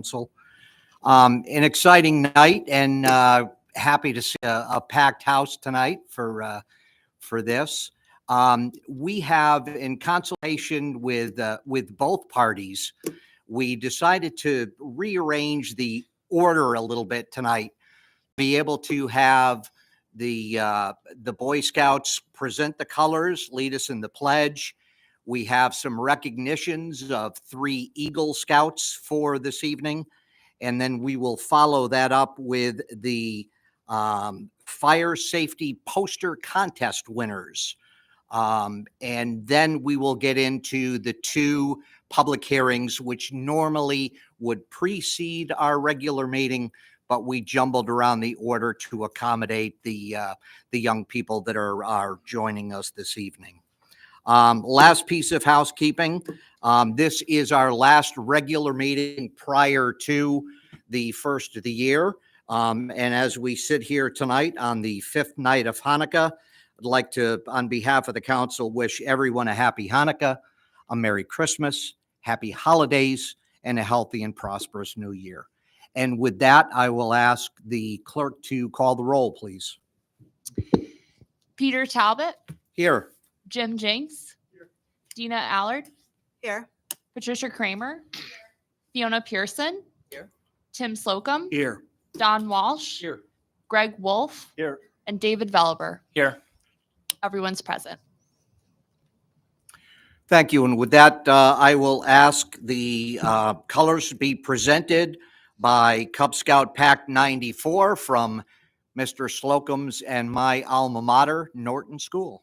Council. An exciting night, and happy to see a packed house tonight for this. We have, in consultation with both parties, we decided to rearrange the order a little bit tonight, be able to have the Boy Scouts present the colors, lead us in the pledge. We have some recognitions of 3 Eagle Scouts for this evening, and then we will follow that up with the fire safety poster contest winners. And then we will get into the 2 public hearings, which normally would precede our regular meeting, but we jumbled around the order to accommodate the young people that are joining us this evening. Last piece of housekeeping. This is our last regular meeting prior to the first of the year. And as we sit here tonight on the 5th night of Hanukkah, I'd like to, on behalf of the council, wish everyone a happy Hanukkah, a Merry Christmas, happy holidays, and a healthy and prosperous new year. And with that, I will ask the clerk to call the roll, please. Peter Talbot. Here. Jim Jenks. Here. Dina Allard. Here. Patricia Kramer. Fiona Pearson. Here. Tim Slocum. Here. Don Walsh. Here. Greg Wolf. Here. And David Veliber. Here. Everyone's present. Thank you. And with that, I will ask the colors to be presented by Cub Scout Pack 94 from Mr. Slocum's and my alma mater, Norton School.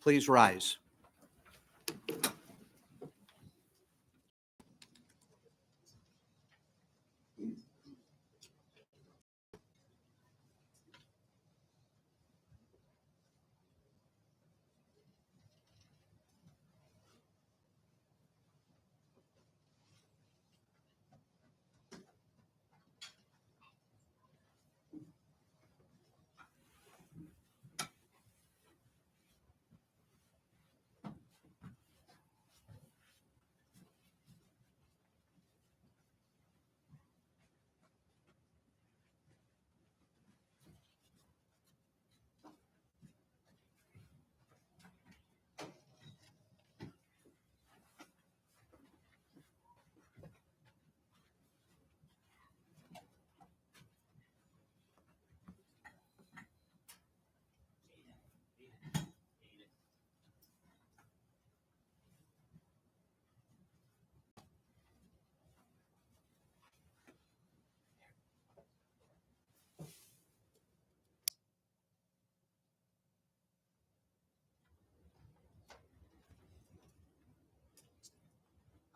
Please rise.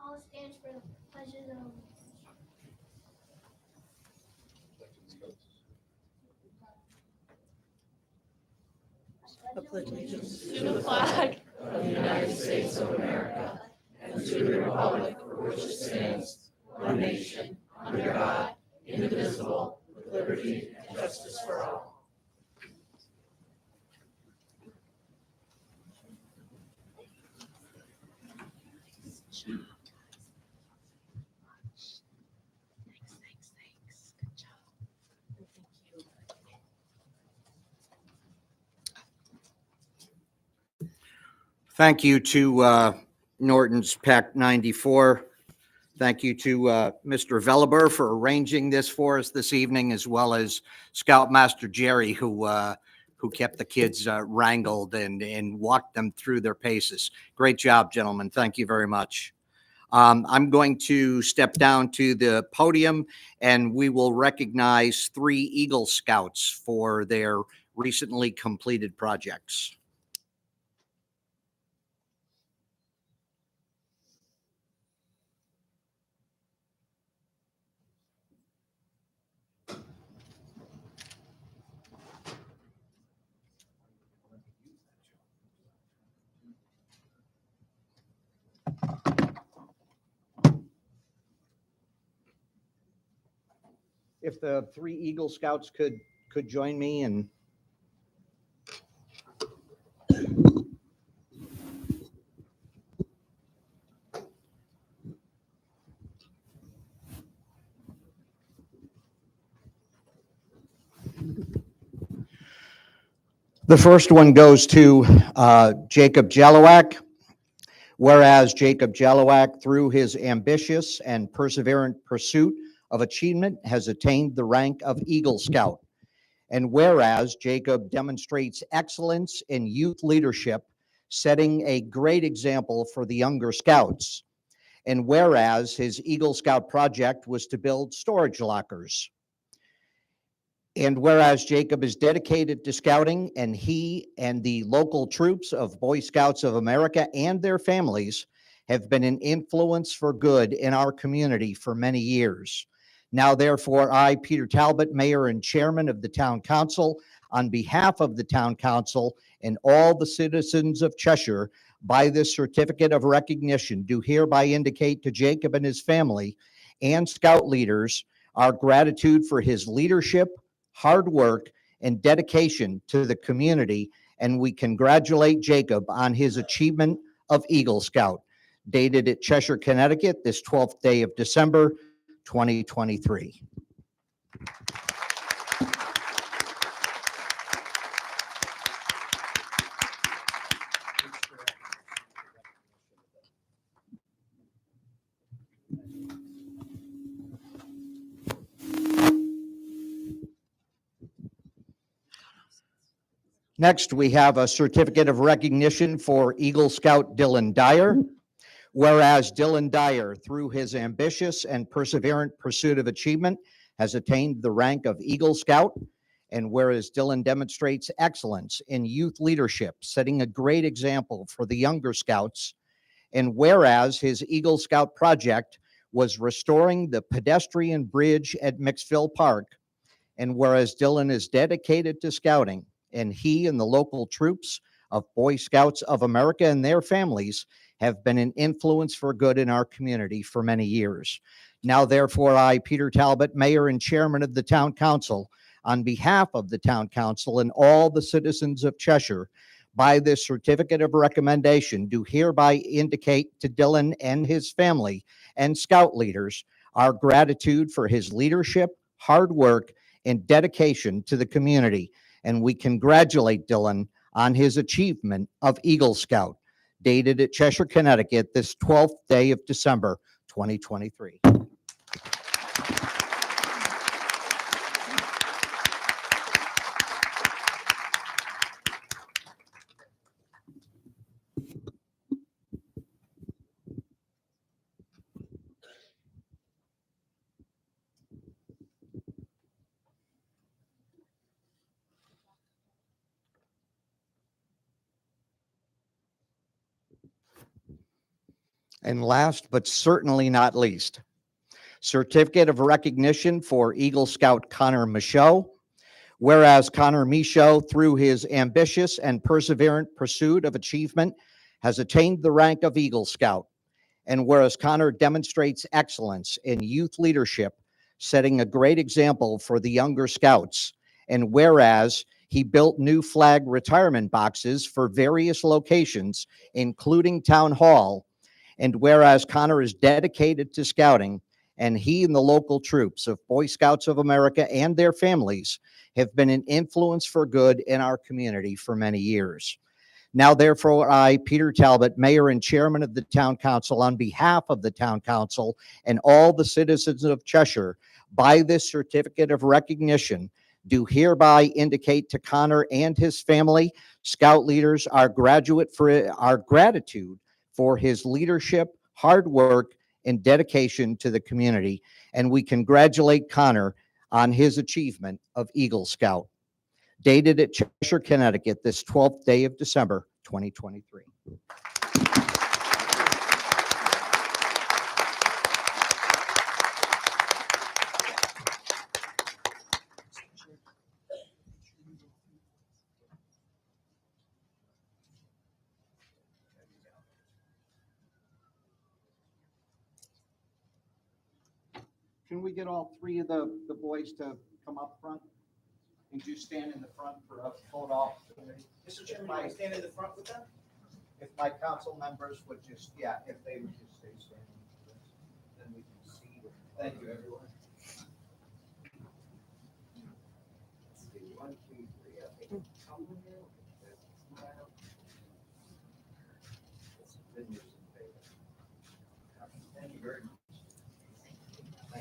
All stands for the pledge of allegiance. I pledge allegiance To the flag of the United States of America and to the republic for which it stands, one nation, under God, indivisible, with liberty and justice for all. Thank you to Norton's Pack 94. Thank you to Mr. Veliber for arranging this for us this evening, as well as Scoutmaster Jerry, who kept the kids wrangled and walked them through their paces. Great job, gentlemen. Thank you very much. I'm going to step down to the podium, and we will recognize 3 Eagle Scouts for their recently completed projects. If the 3 Eagle Scouts could join me and The first one goes to Jacob Jelowak. Whereas Jacob Jelowak, through his ambitious and perseverant pursuit of achievement, has attained the rank of Eagle Scout. And whereas Jacob demonstrates excellence in youth leadership, setting a great example for the younger scouts. And whereas his Eagle Scout project was to build storage lockers. And whereas Jacob is dedicated to scouting, and he and the local troops of Boy Scouts of America and their families have been an influence for good in our community for many years. Now, therefore, I, Peter Talbot, Mayor and Chairman of the Town Council, on behalf of the Town Council and all the citizens of Cheshire, by this certificate of recognition, do hereby indicate to Jacob and his family and Scout leaders our gratitude for his leadership, hard work, and dedication to the community, and we congratulate Jacob on his achievement of Eagle Scout, dated at Cheshire, Connecticut, this 12th day of December, 2023. Next, we have a certificate of recognition for Eagle Scout Dylan Dyer. Whereas Dylan Dyer, through his ambitious and perseverant pursuit of achievement, has attained the rank of Eagle Scout, and whereas Dylan demonstrates excellence in youth leadership, setting a great example for the younger scouts, and whereas his Eagle Scout project was restoring the pedestrian bridge at Mixville Park, and whereas Dylan is dedicated to scouting, and he and the local troops of Boy Scouts of America and their families have been an influence for good in our community for many years. Now, therefore, I, Peter Talbot, Mayor and Chairman of the Town Council, on behalf of the Town Council and all the citizens of Cheshire, by this certificate of recommendation, do hereby indicate to Dylan and his family and Scout leaders our gratitude for his leadership, hard work, and dedication to the community. And we congratulate Dylan on his achievement of Eagle Scout, dated at Cheshire, Connecticut, this 12th day of December, 2023. And last, but certainly not least, certificate of recognition for Eagle Scout Connor Michaud. Whereas Connor Michaud, through his ambitious and perseverant pursuit of achievement, has attained the rank of Eagle Scout. And whereas Connor demonstrates excellence in youth leadership, setting a great example for the younger scouts. And whereas he built new flag retirement boxes for various locations, including Town Hall. And whereas Connor is dedicated to scouting, and he and the local troops of Boy Scouts of America and their families have been an influence for good in our community for many years. Now, therefore, I, Peter Talbot, Mayor and Chairman of the Town Council, on behalf of the Town Council and all the citizens of Cheshire, by this certificate of recognition, do hereby indicate to Connor and his family, Scout leaders, our gratitude for his leadership, hard work, and dedication to the community. And we congratulate Connor on his achievement of Eagle Scout, dated at Cheshire, Connecticut, this 12th day of December, 2023. Can we get all three of the boys to come up front? And you stand in the front for a photo op. Mr. Chairman, can I stand in the front with them? If my council members would just, if they would just stay standing, then we can see. Thank you, everyone. 1, 2, 3.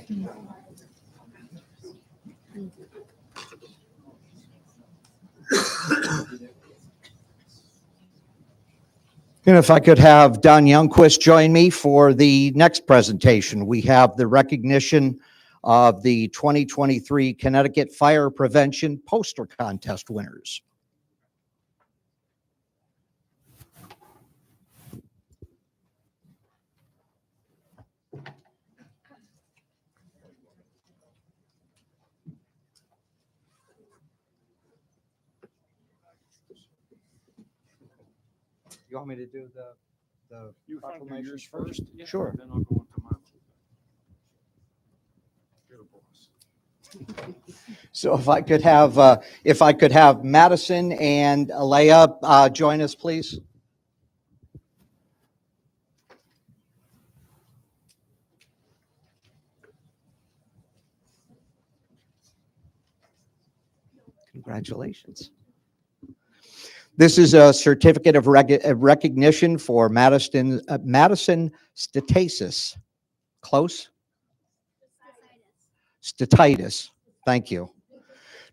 And if I could have Don Youngquist join me for the next presentation. We have the recognition of the 2023 Connecticut Fire Prevention Poster Contest winners. You want me to do the You want to do proclamation yours first? Yeah, Sure. Then I'll go into mine. You're the boss. So if I could have Madison and Alea join us, please. Congratulations. This is a certificate of recognition for Madison Statasis. Close? Statitis. Thank you.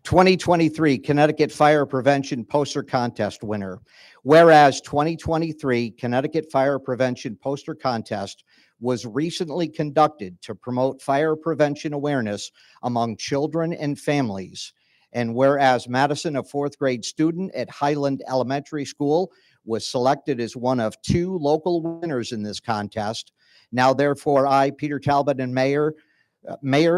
2023 Connecticut Fire Prevention Poster Contest winner. Whereas 2023 Connecticut Fire Prevention Poster Contest was recently conducted to promote fire prevention awareness among children and families. And whereas Madison, a fourth grade student at Highland Elementary School, was selected as one of 2 local winners in this contest. Now, therefore, I, Peter Talbot, and Mayor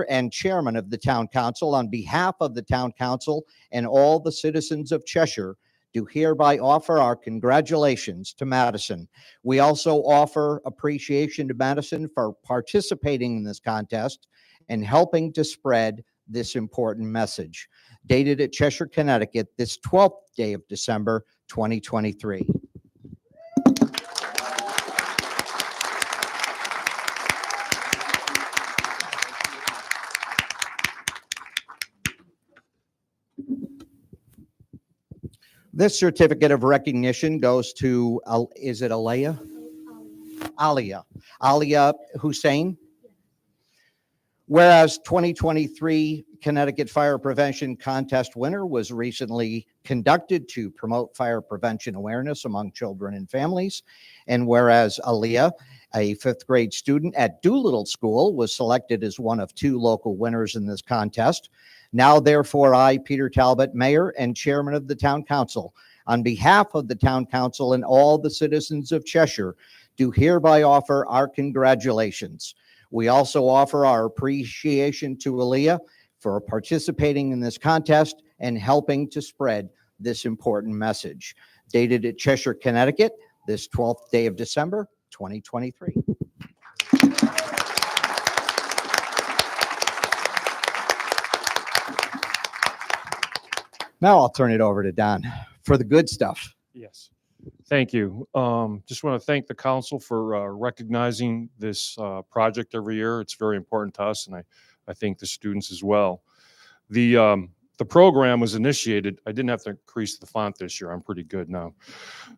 and Chairman of the Town Council, on behalf of the Town Council and all the citizens of Cheshire, do hereby offer our congratulations to Madison. We also offer appreciation to Madison for participating in this contest and helping to spread this important message. Dated at Cheshire, Connecticut, this 12th day of December, 2023. This certificate of recognition goes to, is it Alea? Alia Hussein. Whereas 2023 Connecticut Fire Prevention Contest winner was recently conducted to promote fire prevention awareness among children and families. And whereas Aliyah, a 5th grade student at Doolittle School, was selected as one of 2 local winners in this contest. Now, therefore, I, Peter Talbot, Mayor and Chairman of the Town Council, on behalf of the Town Council and all the citizens of Cheshire, do hereby offer our congratulations. We also offer our appreciation to Aliyah for participating in this contest and helping to spread this important message. Dated at Cheshire, Connecticut, this 12th day of December, 2023. Now I'll turn it over to Don for the good stuff. Yes. Thank you. Just want to thank the council for recognizing this project every year. It's very important to us, and I thank the students as well. The program was initiated. I didn't have to increase the font this year. I'm pretty good now.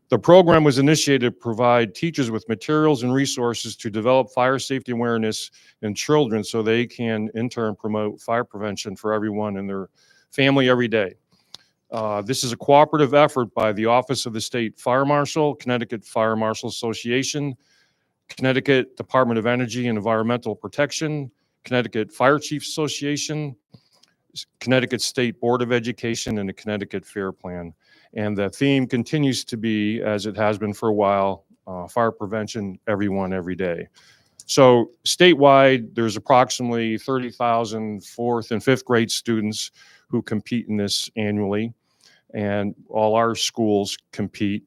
The program was initiated to provide teachers with materials and resources to develop fire safety awareness in children so they can, in turn, promote fire prevention for everyone and their family every day. This is a cooperative effort by the Office of the State Fire Marshal, Connecticut Fire Marshal Association, Connecticut Department of Energy and Environmental Protection, Connecticut Fire Chiefs Association, Connecticut State Board of Education, and the Connecticut Fair Plan. And the theme continues to be, as it has been for a while, fire prevention, everyone, every day. So statewide, there's approximately 30,000 4th and 5th grade students who compete in this annually, and all our schools compete.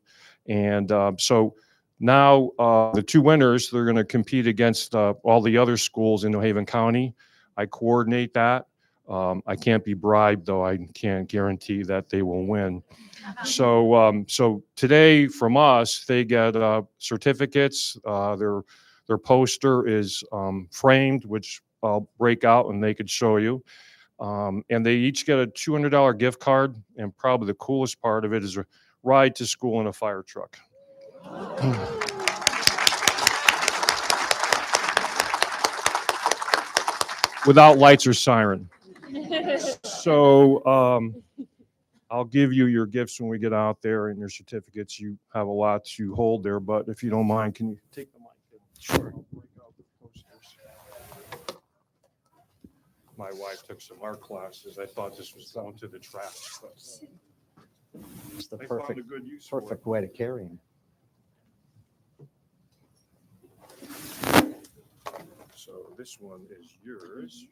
And so now the 2 winners, they're going to compete against all the other schools in New Haven County. I coordinate that. I can't be bribed, though. I can't guarantee that they will win. So today from us, they get certificates. Their poster is framed, which I'll break out and they could show you. And they each get a $200 gift card. And probably the coolest part of it is a ride to school in a fire truck. without lights or siren. So I'll give you your gifts when we get out there and your certificates. You have a lot to hold there, but if you don't mind, can you take the mic? Sure. I'll break out the posters. My wife took some art classes. I thought this was down to the trash, but It's the I found a perfect, good use for it. perfect way to carry him. So this one is yours.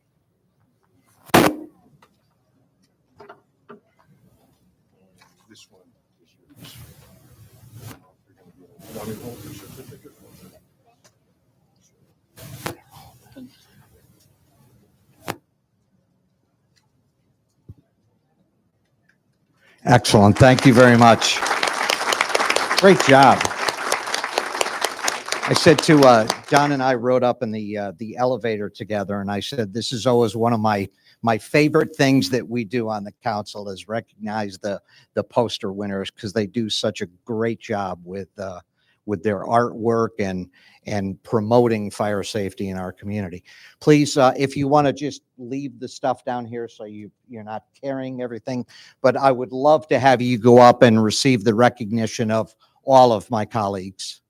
This one is yours. Want me to hold your certificate? Excellent. Thank you very much. Great job. I said to John and I rode up in the elevator together, and I said this is always one of my favorite things that we do on the council is recognize the poster winners because they do such a great job with their artwork and promoting fire safety in our community. Please, if you want to just leave the stuff down here so you're not carrying everything, but I would love to have you go up and receive the recognition of all of my colleagues.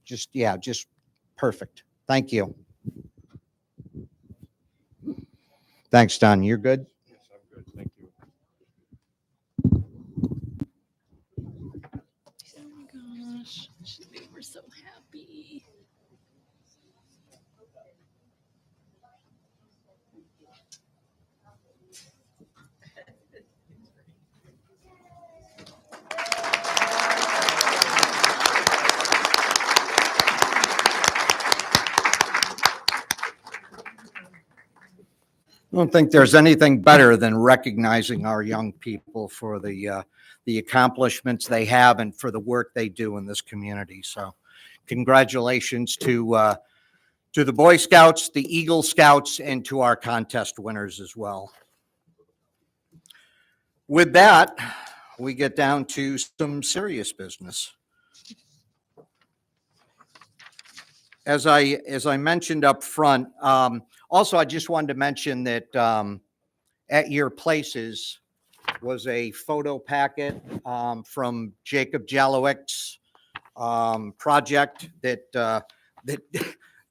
Just perfect. Thank you. Thanks, Don. You're good? Yes, I'm good. Thank you. Oh my gosh. They were so happy. I don't think there's anything better than recognizing our young people for the accomplishments they have and for the work they do in this community. So congratulations to the Boy Scouts, the Eagle Scouts, and to our contest winners as well. With that, we get down to some serious business. As I mentioned up front, also I just wanted to mention that at your places was a photo packet from Jacob Jalowick's project that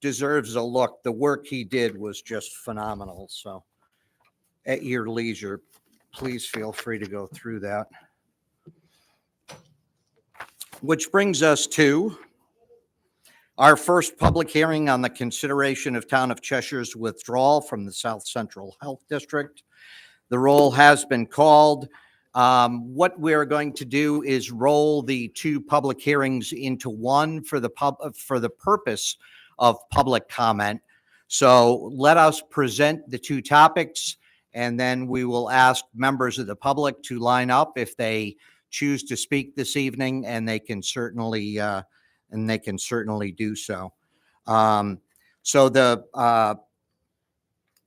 deserves a look. The work he did was just phenomenal. So at your leisure, please feel free to go through that. Which brings us to our first public hearing on the consideration of Town of Cheshire's withdrawal from the South Central Health District. The roll has been called. What we're going to do is roll the two public hearings into one for the purpose of public comment. So let us present the two topics, and then we will ask members of the public to line up if they choose to speak this evening, and they can certainly do so. So the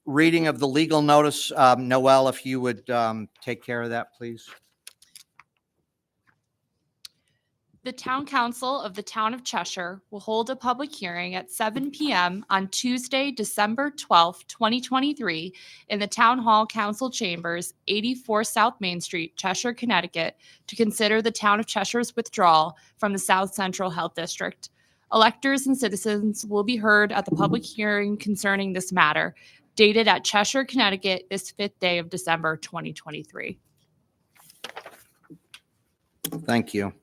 reading of the legal notice, Noel, if you would take care of that, please. The Town Council of the Town of Cheshire will hold a public hearing at 7 p.m. on Tuesday, December 12th, 2023, in the Town Hall Council Chambers, 84 South Main Street, Cheshire, Connecticut, to consider the Town of Cheshire's withdrawal from the South Central Health District. Electors and citizens will be heard at the public hearing concerning this matter, dated at Cheshire, Connecticut, this 5th day of December, 2023. Thank you.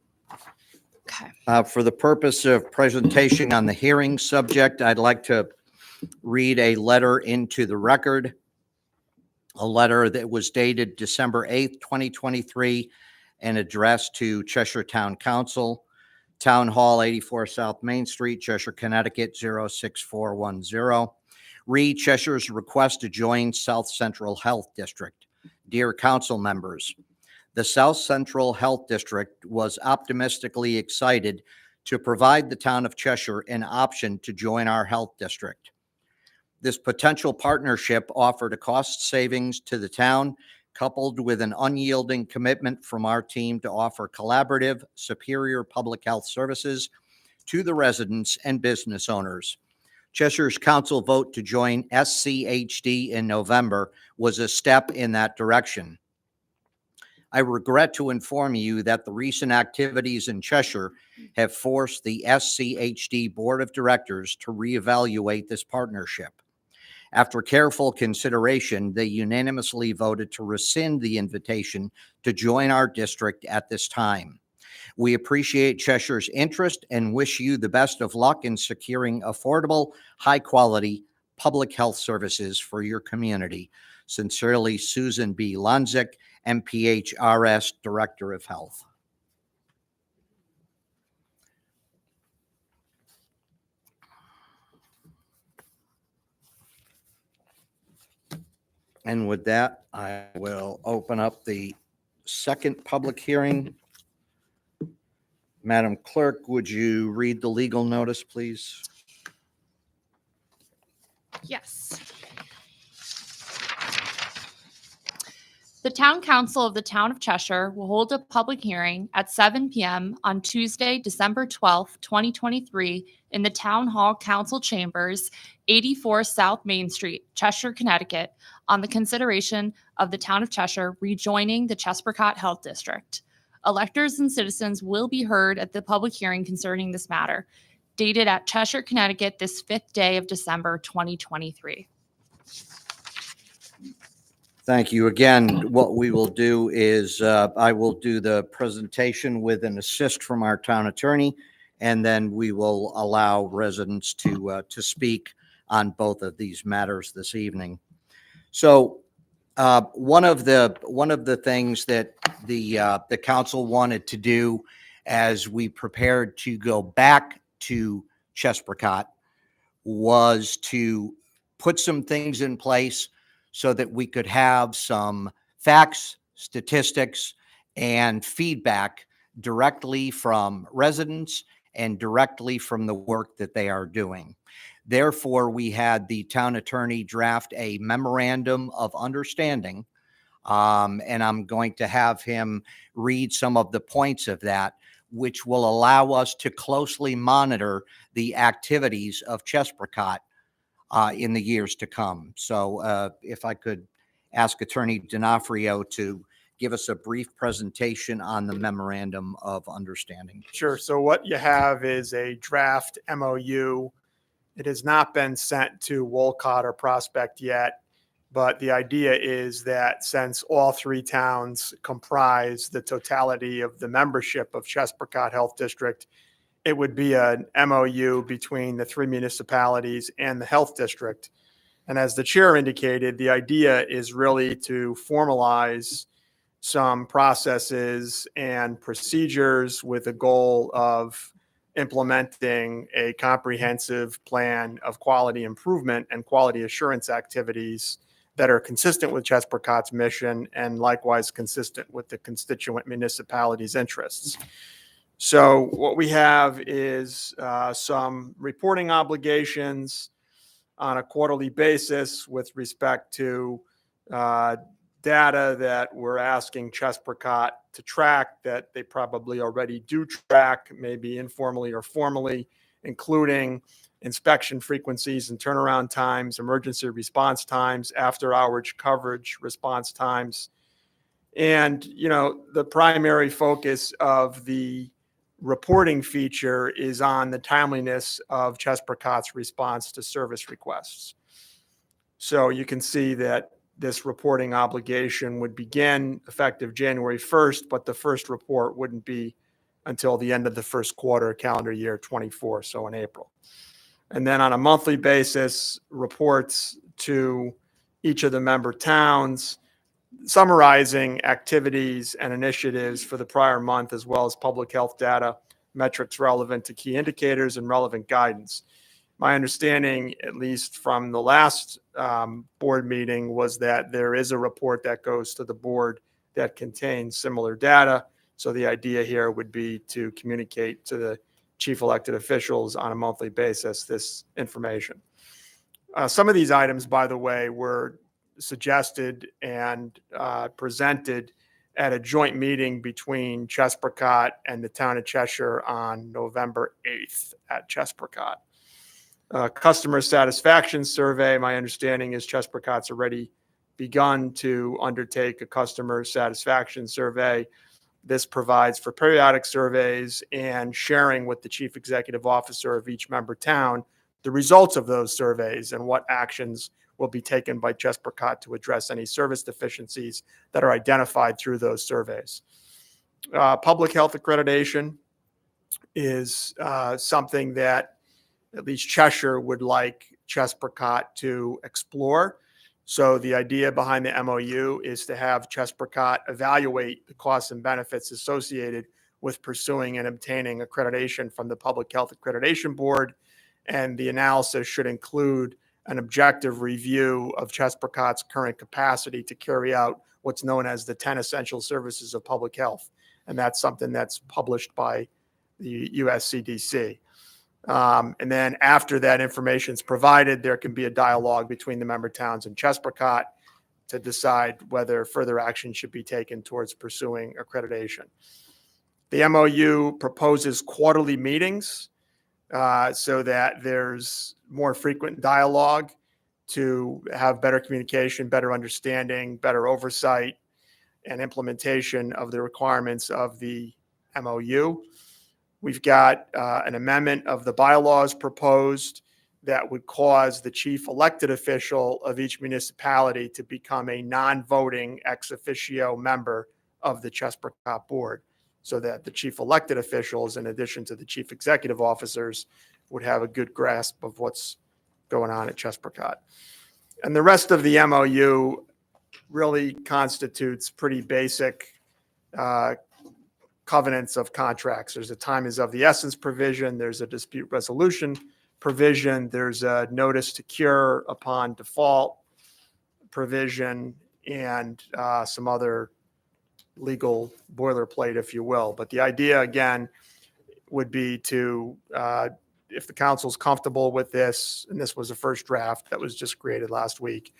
Okay. For the purpose of presentation on the hearing subject, I'd like to read a letter into the record, a letter that was dated December 8th, 2023, and addressed to Cheshire Town Council, Town Hall, 84 South Main Street, Cheshire, Connecticut, 06410. Read Cheshire's request to join South Central Health District. Dear council members, the South Central Health District was optimistically excited to provide the town of Cheshire an option to join our health district. This potential partnership offered a cost savings to the town, coupled with an unyielding commitment from our team to offer collaborative, superior public health services to the residents and business owners. Cheshire's council vote to join SCHD in November was a step in that direction. I regret to inform you that the recent activities in Cheshire have forced the SCHD Board of Directors to reevaluate this partnership. After careful consideration, they unanimously voted to rescind the invitation to join our district at this time. We appreciate Cheshire's interest and wish you the best of luck in securing affordable, high-quality public health services for your community. Sincerely, Susan B. Lonzik, MPHRS Director of Health. And with that, I will open up the second public hearing. Madam Clerk, would you read the legal notice, please? Yes. The Town Council of the Town of Cheshire will hold a public hearing at 7 p.m. on Tuesday, December 12th, 2023, in the Town Hall Council Chambers, 84 South Main Street, Cheshire, Connecticut, on the consideration of the Town of Cheshire rejoining the Chesprocott Health District. Electors and citizens will be heard at the public hearing concerning this matter, dated at Cheshire, Connecticut, this 5th day of December, 2023. Thank you. Again, what we will do is I will do the presentation with an assist from our town attorney, and then we will allow residents to speak on both of these matters this evening. So one of the things that the council wanted to do as we prepared to go back to Chesprocott was to put some things in place so that we could have some facts, statistics, and feedback directly from residents and directly from the work that they are doing. Therefore, we had the town attorney draft a memorandum of understanding, and I'm going to have him read some of the points of that, which will allow us to closely monitor the activities of Chesprocott in the years to come. So if I could ask Attorney D'Onofrio to give us a brief presentation on the memorandum of understanding. Sure. So what you have is a draft MOU. It has not been sent to Wolcott or Prospect yet, but the idea is that since all three towns comprise the totality of the membership of Chesprocott Health District, it would be an MOU between the three municipalities and the health district. And as the chair indicated, the idea is really to formalize some processes and procedures with a goal of implementing a comprehensive plan of quality improvement and quality assurance activities that are consistent with Chesprocott's mission and likewise consistent with the constituent municipalities' interests. So what we have is some reporting obligations on a quarterly basis with respect to data that we're asking Chesprocott to track that they probably already do track, maybe informally or formally, including inspection frequencies and turnaround times, emergency response times, after-hours coverage response times. And, you know, the primary focus of the reporting feature is on the timeliness of Chesprocott's response to service requests. So you can see that this reporting obligation would begin effective January 1st, but the first report wouldn't be until the end of the first quarter, calendar year 24, so in April. And then on a monthly basis, reports to each of the member towns, summarizing activities and initiatives for the prior month, as well as public health data, metrics relevant to key indicators, and relevant guidance. My understanding, at least from the last board meeting, was that there is a report that goes to the board that contains similar data. So the idea here would be to communicate to the chief elected officials on a monthly basis this information. Some of these items, by the way, were suggested and presented at a joint meeting between Chesprocott and the town of Cheshire on November 8th at Chesprocott. Customer satisfaction survey, my understanding is Chesprocot's already begun to undertake a customer satisfaction survey. This provides for periodic surveys and sharing with the chief executive officer of each member town the results of those surveys and what actions will be taken by Chesprocot to address any service deficiencies that are identified through those surveys. Public health accreditation is something that at least Cheshire would like Chesprocot to explore. So the idea behind the MOU is to have Chesprocot evaluate the costs and benefits associated with pursuing and obtaining accreditation from the Public Health Accreditation Board. And the analysis should include an objective review of Chesprocot's current capacity to carry out what's known as the 10 essential services of public health. And that's something that's published by the USCDC. And then after that information is provided, there can be a dialogue between the member towns and Chesprocot to decide whether further action should be taken towards pursuing accreditation. The MOU proposes quarterly meetings so that there's more frequent dialogue to have better communication, better understanding, better oversight, and implementation of the requirements of the MOU. We've got an amendment of the bylaws proposed that would cause the chief elected official of each municipality to become a non-voting ex officio member of the Chesprocot board, so that the chief elected officials, in addition to the chief executive officers, would have a good grasp of what's going on at Chesprocot. And the rest of the MOU really constitutes pretty basic covenants of contracts. There's a time is of the essence provision. There's a dispute resolution provision. There's a notice to cure upon default provision, and some other legal boilerplate, if you will. But the idea, again, would be to, if the council's comfortable with this, and this was a first draft that was just created last week,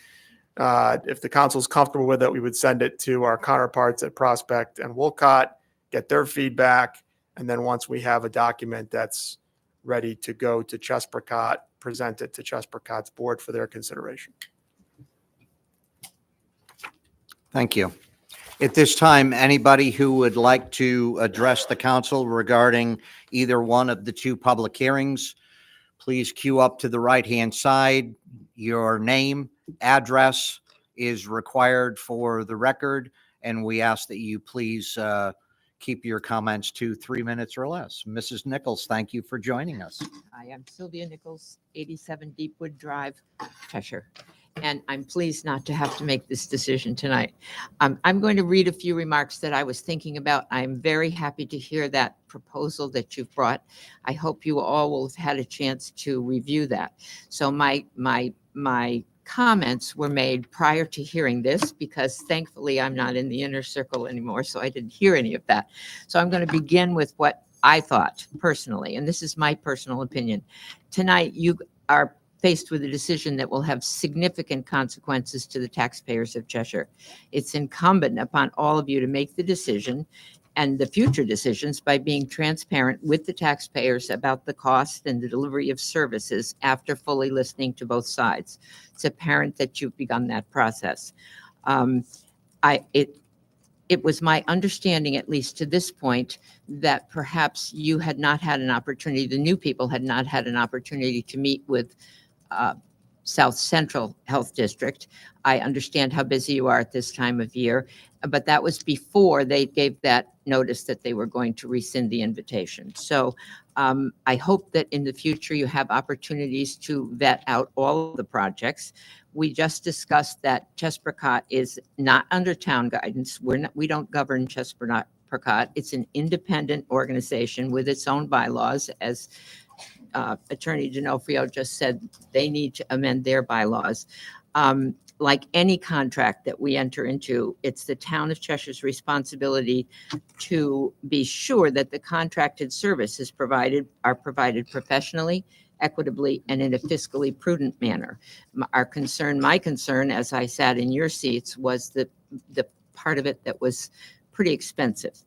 if the council's comfortable with it, we would send it to our counterparts at Prospect and Wolcott, get their feedback, and then once we have a document that's ready to go to Chesprocot, present it to Chesprocot's board for their consideration. Thank you. At this time, anybody who would like to address the council regarding either one of the two public hearings, please queue up to the right-hand side. Your name, address is required for the record, and we ask that you please keep your comments to 3 minutes or less. Mrs. Nichols, thank you for joining us. I am Sylvia Nichols, 87 Deepwood Drive, Cheshire. And I'm pleased not to have to make this decision tonight. I'm going to read a few remarks that I was thinking about. I'm very happy to hear that proposal that you've brought. I hope you all will have had a chance to review that. So my comments were made prior to hearing this, because thankfully I'm not in the inner circle anymore, so I didn't hear any of that. So I'm going to begin with what I thought personally, and this is my personal opinion. Tonight, you are faced with a decision that will have significant consequences to the taxpayers of Cheshire. It's incumbent upon all of you to make the decision and the future decisions by being transparent with the taxpayers about the cost and the delivery of services after fully listening to both sides. It's apparent that you've begun that process. It was my understanding, at least to this point, that perhaps you had not had an opportunity, the new people had not had an opportunity to meet with South Central Health District. I understand how busy you are at this time of year, but that was before they gave that notice that they were going to rescind the invitation. So I hope that in the future you have opportunities to vet out all of the projects. We just discussed that Chesprocot is not under town guidance. We don't govern Chesprocot. It's an independent organization with its own bylaws. As Attorney D'Onofrio just said, they need to amend their bylaws. Like any contract that we enter into, it's the town of Cheshire's responsibility to be sure that the contracted services are provided professionally, equitably, and in a fiscally prudent manner. My concern, as I sat in your seats, was the part of it that was pretty expensive.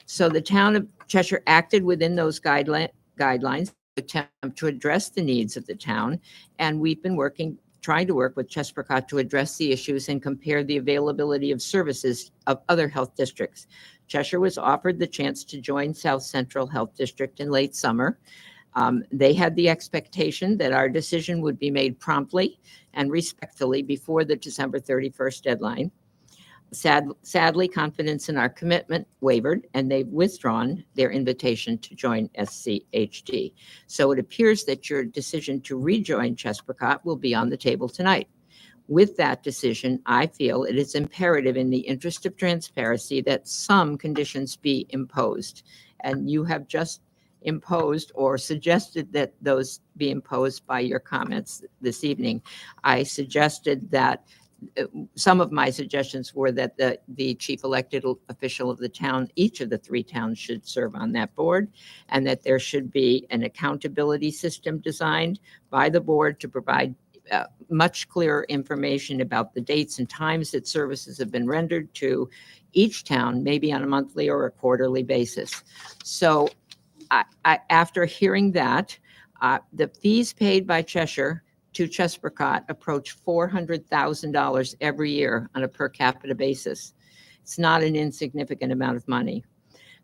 So the town of Cheshire acted within those guidelines. attempt to address the needs of the town. And we've been trying to work with Chesprocott to address the issues and compare the availability of services of other health districts. Cheshire was offered the chance to join South Central Health District in late summer. They had the expectation that our decision would be made promptly and respectfully before the December 31st deadline. Sadly, confidence in our commitment wavered, and they've withdrawn their invitation to join SCHD. So it appears that your decision to rejoin Chesprocott will be on the table tonight. With that decision, I feel it is imperative in the interest of transparency that some conditions be imposed. And you have just imposed or suggested that those be imposed by your comments this evening. I suggested that some of my suggestions were that the chief elected official of the town, each of the 3 towns, should serve on that board, and that there should be an accountability system designed by the board to provide much clearer information about the dates and times that services have been rendered to each town, maybe on a monthly or a quarterly basis. So after hearing that, the fees paid by Cheshire to Chesprocott approach $400,000 every year on a per capita basis. It's not an insignificant amount of money.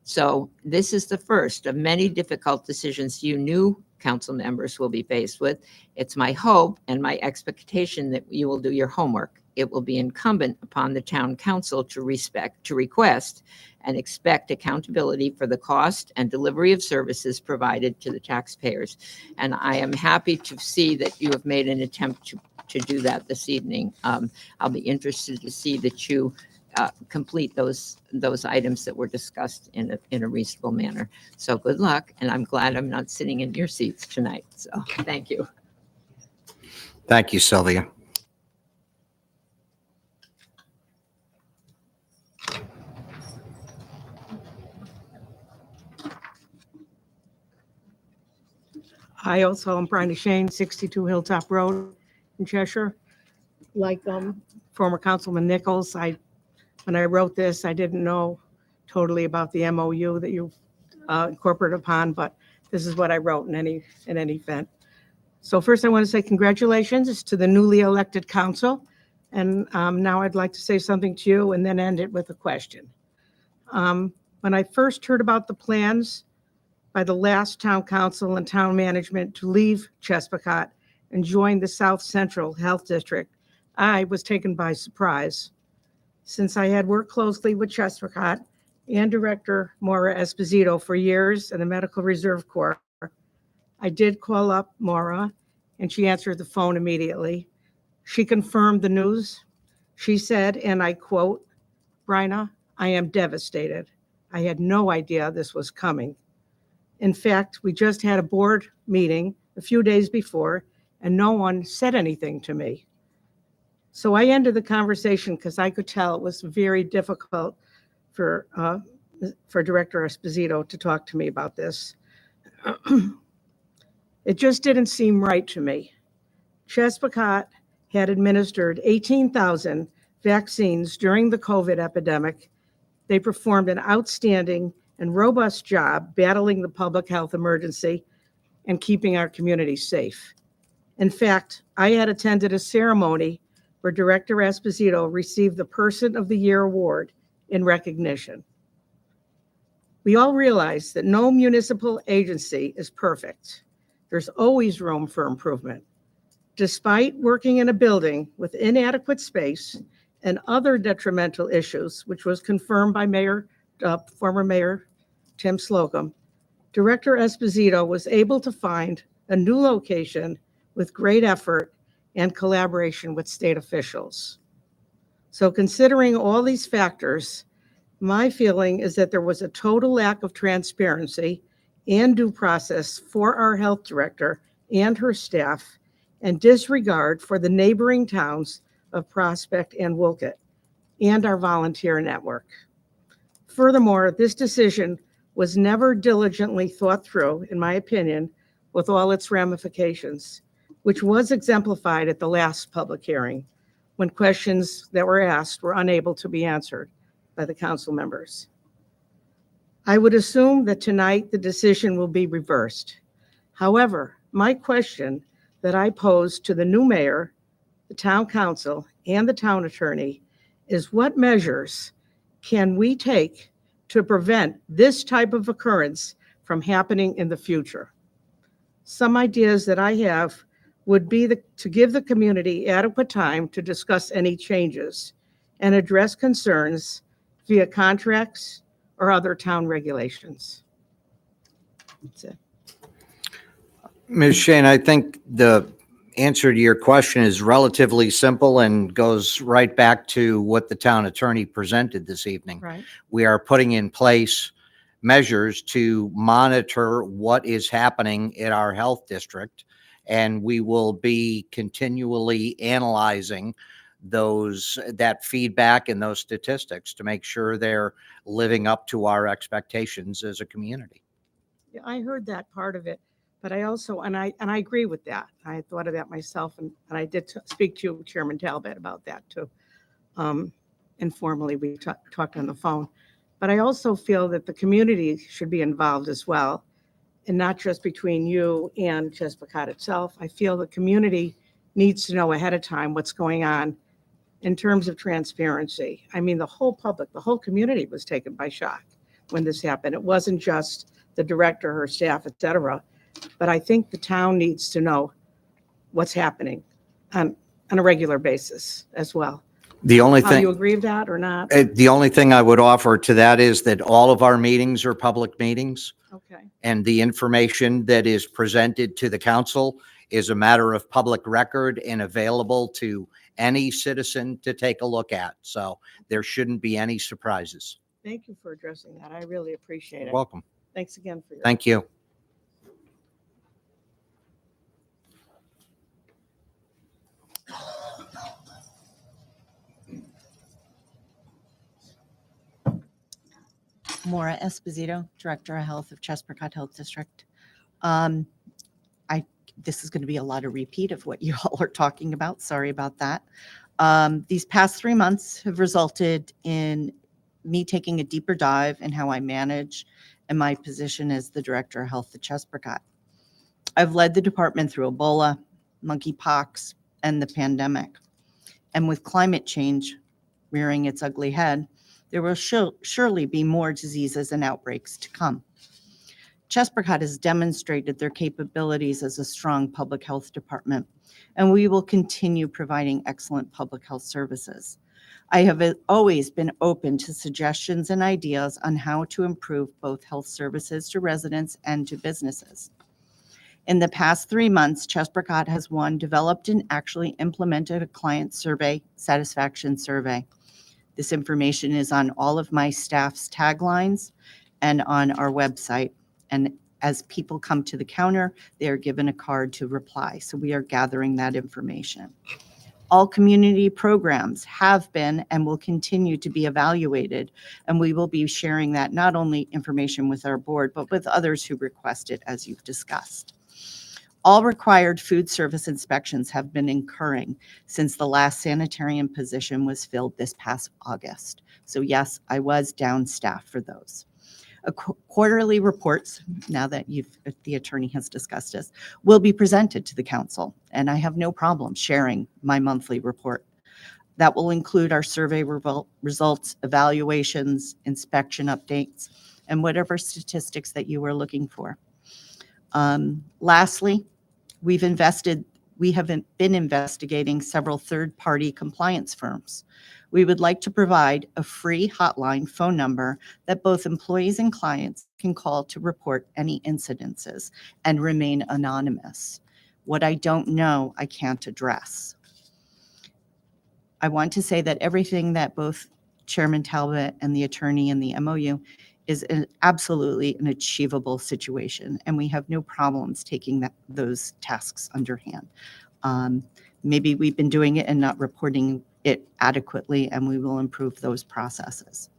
So this is the first of many difficult decisions you new council members will be faced with. It's my hope and my expectation that you will do your homework. It will be incumbent upon the town council to request and expect accountability for the cost and delivery of services provided to the taxpayers. And I am happy to see that you have made an attempt to do that this evening. I'll be interested to see that you complete those items that were discussed in a reasonable manner. So good luck, and I'm glad I'm not sitting in your seats tonight. So thank you. Thank you, Sylvia. I also am Bryna Shane, 62 Hilltop Road in Cheshire. Like former Councilman Nichols, when I wrote this, I didn't know totally about the MOU that you incorporated upon, but this is what I wrote in any event. So first, I want to say congratulations to the newly elected council, and now I'd like to say something to you and then end it with a question. When I first heard about the plans by the last town council and town management to leave Chesprocott and join the South Central Health District, I was taken by surprise. Since I had worked closely with Chesprocott and Director Maura Esposito for years in the Medical Reserve Corps, I did call up Maura, and she answered the phone immediately. She confirmed the news. She said, and I quote, "Bryna, I am devastated. I had no idea this was coming. In fact, we just had a board meeting a few days before, and no one said anything to me." So I ended the conversation because I could tell it was very difficult for Director Esposito to talk to me about this. It just didn't seem right to me. Chesprocott had administered 18,000 vaccines during the COVID epidemic. They performed an outstanding and robust job battling the public health emergency and keeping our community safe. In fact, I had attended a ceremony where Director Esposito received the Person of the Year award in recognition. We all realize that no municipal agency is perfect. There's always room for improvement. Despite working in a building with inadequate space and other detrimental issues, which was confirmed by former Mayor Tim Slocum, Director Esposito was able to find a new location with great effort and collaboration with state officials. So considering all these factors, my feeling is that there was a total lack of transparency and due process for our health director and her staff, and disregard for the neighboring towns of Prospect and Wolcott and our volunteer network. Furthermore, this decision was never diligently thought through, in my opinion, with all its ramifications, which was exemplified at the last public hearing when questions that were asked were unable to be answered by the council members. I would assume that tonight the decision will be reversed. However, my question that I pose to the new mayor, the town council, and the town attorney is what measures can we take to prevent this type of occurrence from happening in the future? Some ideas that I have would be to give the community adequate time to discuss any changes and address concerns via contracts or other town regulations. That's it. Ms. Shane, I think the answer to your question is relatively simple and goes right back to what the town attorney presented this evening. Right. We are putting in place measures to monitor what is happening in our health district, and we will be continually analyzing that feedback and those statistics to make sure they're living up to our expectations as a community. Yeah, I heard that part of it, but I also, and I agree with that. I thought of that myself, and I did speak to Chairman Talbot about that too. Informally, we talked on the phone. But I also feel that the community should be involved as well, and not just between you and Chespacott itself. I feel the community needs to know ahead of time what's going on in terms of transparency. I mean, the whole public, the whole community was taken by shock when this happened. It wasn't just the director, her staff, et cetera. But I think the town needs to know what's happening on a regular basis as well. The only Do you thing, agree with that or not? the only thing I would offer to that is that all of our meetings are public meetings, Okay, and the information that is presented to the council is a matter of public record and available to any citizen to take a look at. So there shouldn't be any surprises. thank you for addressing that. I really appreciate it. Welcome. Thanks again for your. Thank you. Maura Esposito, Director of Health of Chespacott Health District. This is going to be a lot of repeat of what you all are talking about. Sorry about that. These past 3 months have resulted in me taking a deeper dive in how I manage and my position as the Director of Health at Chespacott. I've led the department through Ebola, monkeypox, and the pandemic. And with climate change rearing its ugly head, there will surely be more diseases and outbreaks to come. Chespacott has demonstrated their capabilities as a strong public health department, and we will continue providing excellent public health services. I have always been open to suggestions and ideas on how to improve both health services to residents and to businesses. In the past 3 months, Chespacott has developed and actually implemented a client survey, satisfaction survey. This information is on all of my staff's taglines and on our website. And as people come to the counter, they are given a card to reply. So we are gathering that information. All community programs have been and will continue to be evaluated. And we will be sharing that not only information with our board, but with others who request it, as you've discussed. All required food service inspections have been occurring since the last sanitarian position was filled this past August. So yes, I was down staff for those. Quarterly reports, now that the attorney has discussed this, will be presented to the council, and I have no problem sharing my monthly report. That will include our survey results, evaluations, inspection updates, and whatever statistics that you are looking for. Lastly, we have been investigating several third-party compliance firms. We would like to provide a free hotline phone number that both employees and clients can call to report any incidences and remain anonymous. What I don't know, I can't address. I want to say that everything that both Chairman Talbot and the attorney and the MOU is absolutely an achievable situation, and we have no problems taking those tasks underhand. Maybe we've been doing it and not reporting it adequately, and we will improve those processes.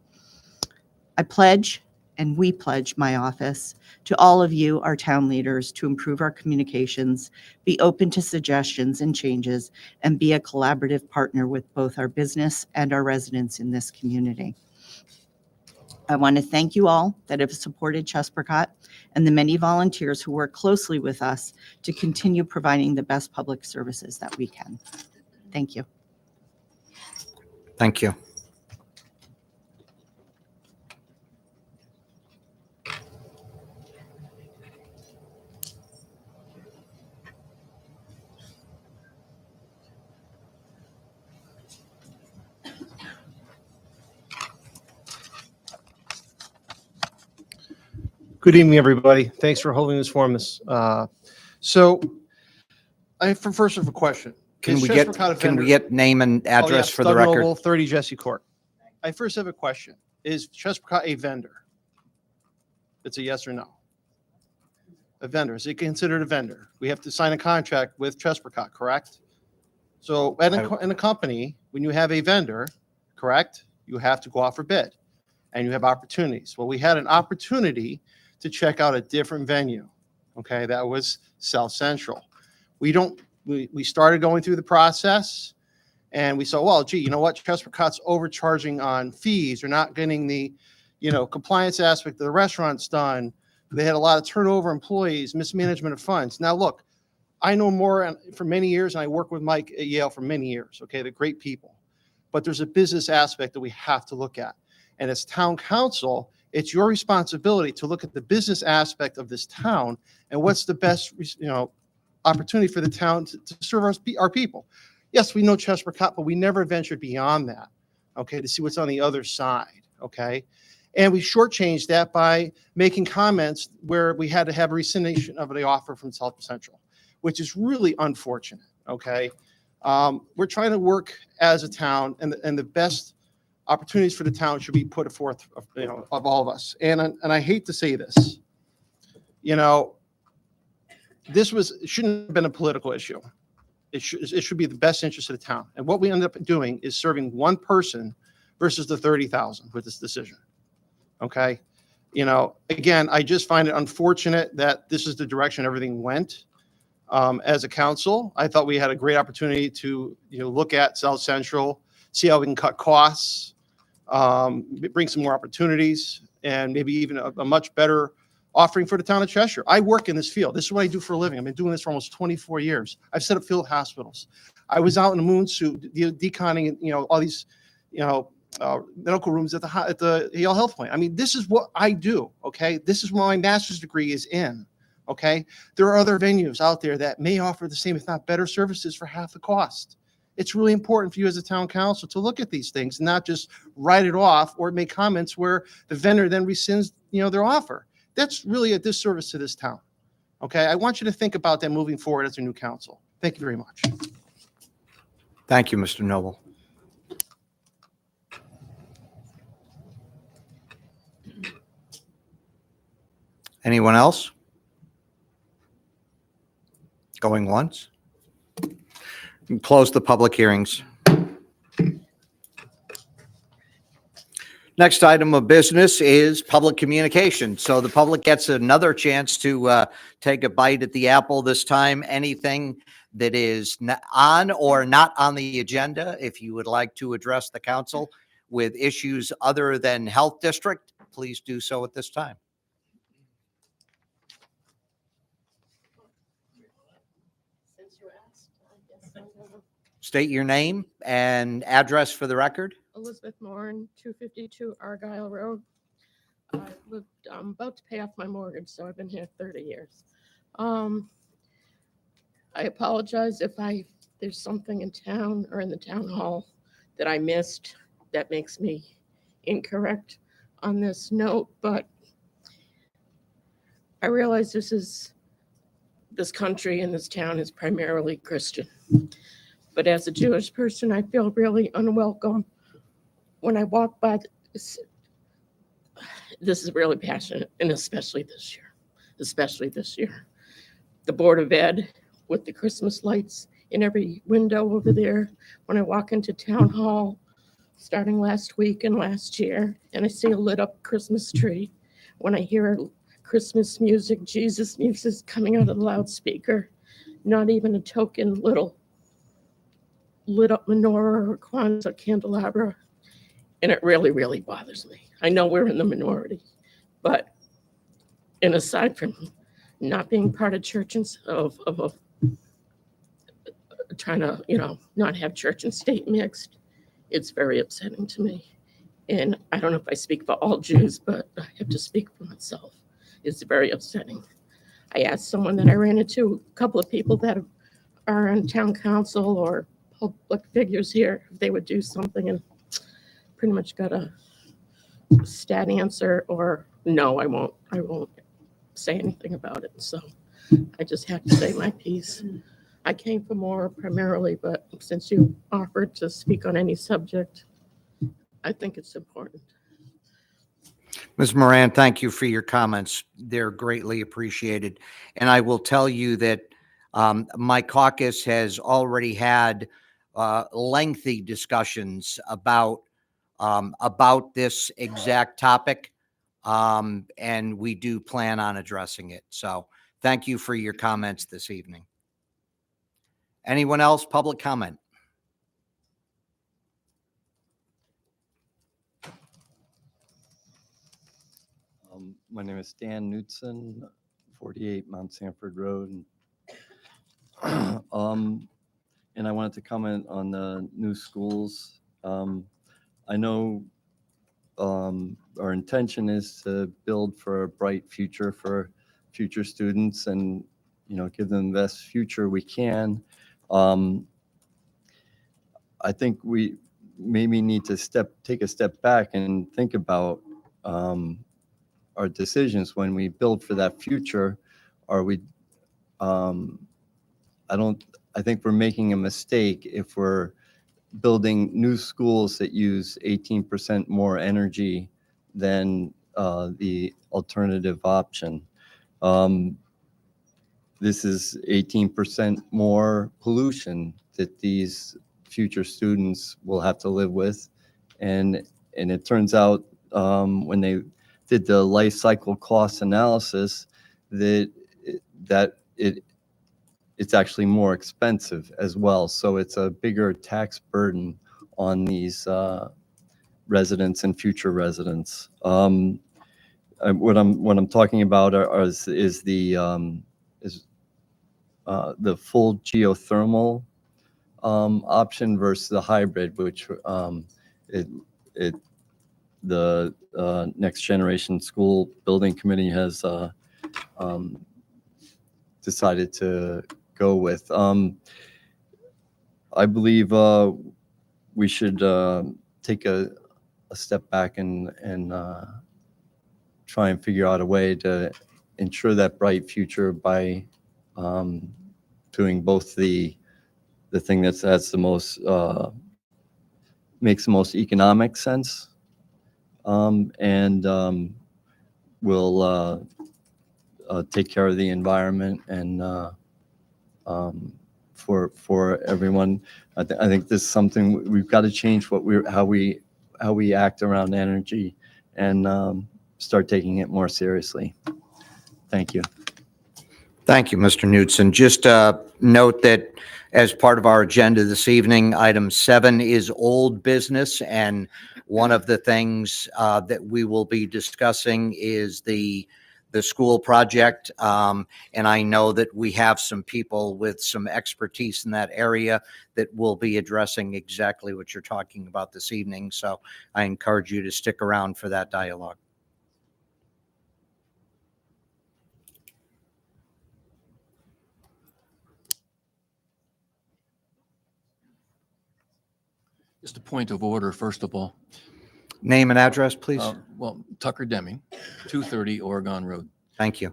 I pledge, and we pledge my office, to all of you, our town leaders, to improve our communications, be open to suggestions and changes, and be a collaborative partner with both our business and our residents in this community. I want to thank you all that have supported Chesprocott and the many volunteers who work closely with us to continue providing the best public services that we can. Thank you. Thank you. Good evening, everybody. Thanks for holding this forum. So I first have a question. Can Is we get, Chesprocott a can we vendor? get name and Oh, address yes, for the Doug record? Noble, 30 Jesse Court. I first have a question. Is Chesprocott a vendor? It's a yes or no. A vendor. Is it considered a vendor? We have to sign a contract with Chesprocott, correct? So in a company, when you have a vendor, correct, you have to go out for bid and you have opportunities. Well, we had an opportunity to check out a different venue. Okay, that was South Central. We started going through the process and we saw, well, gee, you know what? Chesprocott's overcharging on fees. They're not getting the, compliance aspect of the restaurants done. They had a lot of turnover employees, mismanagement of funds. Now, look, I know more for many years, and I worked with Mike at Yale for many years. Okay, they're great people. But there's a business aspect that we have to look at. And as town council, it's your responsibility to look at the business aspect of this town and what's the best, opportunity for the town to serve our people. Yes, we know Chesprocott, but we never ventured beyond that, okay, to see what's on the other side, okay? And we shortchanged that by making comments where we had to have a rescindation of the offer from South Central, which is really unfortunate, okay? We're trying to work as a town, and the best opportunities for the town should be put forth, of all of us. And I hate to say this, this shouldn't have been a political issue. It should be the best interest of the town. And what we ended up doing is serving one person versus the 30,000 with this decision. Okay. Again, I just find it unfortunate that this is the direction everything went. As a council, I thought we had a great opportunity to, look at South Central, see how we can cut costs, bring some more opportunities, and maybe even a much better offering for the town of Cheshire. I work in this field. This is what I do for a living. I've been doing this for almost 24 years. I've set up field hospitals. I was out in a moon suit, deconning, all these, medical rooms at the Yale Health Point. I mean, this is what I do. Okay. This is what my master's degree is in. Okay. There are other venues out there that may offer the same, if not better services for half the cost. It's really important for you as a town council to look at these things, not just write it off or make comments where the vendor then rescinds, their offer. That's really a disservice to this town. Okay. I want you to think about that moving forward as a new council. Thank you very much. Thank you, Mr. Noble. Anyone else? Going once? Close the public hearings. Next item of business is public communication. So the public gets another chance to take a bite at the apple this time. Anything that is on or not on the agenda, if you would like to address the council with issues other than health district, please do so at this time. State your name and address for the record. Elizabeth Moran, 252 Argyle Road. I'm about to pay off my mortgage, so I've been here 30 years. I apologize if there's something in town or in the town hall that I missed that makes me incorrect on this note, but I realize this country and this town is primarily Christian. But as a Jewish person, I feel really unwelcome when I walk by. This is really passionate, and especially this year. The Board of Ed with the Christmas lights in every window over there. When I walk into Town Hall, starting last week and last year, and I see a lit up Christmas tree. When I hear Christmas music, Jesus music coming out of the loudspeaker, not even a token little lit up menorah or Kwanzaa candelabra. And it really, really bothers me. I know we're in the minority, but and aside from not being part of church and of trying to, not have church and state mixed, it's very upsetting to me. And I don't know if I speak for all Jews, but I have to speak for myself. It's very upsetting. I asked someone that I ran into, a couple of people that are on town council or public figures here, if they would do something, and pretty much got a stat answer or no, I won't say anything about it. So I just have to say my piece. I came for more primarily, but since you offered to speak on any subject, I think it's important. Ms. Moran, thank you for your comments. They're greatly appreciated. And I will tell you that my caucus has already had lengthy discussions about this exact topic, and we do plan on addressing it. So thank you for your comments this evening. Anyone else? Public comment? My name is Dan Knutson, 48 Mount Sanford Road. And I wanted to comment on the new schools. I know our intention is to build for a bright future for future students and, give them the best future we can. I think we maybe need to take a step back and think about our decisions when we build for that future. Are we, I think we're making a mistake if we're building new schools that use 18% more energy than the alternative option. This is 18% more pollution that these future students will have to live with. And it turns out when they did the life cycle cost analysis that it's actually more expensive as well. So it's a bigger tax burden on these residents and future residents. What I'm talking about is the full geothermal option versus the hybrid, which the Next Generation School Building Committee has decided to go with. I believe we should take a step back and try and figure out a way to ensure that bright future by doing both the thing that's the most makes the most economic sense, and will take care of the environment and for everyone. I think this is something we've got to change how we act around energy and start taking it more seriously. Thank you. Thank you, Mr. Knutson. Just note that as part of our agenda this evening, item 7 is old business, and one of the things that we will be discussing is the school project. And I know that we have some people with some expertise in that area that will be addressing exactly what you're talking about this evening. So I encourage you to stick around for that dialogue. Just a point of order, first of all. Name and address, please. Well, Tucker Deming, 230 Oregon Road. Thank you.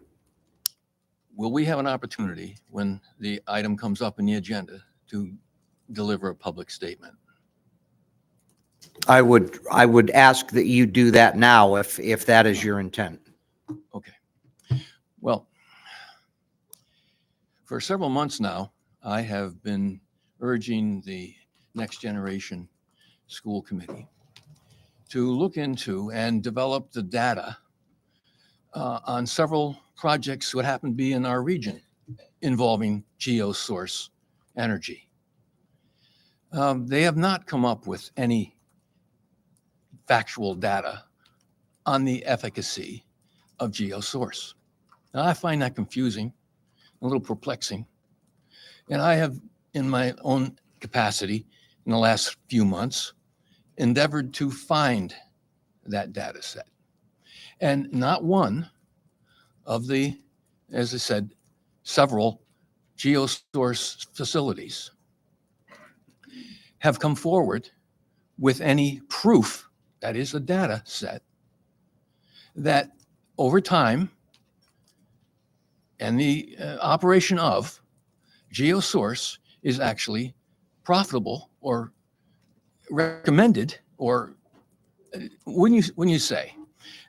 Will we have an opportunity when the item comes up in the agenda to deliver a public statement? I would ask that you do that now if that is your intent. Okay. Well, for several months now, I have been urging the Next Generation School Committee to look into and develop the data on several projects that happen to be in our region involving geosource energy. They have not come up with any factual data on the efficacy of GeoSource. Now, I find that confusing, a little perplexing. And I have, in my own capacity, in the last few months, endeavored to find that data set. And not one of the, as I said, several GeoSource facilities have come forward with any proof, that is a data set, that over time and the operation of GeoSource is actually profitable or recommended, or when you say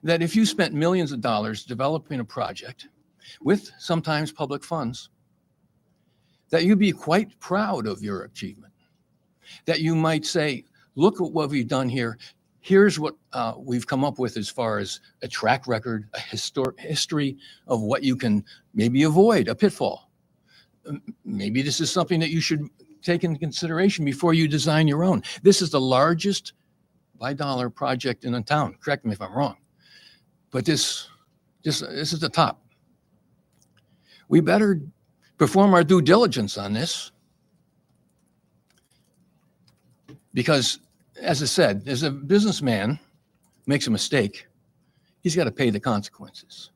that if you spent millions of dollars developing a project with sometimes public funds, that you'd be quite proud of your achievement, that you might say, look at what we've done here. Here's what we've come up with as far as a track record, a history of what you can maybe avoid, a pitfall. Maybe this is something that you should take into consideration before you design your own. This is the largest by dollar project in the town. Correct me if I'm wrong. But this is the top. We better perform our due diligence on this, because, as I said, as a businessman makes a mistake, he's got to pay the consequences.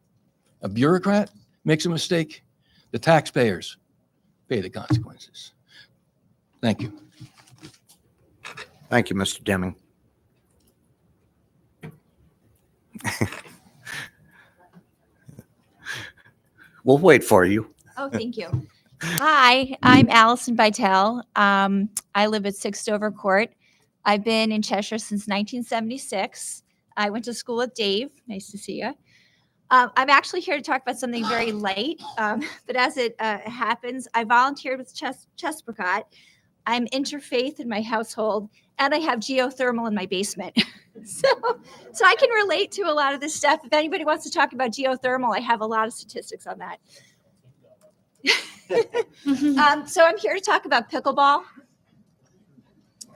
A bureaucrat makes a mistake, the taxpayers pay the consequences. Thank you. Thank you, Mr. Deming. We'll wait for you. Oh, thank you. Hi, I'm Allison Bytel. I live at 6 Dover Court. I've been in Cheshire since 1976. I went to school with Dave. Nice to see you. I'm actually here to talk about something very light, but as it happens, I volunteered with Chesprocott. I'm interfaith in my household, and I have geothermal in my basement. So I can relate to a lot of this stuff. If anybody wants to talk about geothermal, I have a lot of statistics on that. So I'm here to talk about pickleball.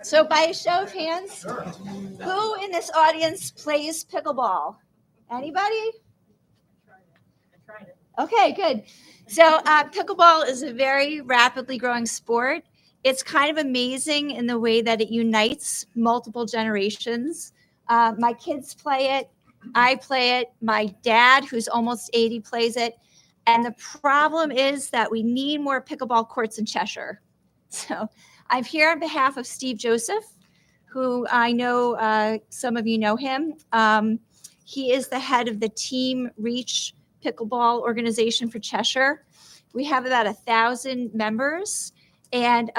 So by a show of hands, who in this audience plays pickleball? Anybody? Okay, good. So pickleball is a very rapidly growing sport. It's kind of amazing in the way that it unites multiple generations. My kids play it. I play it. My dad, who's almost 80, plays it. And the problem is that we need more pickleball courts in Cheshire. So I'm here on behalf of Steve Joseph, who I know some of you know him. He is the head of the Team Reach Pickleball organization for Cheshire. We have about 1,000 members, and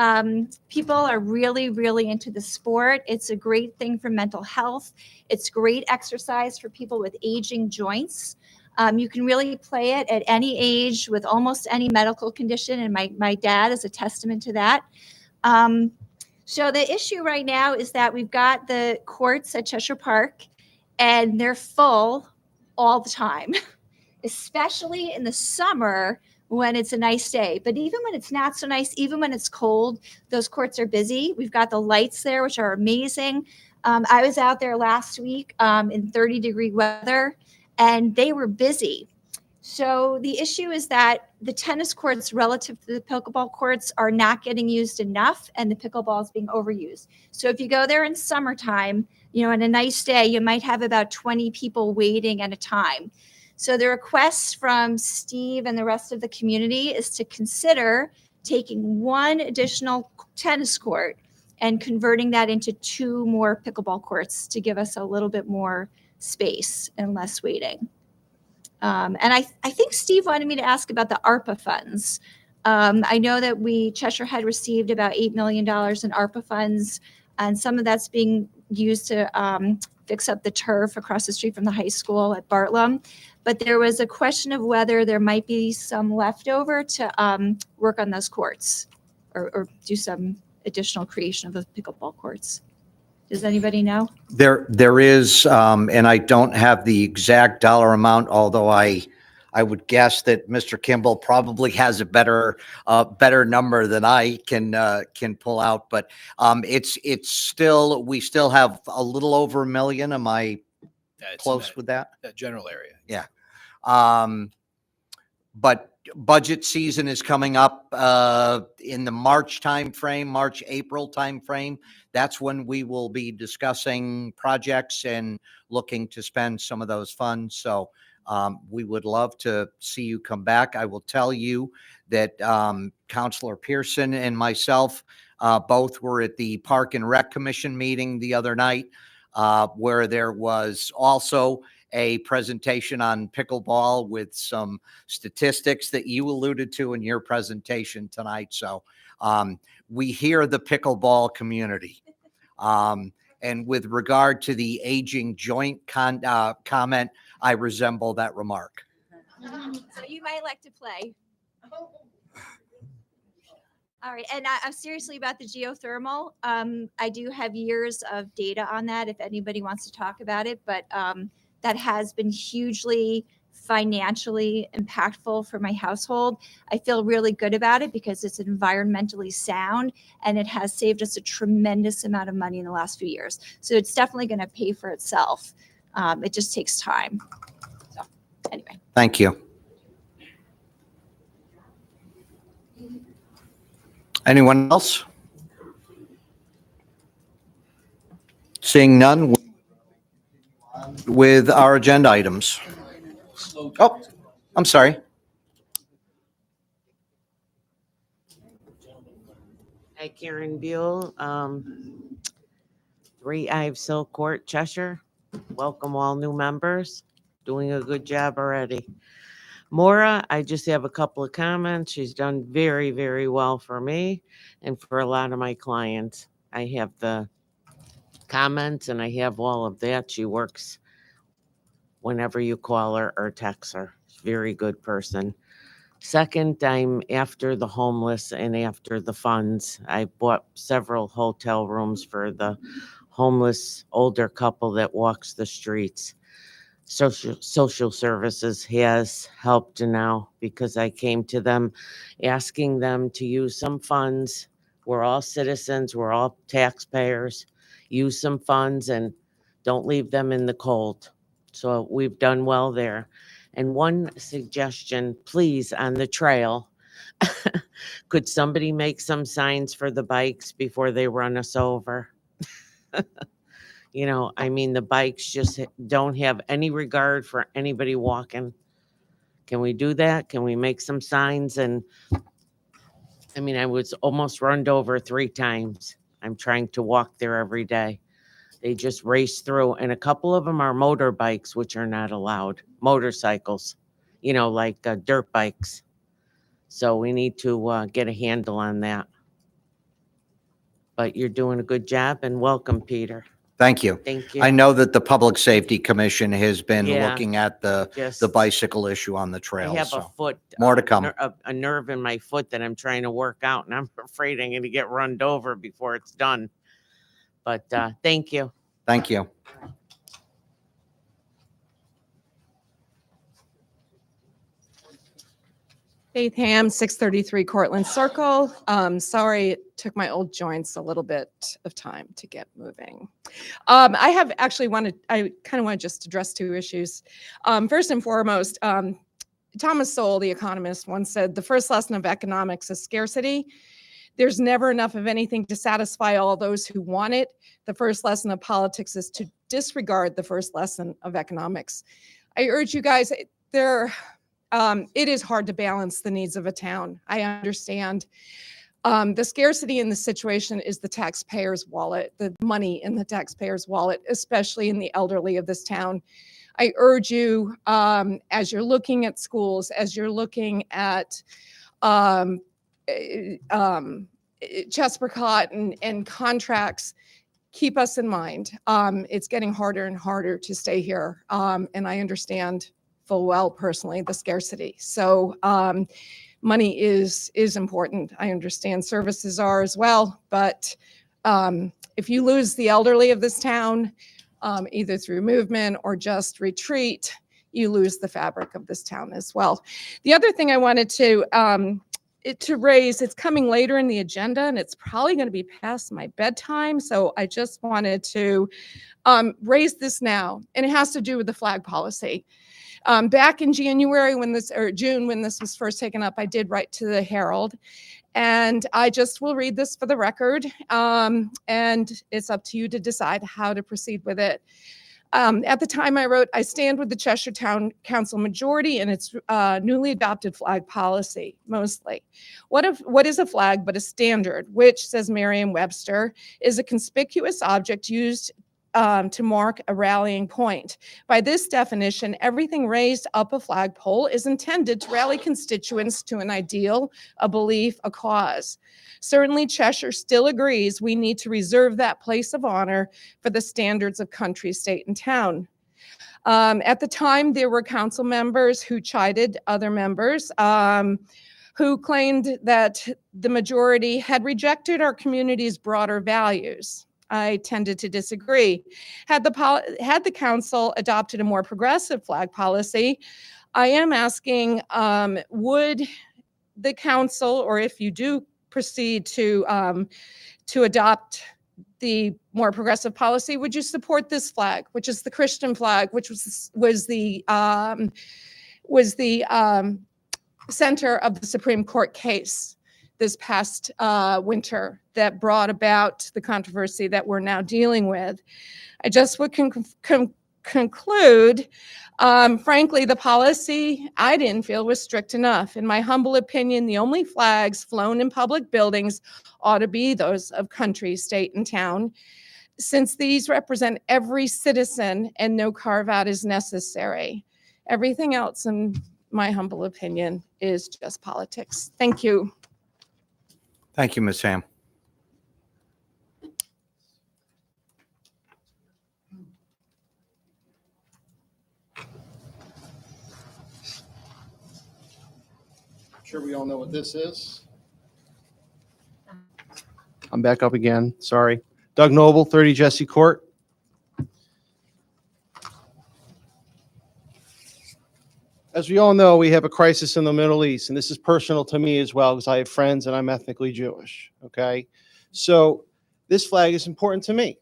people are really, really into the sport. It's a great thing for mental health. It's great exercise for people with aging joints. You can really play it at any age with almost any medical condition, and my dad is a testament to that. So the issue right now is that we've got the courts at Cheshire Park, and they're full all the time, especially in the summer when it's a nice day. But even when it's not so nice, even when it's cold, those courts are busy. We've got the lights there, which are amazing. I was out there last week in 30-degree weather, and they were busy. So the issue is that the tennis courts relative to the pickleball courts are not getting used enough, and the pickleball is being overused. So if you go there in summertime, on a nice day, you might have about 20 people waiting at a time. So the request from Steve and the rest of the community is to consider taking one additional tennis court and converting that into 2 more pickleball courts to give us a little bit more space and less waiting. And I think Steve wanted me to ask about the ARPA funds. I know that Cheshire had received about $8 million in ARPA funds, and some of that's being used to fix up the turf across the street from the high school at Bartlam. But there was a question of whether there might be some leftover to work on those courts or do some additional creation of the pickleball courts. Does anybody know? There is, and I don't have the exact dollar amount, although I would guess that Mr. Kimball probably has a better number than I can pull out. But we still have a little over $1 million. Am I It's in close with that? that general area. Yeah. But budget season is coming up in the March timeframe, March, April timeframe. That's when we will be discussing projects and looking to spend some of those funds. So we would love to see you come back. I will tell you that Councilor Pearson and myself both were at the Park and Rec Commission meeting the other night, where there was also a presentation on pickleball with some statistics that you alluded to in your presentation tonight. So we hear the pickleball community. And with regard to the aging joint comment, I resemble that remark. So you might like to play. All right, and I'm seriously about the geothermal. I do have years of data on that if anybody wants to talk about it, but that has been hugely financially impactful for my household. I feel really good about it because it's environmentally sound and it has saved us a tremendous amount of money in the last few years. So it's definitely going to pay for itself. It just takes time. So anyway. Thank you. Anyone else? Seeing none with our agenda items. Oh, I'm sorry. Hi, Karen Buell, 3 Ives Hill Court, Cheshire. Welcome all new members. Doing a good job already. Maura, I just have a couple of comments. She's done very, very well for me and for a lot of my clients. I have the comments and I have all of that. She works whenever you call her or text her. She's a very good person. Second, I'm after the homeless and after the funds. I bought several hotel rooms for the homeless older couple that walks the streets. Social services has helped now because I came to them asking them to use some funds. We're all citizens, we're all taxpayers. Use some funds and don't leave them in the cold. So we've done well there. And one suggestion, please, on the trail, could somebody make some signs for the bikes before they run us over? You know, I mean, the bikes just don't have any regard for anybody walking. Can we do that? Can we make some signs? And I mean, I was almost run over 3 times. I'm trying to walk there every day. They just race through, and a couple of them are motorbikes, which are not allowed. Motorcycles, you know, like dirt bikes. So we need to get a handle on that. But you're doing a good job, and welcome, Peter. Thank you. Thank you. I know that the Public Safety Commission has been Yeah, looking at the bicycle issue on the trail. I have so a foot, more to come. a nerve in my foot that I'm trying to work out, and I'm afraid I'm going to get run over before it's done. But thank you. Thank you. Faith Ham, 633 Cortlandt Circle. Sorry, it took my old joints a little bit of time to get moving. I kind of want to just address 2 issues. First and foremost, Thomas Sowell, the economist, once said, the first lesson of economics is scarcity. There's never enough of anything to satisfy all those who want it. The first lesson of politics is to disregard the first lesson of economics. I urge you guys, it is hard to balance the needs of a town. I understand. The scarcity in the situation is the taxpayer's wallet, the money in the taxpayer's wallet, especially in the elderly of this town. I urge you, as you're looking at schools, as you're looking at Chespercott and contracts, keep us in mind. It's getting harder and harder to stay here. And I understand full well personally the scarcity. So money is important. I understand services are as well. But if you lose the elderly of this town, either through movement or just retreat, you lose the fabric of this town as well. The other thing I wanted to to raise, it's coming later in the agenda and it's probably going to be past my bedtime. So I just wanted to raise this now, and it has to do with the flag policy. Back in January or June, when this was first taken up, I did write to the Herald, and I just will read this for the record. And it's up to you to decide how to proceed with it. At the time I wrote, I stand with the Cheshire Town Council majority and its newly adopted flag policy, mostly. What is a flag but a standard, which, says Merriam-Webster, is a conspicuous object used to mark a rallying point. By this definition, everything raised up a flagpole is intended to rally constituents to an ideal, a belief, a cause. Certainly, Cheshire still agrees we need to reserve that place of honor for the standards of country, state, and town. At the time, there were council members who chided other members who claimed that the majority had rejected our community's broader values. I tended to disagree. Had the council adopted a more progressive flag policy, I am asking, would the council, or if you do proceed to adopt the more progressive policy, would you support this flag, which is the Christian flag, which was the center of the Supreme Court case this past winter that brought about the controversy that we're now dealing with? I just would conclude, frankly, the policy I didn't feel was strict enough. In my humble opinion, the only flags flown in public buildings ought to be those of country, state, and town, since these represent every citizen and no carve-out is necessary. Everything else, in my humble opinion, is just politics. Thank you. Thank you, Ms. Ham. I'm sure we all know what this is. I'm back up again. Sorry. Doug Noble, 30 Jesse Court. As we all know, we have a crisis in the Middle East, and this is personal to me as well because I have friends and I'm ethnically Jewish, okay? So this flag is important to me,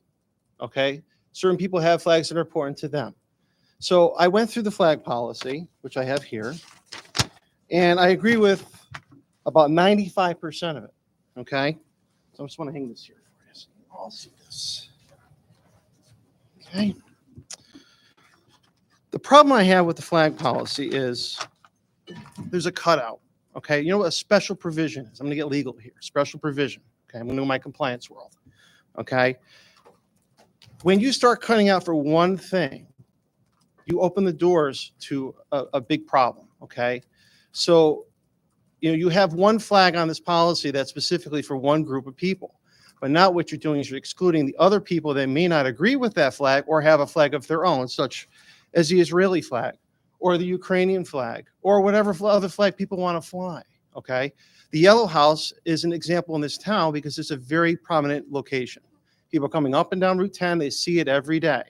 okay? Certain people have flags that are important to them. So I went through the flag policy, which I have here, and I agree with about 95% of it, okay? So I just want to hang this here for you so you all see this, okay? The problem I have with the flag policy is there's a cutout, okay? You know what a special provision is? I'm going to get legal here. Special provision, okay? I'm going to do my compliance world, okay? When you start cutting out for one thing, you open the doors to a big problem, okay? So, you know, you have one flag on this policy that's specifically for one group of people. But now what you're doing is you're excluding the other people that may not agree with that flag or have a flag of their own, such as the Israeli flag or the Ukrainian flag or whatever other flag people want to fly, okay? The Yellow House is an example in this town because it's a very prominent location. People coming up and down Route 10, they see it every day,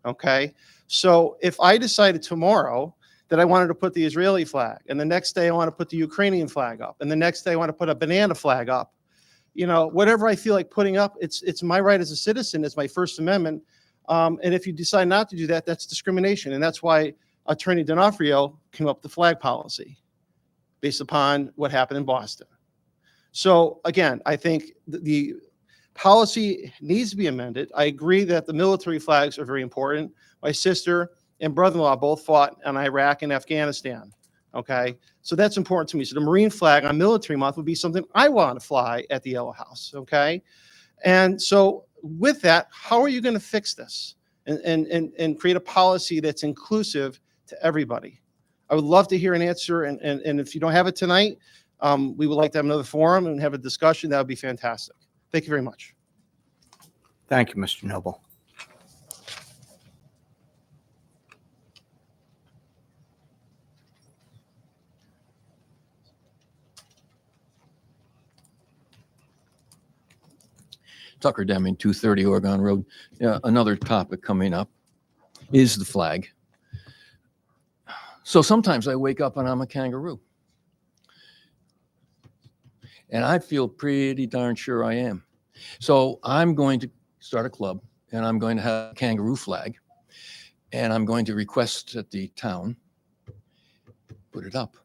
okay? So if I decided tomorrow that I wanted to put the Israeli flag, and the next day I want to put the Ukrainian flag up, and the next day I want to put a banana flag up, you know, whatever I feel like putting up, it's my right as a citizen, it's my First Amendment. And if you decide not to do that, that's discrimination. And that's why Attorney D'Onofrio came up with the flag policy based upon what happened in Boston. So again, I think the policy needs to be amended. I agree that the military flags are very important. My sister and brother-in-law both fought in Iraq and Afghanistan. Okay, so that's important to me. So the Marine flag on Military Month would be something I want to fly at the Yellow House. Okay, and so with that, how are you going to fix this and create a policy that's inclusive to everybody? I would love to hear an answer, and if you don't have it tonight, we would like to have another forum and have a discussion. That would be fantastic. Thank you very much. Thank you, Mr. Noble. Tucker Deming, 230 Oregon Road. Another topic coming up is the flag. So sometimes I wake up and I'm a kangaroo. And I feel pretty darn sure I am. So I'm going to start a club, and I'm going to have a kangaroo flag, and I'm going to request that the town put it up.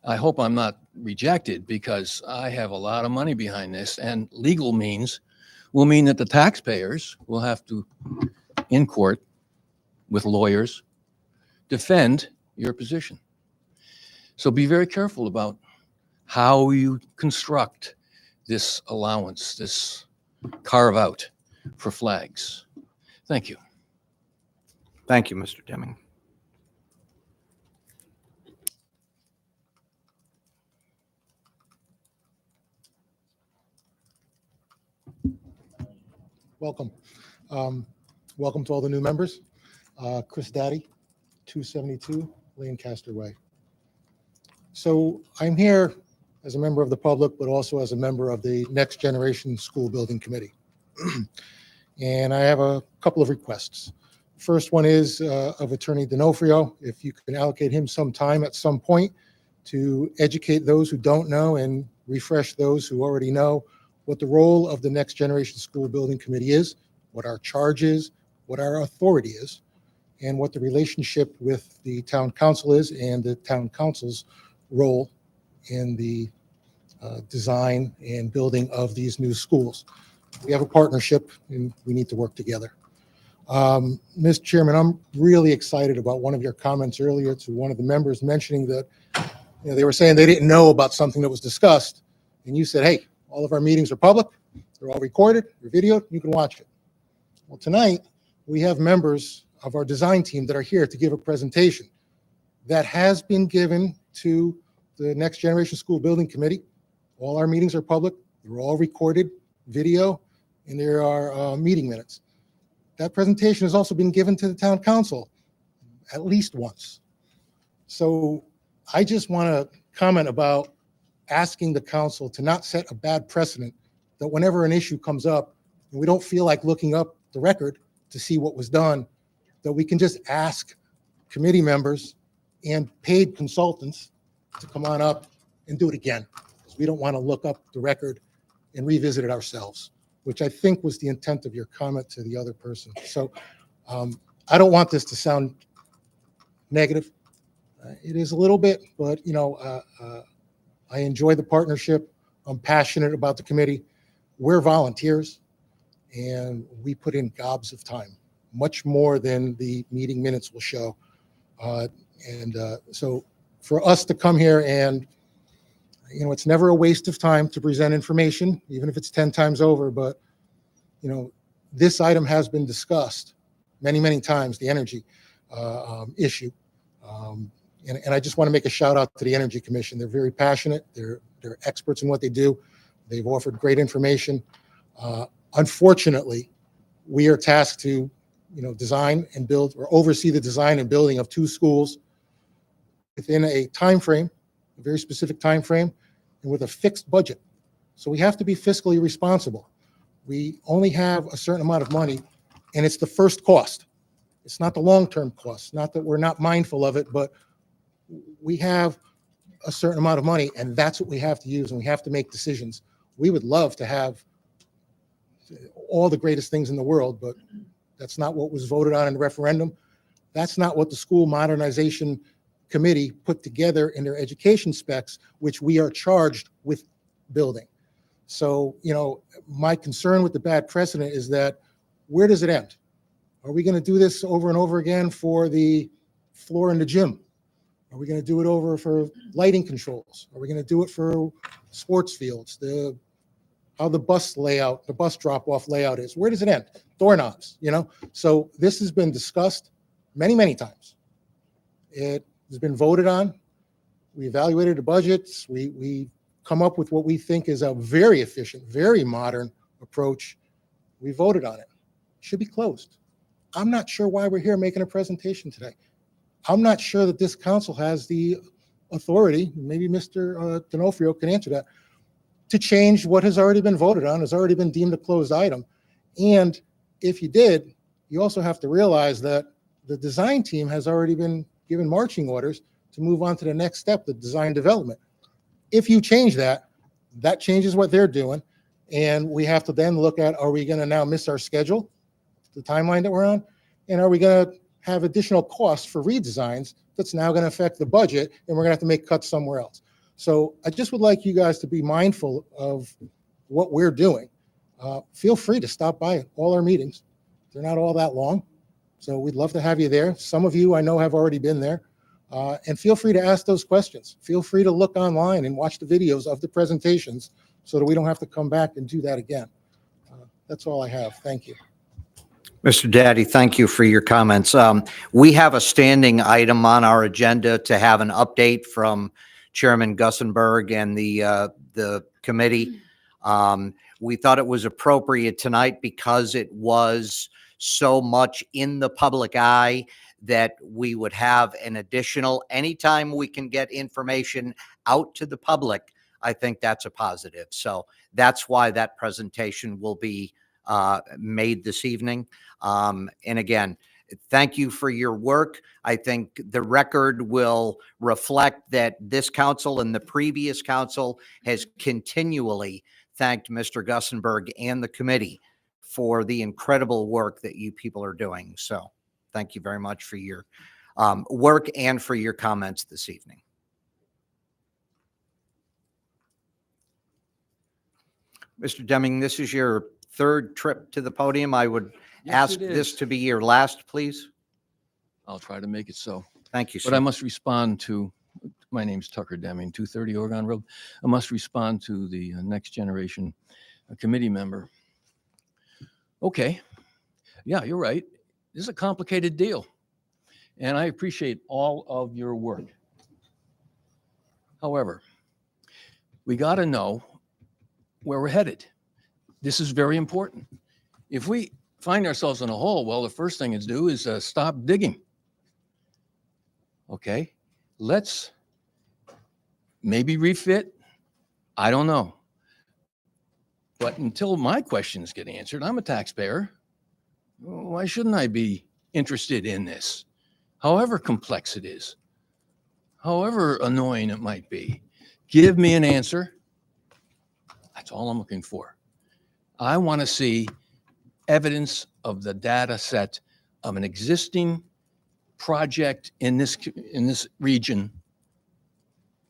I hope I'm not rejected, because I have a lot of money behind this, and legal means will mean that the taxpayers will have to, in court with lawyers, defend your position. So be very careful about how you construct this allowance, this carve out for flags. Thank you. Thank you, Mr. Deming. Welcome. Welcome to all the new members. Chris Daddy, 272 Lancaster Way. So I'm here as a member of the public, but also as a member of the Next Generation School Building Committee. And I have a couple of requests. First one is of Attorney D'Onofrio, if you can allocate him some time at some point to educate those who don't know and refresh those who already know what the role of the Next Generation School Building Committee is, what our charge is, what our authority is, and what the relationship with the town council is and the town council's role in the design and building of these new schools. We have a partnership and we need to work together. Mr. Chairman, I'm really excited about one of your comments earlier to one of the members mentioning that they were saying they didn't know about something that was discussed. And you said, hey, all of our meetings are public. They're all recorded, they're videoed, you can watch it. Well, tonight we have members of our design team that are here to give a presentation that has been given to the Next Generation School Building Committee. All our meetings are public. They're all recorded, video, and there are meeting minutes. That presentation has also been given to the town council at least once. So I just want to comment about asking the council to not set a bad precedent that whenever an issue comes up and we don't feel like looking up the record to see what was done, that we can just ask committee members and paid consultants to come on up and do it again. Because we don't want to look up the record and revisit it ourselves, which I think was the intent of your comment to the other person. So I don't want this to sound negative. It is a little bit, but I enjoy the partnership. I'm passionate about the committee. We're volunteers and we put in gobs of time, much more than the meeting minutes will show. So for us to come here and, it's never a waste of time to present information, even if it's 10 times over, but, this item has been discussed many, many times, the energy issue. And I just want to make a shout out to the Energy Commission. They're very passionate. They're experts in what they do. They've offered great information. Unfortunately, we are tasked to, design and build or oversee the design and building of 2 schools within a time frame, a very specific time frame, and with a fixed budget. So we have to be fiscally responsible. We only have a certain amount of money, and it's the first cost. It's not the long-term cost. Not that we're not mindful of it, but we have a certain amount of money, and that's what we have to use, and we have to make decisions. We would love to have all the greatest things in the world, but that's not what was voted on in the referendum. That's not what the School Modernization Committee put together in their education specs, which we are charged with building. So, my concern with the bad precedent is that where does it end? Are we going to do this over and over again for the floor in the gym? Are we going to do it over for lighting controls? Are we going to do it for sports fields? How the bus layout, the bus drop-off layout is? Where does it end? Doorknobs, So this has been discussed many, many times. It has been voted on. We evaluated the budgets. We come up with what we think is a very efficient, very modern approach. We voted on it. It should be closed. I'm not sure why we're here making a presentation today. I'm not sure that this council has the authority, maybe Mr. D'Onofrio can answer that, to change what has already been voted on, has already been deemed a closed item. And if you did, you also have to realize that the design team has already been given marching orders to move on to the next step, the design development. If you change that, That changes what they're doing. And we have to then look at, are we going to now miss our schedule, the timeline that we're on? And are we going to have additional costs for redesigns that's now going to affect the budget, and we're going to have to make cuts somewhere else? So I just would like you guys to be mindful of what we're doing. Feel free to stop by all our meetings. They're not all that long. So we'd love to have you there. Some of you I know have already been there. And feel free to ask those questions. Feel free to look online and watch the videos of the presentations so that we don't have to come back and do that again. That's all I have. Thank you. Mr. Daddy, thank you for your comments. We have a standing item on our agenda to have an update from Chairman Gussenberg and the committee. We thought it was appropriate tonight because it was so much in the public eye that we would have an additional, anytime we can get information out to the public, I think that's a positive. So that's why that presentation will be made this evening. And again, thank you for your work. I think the record will reflect that this council and the previous council has continually thanked Mr. Gussenberg and the committee for the incredible work that you people are doing. So thank you very much for your work and for your comments this evening. Mr. Deming, this is your third trip to the podium. I would ask this to be your last, please. I'll try to make it so. Thank you, sir. But I must respond to, my name's Tucker Deming, 230 Oregon Road. I must respond to the Next Generation committee member. Okay. Yeah, you're right. This is a complicated deal. And I appreciate all of your work. However, we got to know where we're headed. This is very important. If we find ourselves in a hole, well, the first thing to do is stop digging. Okay, let's maybe refit. I don't know. But until my questions get answered, I'm a taxpayer. Why shouldn't I be interested in this? However complex it is, however annoying it might be, give me an answer. That's all I'm looking for. I want to see evidence of the data set of an existing project in this region,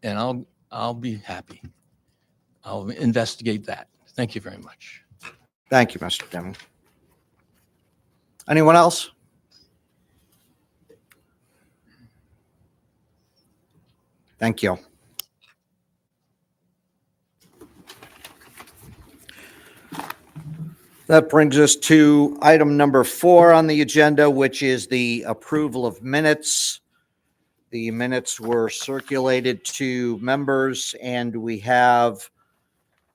and I'll be happy. I'll investigate that. Thank you very much. Thank you, Mr. Deming. Anyone else? Thank you. That brings us to item number 4 on the agenda, which is the approval of minutes. The minutes were circulated to members, and we have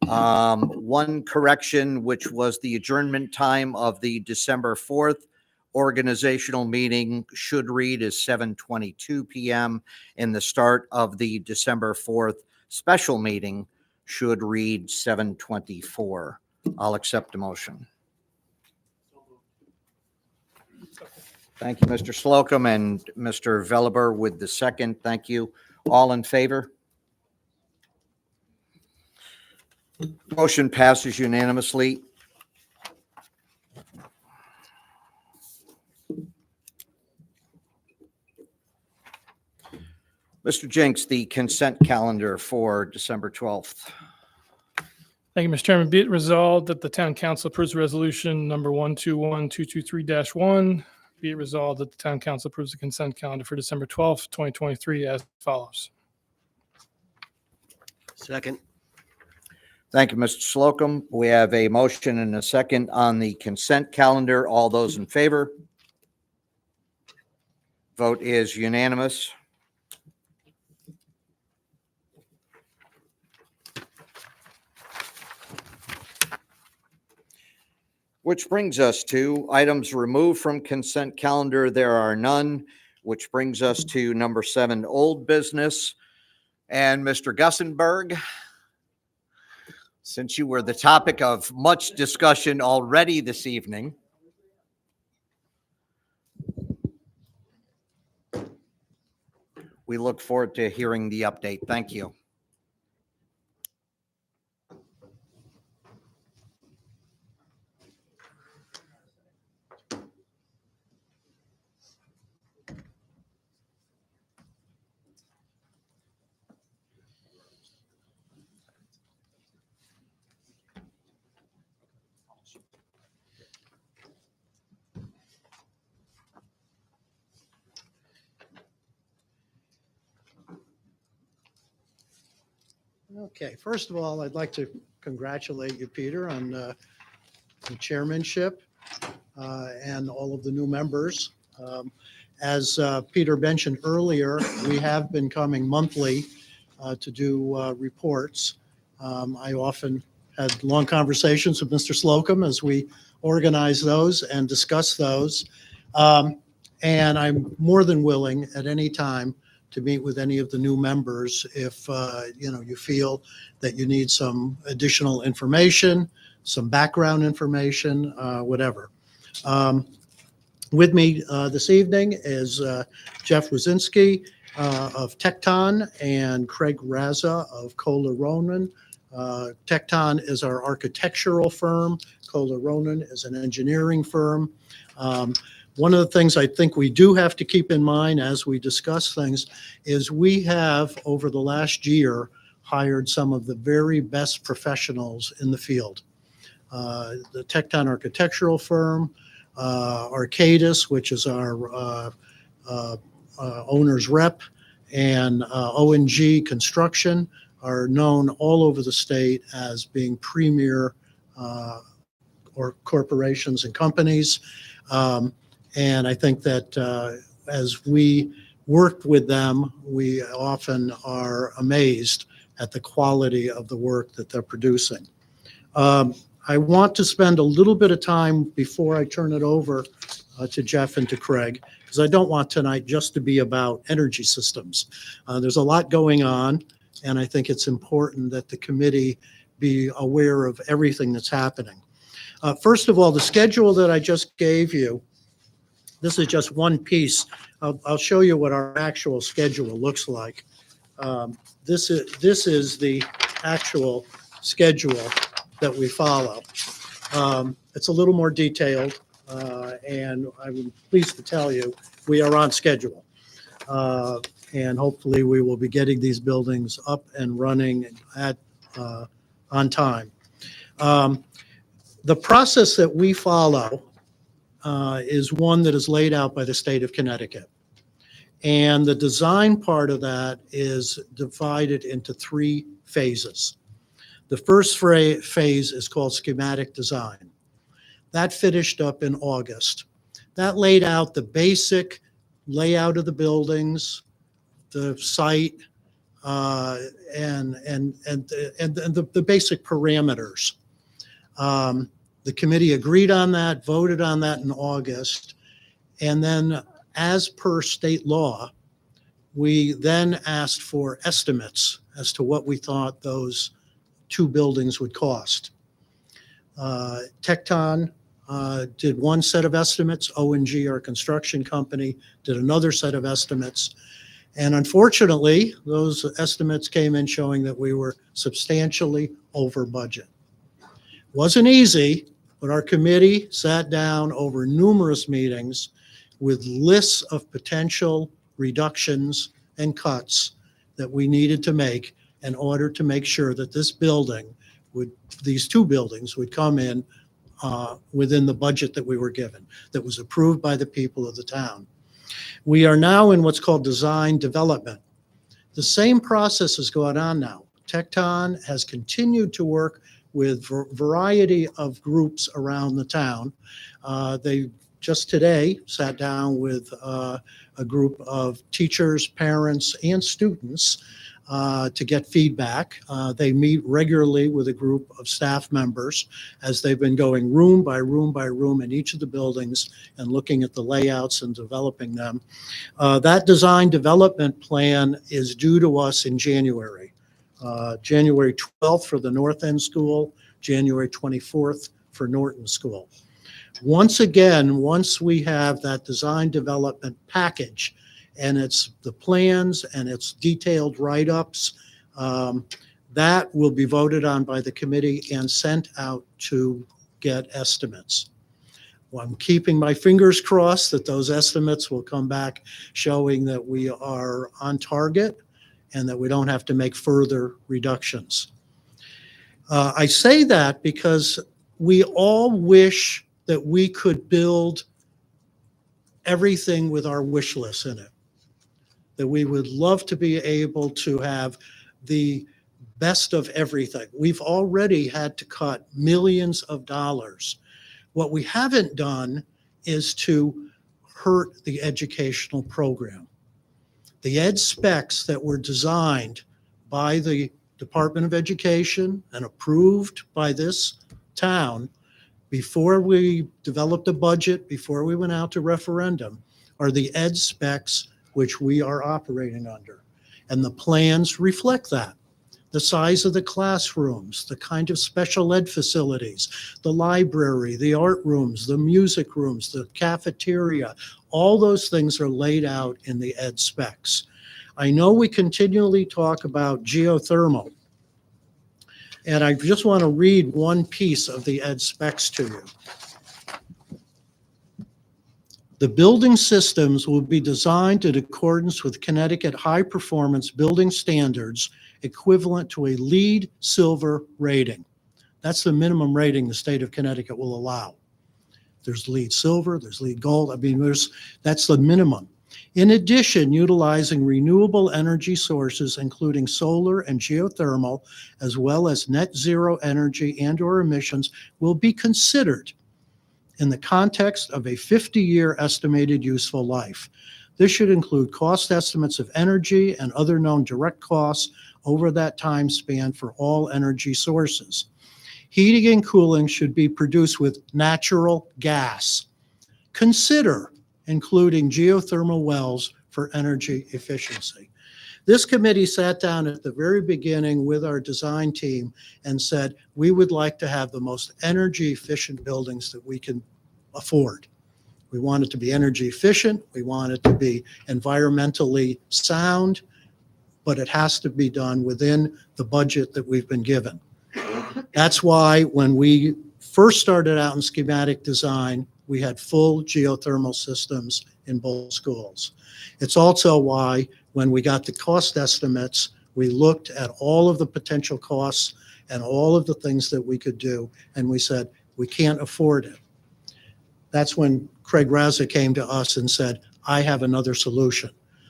one correction, which was the adjournment time of the December 4th organizational meeting should read as 7:22 p.m. and the start of the December 4th special meeting should read 7:24. I'll accept a motion. Thank you, Mr. Slocum, and Mr. Veliber with the second. Thank you. All in favor? Motion passes unanimously. Mr. Jenks, the consent calendar for December 12th. Thank you, Mr. Chairman. Be it resolved that the town council approves resolution number 121223-1. Be it resolved that the town council approves the consent calendar for December 12th, 2023 as follows. Second. Thank you, Mr. Slocum. We have a motion and a second on the consent calendar. All those in favor? Vote is unanimous. Which brings us to items removed from consent calendar. There are none, which brings us to number 7, old business. And Mr. Gussenberg, since you were the topic of much discussion already this evening, we look forward to hearing the update. Thank you. Okay, first of all, I'd like to congratulate you, Peter, on the chairmanship and all of the new members. As Peter mentioned earlier, we have been coming monthly to do reports. I often had long conversations with Mr. Slocum as we organize those and discuss those. And I'm more than willing at any time to meet with any of the new members if you feel that you need some additional information, some background information, whatever. With me this evening is Jeff Wazinski of Tecton and Craig Raza of Kohler Ronan. Tecton is our architectural firm. Kohler Ronan is an engineering firm. One of the things I think we do have to keep in mind as we discuss things is we have, over the last year, hired some of the very best professionals in the field. The Tecton architectural firm, Arcadis, which is our owner's rep, and O&G Construction are known all over the state as being premier or corporations and companies. And I think that as we work with them, we often are amazed at the quality of the work that they're producing. I want to spend a little bit of time before I turn it over to Jeff and to Craig, because I don't want tonight just to be about energy systems. There's a lot going on, and I think it's important that the committee be aware of everything that's happening. First of all, the schedule that I just gave you, this is just one piece. I'll show you what our actual schedule looks like. This is the actual schedule that we follow. It's a little more detailed, and I'm pleased to tell you we are on schedule. And hopefully we will be getting these buildings up and running on time. The process that we follow is one that is laid out by the state of Connecticut. And the design part of that is divided into 3 phases. The first phase is called schematic design. That finished up in August. That laid out the basic layout of the buildings, the site, and the basic parameters. The committee agreed on that, voted on that in August. And then, as per state law, we then asked for estimates as to what we thought those 2 buildings would cost. Tecton did one set of estimates. O&G, our construction company, did another set of estimates. And unfortunately, those estimates came in showing that we were substantially over budget. Wasn't easy, but our committee sat down over numerous meetings with lists of potential reductions and cuts that we needed to make in order to make sure that these 2 buildings would come in within the budget that we were given, that was approved by the people of the town. We are now in what's called design development. The same process is going on now. Tecton has continued to work with a variety of groups around the town. They just today sat down with a group of teachers, parents, and students to get feedback. They meet regularly with a group of staff members as they've been going room by room by room in each of the buildings and looking at the layouts and developing them. That design development plan is due to us in January. January 12th for the North End School, January 24th for Norton School. Once again, once we have that design development package, and it's the plans and it's detailed write-ups, that will be voted on by the committee and sent out to get estimates. Well, I'm keeping my fingers crossed that those estimates will come back showing that we are on target and that we don't have to make further reductions. I say that because we all wish that we could build everything with our wish list in it, that we would love to be able to have the best of everything. We've already had to cut millions of dollars. What we haven't done is to hurt the educational program. The ed specs that were designed by the Department of Education and approved by this town before we developed a budget, before we went out to referendum, are the ed specs which we are operating under. And the plans reflect that. The size of the classrooms, the kind of special ed facilities, the library, the art rooms, the music rooms, the cafeteria, all those things are laid out in the ed specs. I know we continually talk about geothermal, and I just want to read one piece of the ed specs to you. The building systems will be designed in accordance with Connecticut high-performance building standards equivalent to a LEED Silver rating. That's the minimum rating the state of Connecticut will allow. There's LEED Silver, there's LEED Gold. I mean, that's the minimum. In addition, utilizing renewable energy sources, including solar and geothermal, as well as net zero energy and/or emissions, will be considered in the context of a 50-year estimated useful life. This should include cost estimates of energy and other known direct costs over that time span for all energy sources. Heating and cooling should be produced with natural gas. Consider including geothermal wells for energy efficiency. This committee sat down at the very beginning with our design team and said, we would like to have the most energy efficient buildings that we can afford. We want it to be energy efficient. We want it to be environmentally sound, but it has to be done within the budget that we've been given. That's why when we first started out in schematic design, we had full geothermal systems in both schools. It's also why when we got the cost estimates, we looked at all of the potential costs and all of the things that we could do, and we said, we can't afford it. That's when Craig Raza came to us and said, I have another solution.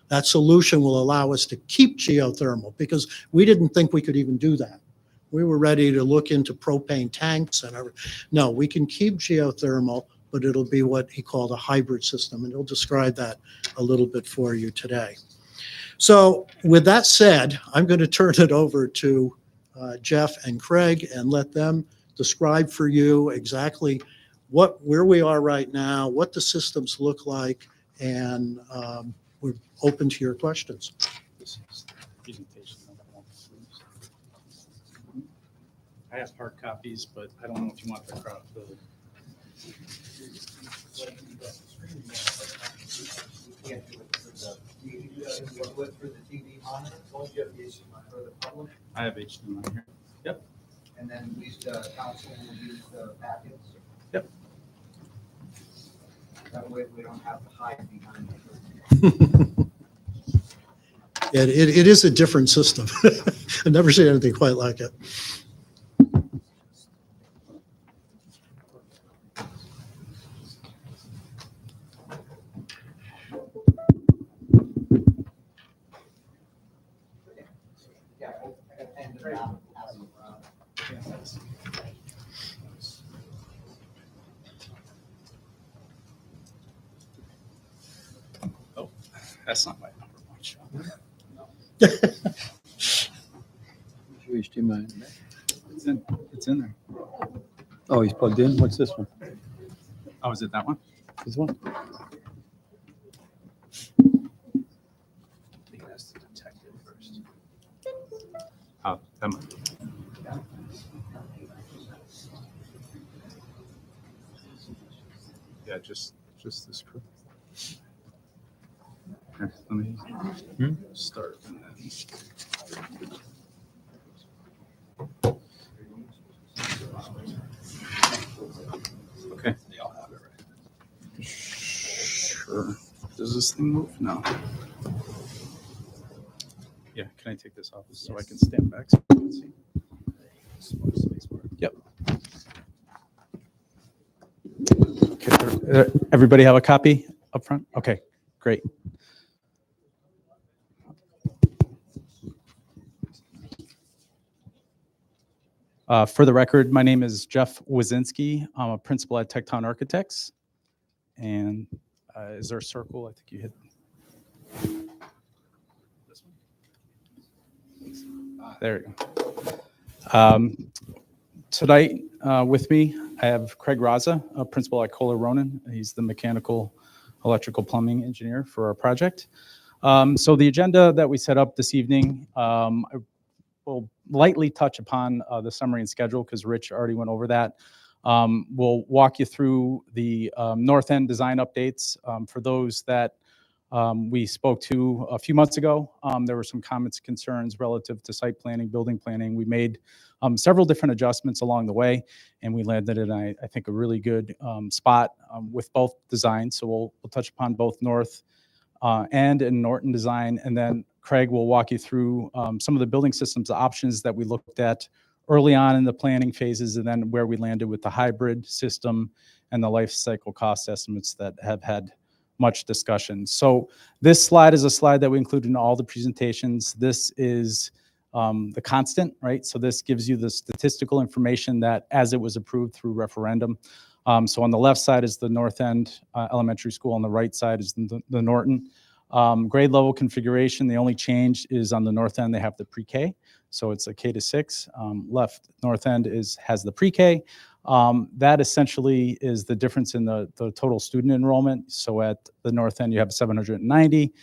That solution will allow us to keep geothermal, because we didn't think we could even do that. We were ready to look into propane tanks and everything. No, we can keep geothermal, but it'll be what he called a hybrid system, and he'll describe that a little bit for you today. So with that said, I'm going to turn it over to Jeff and Craig and let them describe for you exactly where we are right now, what the systems look like, and we're open to your questions. This is the presentation. I have hard copies, but I don't know if you want the crowd. I have HDMI here. Yep. And then we, council will use the packets. Yep. That way we don't have to hide behind it. It is a different system. I've never seen anything quite like it. Oh, that's not my number much. HDMI. It's in there. Oh, he's plugged in? What's this one? Oh, is it that one? This one? I think it has to detect it first. Oh, that might be. Yeah, just this crew. Here, let me start and then. Okay. They all have it, right? Sure. Does this thing move? No. Yeah, can I take this off so I can stand back so I can see? Yep. Everybody have a copy up front? Okay, great. For the record, my name is Jeff Wazinski. I'm a principal at Tecton Architects. And is there a circle? I think you hit. There you go. Tonight with me, I have Craig Raza, a principal at Kohler Ronan. He's the mechanical, electrical, plumbing engineer for our project. So the agenda that we set up this evening, I will lightly touch upon the summary and schedule because Rich already went over that. We'll walk you through the North End design updates. For those that we spoke to a few months ago, there were some comments, concerns relative to site planning, building planning. We made several different adjustments along the way, and we landed in, I think, a really good spot with both designs. So we'll touch upon both North and in Norton design, and then Craig will walk you through some of the building systems options that we looked at early on in the planning phases, and then where we landed with the hybrid system and the life cycle cost estimates that have had much discussion. So this slide is a slide that we include in all the presentations. This is the constant, right? So this gives you the statistical information that as it was approved through referendum. So on the left side is the North End Elementary School, on the right side is the Norton. Grade level configuration, the only change is on the North End, they have the pre-K. So it's a K to 6. Left North End has the pre-K. That essentially is the difference in the total student enrollment. So at the North End, you have 790,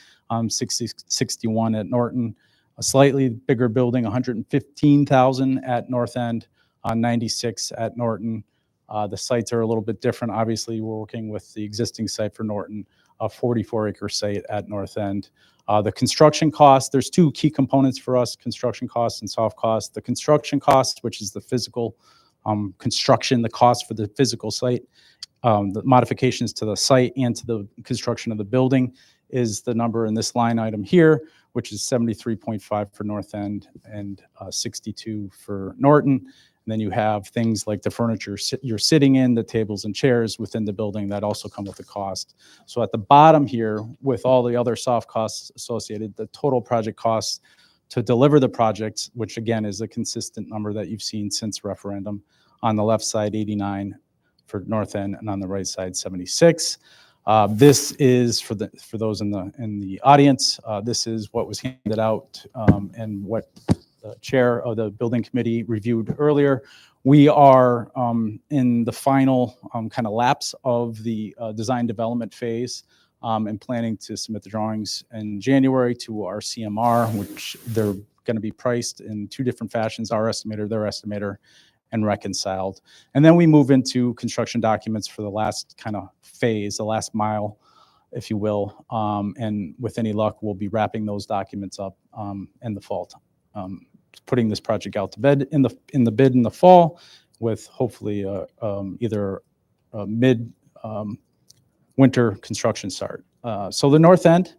61 at Norton. A slightly bigger building, 115,000 at North End, 96 at Norton. The sites are a little bit different. Obviously, we're working with the existing site for Norton, a 44-acre site at North End. The construction cost, there's two key components for us, construction costs and soft costs. The construction cost, which is the physical construction, the cost for the physical site, the modifications to the site and to the construction of the building is the number in this line item here, which is 73.5 for North End and 62 for Norton. And then you have things like the furniture you're sitting in, the tables and chairs within the building that also come with a cost. So at the bottom here, with all the other soft costs associated, the total project costs to deliver the project, which again is a consistent number that you've seen since referendum. On the left side, 89 for North End, and on the right side, 76. This is for those in the audience. This is what was handed out and what the chair of the building committee reviewed earlier. We are in the final kind of lapse of the design development phase and planning to submit the drawings in January to our CMR, which they're going to be priced in two different fashions, our estimator, their estimator, and reconciled. And then we move into construction documents for the last kind of phase, the last mile, if you will. And with any luck, we'll be wrapping those documents up in the fall. Putting this project out to bid in the bid in the fall, with hopefully either a mid winter construction start. So the North End,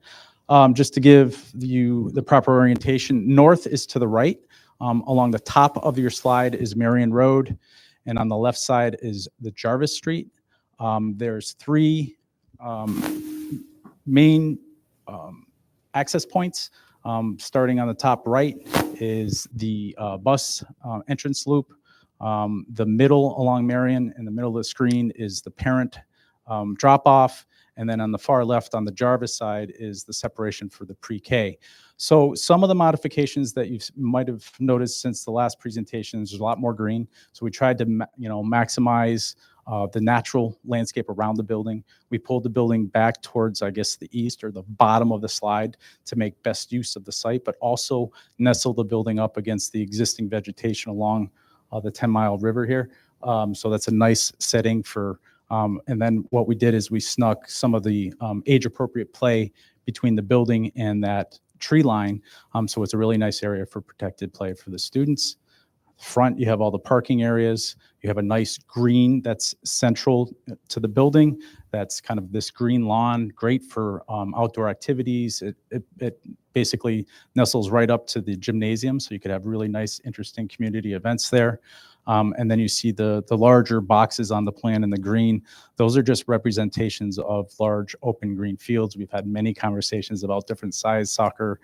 just to give you the proper orientation, north is to the right. Along the top of your slide is Marion Road, and on the left side is the Jarvis Street. There's three main access points. Starting on the top right is the bus entrance loop. The middle along Marion, in the middle of the screen, is the parent drop-off. And then on the far left on the Jarvis side is the separation for the pre-K. So some of the modifications that you might have noticed since the last presentation, there's a lot more green. So we tried to maximize the natural landscape around the building. We pulled the building back towards, I guess, the east or the bottom of the slide to make best use of the site, but also nestle the building up against the existing vegetation along the 10-mile river here. So that's a nice setting for, and then what we did is we snuck some of the age-appropriate play between the building and that tree line. So it's a really nice area for protected play for the students. Front, you have all the parking areas. You have a nice green that's central to the building. That's kind of this green lawn, great for outdoor activities. It basically nestles right up to the gymnasium, so you could have really nice, interesting community events there. And then you see the larger boxes on the plan in the green. Those are just representations of large open green fields. We've had many conversations about different size soccer,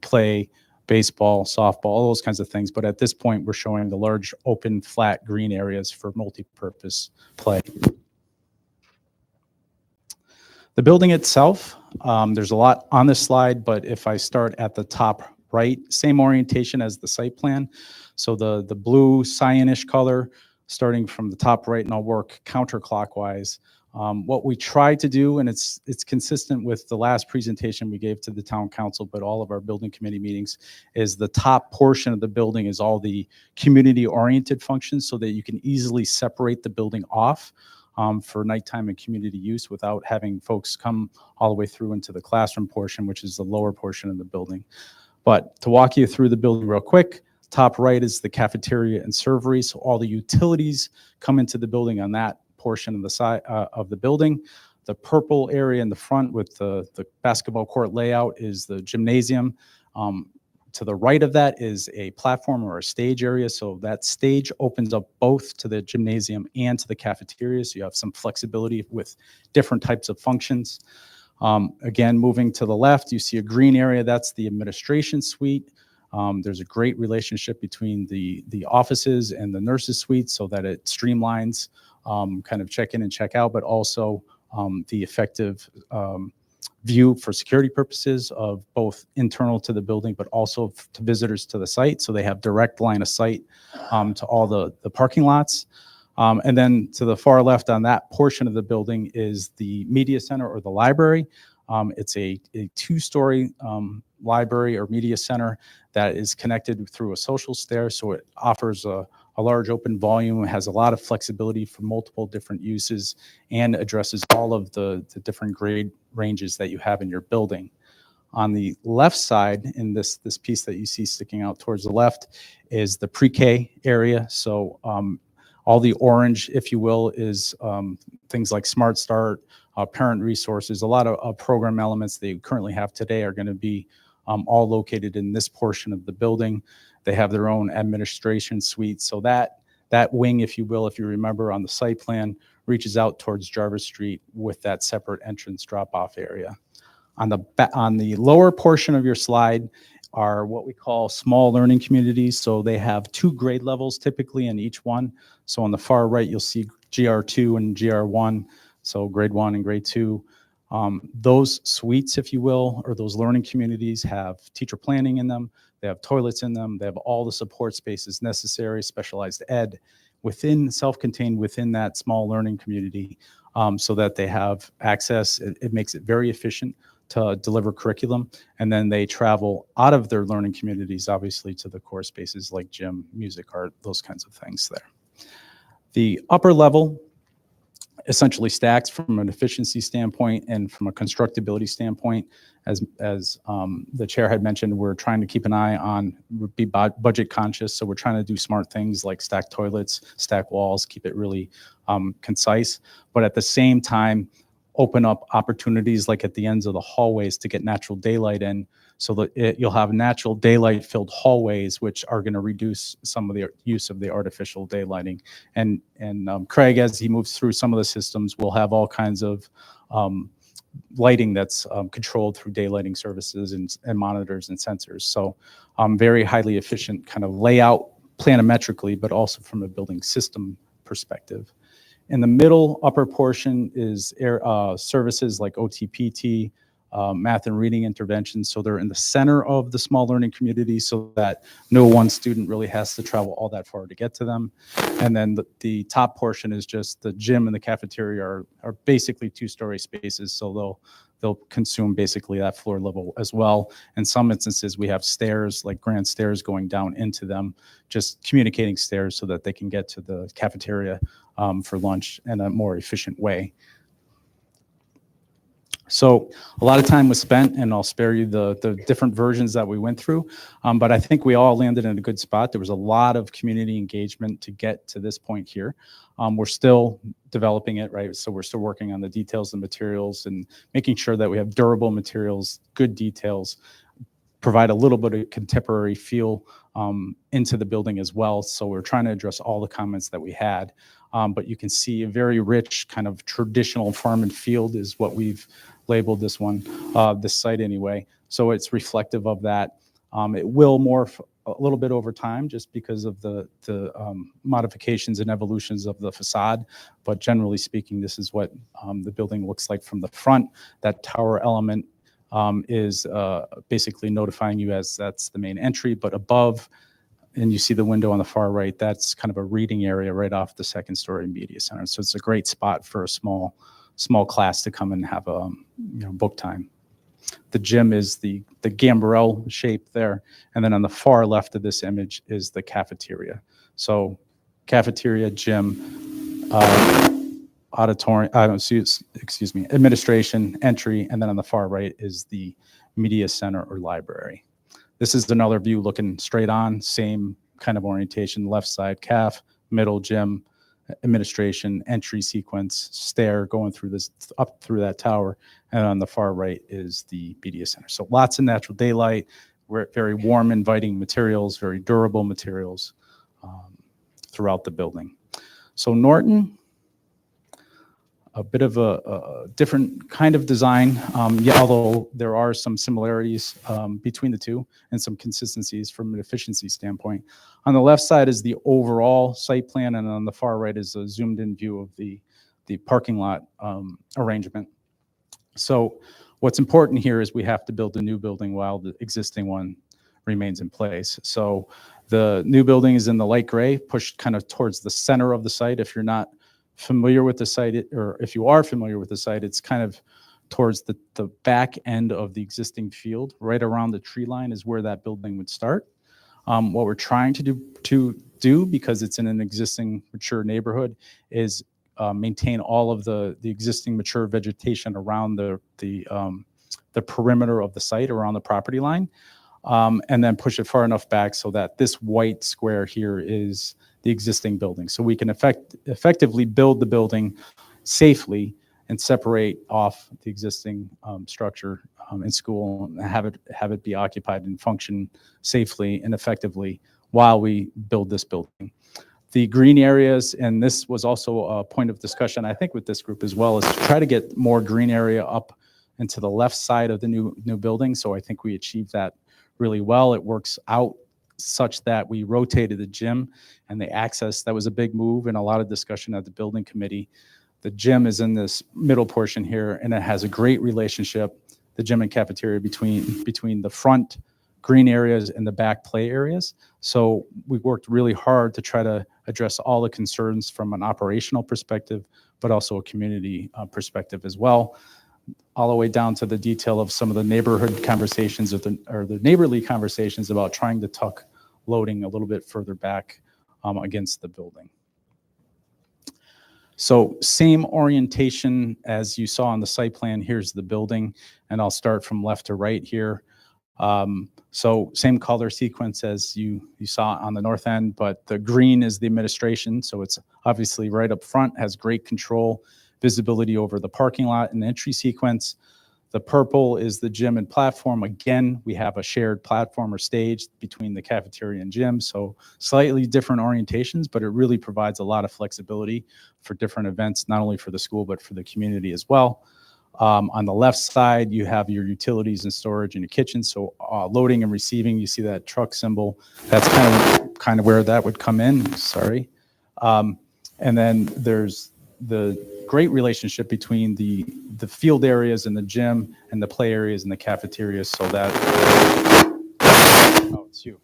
play, baseball, softball, all those kinds of things. But at this point, we're showing the large open flat green areas for multi-purpose play. The building itself, there's a lot on this slide, but if I start at the top right, same orientation as the site plan. So the blue cyanish color starting from the top right, and I'll work counterclockwise. What we try to do, and it's consistent with the last presentation we gave to the town council, but all of our building committee meetings, is the top portion of the building is all the community-oriented functions so that you can easily separate the building off for nighttime and community use without having folks come all the way through into the classroom portion, which is the lower portion of the building. But to walk you through the building real quick, top right is the cafeteria and servery. So all the utilities come into the building on that portion of the side of the building. The purple area in the front with the basketball court layout is the gymnasium. To the right of that is a platform or a stage area. So that stage opens up both to the gymnasium and to the cafeteria. So you have some flexibility with different types of functions. Again, moving to the left, you see a green area. That's the administration suite. There's a great relationship between the offices and the nurses suite so that it streamlines kind of check in and check out, but also the effective view for security purposes of both internal to the building, but also to visitors to the site. So they have direct line of sight to all the parking lots. And then to the far left on that portion of the building is the media center or the library. It's a two-story library or media center that is connected through a social stair. So it offers a large open volume, has a lot of flexibility for multiple different uses, and addresses all of the different grade ranges that you have in your building. On the left side, in this piece that you see sticking out towards the left, is the pre-K area. So all the orange, if you will, is things like Smart Start, parent resources. A lot of program elements that you currently have today are going to be all located in this portion of the building. They have their own administration suite. So that wing, if you will, if you remember on the site plan, reaches out towards Jarvis Street with that separate entrance drop-off area. On the lower portion of your slide are what we call small learning communities. So they have 2 grade levels typically in each one. So on the far right, you'll see GR2 and GR1, so grade 1 and grade 2. Those suites, if you will, or those learning communities have teacher planning in them. They have toilets in them. They have all the support spaces necessary, specialized ed within, self-contained within that small learning community so that they have access. It makes it very efficient to deliver curriculum. And then they travel out of their learning communities, obviously, to the core spaces like gym, music, art, those kinds of things there. The upper level essentially stacks from an efficiency standpoint and from a constructability standpoint. As the chair had mentioned, we're trying to keep an eye on, be budget conscious. So we're trying to do smart things like stack toilets, stack walls, keep it really concise. But at the same time, open up opportunities like at the ends of the hallways to get natural daylight in, so that you'll have natural daylight filled hallways, which are going to reduce some of the use of the artificial daylighting. And Craig, as he moves through some of the systems, will have all kinds of lighting that's controlled through daylighting services and monitors and sensors. So very highly efficient kind of layout planimetrically, but also from a building system perspective. In the middle upper portion is services like OTPT, math and reading interventions. So they're in the center of the small learning community so that no one student really has to travel all that far to get to them. And then the top portion is just the gym and the cafeteria are basically 2-story spaces. So they'll consume basically that floor level as well. In some instances, we have stairs, like grand stairs going down into them, just communicating stairs so that they can get to the cafeteria for lunch in a more efficient way. So a lot of time was spent, and I'll spare you the different versions that we went through, but I think we all landed in a good spot. There was a lot of community engagement to get to this point here. We're still developing it, right? So we're still working on the details and materials and making sure that we have durable materials, good details, provide a little bit of contemporary feel into the building as well. So we're trying to address all the comments that we had. But you can see a very rich kind of traditional farm and field is what we've labeled this one, this site anyway. So it's reflective of that. It will morph a little bit over time just because of the modifications and evolutions of the facade. But generally speaking, this is what the building looks like from the front. That tower element is basically notifying you as that's the main entry, but above, and you see the window on the far right, that's kind of a reading area right off the second story media center. So it's a great spot for a small class to come and have a book time. The gym is the gambrel shape there. And then on the far left of this image is the cafeteria. So cafeteria, gym, auditorium, excuse me, administration, entry, and then on the far right is the media center or library. This is another view looking straight on, same kind of orientation, left side caf, middle gym, administration, entry sequence, stair going through this, up through that tower, and on the far right is the media center. So lots of natural daylight, very warm, inviting materials, very durable materials throughout the building. So Norton, a bit of a different kind of design, although there are some similarities between the two and some consistencies from an efficiency standpoint. On the left side is the overall site plan, and on the far right is a zoomed in view of the parking lot arrangement. So what's important here is we have to build a new building while the existing one remains in place. So the new building is in the light gray, pushed kind of towards the center of the site. If you're not familiar with the site, or if you are familiar with the site, it's kind of towards the back end of the existing field. Right around the tree line is where that building would start. What we're trying to do, because it's in an existing mature neighborhood, is maintain all of the existing mature vegetation around the perimeter of the site, around the property line, and then push it far enough back so that this white square here is the existing building. So we can effectively build the building safely and separate off the existing structure in school and have it be occupied and function safely and effectively while we build this building. The green areas, and this was also a point of discussion, I think, with this group as well, is to try to get more green area up into the left side of the new building. So I think we achieved that really well. It works out such that we rotated the gym and the access. That was a big move and a lot of discussion at the building committee. The gym is in this middle portion here, and it has a great relationship, the gym and cafeteria, between the front green areas and the back play areas. So we worked really hard to try to address all the concerns from an operational perspective, but also a community perspective as well, all the way down to the detail of some of the neighborhood conversations or the neighborly conversations about trying to tuck loading a little bit further back against the building. So same orientation as you saw on the site plan. Here's the building, and I'll start from left to right here. So same color sequence as you saw on the north end, but the green is the administration. So it's obviously right up front, has great control, visibility over the parking lot and entry sequence. The purple is the gym and platform. Again, we have a shared platform or stage between the cafeteria and gym. So slightly different orientations, but it really provides a lot of flexibility for different events, not only for the school, but for the community as well. On the left side, you have your utilities and storage in your kitchen. So loading and receiving, you see that truck symbol. That's kind of where that would come in. Sorry. And then there's the great relationship between the field areas and the gym and the play areas and the cafeteria. So that, oh, it's you.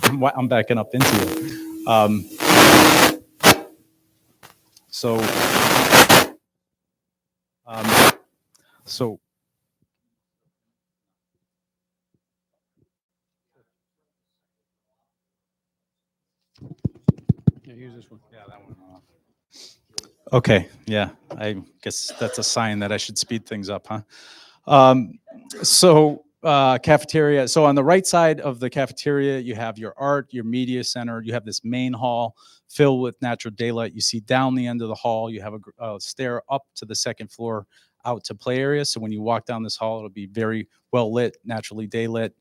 I'm backing up into you. So Yeah, use this one. Yeah, that one. Okay, yeah, I guess that's a sign that I should speed things up, huh? Cafeteria. So on the right side of the cafeteria, you have your art, your media center. You have this main hall filled with natural daylight. You see down the end of the hall, you have a stair up to the second floor out to play area. So when you walk down this hall, it'll be very well lit, naturally daylit.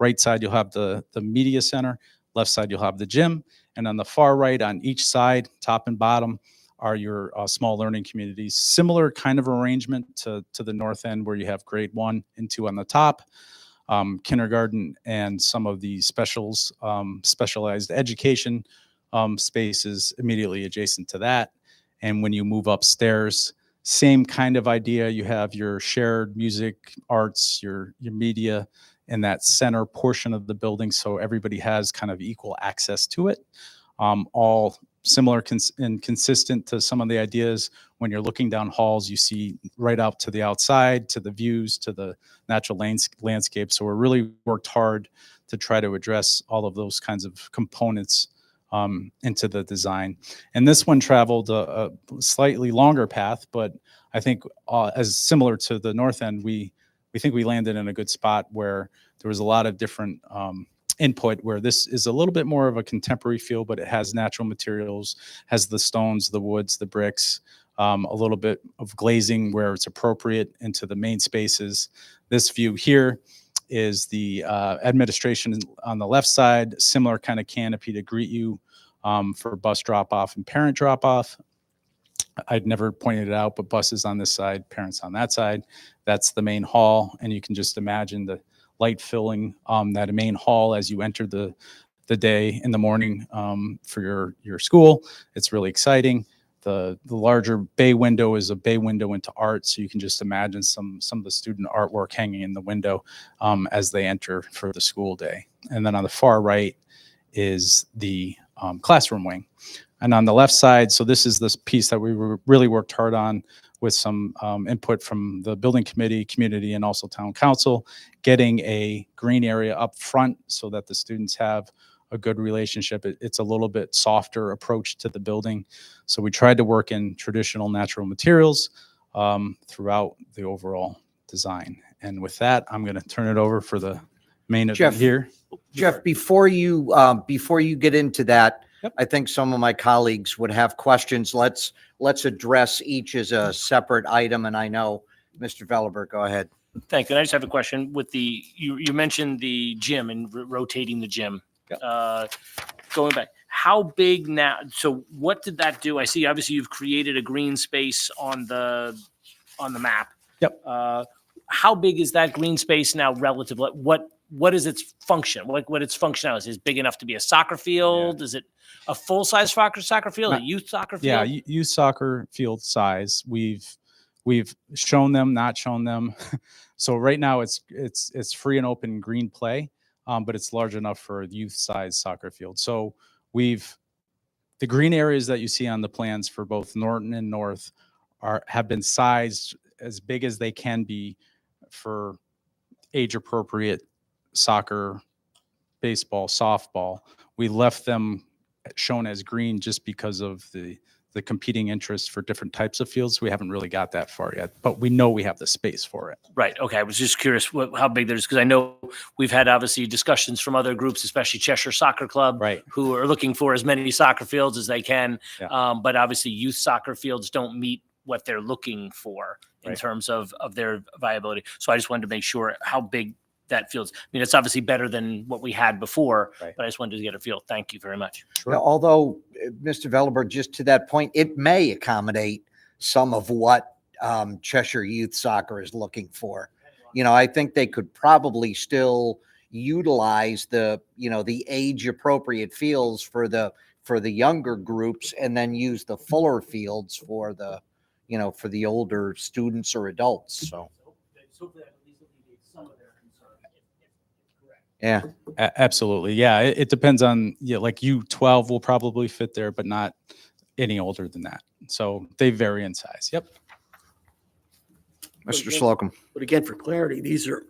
Right side, you'll have the media center. Left side, you'll have the gym. And on the far right, on each side, top and bottom, are your small learning communities. Similar kind of arrangement to the north end where you have grade 1 and 2 on the top, kindergarten and some of the specialized education spaces immediately adjacent to that. And when you move upstairs, same kind of idea. You have your shared music, arts, your media in that center portion of the building. So everybody has kind of equal access to it. All similar and consistent to some of the ideas. When you're looking down halls, you see right out to the outside, to the views, to the natural landscape. So we're really worked hard to try to address all of those kinds of components into the design. And this one traveled a slightly longer path, but I think as similar to the north end, we think we landed in a good spot where there was a lot of different input, where this is a little bit more of a contemporary feel, but it has natural materials, has the stones, the woods, the bricks, a little bit of glazing where it's appropriate into the main spaces. This view here is the administration on the left side, similar kind of canopy to greet you for bus drop off and parent drop off. I'd never pointed it out, but buses on this side, parents on that side. That's the main hall. And you can just imagine the light filling that main hall as you enter the day in the morning for your school. It's really exciting. The larger bay window is a bay window into art, so you can just imagine some of the student artwork hanging in the window as they enter for the school day. And then on the far right is the classroom wing. And on the left side, so this is this piece that we really worked hard on with some input from the building committee, community, and also town council, getting a green area up front so that the students have a good relationship. It's a little bit softer approach to the building. So we tried to work in traditional natural materials throughout the overall design. And with that, I'm going to turn it over for the main event here. Jeff, before you get into that, I think some of my colleagues would have questions. Let's address each as a separate item. And I know, Mr. Velleber, go ahead. Thank you. And I just have a question with you mentioned the gym and rotating the gym. Going back, how big now? So what did that do? I see obviously you've created a green space on the map. Yep. How big is that green space now relative? What is its function? What its functionality is? Is it big enough to be a soccer field? Yeah. Is it a full-size soccer field, a youth soccer field? Yeah, youth soccer field size. We've shown them, not shown them. So right now it's free and open green play, but it's large enough for a youth size soccer field. So the green areas that you see on the plans for both Norton and North have been sized as big as they can be for age appropriate soccer, baseball, softball. We left them shown as green just because of the competing interests for different types of fields. We haven't really got that far yet, but we know we have the space for it. Right. Okay. I was just curious how big that is, because I know we've had obviously discussions from other groups, especially Cheshire Soccer Club, right, who are looking for as many soccer fields as they can. Yeah. But obviously youth soccer fields don't meet what they're looking for in terms of their viability. So I just wanted to make sure how big that feels. I mean, it's obviously better than what we had before, but I just wanted to get a feel. Thank you very much. Sure. Yeah, although, Mr. Velleber, just to that point, it may accommodate some of what Cheshire Youth Soccer is looking for. I think they could probably still utilize the age appropriate fields for the younger groups, and then use the fuller fields for the older students or adults. So. Yeah, absolutely. Yeah, it depends on, like U12 will probably fit there, but not any older than that. So they vary in size. Yep. Mr. Slocum. But again, for clarity, these are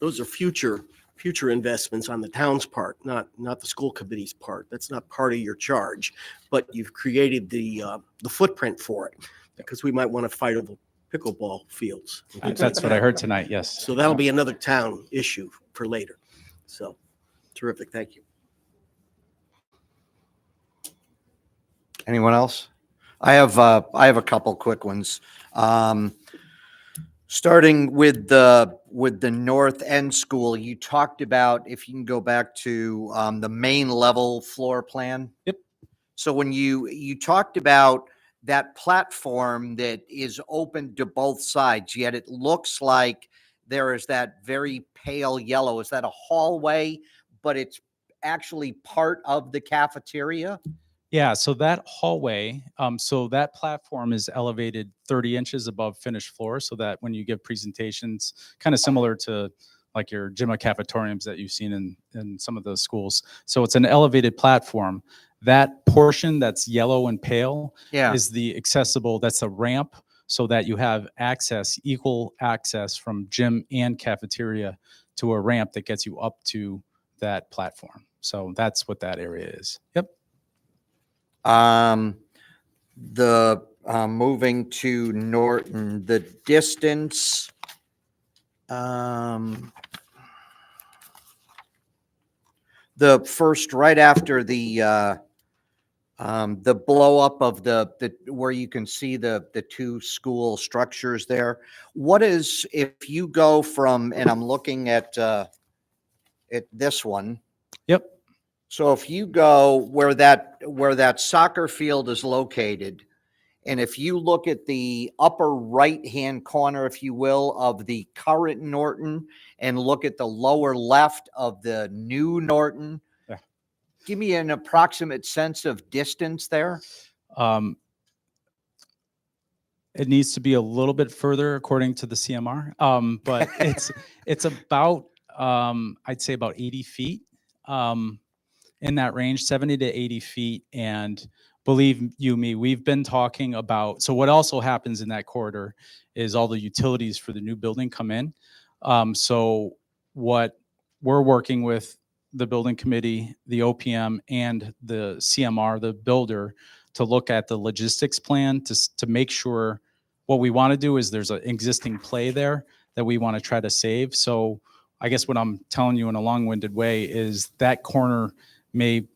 those are future future investments on the town's part, not the school committee's part. That's not part of your charge, but you've created the footprint for it, because we might want to fight over pickleball fields. That's what I heard tonight. Yes. So that'll be another town issue for later. So terrific. Thank you. Anyone else? I have a couple quick ones. Starting with the North End School, you talked about, if you can go back to the main level floor plan. Yep. So when you talked about that platform that is open to both sides, yet it looks like there is that very pale yellow. Is that a hallway, but it's actually part of the cafeteria? Yeah, so that hallway, so that platform is elevated 30 inches above finished floor, so that when you give presentations, kind of similar to like your gym cafetoriums that you've seen in some of those schools. So it's an elevated platform. That portion that's yellow and pale is the accessible, that's a ramp, so that you have access, equal access from gym and cafeteria to a ramp that gets you up to that platform. So that's what that area is. Yep. Moving to Norton, the distance, the first, right after the blow up of the where you can see the two school structures there. What is, if you go from, and I'm looking at this one. Yep. So if you go where that soccer field is located, and if you look at the upper right-hand corner, if you will, of the current Norton, and look at the lower left of the new Norton, give me an approximate sense of distance there. It needs to be a little bit further according to the CMR, but it's about I'd say about 80 feet. In that range, 70 to 80 feet. And believe you me, we've been talking about, so what also happens in that corridor is all the utilities for the new building come in. So what we're working with the building committee, the OPM, and the CMR, the builder, to look at the logistics plan to make sure what we want to do is there's an existing play there that we want to try to save. So I guess what I'm telling you in a long-winded way is that corner may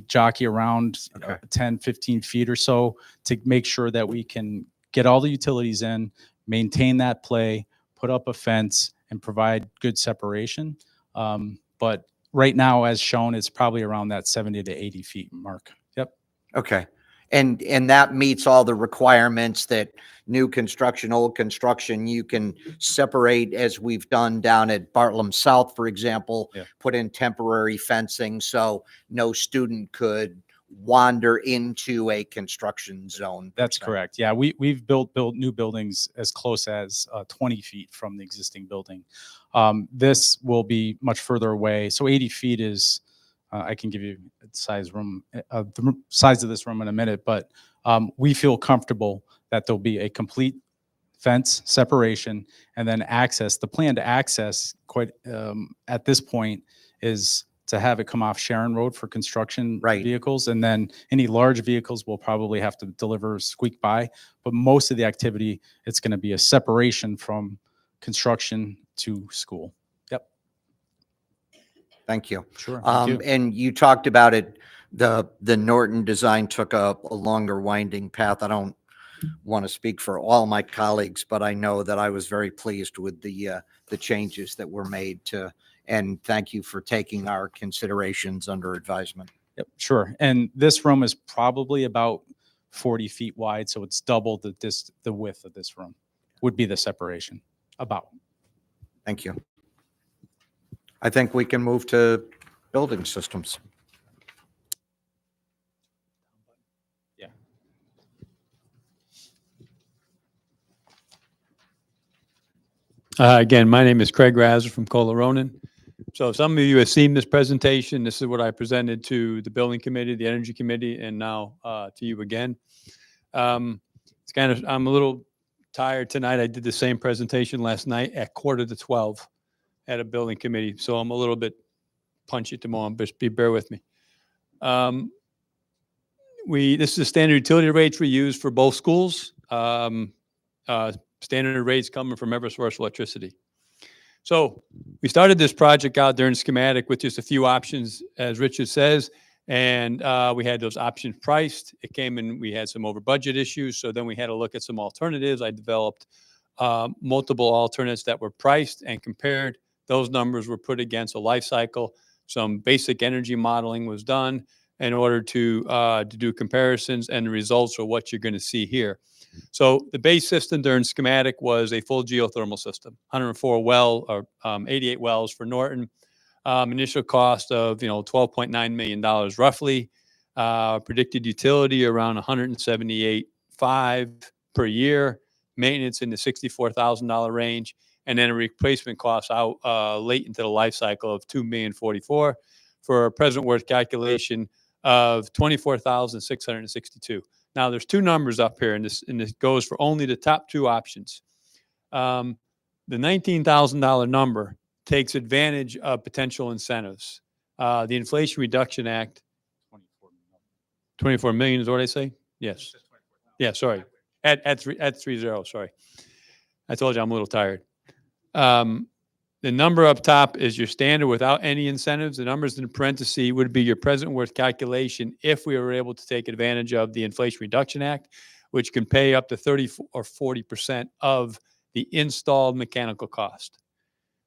jockey around 10, 15 feet or so to make sure that we can get all the utilities in, maintain that play, put up a fence, and provide good separation. But right now, as shown, it's probably around that 70 to 80 feet mark. Yep. Okay. And that meets all the requirements that new construction, old construction, you can separate, as we've done down at Bartlam South, for example, put in temporary fencing so no student could wander into a construction zone. That's correct. Yeah, we've built new buildings as close as 20 feet from the existing building. This will be much further away. So 80 feet is, I can give you the size of this room in a minute, but we feel comfortable that there'll be a complete fence separation and then access. The plan to access at this point is to have it come off Sharon Road for construction vehicles. And then any large vehicles will probably have to squeak by. But most of the activity, it's going to be a separation from construction to school. Yep. Thank you. Sure. Thank you. And you talked about it, the Norton design took a longer winding path. I don't want to speak for all my colleagues, but I know that I was very pleased with the changes that were made and thank you for taking our considerations under advisement. Yep, sure. And this room is probably about 40 feet wide, so it's double the width of this room would be the separation, about. Thank you. I think we can move to building systems. Yeah. Again, my name is Craig Razor from Coloradoan. So some of you have seen this presentation. This is what I presented to the building committee, the energy committee, and now to you again. I'm a little tired tonight. I did the same presentation last night at 11:45, at a building committee, so I'm a little bit punchy at the moment, but bear with me. This is the standard utility rates we use for both schools. Standard rates coming from Eversource Electricity. So we started this project out there in schematic with just a few options, as Richard says, and we had those options priced. It came in, we had some over budget issues, so then we had to look at some alternatives. I developed multiple alternates that were priced and compared. Those numbers were put against a life cycle. Some basic energy modeling was done in order to do comparisons, and the results are what you're going to see here. So the base system during schematic was a full geothermal system, 104 or 88 wells for Norton. Initial cost of $12.9 million roughly. Predicted utility around $178.5 per year. Maintenance in the $64,000 range, and then a replacement cost out late into the life cycle of $2,044,000 for a present worth calculation of $24,662. Now there's two numbers up here, and this goes for only the top two options. The $19,000 number takes advantage of potential incentives. The Inflation Reduction Act, 24 million is what I say? Yes. Yeah, sorry. At 30, sorry. I told you I'm a little tired. The number up top is your standard without any incentives. The numbers in parentheses would be your present worth calculation if we were able to take advantage of the Inflation Reduction Act, which can pay up to 30 or 40% of the installed mechanical cost.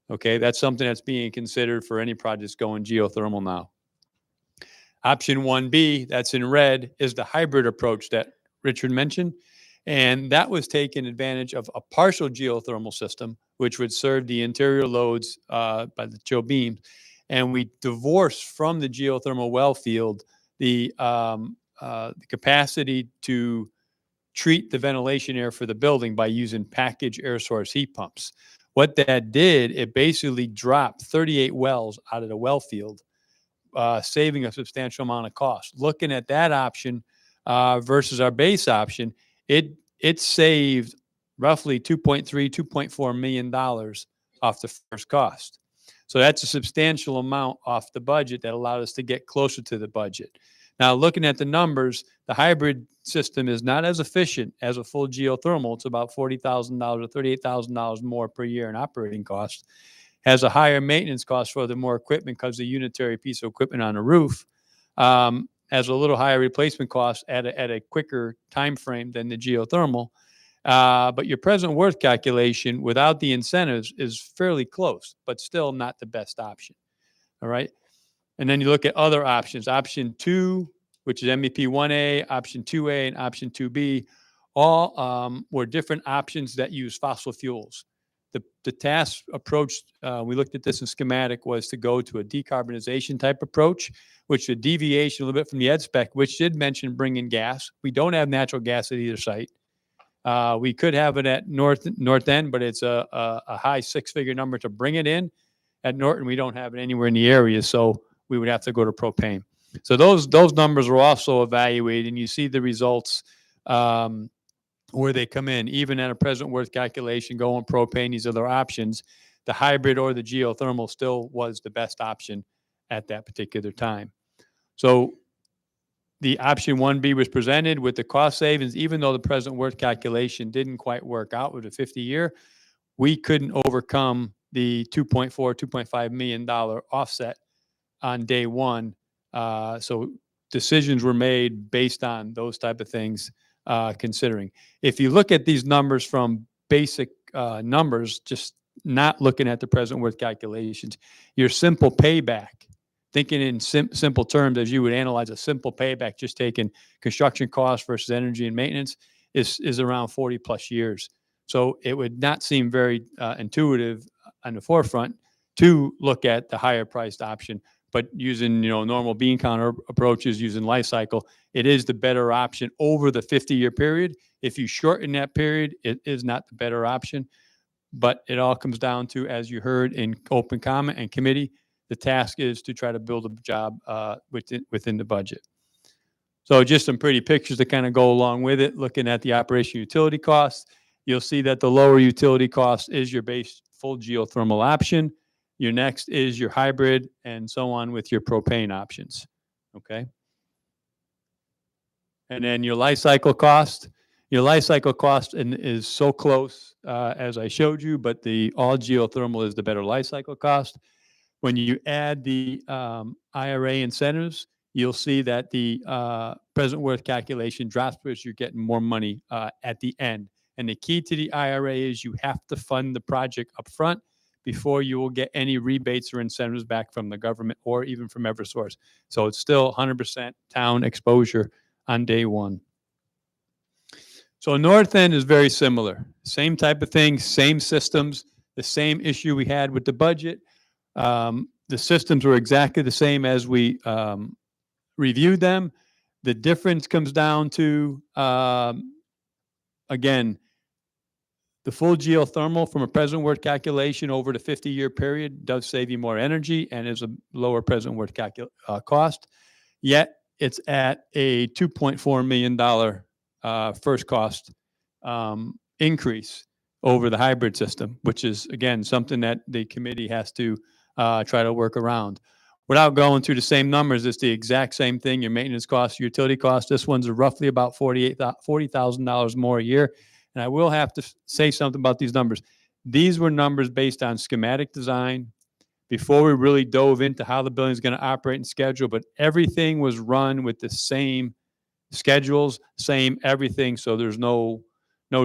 Okay, that's something that's being considered for any projects going geothermal now. Option 1B, that's in red, is the hybrid approach that Richard mentioned. And that was taking advantage of a partial geothermal system, which would serve the interior loads by the chill beams. And we divorced from the geothermal well field the capacity to treat the ventilation air for the building by using packaged air source heat pumps. What that did, it basically dropped 38 wells out of the well field, saving a substantial amount of cost. Looking at that option versus our base option, it saved roughly $2.4 million off the first cost. So that's a substantial amount off the budget that allowed us to get closer to the budget. Now, looking at the numbers, the hybrid system is not as efficient as a full geothermal. It's about $40,000 or $38,000 more per year in operating costs. Has a higher maintenance cost for the more equipment because the unitary piece of equipment on the roof. Has a little higher replacement cost at a quicker time frame than the geothermal. But your present worth calculation without the incentives is fairly close, but still not the best option. All right. And then you look at other options. Option 2, which is MVP 1A, option 2A, and option 2B, all were different options that use fossil fuels. The task approach, we looked at this in schematic, was to go to a decarbonization type approach, which is a deviation a little bit from the ed spec, which did mention bringing gas. We don't have natural gas at either site. We could have it at North End, but it's a high six-figure number to bring it in. At Norton, we don't have it anywhere in the area, so we would have to go to propane. So those numbers were also evaluated, and you see the results where they come in. Even at a present worth calculation, going propane, these other options, the hybrid or the geothermal still was the best option at that particular time. So the option 1B was presented with the cost savings. Even though the present worth calculation didn't quite work out with a 50-year, we couldn't overcome the $2.5 million offset on day one. So decisions were made based on those type of things, considering. If you look at these numbers from basic numbers, just not looking at the present worth calculations, your simple payback, thinking in simple terms as you would analyze a simple payback, just taking construction costs versus energy and maintenance, is around 40 plus years. So it would not seem very intuitive on the forefront to look at the higher priced option, but using normal bean counter approaches, using life cycle, it is the better option over the 50-year period. If you shorten that period, it is not the better option. But it all comes down to, as you heard in open comment and committee, the task is to try to build a job within the budget. So just some pretty pictures to kind of go along with it. Looking at the operation utility costs, you'll see that the lower utility cost is your base full geothermal option. Your next is your hybrid, and so on with your propane options. Okay. And then your life cycle cost. Your life cycle cost is so close as I showed you, but the all geothermal is the better life cycle cost. When you add the IRA incentives, you'll see that the present worth calculation drops because you're getting more money at the end. And the key to the IRA is you have to fund the project up front before you will get any rebates or incentives back from the government or even from Eversource. So it's still 100% town exposure on day one. So North End is very similar. Same type of thing, same systems, the same issue we had with the budget. The systems were exactly the same as we reviewed them. The difference comes down to, again, the full geothermal from a present worth calculation over the 50-year period does save you more energy and is a lower present worth cost. Yet it's at a $2.4 million first cost increase over the hybrid system, which is, again, something that the committee has to try to work around. Without going through the same numbers, it's the exact same thing. Your maintenance costs, your utility costs. This one's roughly about $40,000 more a year. And I will have to say something about these numbers. These were numbers based on schematic design before we really dove into how the building is going to operate and schedule, but everything was run with the same schedules, same everything. So there's no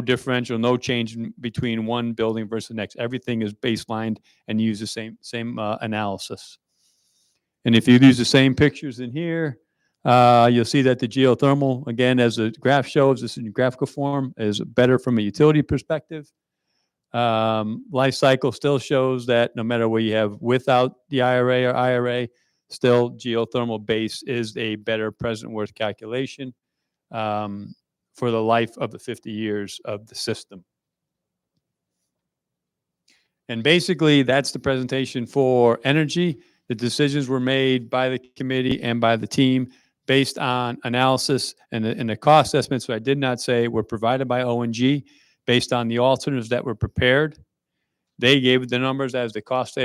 differential, no change between one building versus the next. Everything is baselined and use the same analysis. And if you use the same pictures in here, you'll see that the geothermal, again, as the graph shows, this in graphical form, is better from a utility perspective. Life cycle still shows that no matter what you have without the IRA or IRA, still geothermal base is a better present worth calculation for the life of the 50 years of the system. And basically, that's the presentation for energy. The decisions were made by the committee and by the team based on analysis, and the cost estimates, I did not say, were provided by O&G based on the alternatives that were prepared. They gave the numbers as the cost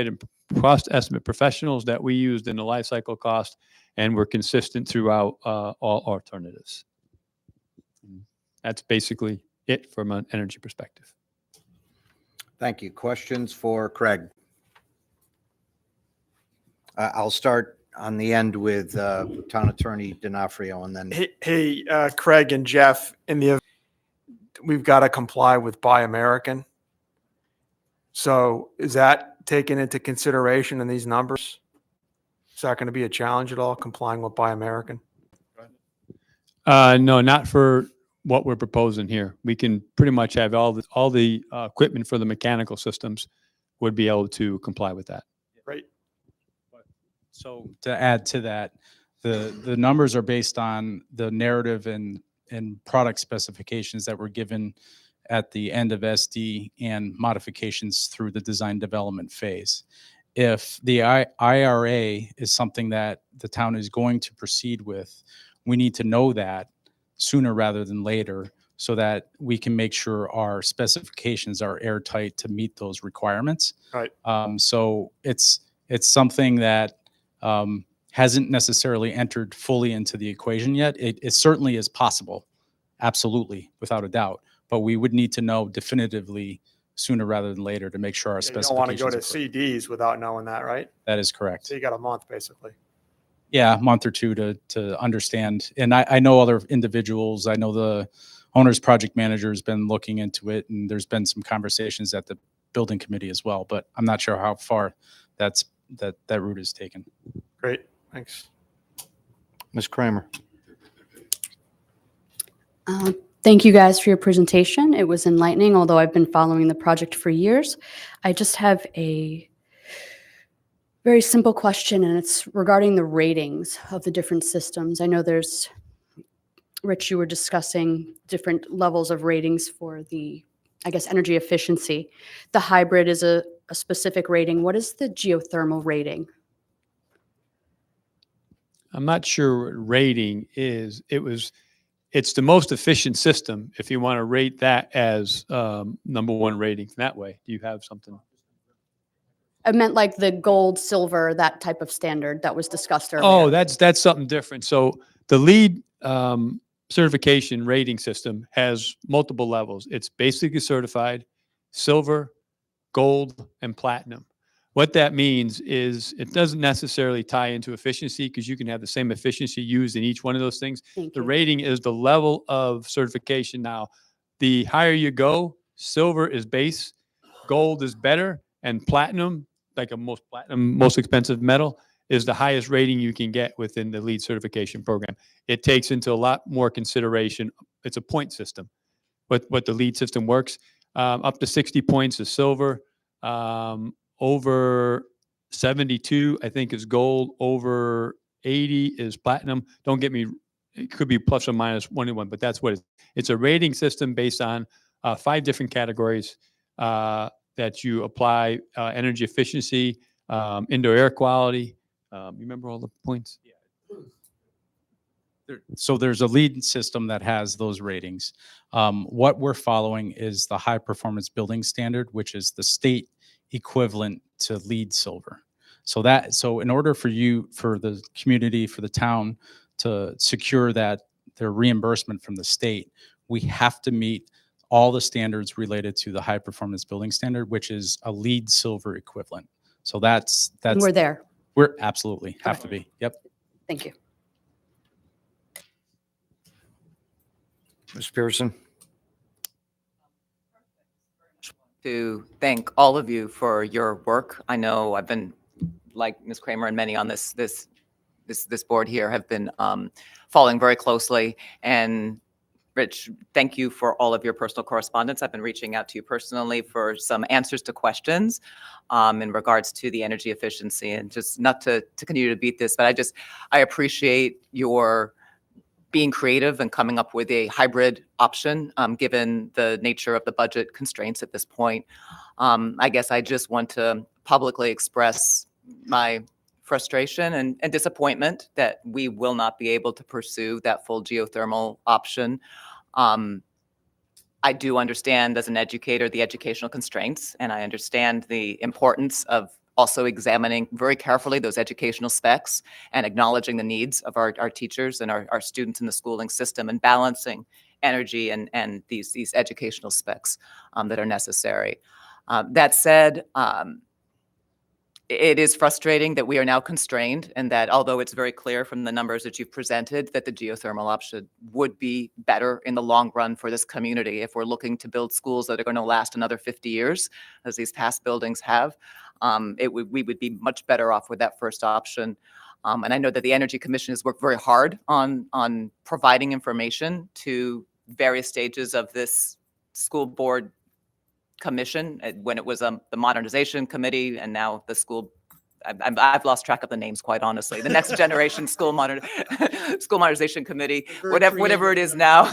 estimate professionals that we used in the life cycle cost, and were consistent throughout all alternatives. That's basically it from an energy perspective. Thank you. Questions for Craig? I'll start on the end with Town Attorney D'Onofrio, and then. Hey, Craig and Jeff, we've got to comply with Buy American. So is that taken into consideration in these numbers? Is that going to be a challenge at all, complying with Buy American? No, not for what we're proposing here. We can pretty much have all the equipment for the mechanical systems would be able to comply with that. Great. So to add to that, the numbers are based on the narrative and product specifications that were given at the end of SD and modifications through the design development phase. If the IRA is something that the town is going to proceed with, we need to know that sooner rather than later so that we can make sure our specifications are airtight to meet those requirements. Right. So it's something that hasn't necessarily entered fully into the equation yet. It certainly is possible, absolutely, without a doubt. But we would need to know definitively sooner rather than later to make sure our You specifications. don't want to go to are correct. CDs without knowing that, right? That is correct. So you got a month, basically. Yeah, a month or two to understand. And I know other individuals. I know the owner's project manager has been looking into it, and there's been some conversations at the building committee as well. But I'm not sure how far that route is taken. Great, thanks. Ms. Kramer. Thank you guys for your presentation. It was enlightening, although I've been following the project for years. I just have a very simple question, and it's regarding the ratings of the different systems. I know Rich, you were discussing different levels of ratings for the, I guess, energy efficiency. The hybrid is a specific rating. What is the geothermal rating? I'm not sure what rating is. It's the most efficient system if you want to rate that as number one rating that way. Do you have something? I meant like the gold, silver, that type of standard that was discussed earlier. Oh, that's something different. So the LEED certification rating system has multiple levels. It's basically certified, silver, gold, and platinum. What that means is it doesn't necessarily tie into efficiency because you can have the same efficiency used in each one of those things. Thank The you. rating is the level of certification. Now, the higher you go, silver is base, gold is better, and platinum, like a most expensive metal, is the highest rating you can get within the LEED certification program. It takes into a lot more consideration. It's a point system. What the LEED system works. Up to 60 points is silver. Over 72, I think, is gold. Over 80 is platinum. Don't get me, it could be plus or minus 1 to 1, but that's what it is. It's a rating system based on 5 different categories that you apply: energy efficiency, indoor air quality. You remember all the points? So there's a LEED system that has those ratings. What we're following is the high performance building standard, which is the state equivalent to LEED silver. So in order for the community, for the town to secure that their reimbursement from the state, we have to meet all the standards related to the high performance building standard, which is a LEED silver equivalent. So that's And we're there. We're absolutely have to be. Yep. Thank you. Ms. Pearson? To thank all of you for your work. I know I've been, like Ms. Kramer and many on this board here, have been following very closely. And Rich, thank you for all of your personal correspondence. I've been reaching out to you personally for some answers to questions in regards to the energy efficiency, and just not to continue to beat this, but I appreciate your being creative and coming up with a hybrid option, given the nature of the budget constraints at this point. I guess I just want to publicly express my frustration and disappointment that we will not be able to pursue that full geothermal option. I do understand as an educator the educational constraints, and I understand the importance of also examining very carefully those educational specs and acknowledging the needs of our teachers and our students in the schooling system, and balancing energy and these educational specs that are necessary. That said, it is frustrating that we are now constrained, and that although it's very clear from the numbers that you've presented that the geothermal option would be better in the long run for this community if we're looking to build schools that are going to last another 50 years, as these past buildings have, we would be much better off with that first option. And I know that the Energy Commission has worked very hard on providing information to various stages of this school board commission, when it was the modernization committee, and now the school. I've lost track of the names, quite honestly. The next generation school modernization committee, whatever it is now.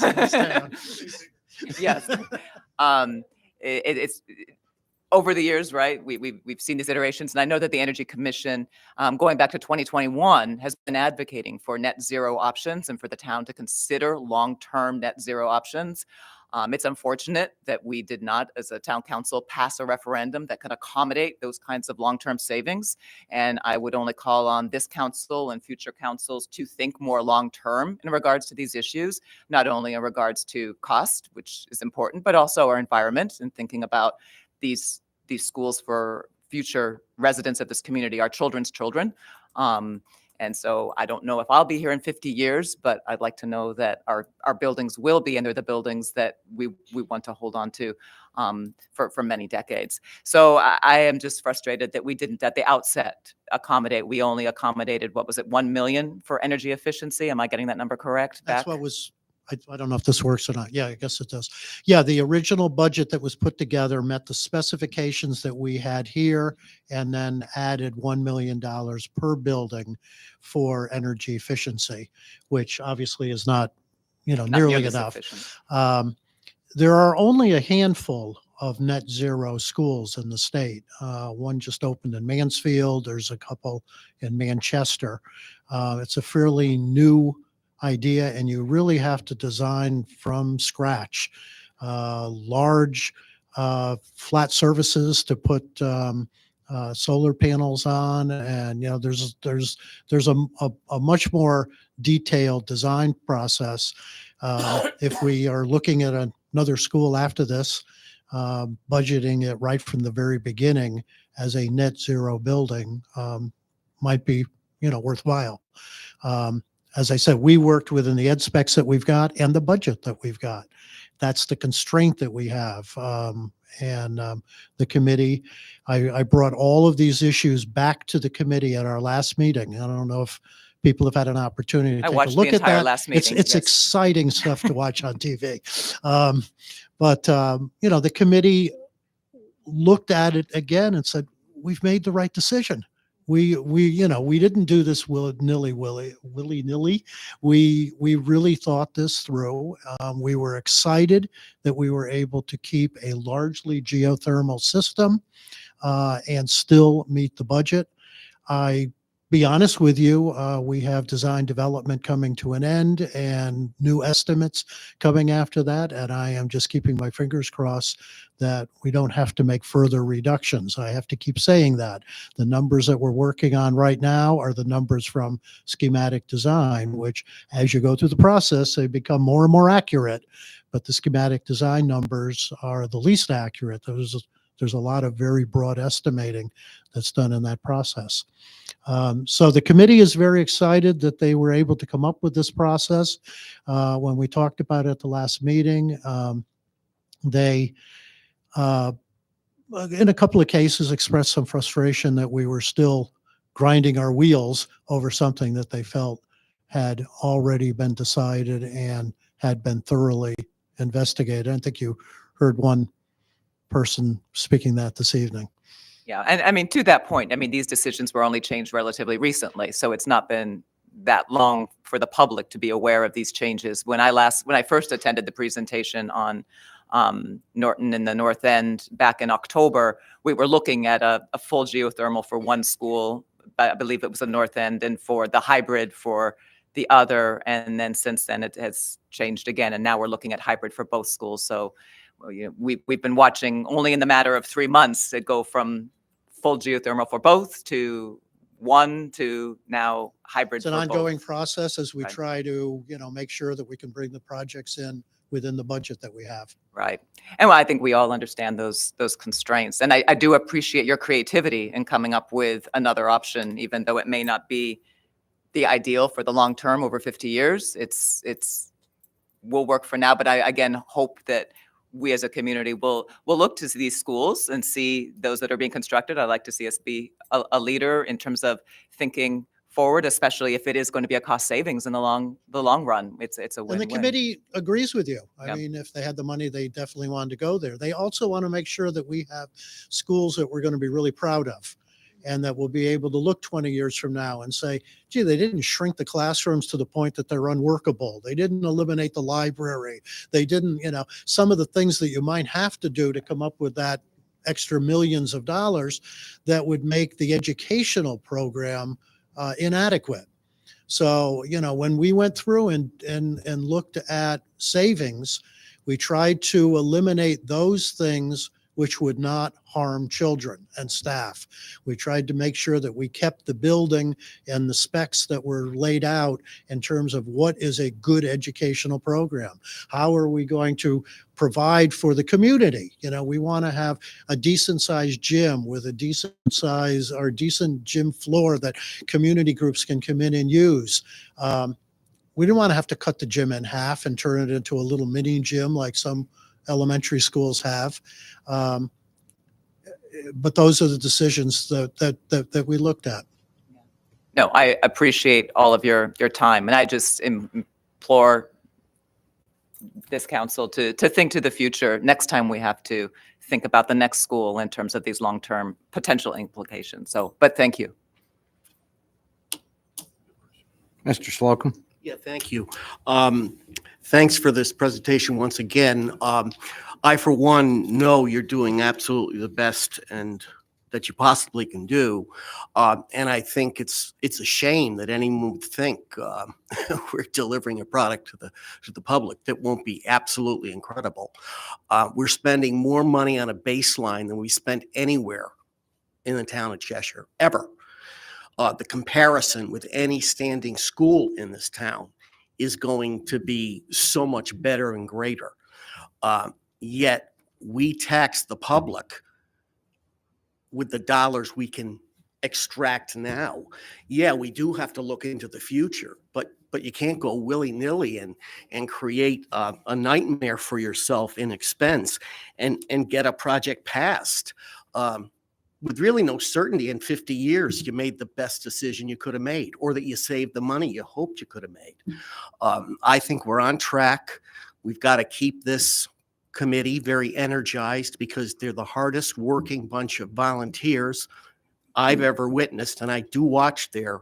Yes, it's over the years, right? We've seen these iterations, and I know that the Energy Commission, going back to 2021, has been advocating for net zero options and for the town to consider long-term net zero options. It's unfortunate that we did not, as a town council, pass a referendum that could accommodate those kinds of long-term savings. And I would only call on this council and future councils to think more long-term in regards to these issues, not only in regards to cost, which is important, but also our environment, and thinking about these schools for future residents of this community, our children's children. And so I don't know if I'll be here in 50 years, but I'd like to know that our buildings will be, and they're the buildings that we want to hold on to for many decades. So I am just frustrated that we didn't at the outset accommodate. We only accommodated, what was it, 1 million for energy efficiency? Am I getting that number correct? That's what was, I don't know if this works or not. Yeah, I guess it does. Yeah, the original budget that was put together met the specifications that we had here, and then added $1 million per building for energy efficiency, which obviously is not, nearly enough. There are only a handful of net zero schools in the state. One just opened in Mansfield. There's a couple in Manchester. It's a fairly new idea, and you really have to design from scratch large flat surfaces to put solar panels on, and there's a much more detailed design process. If we are looking at another school after this, budgeting it right from the very beginning as a net zero building might be worthwhile. As I said, we worked within the ed specs that we've got and the budget that we've got. That's the constraint that we have. The committee, I brought all of these issues back to the committee at our last meeting. I don't know if people have had an opportunity to I take a watched look the at entire that. last It's meeting, yes. exciting stuff to watch on TV. The committee looked at it again and said, we've made the right decision. We didn't do this willy-nilly. We really thought this through. We were excited that we were able to keep a largely geothermal system and still meet the budget. Be honest with you, we have design development coming to an end and new estimates coming after that. And I am just keeping my fingers crossed that we don't have to make further reductions. I have to keep saying that. The numbers that we're working on right now are the numbers from schematic design, which as you go through the process, they become more and more accurate. But the schematic design numbers are the least accurate. There's a lot of very broad estimating that's done in that process. So the committee is very excited that they were able to come up with this process. When we talked about it at the last meeting, they, in a couple of cases, expressed some frustration that we were still grinding our wheels over something that they felt had already been decided and had been thoroughly investigated. I think you heard one person speaking that this evening. Yeah, and I mean, to that point, I mean, these decisions were only changed relatively recently, so it's not been that long for the public to be aware of these changes. When I first attended the presentation on Norton in the North End back in October, we were looking at a full geothermal for one school, I believe it was the North End, and for the hybrid for the other. And then since then, it has changed again, and now we're looking at hybrid for both schools. So we've been watching only in the matter of 3 months it go from full geothermal for both to one to now hybrid. It's an for ongoing both. process as we Right. try to, make sure that we can bring the projects in within the budget that we have. Right. And I think we all understand those constraints. And I do appreciate your creativity in coming up with another option, even though it may not be the ideal for the long term over 50 years. It's will work for now, but I again hope that we as a community will look to these schools and see those that are being constructed. I'd like to see us be a leader in terms of thinking forward, especially if it is going to be a cost savings in the long run. It's a win-win. And the committee agrees with you. I Yeah. mean, if they had the money, they definitely wanted to go there. They also want to make sure that we have schools that we're going to be really proud of and that we'll be able to look 20 years from now and say, gee, they didn't shrink the classrooms to the point that they're unworkable. They didn't eliminate the library. They didn't, some of the things that you might have to do to come up with that extra millions of dollars that would make the educational program inadequate. So, when we went through and looked at savings, we tried to eliminate those things which would not harm children and staff. We tried to make sure that we kept the building and the specs that were laid out in terms of what is a good educational program. How are we going to provide for the community? We want to have a decent sized gym with a decent size or decent gym floor that community groups can come in and use. We didn't want to have to cut the gym in half and turn it into a little mini gym like some elementary schools have. But those are the decisions that we looked at. No, I appreciate all of your time, and I just implore this council to think to the future next time we have to think about the next school in terms of these long-term potential implications. But thank you. Mr. Slocum. Yeah, thank you. Thanks for this presentation once again. I, for one, know you're doing absolutely the best and that you possibly can do. And I think it's a shame that anyone would think we're delivering a product to the public that won't be absolutely incredible. We're spending more money on a baseline than we spent anywhere in the town of Cheshire, ever. The comparison with any standing school in this town is going to be so much better and greater. Yet we tax the public with the dollars we can extract now. Yeah, we do have to look into the future, but you can't go willy-nilly and create a nightmare for yourself in expense and get a project passed. With really no certainty in 50 years, you made the best decision you could have made, or that you saved the money you hoped you could have made. I think we're on track. We've got to keep this committee very energized because they're the hardest working bunch of volunteers I've ever witnessed. And I do watch their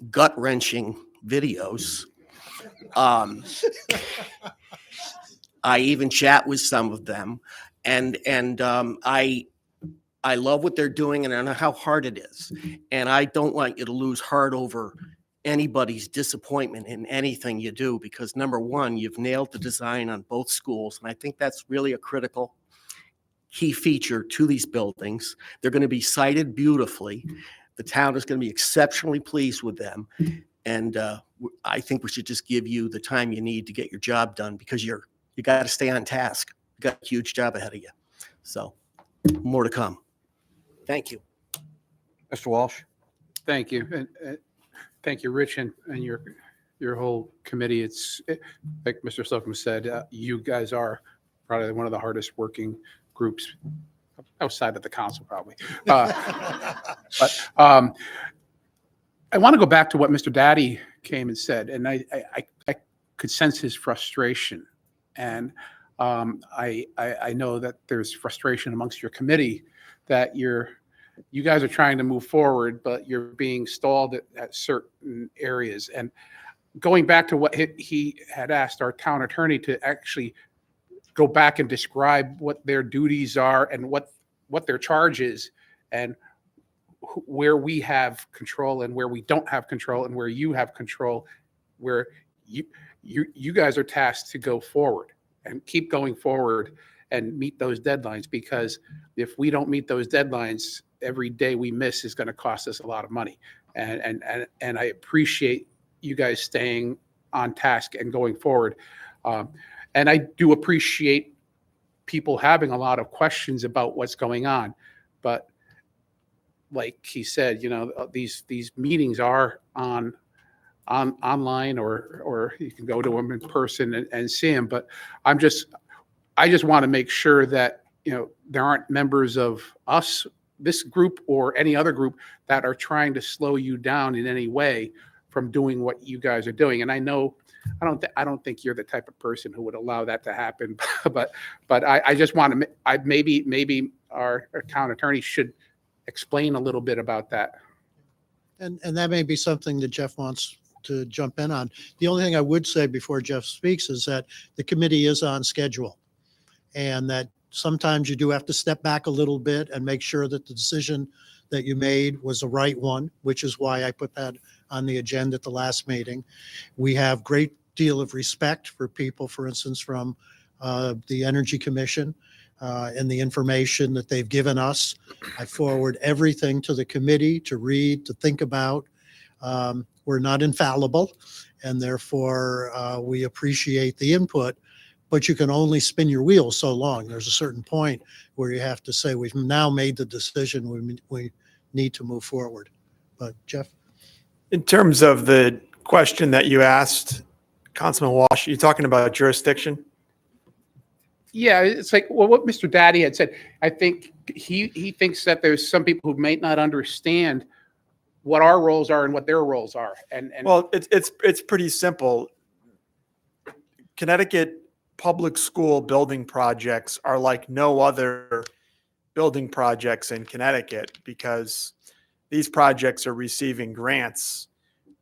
gut-wrenching videos. I even chat with some of them. And I love what they're doing, and I know how hard it is. And I don't want you to lose heart over anybody's disappointment in anything you do, because number one, you've nailed the design on both schools. And I think that's really a critical key feature to these buildings. They're going to be sited beautifully. The town is going to be exceptionally pleased with them. And I think we should just give you the time you need to get your job done, because you got to stay on task. You got a huge job ahead of you. So more to come. Thank you. Mr. Walsh. Thank you. And thank you, Rich, and your whole committee. Like Mr. Slocum said, you guys are probably one of the hardest working groups outside of the council, probably. But I want to go back to what Mr. Daddy came and said, and I could sense his frustration. And I know that there's frustration amongst your committee that you guys are trying to move forward, but you're being stalled at certain areas. And going back to what he had asked our town attorney to actually go back and describe what their duties are and what their charge is, and where we have control and where we don't have control, and where you have control, where you guys are tasked to go forward and keep going forward and meet those deadlines, because if we don't meet those deadlines, every day we miss is going to cost us a lot of money. And I appreciate you guys staying on task and going forward. And I do appreciate people having a lot of questions about what's going on. But like he said, these meetings are online, or you can go to them in person and see them. But I just want to make sure that there aren't members of this group or any other group that are trying to slow you down in any way from doing what you guys are doing. And I know I don't think you're the type of person who would allow that to happen. but I just want to maybe our town attorney should explain a little bit about that. And that may be something that Jeff wants to jump in on. The only thing I would say before Jeff speaks is that the committee is on schedule, and that sometimes you do have to step back a little bit and make sure that the decision that you made was the right one, which is why I put that on the agenda at the last meeting. We have great deal of respect for people, for instance, from the Energy Commission and the information that they've given us. I forward everything to the committee to read, to think about. We're not infallible, and therefore we appreciate the input, but you can only spin your wheels so long. There's a certain point where you have to say, we've now made the decision, we need to move forward. But Jeff? In terms of the question that you asked, Councilman Walsh, you're talking about jurisdiction? Yeah, it's like what Mr. Daddy had said. I think he thinks that there's some people who may not understand what our roles are and what their roles are. And well, it's pretty simple. Connecticut public school building projects are like no other building projects in Connecticut, because these projects are receiving grants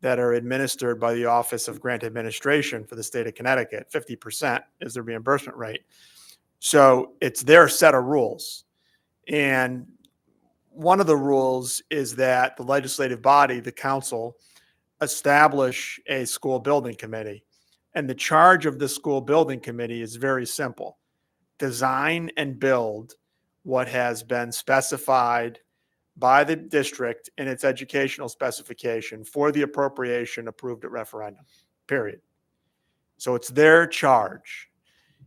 that are administered by the Office of Grant Administration for the state of Connecticut. 50% is the reimbursement rate. So it's their set of rules. And one of the rules is that the legislative body, the council, establish a school building committee. And the charge of the school building committee is very simple: design and build what has been specified by the district in its educational specification for the appropriation approved at referendum, period. So it's their charge.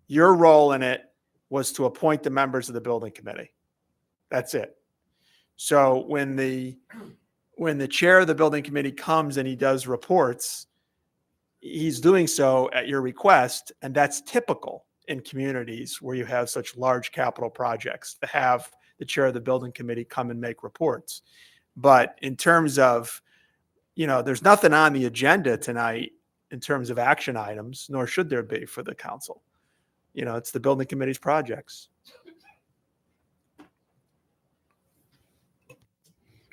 Your role in it was to appoint the members of the building committee. That's it. So when the chair of the building committee comes and he does reports, he's doing so at your request, and that's typical in communities where you have such large capital projects to have the chair of the building committee come and make reports. But in terms of, there's nothing on the agenda tonight in terms of action items, nor should there be for the council. It's the building committee's projects.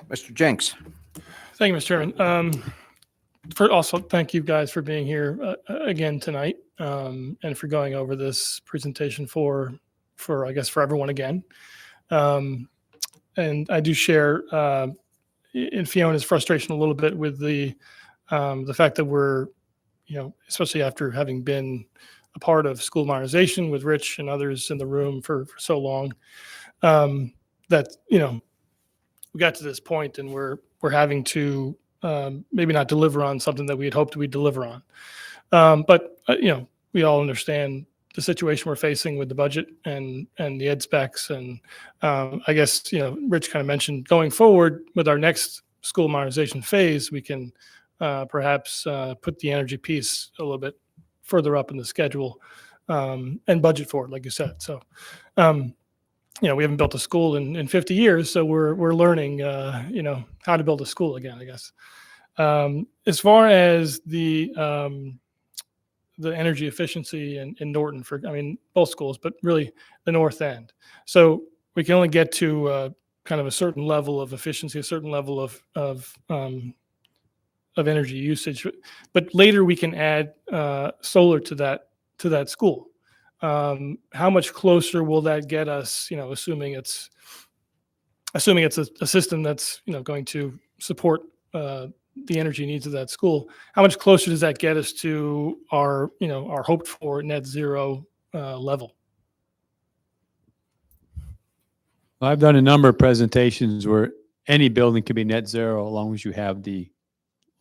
Mr. Jenks. Thank you, Mr. Chairman. Also, thank you guys for being here again tonight, and for going over this presentation for I guess for everyone again. And I do share in Fiona's frustration a little bit with the fact that we're, especially after having been a part of school modernization with Rich and others in the room for so long, that we got to this point and we're having to maybe not deliver on something that we had hoped we'd deliver on. But we all understand the situation we're facing with the budget and the ed specs. And I guess, Rich kind of mentioned going forward with our next school modernization phase, we can perhaps put the energy piece a little bit further up in the schedule and budget for it, like you said. So, we haven't built a school in 50 years, so we're learning, how to build a school again, I guess. As far as the energy efficiency in Norton both schools, but really the north end. So we can only get to kind of a certain level of efficiency, a certain level of energy usage, but later we can add solar to that school. How much closer will that get us? Assuming it's a system that's going to support the energy needs of that school. How much closer does that get us to our hoped for net zero level? Well, I've done a number of presentations where any building can be net zero as long as you have the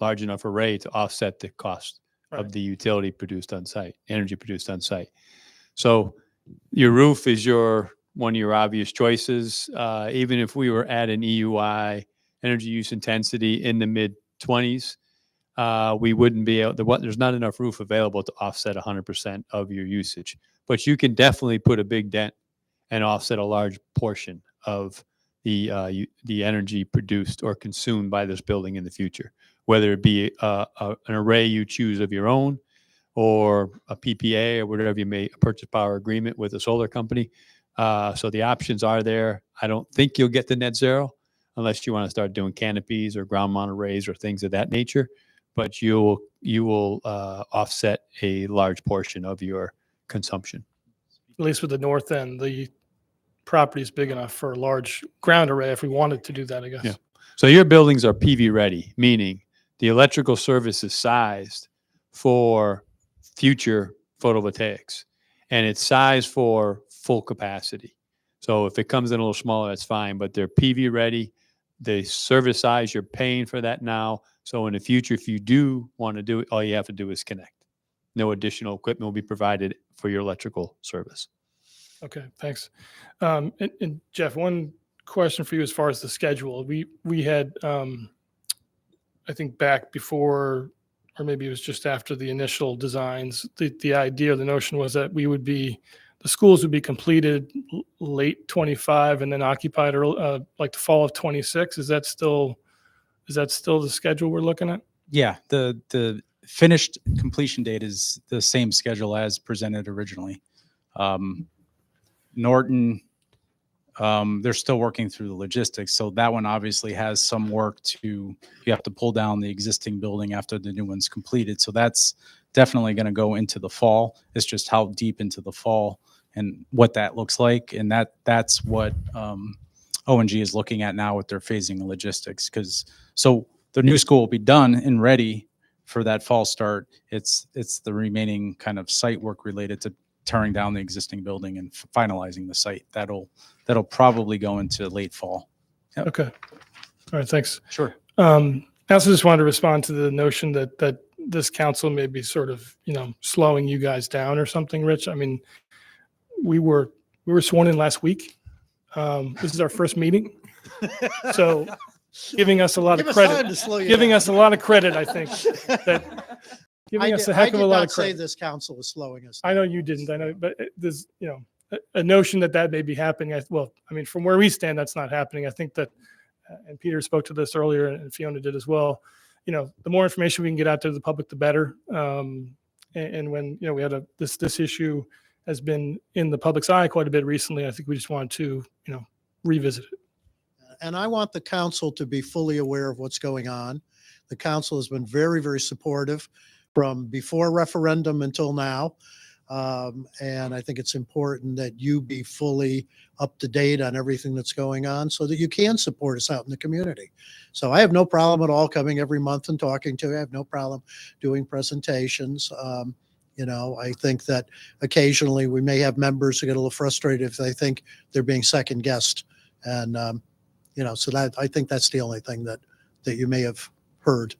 large enough array to offset the cost of the utility produced on site, energy produced on site. So your roof is one of your obvious choices. Even if we were at an EUI, energy use intensity, in the mid-20s, we wouldn't be able to, there's not enough roof available to offset 100% of your usage. But you can definitely put a big dent and offset a large portion of the energy produced or consumed by this building in the future, whether it be an array you choose of your own, or a PPA, or whatever you may, a purchase power agreement with a solar company. So the options are there. I don't think you'll get to net zero unless you want to start doing canopies or ground mount arrays or things of that nature. But you will offset a large portion of your consumption. At least with the north end, the property is big enough for a large ground array if we wanted to do that, I guess. Yeah. So your buildings are PV ready, meaning the electrical service is sized for future photovoltaics, and it's sized for full capacity. So if it comes in a little smaller, that's fine, but they're PV ready. The service size, you're paying for that now. So in the future, if you do want to do it, all you have to do is connect. No additional equipment will be provided for your electrical service. Okay, thanks. And Jeff, one question for you as far as the schedule. We had, I think back before, or maybe it was just after the initial designs, the idea, the notion was that the schools would be completed late 25 and then occupied like the fall of 26. Is that still the schedule we're looking at? Yeah, the finished completion date is the same schedule as presented originally. Norton, they're still working through the logistics. So that one obviously has some work you have to pull down the existing building after the new one's completed. So that's definitely going to go into the fall. It's just how deep into the fall and what that looks like. And that's what O&G is looking at now with their phasing and logistics. So the new school will be done and ready for that fall start. It's the remaining kind of site work related to tearing down the existing building and finalizing the site. That'll probably go into late fall. Yep. Okay. All right. Thanks. Sure. I also just wanted to respond to the notion that this council may be sort of, slowing you guys down or something, Rich. I mean, we were sworn in last week. This is our first meeting. So giving us a lot of credit, us a lot of credit, I think, that giving us a heck of a lot of credit. I did not say this council was slowing us I know you didn't. I know, but there's, a notion that may be happening. From where we stand, that's not happening. I think that, and Peter spoke to this earlier, and Fiona did as well. The more information we can get out to the public, the better. And when we had this issue has been in the public's eye quite a bit recently, I think we just wanted to revisit it. And I want the council to be fully aware of what's going on. The council has been very, very supportive from before referendum until now. And I think it's important that you be fully up to date on everything that's going on so that you can support us out in the community. So I have no problem at all coming every month and talking to you. I have no problem doing presentations. I think that occasionally we may have members who get a little frustrated if they think they're being second guessed. And, so that I think that's the only thing that you may have heard.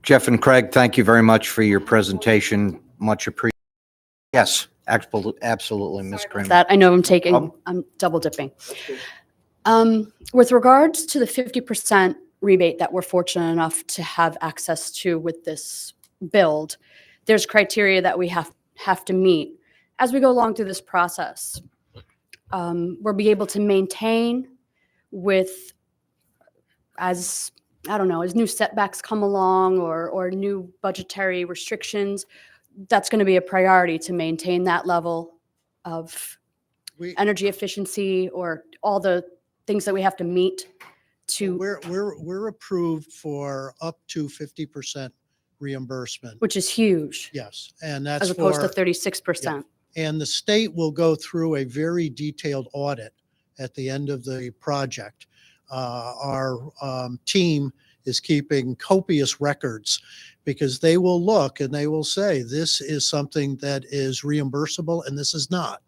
Jeff and Craig, thank you very much for your presentation. Much appreciated. Yes, absolutely, Ms. Kramer. That I know I'm double dipping. With regards to the 50% rebate that we're fortunate enough to have access to with this build, there's criteria that we have to meet as we go along through this process. We'll be able to maintain as new setbacks come along or new budgetary restrictions. That's going to be a priority to maintain that level of energy efficiency or all the things that we have to meet to. We're approved for up to 50% reimbursement, which is huge. Yes, and that's as opposed to for 36%. Yeah. And the state will go through a very detailed audit at the end of the project. Our team is keeping copious records because they will look and they will say, this is something that is reimbursable and this is not.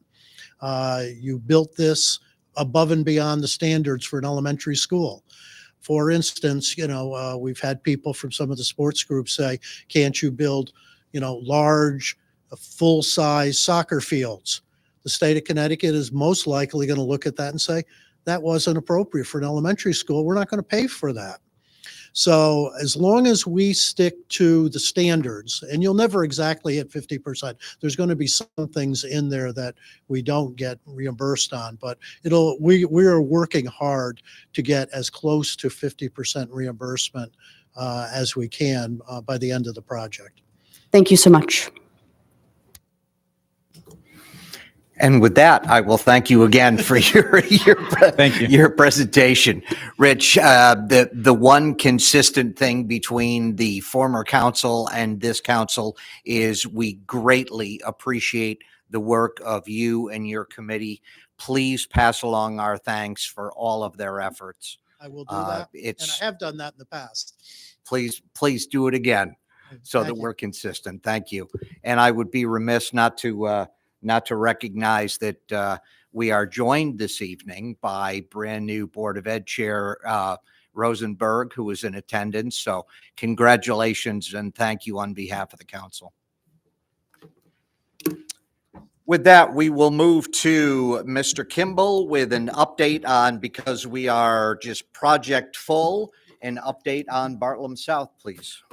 You built this above and beyond the standards for an elementary school. For instance, we've had people from some of the sports groups say, can't you build, large, full-size soccer fields? The state of Connecticut is most likely going to look at that and say, that wasn't appropriate for an elementary school. We're not going to pay for that. So as long as we stick to the standards, and you'll never exactly hit 50%, there's going to be some things in there that we don't get reimbursed on, but we are working hard to get as close to 50% reimbursement as we can by the end of the project. Thank you so much. And with that, I will thank you again for your presentation. Rich, the one consistent thing between the former council and this council is we greatly appreciate the work of you and your committee. Please pass along our thanks for all of their efforts. I will do that, and I have done that in the past. Please do it again so that we're consistent. Thank you. And I would be remiss not to recognize that we are joined this evening by brand new Board of Ed Chair Rosenberg, who is in attendance. So congratulations and thank you on behalf of the council. With that, we will move to Mr. Kimball with an update on, because we are just project full, an update on Bartlam South, please.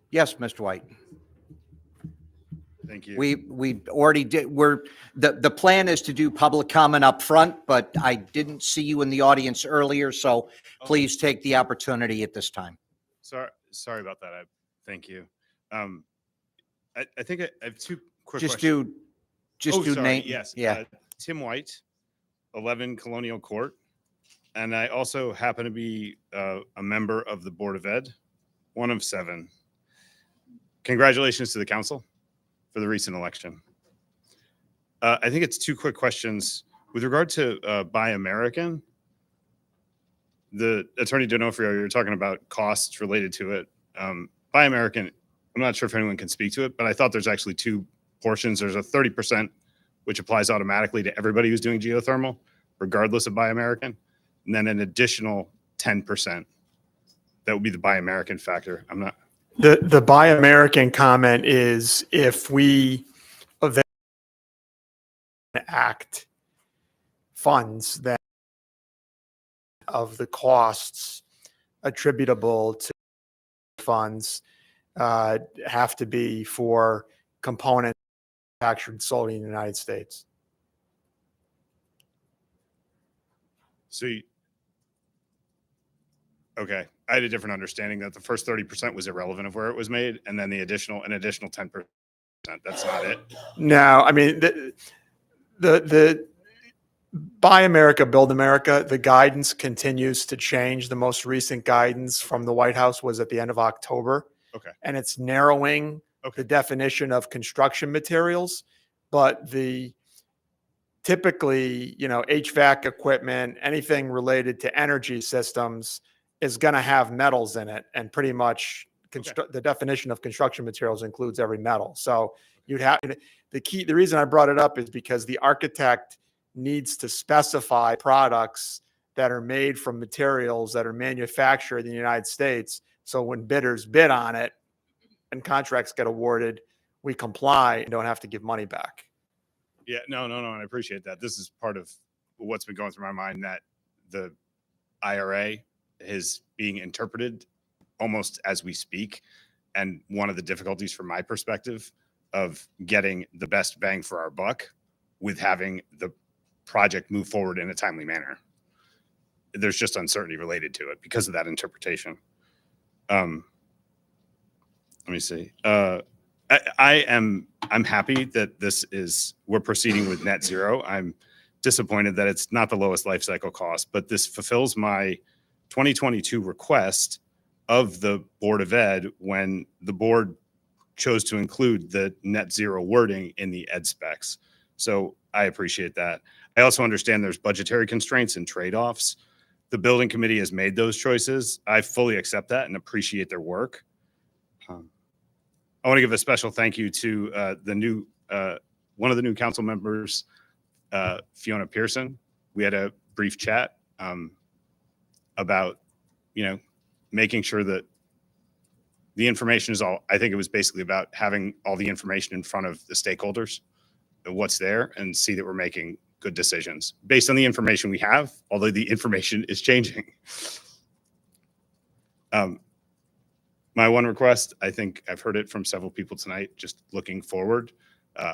Yes, Mr. White. Thank you. We already did. The plan is to do public comment up front, but I didn't see you in the audience earlier, so please take the opportunity at this time. Sorry about that. Thank you. I think I have two quick Just questions. do name. Yes. Yeah. Tim White, 11 Colonial Court, and I also happen to be a member of the Board of Ed, one of 7. Congratulations to the council for the recent election. I think it's 2 quick questions. With regard to Buy American, the Attorney D'Onofrio, you're talking about costs related to it. Buy American, I'm not sure if anyone can speak to it, but I thought there's actually two portions. There's a 30%, which applies automatically to everybody who's doing geothermal, regardless of Buy American. And then an additional 10%. That would be the Buy American factor. I'm not. The Buy American comment is if we act funds that of the costs attributable to funds have to be for components manufactured solely in the United States. So, okay. I had a different understanding that the first 30% was irrelevant of where it was made, and then an additional 10%. That's not it. No, I mean, the Buy America, Build America, the guidance continues to change. The most recent guidance from the White House was at the end of October. Okay. And it's narrowing the definition of construction materials, but typically, HVAC equipment, anything related to energy systems is going to have metals in it, and pretty much the definition of construction materials includes every metal. So you'd have the reason I brought it up is because the architect needs to specify products that are made from materials that are manufactured in the United States. So when bidders bid on it and contracts get awarded, we comply and don't have to give money back. Yeah, no. And I appreciate that. This is part of what's been going through my mind, that the IRA is being interpreted almost as we speak. And one of the difficulties from my perspective of getting the best bang for our buck with having the project move forward in a timely manner. There's just uncertainty related to it because of that interpretation. Let me see. I'm happy that we're proceeding with net zero. I'm disappointed that it's not the lowest life cycle cost, but this fulfills my 2022 request of the Board of Ed when the board chose to include the net zero wording in the ed specs. So I appreciate that. I also understand there's budgetary constraints and trade-offs. The building committee has made those choices. I fully accept that and appreciate their work. I want to give a special thank you to one of the new council members, Fiona Pearson. We had a brief chat about, making sure that the information is I think it was basically about having all the information in front of the stakeholders, what's there, and see that we're making good decisions based on the information we have, although the information is changing. My one request, I think I've heard it from several people tonight, just looking forward.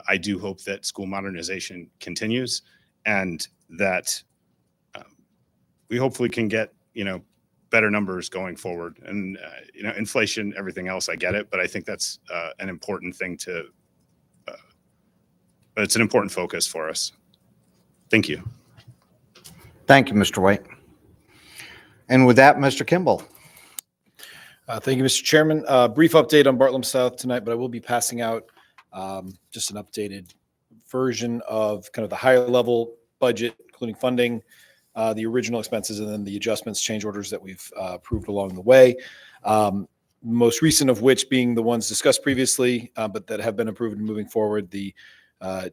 I do hope that school modernization continues and that we hopefully can get, better numbers going forward. And, inflation, everything else, I get it, but I think that's an important thing it's an important focus for us. Thank you. Thank you, Mr. White. And with that, Mr. Kimball. Thank you, Mr. Chairman. Brief update on Bartlam South tonight, but I will be passing out just an updated version of kind of the higher level budget, including funding, the original expenses, and then the adjustments, change orders that we've approved along the way. Most recent of which being the ones discussed previously, but that have been approved and moving forward. The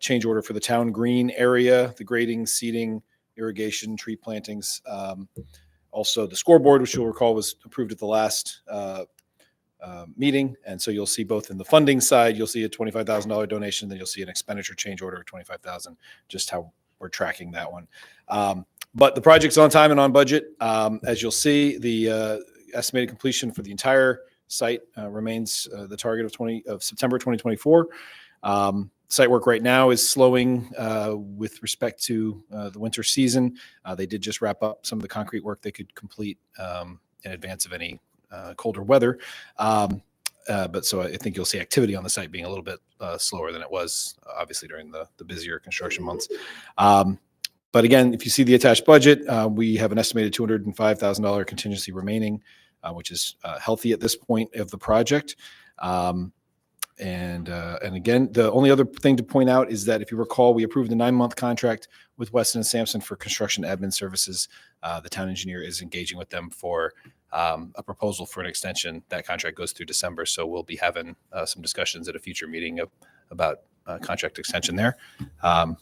change order for the town green area, the grading, seeding, irrigation, tree plantings. Also the scoreboard, which you'll recall was approved at the last meeting. And so you'll see both in the funding side, you'll see a $25,000 donation, then you'll see an expenditure change order of $25,000, just how we're tracking that one. But the project's on time and on budget. As you'll see, the estimated completion for the entire site remains the target of September 2024. Site work right now is slowing with respect to the winter season. They did just wrap up some of the concrete work they could complete in advance of any colder weather. But so I think you'll see activity on the site being a little bit slower than it was obviously during the busier construction months. But again, if you see the attached budget, we have an estimated $205,000 contingency remaining, which is healthy at this point of the project. And again, the only other thing to point out is that if you recall, we approved a 9-month contract with Weston and Sampson for construction admin services. The town engineer is engaging with them for a proposal for an extension. That contract goes through December, so we'll be having some discussions at a future meeting about contract extension there. Other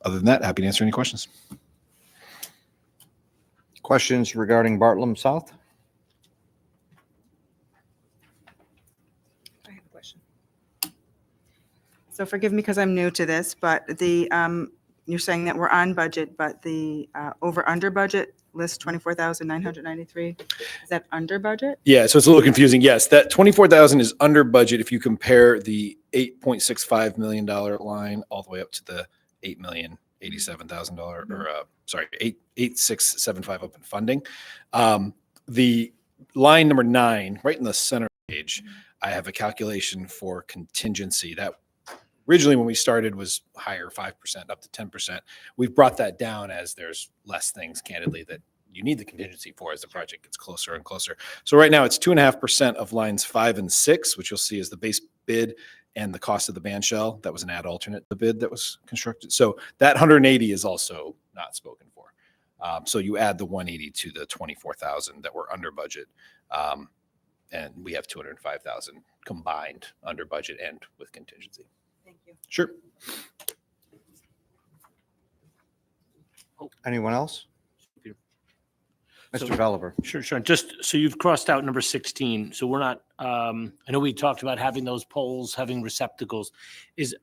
than that, happy to answer any questions. Questions regarding Bartlam South? I have a question. So forgive me because I'm new to this, but you're saying that we're on budget, but the over/under budget list 24,993. Is that under budget? Yeah, so it's a little confusing. Yes, that 24,000 is under budget if you compare the $8.65 million line all the way up to the $8,087,000 or sorry, 8,675 open funding. The line number 9, right in the center page, I have a calculation for contingency that originally when we started was higher, 5% up to 10%. We've brought that down as there's less things, candidly, that you need the contingency for as the project gets closer and closer. So right now it's 2.5% of lines 5 and 6, which you'll see is the base bid and the cost of the band shell. That was an ad alternate, the bid that was constructed. So that 180 is also not spoken for. So you add the 180 to the 24,000 that were under budget. And we have 205,000 combined under budget and with contingency. Thank you. Sure. Anyone else? Mr. So- Veliver. Sure. Just so you've crossed out number 16. So we're not, I know we talked about having those poles, having receptacles.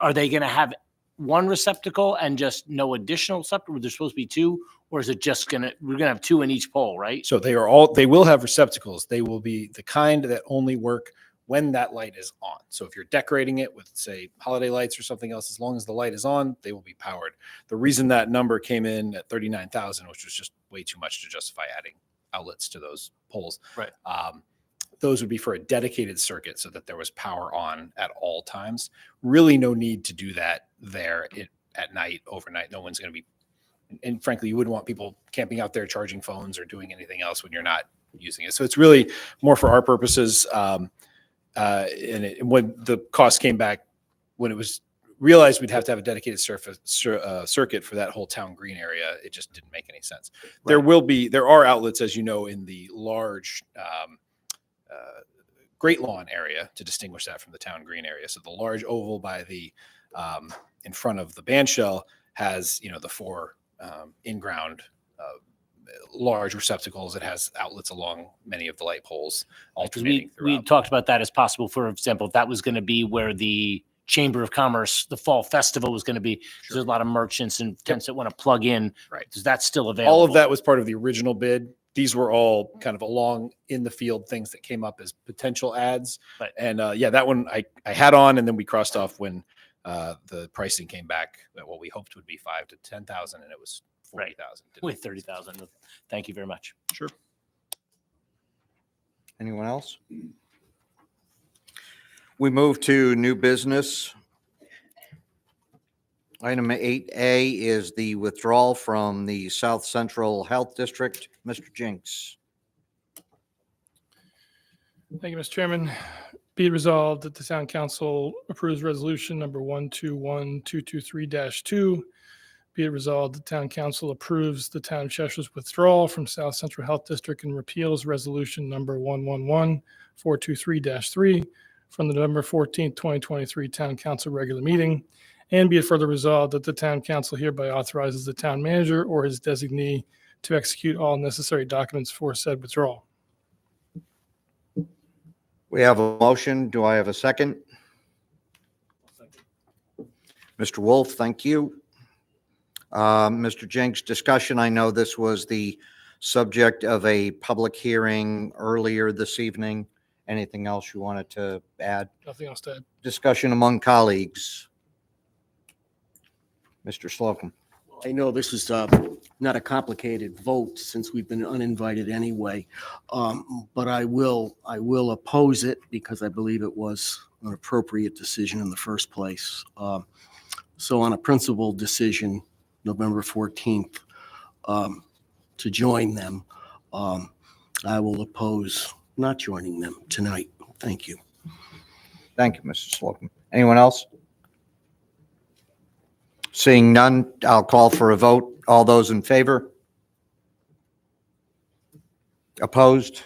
Are they going to have one receptacle and just no additional receptacle? There's supposed to be 2, or is it just we're going to have 2 in each pole, right? So they will have receptacles. They will be the kind that only work when that light is on. So if you're decorating it with, say, holiday lights or something else, as long as the light is on, they will be powered. The reason that number came in at 39,000, which was just way too much to justify adding outlets to those poles. Right. Those would be for a dedicated circuit so that there was power on at all times. Really no need to do that there at night, overnight. No one's going to be, and frankly, you wouldn't want people camping out there charging phones or doing anything else when you're not using it. So it's really more for our purposes. When the cost came back, when it was realized we'd have to have a dedicated circuit for that whole town green area, it just didn't make any sense. Right. There are outlets, as you know, in the large Great Lawn area to distinguish that from the town green area. So the large oval by the in front of the band shell has, the 4 in-ground large receptacles. It has outlets along many of the light poles alternating we talked about that as possible. For example, if that was going to be where the Chamber of Commerce, the fall festival was going to be. Sure. There's a lot of merchants and tents that want to plug in. Right. Is that still available? All of that was part of the original bid. These were all kind of along in the field things that came up as potential ads. Right. And that one I had on, and then we crossed off when the pricing came back at what we hoped would be 5,000 to 10,000, and it was 40,000. With 30,000. Thank you very much. Sure. Anyone else? We move to new business. Item 8A is the withdrawal from the South Central Health District. Mr. Jinks. Thank you, Mr. Chairman. Be it resolved that the town council approves resolution number 121223-2. Be it resolved the town council approves the town of Cheshire's withdrawal from South Central Health District and repeals resolution number 111423-3 from the November 14th, 2023 town council regular meeting. And be it further resolved that the town council hereby authorizes the town manager or his designee to execute all necessary documents for said withdrawal. We have a motion. Do I have a second? Mr. Wolf, thank you. Mr. Jenks, discussion. I know this was the subject of a public hearing earlier this evening. Anything else you wanted to add? Nothing else to add. Discussion among colleagues. Mr. Slocum. I know this is not a complicated vote since we've been uninvited anyway, but I will oppose it because I believe it was an appropriate decision in the first place. So on a principled decision, November 14th, to join them, I will oppose not joining them tonight. Thank you. Thank you, Mr. Slocum. Anyone else? Seeing none, I'll call for a vote. All those in favor? Opposed?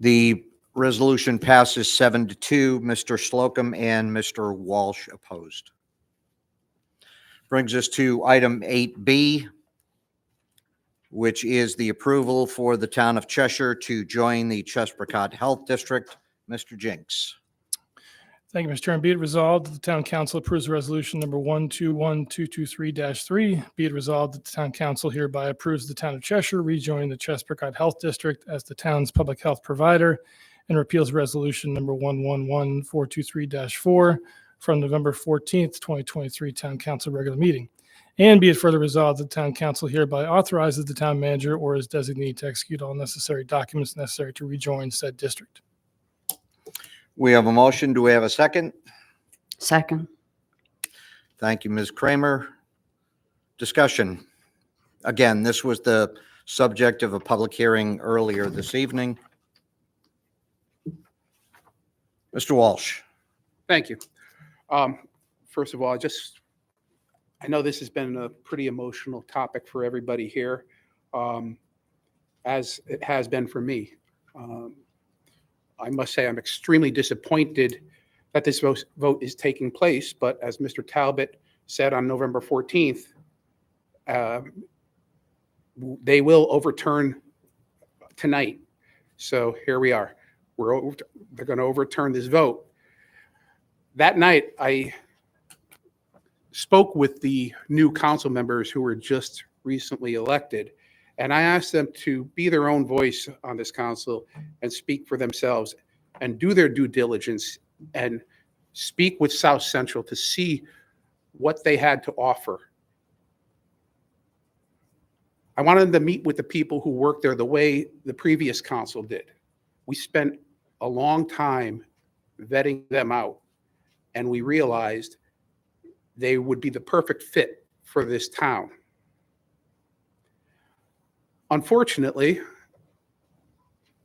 The resolution passes 7-2. Mr. Slocum and Mr. Walsh opposed. Brings us to item 8B, which is the approval for the town of Cheshire to join the Chesprocott Health District. Mr. Jinks. Thank you, Mr. Chairman. Be it resolved that the town council approves resolution number 121223-3. Be it resolved that the town council hereby approves the town of Cheshire rejoining the Chesprocott Health District as the town's public health provider and repeals resolution number 111423-4 from November 14th, 2023 town council regular meeting. And be it further resolved that the town council hereby authorizes the town manager or his designee to execute all necessary documents necessary to rejoin said district. We have a motion. Do we have a second? Second. Thank you, Ms. Kramer. Discussion. Again, this was the subject of a public hearing earlier this evening. Mr. Walsh. Thank you. First of all, I know this has been a pretty emotional topic for everybody here, as it has been for me. I must say I'm extremely disappointed that this vote is taking place, but as Mr. Talbot said on November 14th, they will overturn tonight. So here we are. They're going to overturn this vote. That night, I spoke with the new council members who were just recently elected, and I asked them to be their own voice on this council and speak for themselves and do their due diligence and speak with South Central to see what they had to offer. I wanted them to meet with the people who worked there the way the previous council did. We spent a long time vetting them out, and we realized they would be the perfect fit for this town. Unfortunately,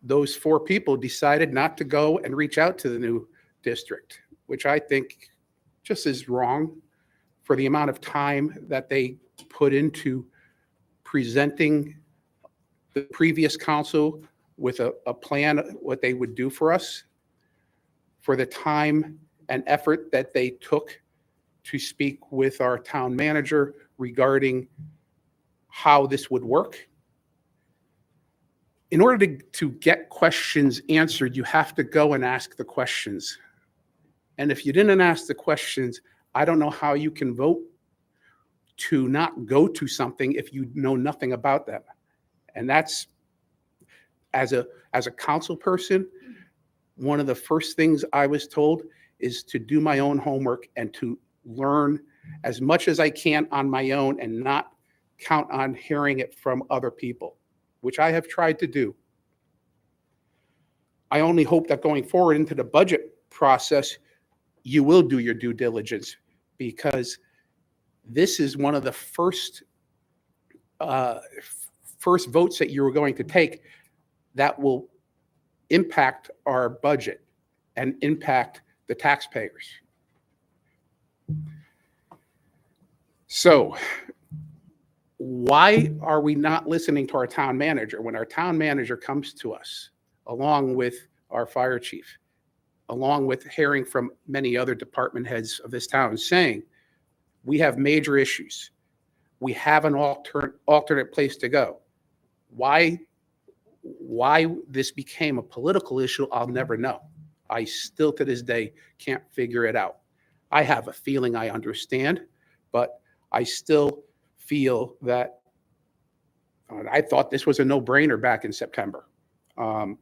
those four people decided not to go and reach out to the new district, which I think just is wrong for the amount of time that they put into presenting the previous council with a plan, what they would do for us, for the time and effort that they took to speak with our town manager regarding how this would work. In order to get questions answered, you have to go and ask the questions. And if you didn't ask the questions, I don't know how you can vote to not go to something if you know nothing about them. And that's, as a council person, one of the first things I was told is to do my own homework and to learn as much as I can on my own and not count on hearing it from other people, which I have tried to do. I only hope that going forward into the budget process, you will do your due diligence, because this is one of the first votes that you are going to take that will impact our budget and impact the taxpayers. So why are we not listening to our town manager when our town manager comes to us, along with our fire chief, along with hearing from many other department heads of this town, saying, we have major issues. We have an alternate place to go. Why this became a political issue, I'll never know. I still to this day can't figure it out. I have a feeling I understand, but I still feel that I thought this was a no-brainer back in September. I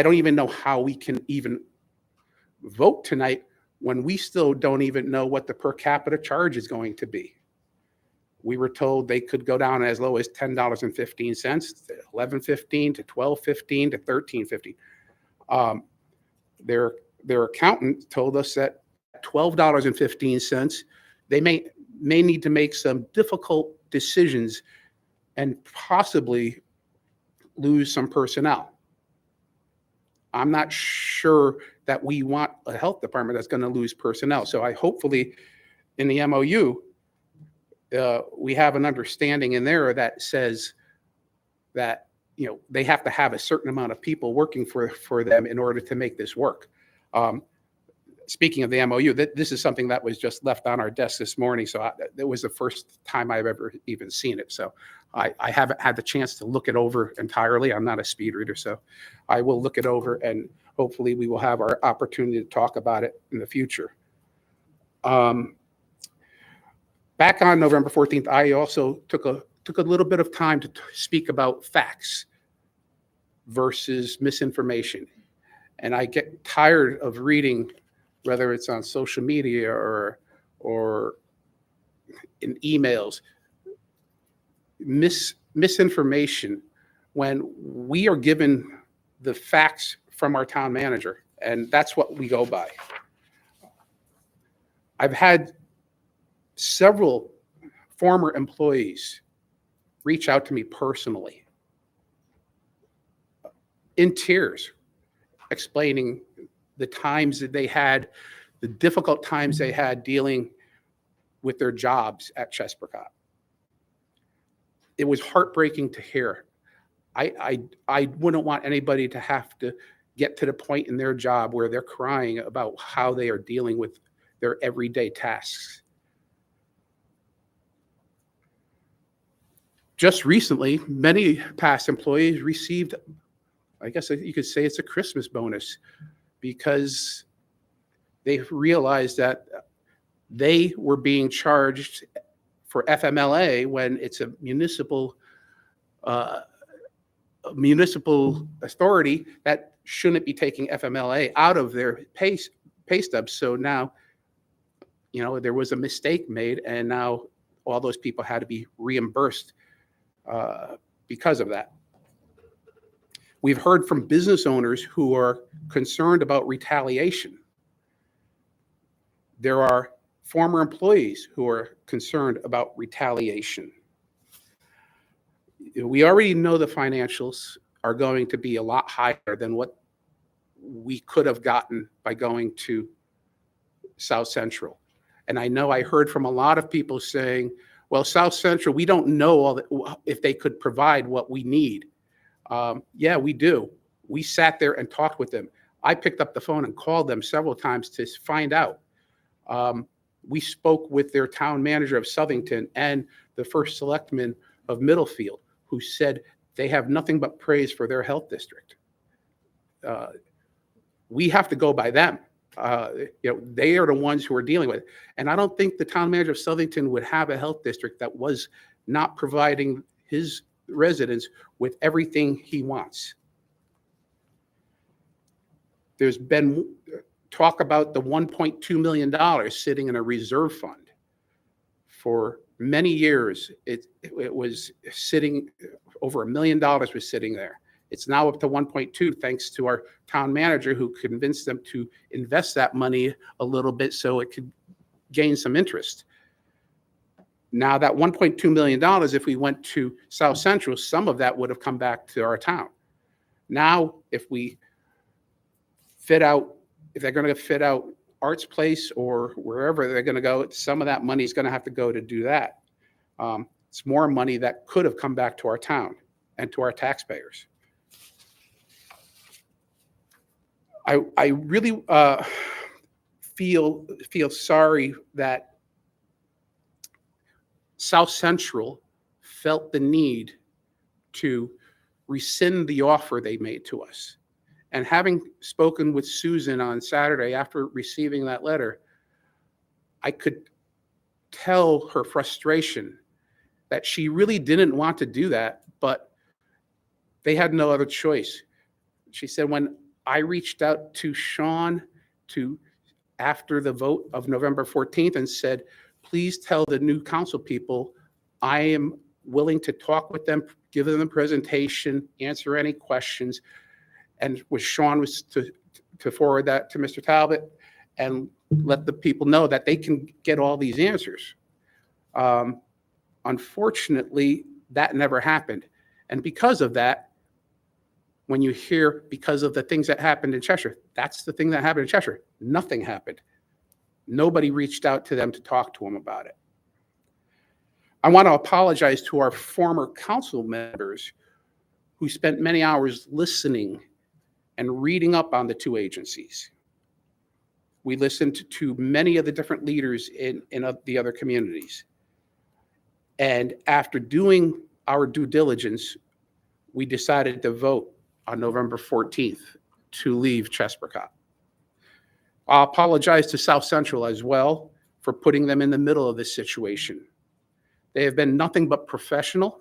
don't even know how we can even vote tonight when we still don't even know what the per capita charge is going to be. We were told they could go down as low as $10.15 to $11.15 to $12.15 to $13.15. Their accountant told us that $12.15, they may need to make some difficult decisions and possibly lose some personnel. I'm not sure that we want a health department that's going to lose personnel. So I hopefully in the MOU, we have an understanding in there that says that, they have to have a certain amount of people working for them in order to make this work. Speaking of the MOU, this is something that was just left on our desk this morning. So it was the first time I've ever even seen it. So I haven't had the chance to look it over entirely. I'm not a speed reader, so I will look it over, and hopefully we will have our opportunity to talk about it in the future. Back on November 14th, I also took a little bit of time to speak about facts versus misinformation. And I get tired of reading, whether it's on social media or in emails, misinformation when we are given the facts from our town manager, and that's what we go by. I've had several former employees reach out to me personally in tears, explaining the times that they had, the difficult times they had dealing with their jobs at Chesprocott. It was heartbreaking to hear. I wouldn't want anybody to have to get to the point in their job where they're crying about how they are dealing with their everyday tasks. Just recently, many past employees received, I guess you could say it's a Christmas bonus, because they realized that they were being charged for FMLA when it's a municipal authority that shouldn't be taking FMLA out of their pay stubs. So now, there was a mistake made, and now all those people had to be reimbursed because of that. We've heard from business owners who are concerned about retaliation. There are former employees who are concerned about retaliation. We already know the financials are going to be a lot higher than what we could have gotten by going to South Central. And I know I heard from a lot of people saying, well, South Central, we don't know if they could provide what we need. Yeah, we do. We sat there and talked with them. I picked up the phone and called them several times to find out. We spoke with their town manager of Southington and the first selectman of Middlefield, who said they have nothing but praise for their health district. We have to go by them. They are the ones who are dealing with it. And I don't think the town manager of Southington would have a health district that was not providing his residents with everything he wants. There's been talk about the $1.2 million sitting in a reserve fund. For many years, it was sitting, over $1 million was sitting there. It's now up to 1.2, thanks to our town manager, who convinced them to invest that money a little bit so it could gain some interest. Now that $1.2 million, if we went to South Central, some of that would have come back to our town. Now, if we fit out, if they're going to fit out Arts Place or wherever they're going to go, some of that money is going to have to go to do that. It's more money that could have come back to our town and to our taxpayers. I really feel sorry that South Central felt the need to rescind the offer they made to us. And having spoken with Susan on Saturday after receiving that letter, I could tell her frustration that she really didn't want to do that, but they had no other choice. She said, when I reached out to Sean after the vote of November 14th and said, please tell the new council people I am willing to talk with them, give them a presentation, answer any questions. And with Sean was to forward that to Mr. Talbot and let the people know that they can get all these answers. Unfortunately, that never happened. And because of that, when you hear because of the things that happened in Cheshire, that's the thing that happened in Cheshire. Nothing happened. Nobody reached out to them to talk to them about it. I want to apologize to our former council members who spent many hours listening and reading up on the two agencies. We listened to many of the different leaders in the other communities. And after doing our due diligence, we decided to vote on November 14th to leave Chesprocott. I apologize to South Central as well for putting them in the middle of this situation. They have been nothing but professional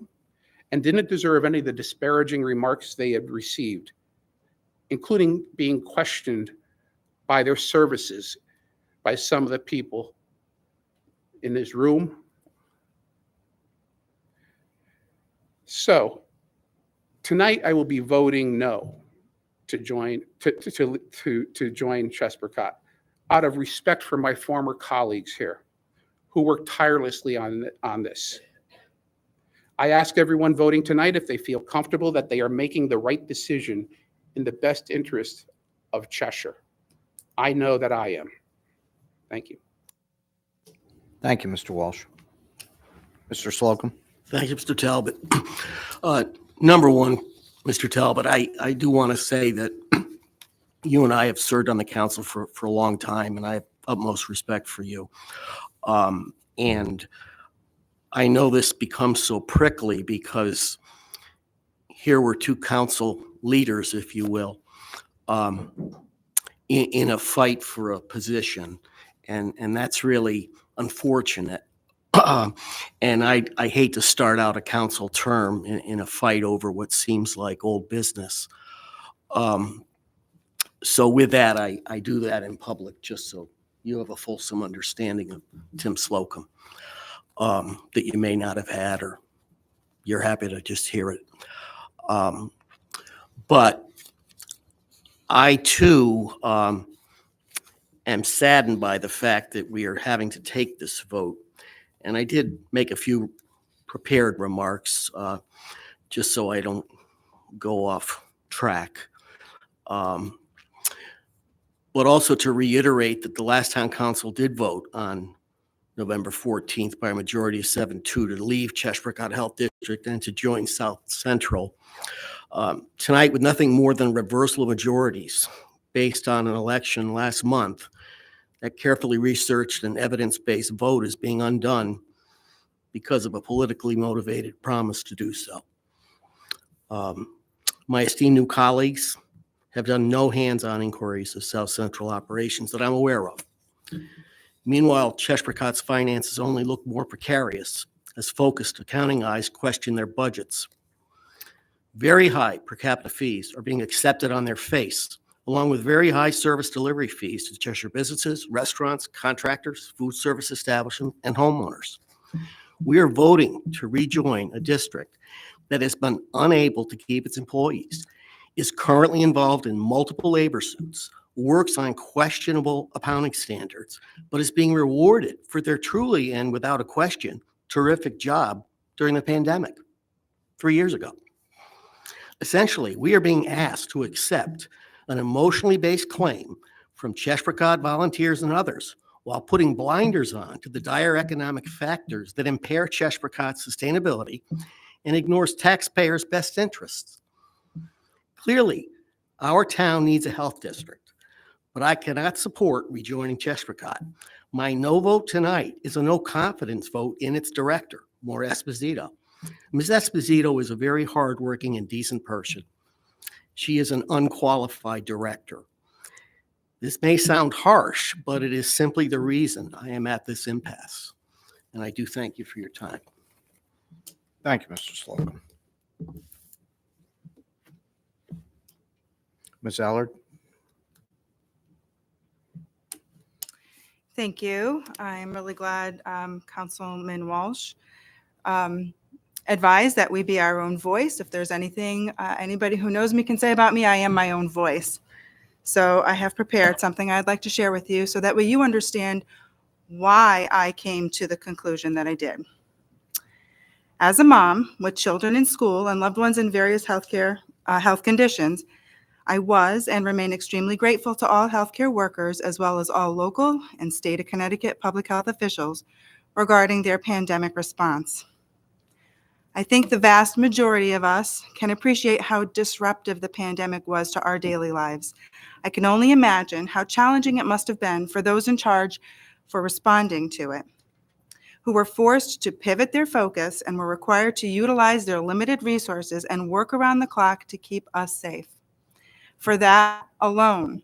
and didn't deserve any of the disparaging remarks they had received, including being questioned by their services by some of the people in this room. So tonight I will be voting no to join Chesprocott out of respect for my former colleagues here who worked tirelessly on this. I ask everyone voting tonight if they feel comfortable that they are making the right decision in the best interest of Cheshire. I know that I am. Thank you. Thank you, Mr. Walsh. Mr. Slocum. Thank you, Mr. Talbot. Number one, Mr. Talbot, I do want to say that you and I have served on the council for a long time, and I have utmost respect for you. And I know this becomes so prickly because here were two council leaders, if you will, in a fight for a position. And that's really unfortunate. And I hate to start out a council term in a fight over what seems like old business. So with that, I do that in public just so you have a fulsome understanding of Tim Slocum that you may not have had, or you're happy to just hear it. But I too am saddened by the fact that we are having to take this vote. And I did make a few prepared remarks just so I don't go off track. But also to reiterate that the last town council did vote on November 14th by a majority of 7-2 to leave Chesprocott Health District and to join South Central. Tonight, with nothing more than reversal of majorities based on an election last month, that carefully researched and evidence-based vote is being undone because of a politically motivated promise to do so. My esteemed new colleagues have done no hands-on inquiries of South Central operations that I'm aware of. Meanwhile, Chesprocott's finances only look more precarious as focused accounting eyes question their budgets. Very high per capita fees are being accepted on their face, along with very high service delivery fees to Cheshire businesses, restaurants, contractors, food service establishments, and homeowners. We are voting to rejoin a district that has been unable to keep its employees, is currently involved in multiple labor suits, works on questionable accounting standards, but is being rewarded for their truly and without a question terrific job during the pandemic 3 years ago. Essentially, we are being asked to accept an emotionally based claim from Chesprocott volunteers and others while putting blinders on to the dire economic factors that impair Chesprocott's sustainability and ignores taxpayers' best interests. Clearly, our town needs a health district, but I cannot support rejoining Chesprocott. My no vote tonight is a no confidence vote in its director, Maura Esposito. Ms. Esposito is a very hardworking and decent person. She is an unqualified director. This may sound harsh, but it is simply the reason I am at this impasse. And I do thank you for your time. Thank you, Mr. Slocum. Ms. Allard? Thank you. I'm really glad Councilman Walsh advised that we be our own voice. If there's anything anybody who knows me can say about me, I am my own voice. So I have prepared something I'd like to share with you so that way you understand why I came to the conclusion that I did. As a mom with children in school and loved ones in various healthcare health conditions, I was and remain extremely grateful to all healthcare workers as well as all local and state of Connecticut public health officials regarding their pandemic response. I think the vast majority of us can appreciate how disruptive the pandemic was to our daily lives. I can only imagine how challenging it must have been for those in charge for responding to it, who were forced to pivot their focus and were required to utilize their limited resources and work around the clock to keep us safe. For that alone,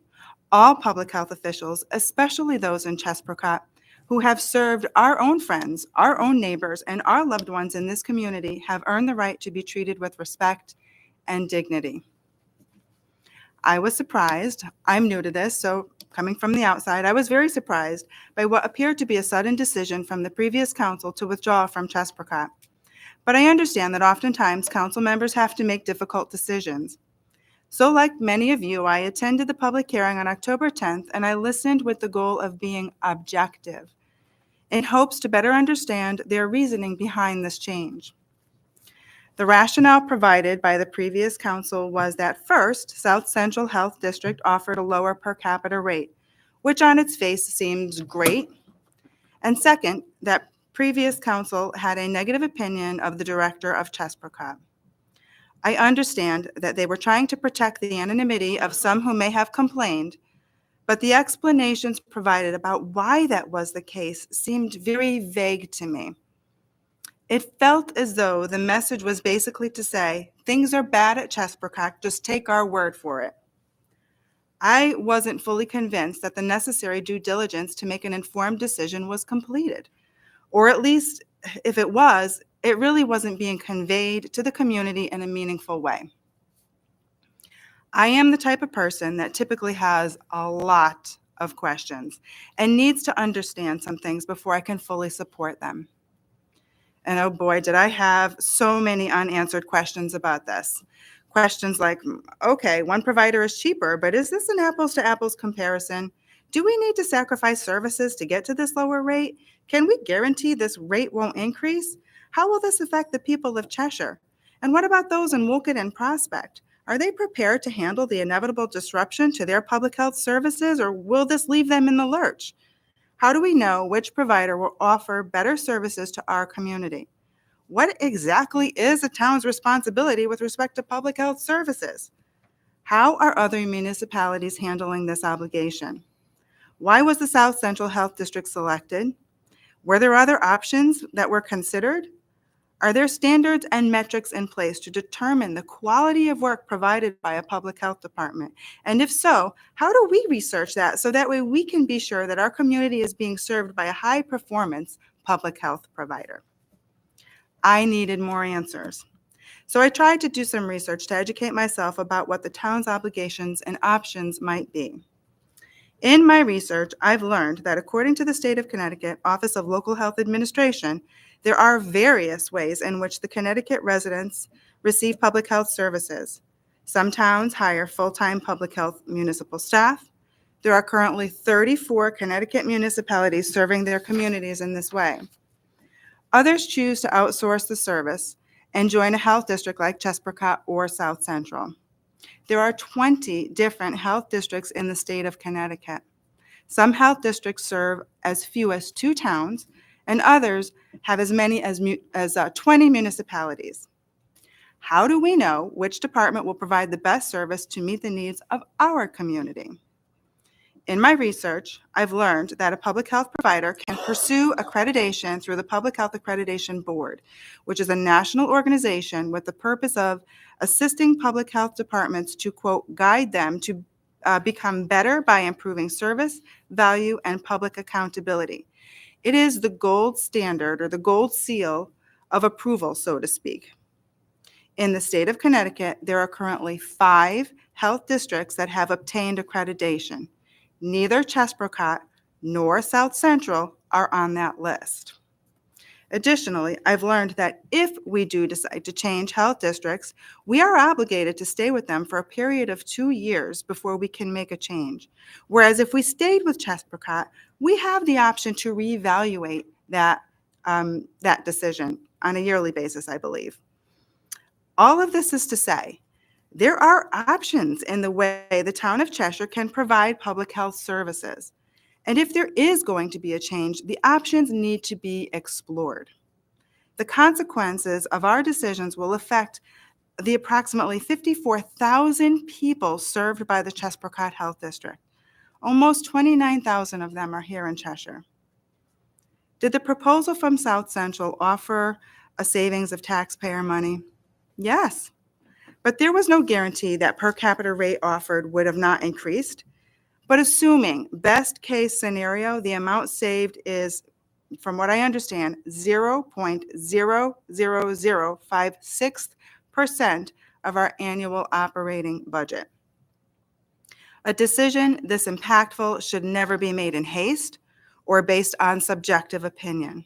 all public health officials, especially those in Chesprocott, who have served our own friends, our own neighbors, and our loved ones in this community, have earned the right to be treated with respect and dignity. I was surprised. I'm new to this, so coming from the outside, I was very surprised by what appeared to be a sudden decision from the previous council to withdraw from Chesprocott. But I understand that oftentimes council members have to make difficult decisions. So like many of you, I attended the public hearing on October 10th, and I listened with the goal of being objective in hopes to better understand their reasoning behind this change. The rationale provided by the previous council was that first, South Central Health District offered a lower per capita rate, which on its face seems great. And second, that previous council had a negative opinion of the director of Chesprocott. I understand that they were trying to protect the anonymity of some who may have complained, but the explanations provided about why that was the case seemed very vague to me. It felt as though the message was basically to say, things are bad at Chesprocott, just take our word for it. I wasn't fully convinced that the necessary due diligence to make an informed decision was completed, or at least if it was, it really wasn't being conveyed to the community in a meaningful way. I am the type of person that typically has a lot of questions and needs to understand some things before I can fully support them. And oh boy, did I have so many unanswered questions about this. Questions like, okay, one provider is cheaper, but is this an apples to apples comparison? Do we need to sacrifice services to get to this lower rate? Can we guarantee this rate won't increase? How will this affect the people of Cheshire? And what about those in Woolcott and Prospect? Are they prepared to handle the inevitable disruption to their public health services, or will this leave them in the lurch? How do we know which provider will offer better services to our community? What exactly is a town's responsibility with respect to public health services? How are other municipalities handling this obligation? Why was the South Central Health District selected? Were there other options that were considered? Are there standards and metrics in place to determine the quality of work provided by a public health department? And if so, how do we research that so that way we can be sure that our community is being served by a high-performance public health provider? I needed more answers. So I tried to do some research to educate myself about what the town's obligations and options might be. In my research, I've learned that according to the State of Connecticut Office of Local Health Administration, there are various ways in which the Connecticut residents receive public health services. Some towns hire full-time public health municipal staff. There are currently 34 Connecticut municipalities serving their communities in this way. Others choose to outsource the service and join a health district like Chesprocott or South Central. There are 20 different health districts in the state of Connecticut. Some health districts serve as few as 2 towns, and others have as many as 20 municipalities. How do we know which department will provide the best service to meet the needs of our community? In my research, I've learned that a public health provider can pursue accreditation through the Public Health Accreditation Board, which is a national organization with the purpose of assisting public health departments to, quote, guide them to become better by improving service, value, and public accountability. It is the gold standard or the gold seal of approval, so to speak. In the state of Connecticut, there are currently 5 health districts that have obtained accreditation. Neither Chesprocott nor South Central are on that list. Additionally, I've learned that if we do decide to change health districts, we are obligated to stay with them for a period of 2 years before we can make a change. Whereas if we stayed with Chesprocott, we have the option to reevaluate that decision on a yearly basis, I believe. All of this is to say There are options in the way the town of Cheshire can provide public health services. And if there is going to be a change, the options need to be explored. The consequences of our decisions will affect the approximately 54,000 people served by the Chesprocott Health District. Almost 29,000 of them are here in Cheshire. Did the proposal from South Central offer a savings of taxpayer money? Yes, but there was no guarantee that per capita rate offered would have not increased. But assuming best case scenario, the amount saved is, from what I understand, 0.00056% of our annual operating budget. A decision this impactful should never be made in haste or based on subjective opinion.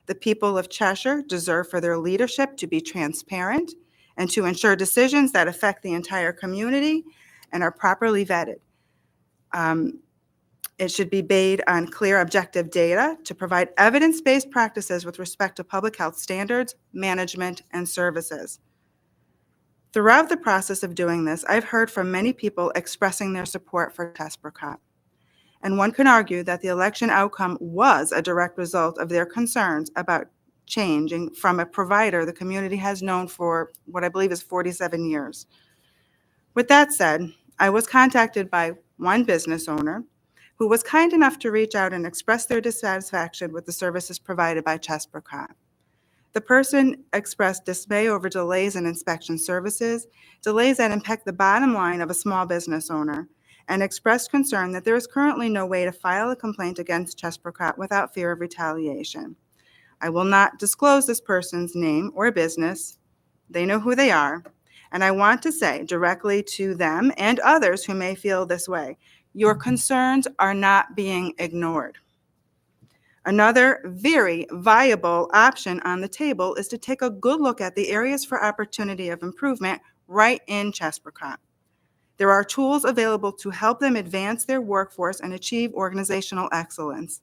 The people of Cheshire deserve for their leadership to be transparent and to ensure decisions that affect the entire community and are properly vetted. It should be based on clear, objective data to provide evidence-based practices with respect to public health standards, management, and services. Throughout the process of doing this, I've heard from many people expressing their support for Chesprocott. And one can argue that the election outcome was a direct result of their concerns about changing from a provider the community has known for what I believe is 47 years. With that said, I was contacted by one business owner who was kind enough to reach out and express their dissatisfaction with the services provided by Chesprocott. The person expressed dismay over delays in inspection services, delays that impact the bottom line of a small business owner, and expressed concern that there is currently no way to file a complaint against Chesprocott without fear of retaliation. I will not disclose this person's name or business. They know who they are. And I want to say directly to them and others who may feel this way, your concerns are not being ignored. Another very viable option on the table is to take a good look at the areas for opportunity of improvement right in Chesprocott. There are tools available to help them advance their workforce and achieve organizational excellence.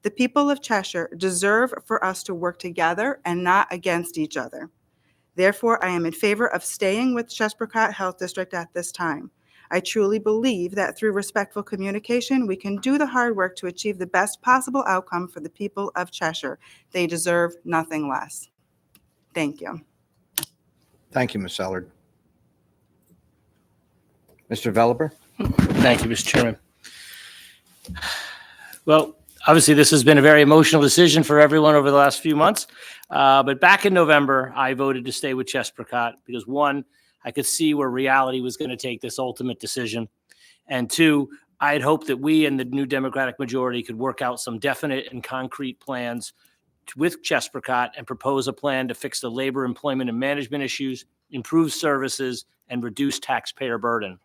The people of Cheshire deserve for us to work together and not against each other. Therefore, I am in favor of staying with Chesprocott Health District at this time. I truly believe that through respectful communication, we can do the hard work to achieve the best possible outcome for the people of Cheshire. They deserve nothing less. Thank you. Thank you, Ms. Ellard. Mr. Veliper? Thank you, Mr. Chairman. Well, obviously, this has been a very emotional decision for everyone over the last few months. But back in November, I voted to stay with Chesprocott because, one, I could see where reality was going to take this ultimate decision. And two, I had hoped that we and the new Democratic majority could work out some definite and concrete plans with Chesprocott and propose a plan to fix the labor, employment, and management issues, improve services, and reduce taxpayer burden.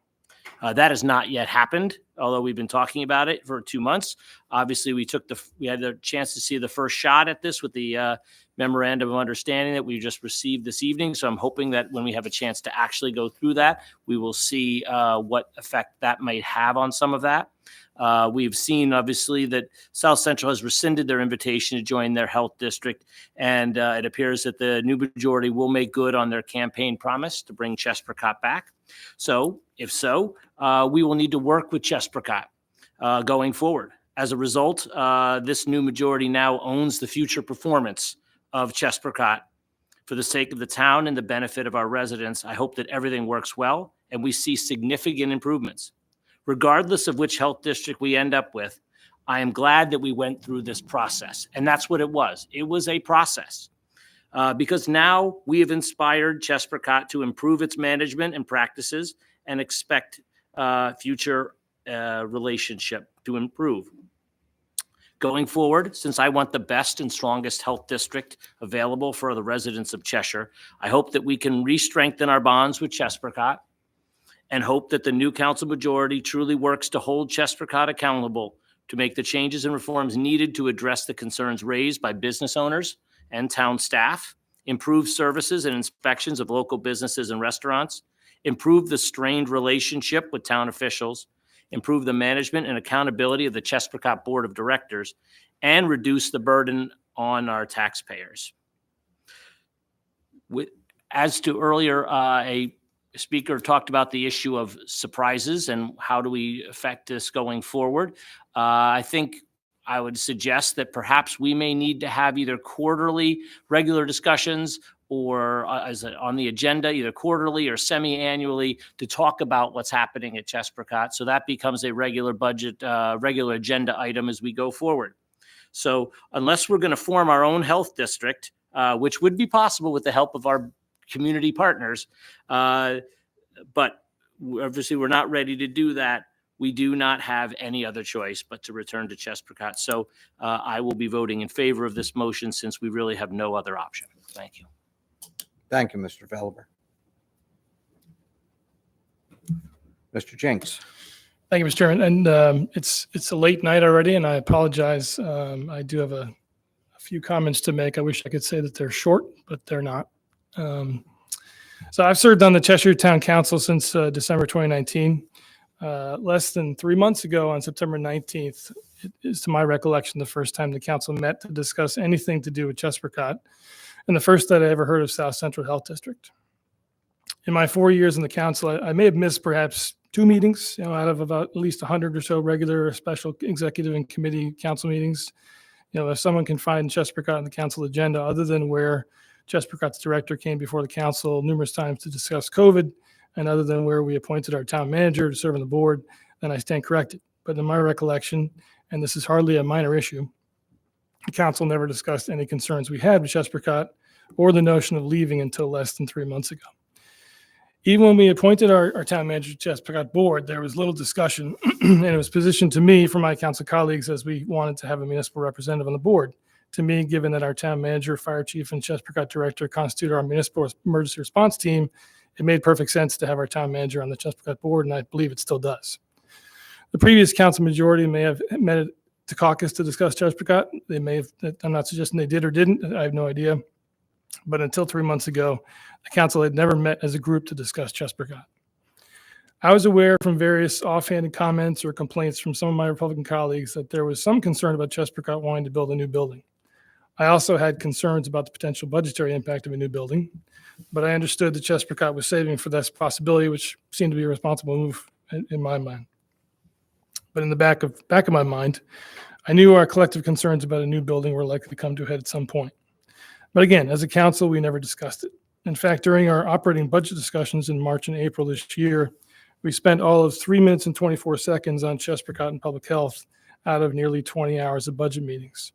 That has not yet happened, although we've been talking about it for 2 months. Obviously, we had the chance to see the first shot at this with the memorandum of understanding that we just received this evening. So I'm hoping that when we have a chance to actually go through that, we will see what effect that might have on some of that. We've seen, obviously, that South Central has rescinded their invitation to join their health district, and it appears that the new majority will make good on their campaign promise to bring Chesprocott back. So, if so, we will need to work with Chesprocott going forward. As a result, this new majority now owns the future performance of Chesprocott. For the sake of the town and the benefit of our residents, I hope that everything works well and we see significant improvements. Regardless of which health district we end up with, I am glad that we went through this process. And that's what it was. It was a process. Because now we have inspired Chesprocott to improve its management and practices and expect future relationship to improve. Going forward, since I want the best and strongest health district available for the residents of Cheshire, I hope that we can re-strengthen our bonds with Chesprocott and hope that the new council majority truly works to hold Chesprocott accountable to make the changes and reforms needed to address the concerns raised by business owners and town staff, improve services and inspections of local businesses and restaurants, improve the strained relationship with town officials, improve the management and accountability of the Chesprocott Board of Directors, and reduce the burden on our taxpayers. As to earlier, a speaker talked about the issue of surprises and how do we affect this going forward. I think I would suggest that perhaps we may need to have either quarterly regular discussions or on the agenda, either quarterly or semi-annually, to talk about what's happening at Chesprocott. So that becomes a regular budget, regular agenda item as we go forward. So unless we're going to form our own health district, which would be possible with the help of our community partners, but obviously we're not ready to do that. We do not have any other choice but to return to Chesprocott. So I will be voting in favor of this motion since we really have no other option. Thank you. Thank you, Mr. Felber. Mr. Jinks. Thank you, Mr. Chairman. And it's a late night already, and I apologize. I do have a few comments to make. I wish I could say that they're short, but they're not. So I've served on the Cheshire Town Council since December 2019. Less than 3 months ago, on September 19th, it is to my recollection the first time the council met to discuss anything to do with Chesprocott, and the first that I ever heard of South Central Health District. In my 4 years in the council, I may have missed perhaps 2 meetings, out of about at least 100 or so regular special executive and committee council meetings. If someone can find Chesprocott on the council agenda, other than where Chesprocott's director came before the council numerous times to discuss COVID, and other than where we appointed our town manager to serve on the board, then I stand corrected. But in my recollection, and this is hardly a minor issue, the council never discussed any concerns we had with Chesprocott or the notion of leaving until less than 3 months ago. Even when we appointed our town manager to Chesprocott board, there was little discussion, and it was positioned to me from my council colleagues as we wanted to have a municipal representative on the board. To me, given that our town manager, fire chief, and Chesprocott director constitute our municipal emergency response team, it made perfect sense to have our town manager on the Chesprocott board, and I believe it still does. The previous council majority may have met to caucus to discuss Chesprocott. They may have, I'm not suggesting they did or didn't, I have no idea. But until 3 months ago, the council had never met as a group to discuss Chesprocott. I was aware from various offhanded comments or complaints from some of my Republican colleagues that there was some concern about Chesprocott wanting to build a new building. I also had concerns about the potential budgetary impact of a new building, but I understood that Chesprocott was saving for this possibility, which seemed to be a responsible move in my mind. But in the back of my mind, I knew our collective concerns about a new building were likely to come to a head at some point. But again, as a council, we never discussed it. In fact, during our operating budget discussions in March and April this year, we spent all of 3 minutes and 24 seconds on Chesprocott and public health out of nearly 20 hours of budget meetings.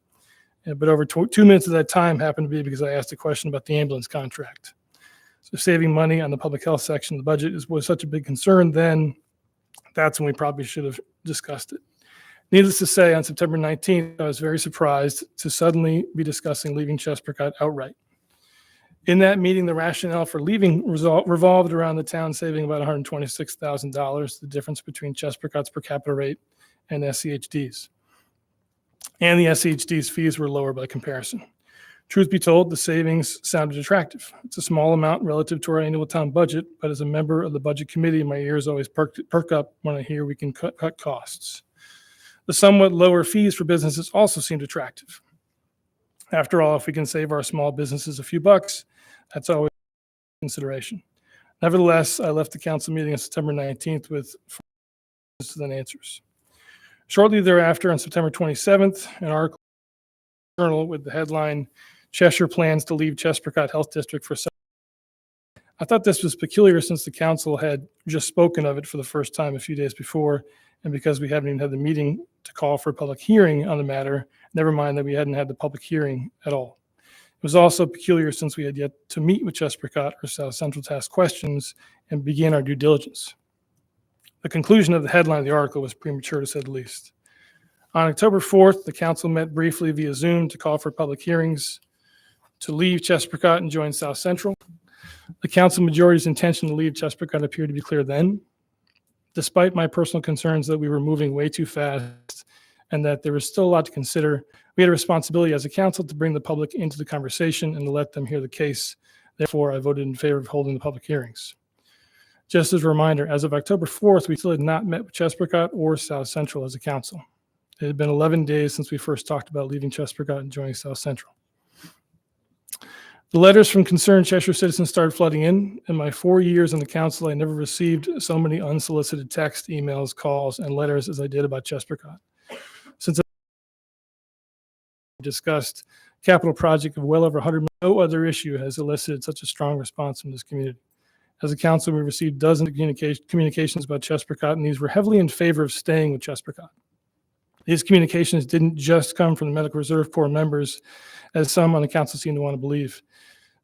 But over 2 minutes of that time happened to be because I asked a question about the ambulance contract. So saving money on the public health section of the budget was such a big concern then, that's when we probably should have discussed it. Needless to say, on September 19th, I was very surprised to suddenly be discussing leaving Chesprocott outright. In that meeting, the rationale for leaving revolved around the town saving about $126,000, the difference between Chesprocott's per capita rate and SCHD's. And the SCHD's fees were lower by comparison. Truth be told, the savings sounded attractive. It's a small amount relative to our annual town budget, but as a member of the budget committee, my ears always perk up when I hear we can cut costs. The somewhat lower fees for businesses also seemed attractive. After all, if we can save our small businesses a few bucks, that's always a consideration. Nevertheless, I left the council meeting on September 19th with answers. Shortly thereafter, on September 27th, an article in the Journal with the headline, "Cheshire Plans to Leave Chesprocott Health District for..." I thought this was peculiar since the council had just spoken of it for the first time a few days before, and because we haven't even had the meeting to call for a public hearing on the matter, never mind that we hadn't had the public hearing at all. It was also peculiar since we had yet to meet with Chesprocott or South Central to ask questions and begin our due diligence. The conclusion of the headline of the article was premature, to say the least. On October 4th, the council met briefly via Zoom to call for public hearings to leave Chesprocott and join South Central. The council majority's intention to leave Chesprocott appeared to be clear then. Despite my personal concerns that we were moving way too fast and that there was still a lot to consider, we had a responsibility as a council to bring the public into the conversation and to let them hear the case. Therefore, I voted in favor of holding the public hearings. Just as a reminder, as of October 4th, we still had not met with Chesprocott or South Central as a council. It had been 11 days since we first talked about leaving Chesprocott and joining South Central. The letters from concerned Cheshire citizens started flooding in. In my 4 years on the council, I never received so many unsolicited text, emails, calls, and letters as I did about Chesprocott. Since I discussed capital project of well over 100 million, no other issue has elicited such a strong response from this community. As a council, we received dozens of communications about Chesprocott, and these were heavily in favor of staying with Chesprocott. These communications didn't just come from the Medical Reserve Corps members, as some on the council seem to want to believe.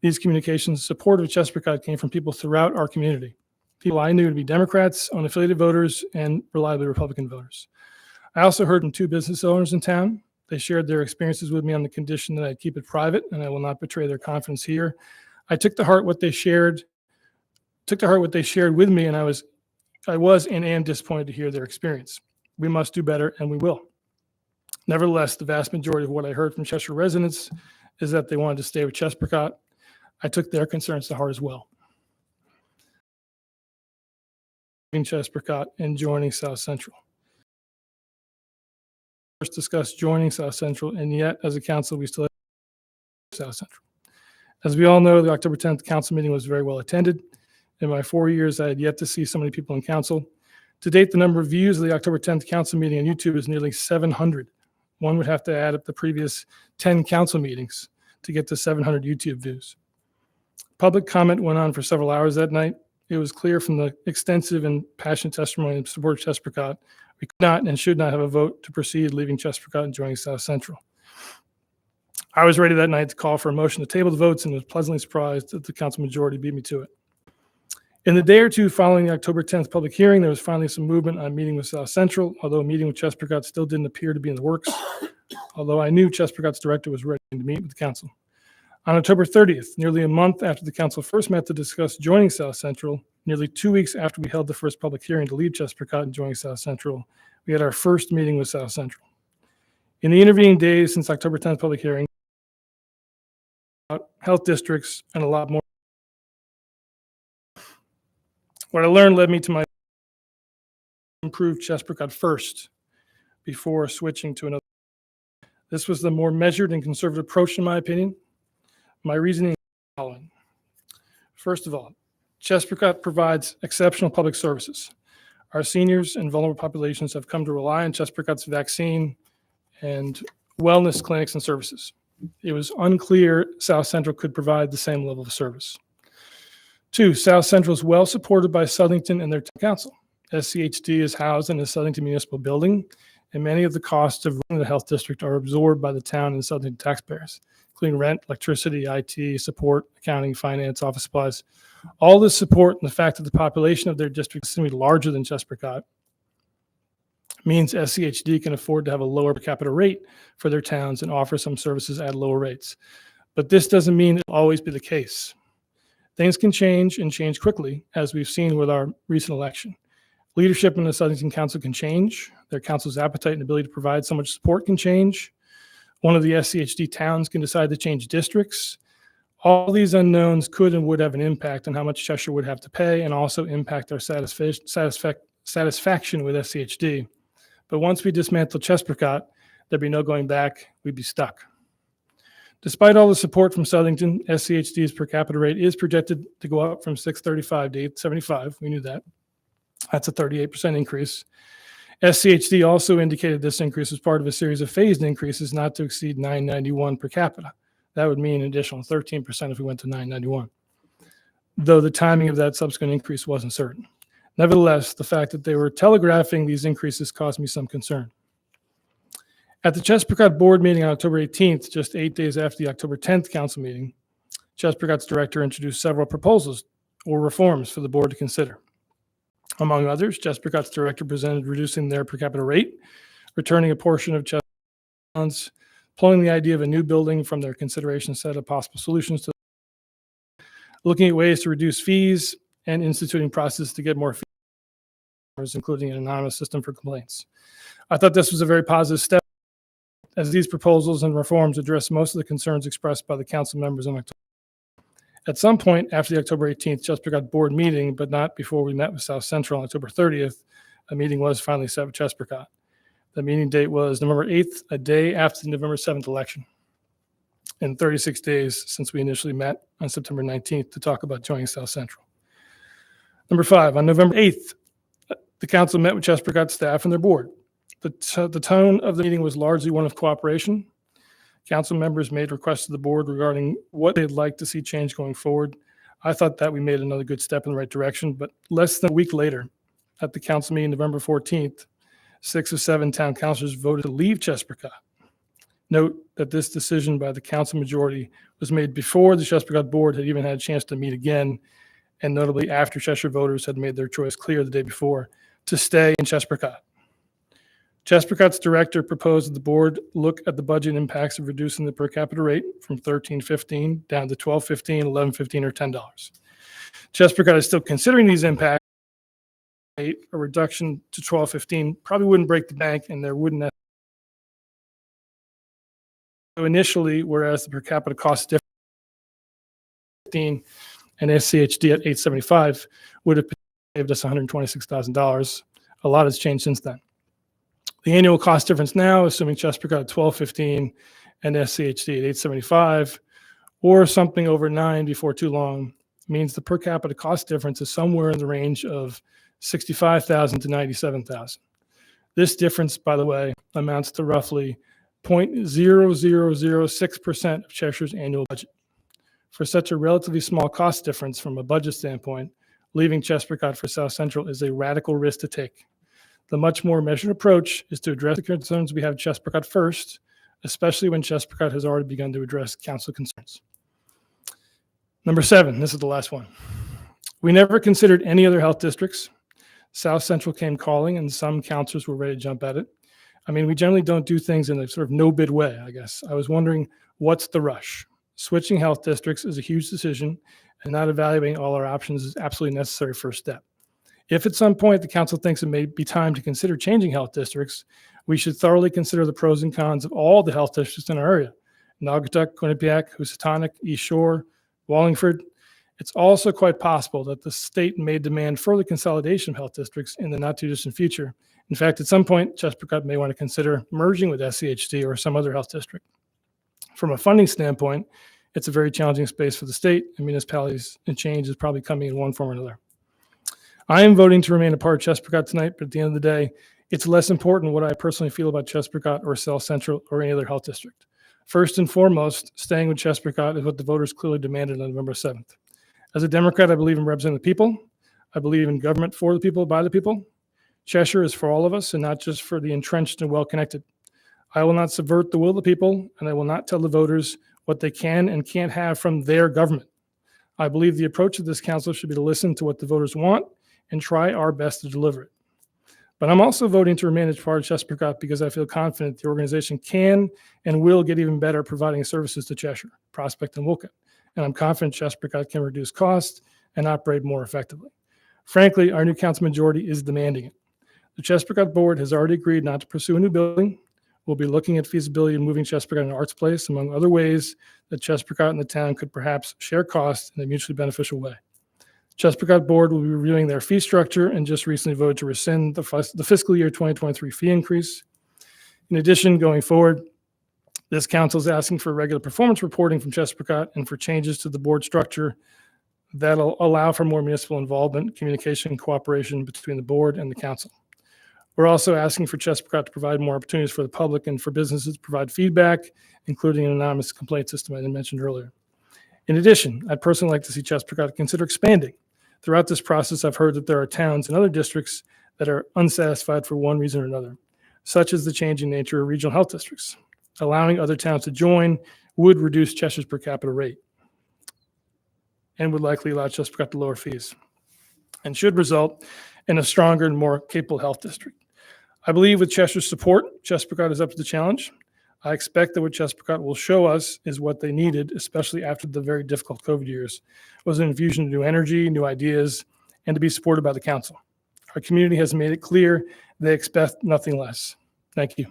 These communications, support of Chesprocott, came from people throughout our community, people I knew to be Democrats, unaffiliated voters, and reliably Republican voters. I also heard from 2 business owners in town. They shared their experiences with me on the condition that I keep it private, and I will not betray their confidence here. I took to heart what they shared with me, and I was and am disappointed to hear their experience. We must do better, and we will. Nevertheless, the vast majority of what I heard from Cheshire residents is that they wanted to stay with Chesprocott. I took their concerns to heart as well. In Chesprocott and joining South Central. First discussed joining South Central, and yet as a council, we still have South Central. As we all know, the October 10th council meeting was very well attended. In my 4 years, I had yet to see so many people in council. To date, the number of views of the October 10th council meeting on YouTube is nearly 700. One would have to add up the previous 10 council meetings to get to 700 YouTube views. Public comment went on for several hours that night. It was clear from the extensive and passionate testimony in support of Chesprocott, we could not and should not have a vote to proceed leaving Chesprocott and joining South Central. I was ready that night to call for a motion to table the votes and was pleasantly surprised that the council majority beat me to it. In the day or two following the October 10th public hearing, there was finally some movement on meeting with South Central, although a meeting with Chesprocott still didn't appear to be in the works, although I knew Chesprocott's director was ready to meet with the council. On October 30th, nearly a month after the council first met to discuss joining South Central, nearly 2 weeks after we held the first public hearing to leave Chesprocott and join South Central, we had our first meeting with South Central. In the intervening days since October 10th public hearing, health districts, and a lot more. What I learned led me to my improved Chesprocott first before switching to another. This was the more measured and conservative approach, in my opinion. My reasoning is the following. First of all, Chesprocott provides exceptional public services. Our seniors and vulnerable populations have come to rely on Chesprocott's vaccine and wellness clinics and services. It was unclear South Central could provide the same level of service. 2, South Central is well supported by Southington and their council. SCHD is housed in the Southington Municipal Building, and many of the costs of running the health district are absorbed by the town and Southington taxpayers, including rent, electricity, IT, support, accounting, finance, office supplies. All this support and the fact that the population of their district is going to be larger than Chesprocott means SCHD can afford to have a lower per capita rate for their towns and offer some services at lower rates. But this doesn't mean it will always be the case. Things can change and change quickly, as we've seen with our recent election. Leadership in the Southington Council can change. Their council's appetite and ability to provide so much support can change. One of the SCHD towns can decide to change districts. All these unknowns could and would have an impact on how much Cheshire would have to pay and also impact our satisfaction with SCHD. But once we dismantle Chesprocott, there'd be no going back. We'd be stuck. Despite all the support from Southington, SCHD's per capita rate is projected to go up from $635 to $875. We knew that. That's a 38% increase. SCHD also indicated this increase was part of a series of phased increases not to exceed $991 per capita. That would mean an additional 13% if we went to $991, though the timing of that subsequent increase wasn't certain. Nevertheless, the fact that they were telegraphing these increases caused me some concern. At the Chesprocott board meeting on October 18th, just 8 days after the October 10th council meeting, Chesprocott's director introduced several proposals or reforms for the board to consider. Among others, Chesprocott's director presented reducing their per capita rate, returning a portion of Chesprocott's funds, pulling the idea of a new building from their consideration set of possible solutions to looking at ways to reduce fees and instituting processes to get more fees, including an anonymous system for complaints. I thought this was a very positive step, as these proposals and reforms address most of the concerns expressed by the council members in October. At some point after the October 18th Chesprocott board meeting, but not before we met with South Central on October 30th, a meeting was finally set with Chesprocott. The meeting date was November 8th, a day after the November 7th election. in 36 days since we initially met on September 19th to talk about joining South Central. Number 5, on November 8th, the council met with Chesapeake staff and their board. The tone of the meeting was largely one of cooperation. Council members made requests to the board regarding what they'd like to see change going forward. I thought that we made another good step in the right direction, but less than a week later, at the council meeting November 14th, 6 of 7 town councilors voted to leave Chesapeake. Note that this decision by the council majority was made before the Chesapeake board had even had a chance to meet again, and notably after Cheshire voters had made their choice clear the day before to stay in Chesapeake. Chesapeake's director proposed that the board look at the budget impacts of reducing the per capita rate from $13.15 down to $12.15, $11.15, or $10. Chesapeake is still considering these impacts. A reduction to $12.15 probably wouldn't break the bank, and there wouldn't. So initially, whereas the per capita cost difference 15 and SCHD at $875 would have saved us $126,000. A lot has changed since then. The annual cost difference now, assuming Chesapeake at $12.15 and SCHD at $875, or something over 9 before too long, means the per capita cost difference is somewhere in the range of $65,000 to $97,000. This difference, by the way, amounts to roughly 0.0006% of Cheshire's annual budget. For such a relatively small cost difference from a budget standpoint, leaving Chesapeake for South Central is a radical risk to take. The much more measured approach is to address the concerns we have at Chesapeake first, especially when Chesapeake has already begun to address council concerns. Number 7, this is the last one. We never considered any other health districts. South Central came calling, and some councilors were ready to jump at it. I mean, we generally don't do things in a sort of no-bid way, I guess. I was wondering, what's the rush? Switching health districts is a huge decision, and not evaluating all our options is absolutely necessary first step. If at some point the council thinks it may be time to consider changing health districts, we should thoroughly consider the pros and cons of all the health districts in our area: Naugatuck, Quinnipiac, Housatonic, East Shore, Wallingford. It's also quite possible that the state may demand further consolidation of health districts in the not-too-distant future. In fact, at some point, Chesapeake may want to consider merging with SCHD or some other health district. From a funding standpoint, it's a very challenging space for the state and municipalities, and change is probably coming in one form or another. I am voting to remain a part of Chesapeake tonight, but at the end of the day, it's less important what I personally feel about Chesapeake or South Central or any other health district. First and foremost, staying with Chesapeake is what the voters clearly demanded on November 7th. As a Democrat, I believe in representing the people. I believe in government for the people, by the people. Cheshire is for all of us and not just for the entrenched and well-connected. I will not subvert the will of the people, and I will not tell the voters what they can and can't have from their government. I believe the approach of this council should be to listen to what the voters want and try our best to deliver it. But I'm also voting to remain as part of Chesapeake because I feel confident the organization can and will get even better providing services to Cheshire, Prospect, and Wolcott. And I'm confident Chesapeake can reduce costs and operate more effectively. Frankly, our new council majority is demanding it. The Chesapeake board has already agreed not to pursue a new building. We'll be looking at feasibility of moving Chesapeake in an arts place, among other ways that Chesapeake and the town could perhaps share costs in a mutually beneficial way. Chesapeake board will be reviewing their fee structure and just recently voted to rescind the fiscal year 2023 fee increase. In addition, going forward, this council is asking for regular performance reporting from Chesapeake and for changes to the board structure that'll allow for more municipal involvement, communication, and cooperation between the board and the council. We're also asking for Chesapeake to provide more opportunities for the public and for businesses to provide feedback, including an anonymous complaint system I mentioned earlier. In addition, I'd personally like to see Chesapeake consider expanding. Throughout this process, I've heard that there are towns and other districts that are unsatisfied for one reason or another, such as the changing nature of regional health districts. Allowing other towns to join would reduce Cheshire's per capita rate and would likely allow Chesapeake to lower fees and should result in a stronger and more capable health district. I believe with Cheshire's support, Chesapeake is up to the challenge. I expect that what Chesapeake will show us is what they needed, especially after the very difficult COVID years, was an infusion of new energy, new ideas, and to be supported by the council. Our community has made it clear they expect nothing less. Thank you.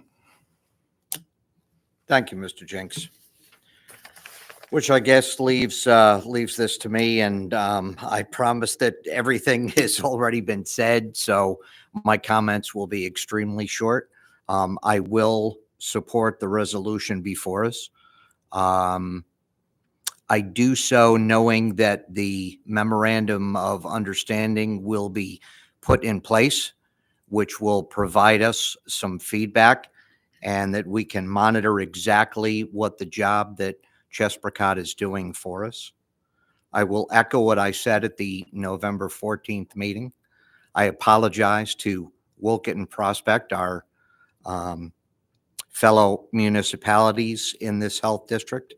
Thank you, Mr. Jenks. Which I guess leaves this to me, and I promise that everything has already been said, so my comments will be extremely short. I will support the resolution before us. I do so knowing that the memorandum of understanding will be put in place, which will provide us some feedback and that we can monitor exactly what the job that Chesprocott is doing for us. I will echo what I said at the November 14th meeting. I apologize to Wolcott and Prospect, our fellow municipalities in this health district.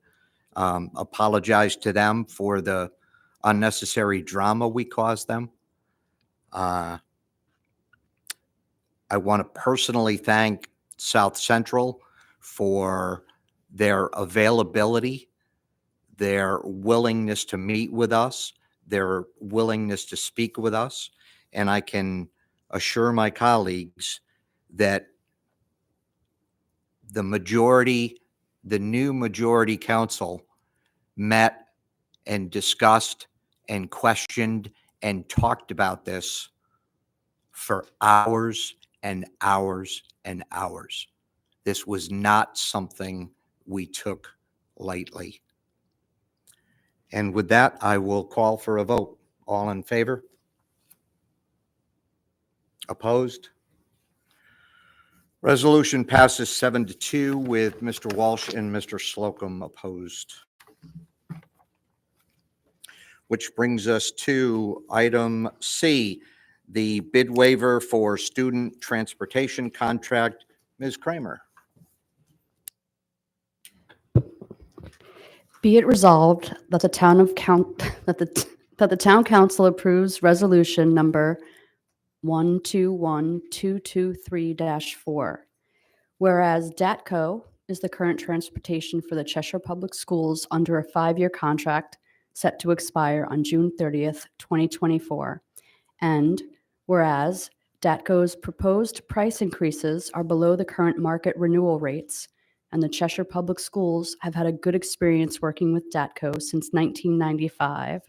Apologize to them for the unnecessary drama we caused them. I want to personally thank South Central for their availability, their willingness to meet with us, their willingness to speak with us. And I can assure my colleagues that the new majority council met and discussed and questioned and talked about this for hours and hours and hours. This was not something we took lightly. And with that, I will call for a vote. All in favor? Opposed? Resolution passes 7-2 with Mr. Walsh and Mr. Slocum opposed. Which brings us to item C, the bid waiver for student transportation contract. Ms. Kramer. Be it resolved that the town council approves resolution number 121223-4. Whereas DATCO is the current transportation for the Cheshire Public Schools under a 5-year contract set to expire on June 30th, 2024. And whereas DATCO's proposed price increases are below the current market renewal rates, and the Cheshire Public Schools have had a good experience working with DATCO since 1995.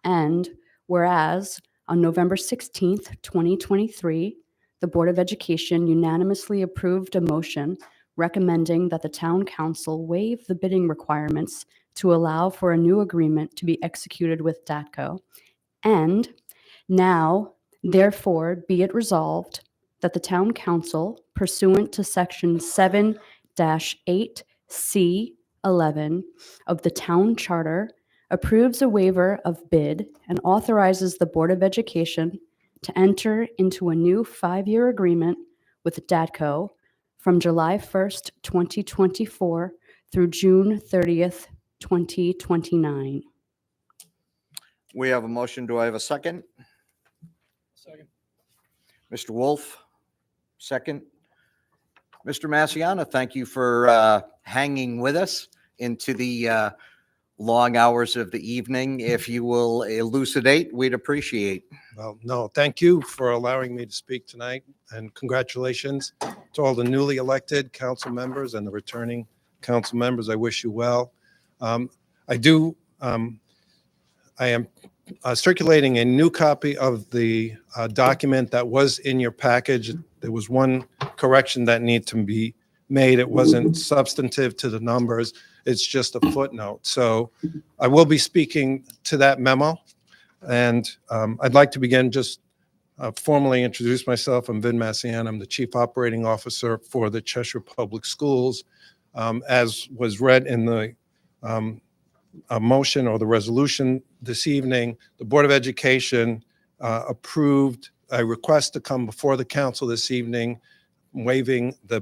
And whereas on November 16th, 2023, the Board of Education unanimously approved a motion recommending that the town council waive the bidding requirements to allow for a new agreement to be executed with DATCO. And now, therefore, be it resolved that the town council, pursuant to section 7-8C11 of the town charter, approves a waiver of bid and authorizes the Board of Education to enter into a new 5-year agreement with DATCO from July 1st, 2024 through June 30th, 2029. We have a motion. Do I have a second? Second. Mr. Wolf, second. Mr. Massiana, thank you for hanging with us into the long hours of the evening. If you will elucidate, we'd appreciate. Well, no, thank you for allowing me to speak tonight, and congratulations to all the newly elected council members and the returning council members. I wish you well. I am circulating a new copy of the document that was in your package. There was one correction that needed to be made. It wasn't substantive to the numbers. It's just a footnote. So I will be speaking to that memo. And I'd like to begin just formally introduce myself. I'm Vin Massian. I'm the Chief Operating Officer for the Cheshire Public Schools. As was read in the a motion or the resolution this evening, the Board of Education approved a request to come before the council this evening, waiving the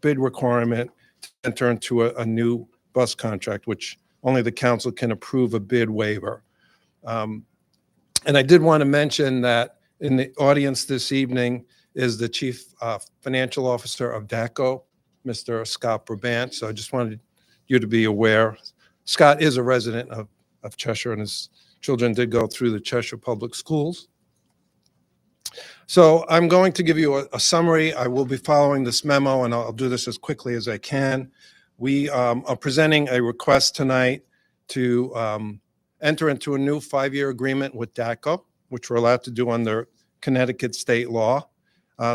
bid requirement to enter into a new bus contract, which only the council can approve a bid waiver. And I did want to mention that in the audience this evening is the Chief Financial Officer of DATCO, Mr. Scott Brabant. So I just wanted you to be aware. Scott is a resident of Cheshire, and his children did go through the Cheshire Public Schools. So I'm going to give you a summary. I will be following this memo, and I'll do this as quickly as I can. We are presenting a request tonight to enter into a new 5-year agreement with DATCO, which we're allowed to do under Connecticut state law.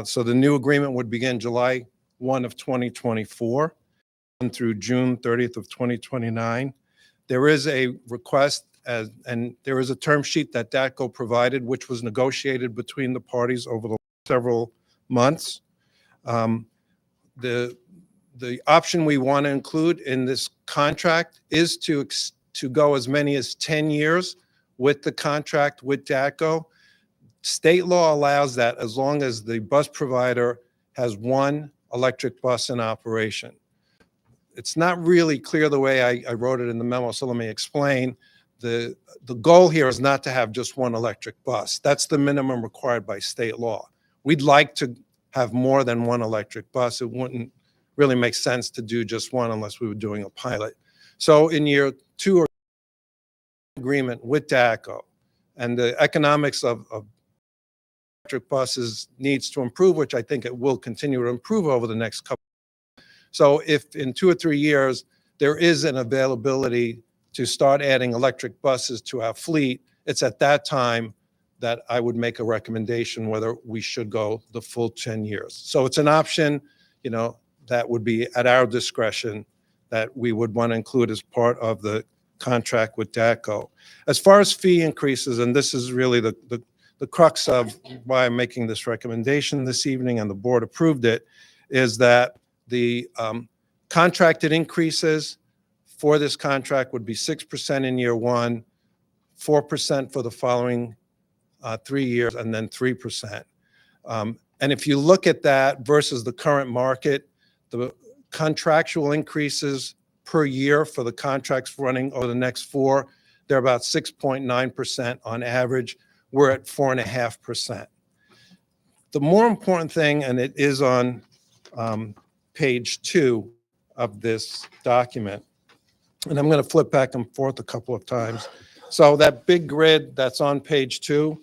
So the new agreement would begin July 1 of 2024. through June 30th of 2029. There is a request and there is a term sheet that DATCO provided, which was negotiated between the parties over the several months. The option we want to include in this contract is to go as many as 10 years with the contract with DATCO. State law allows that as long as the bus provider has one electric bus in operation. It's not really clear the way I wrote it in the memo, so let me explain. The goal here is not to have just one electric bus. That's the minimum required by state law. We'd like to have more than one electric bus. It wouldn't really make sense to do just one unless we were doing a pilot. So in year 2 or agreement with DATCO, and the economics of electric buses needs to improve, which I think it will continue to improve over the next couple. So if in 2 or 3 years there is an availability to start adding electric buses to our fleet, it's at that time that I would make a recommendation whether we should go the full 10 years. So it's an option, you know, that would be at our discretion that we would want to include as part of the contract with DATCO. As far as fee increases, and this is really the crux of why I'm making this recommendation this evening, and the board approved it, is that the contracted increases for this contract would be 6% in year 1, 4% for the following 3 years, and then 3%. And if you look at that versus the current market, the contractual increases per year for the contracts running over the next 4, they're about 6.9% on average. We're at 4.5%. The more important thing, and it is on page 2 of this document, and I'm going to flip back and forth a couple of times. So that big grid that's on page 2,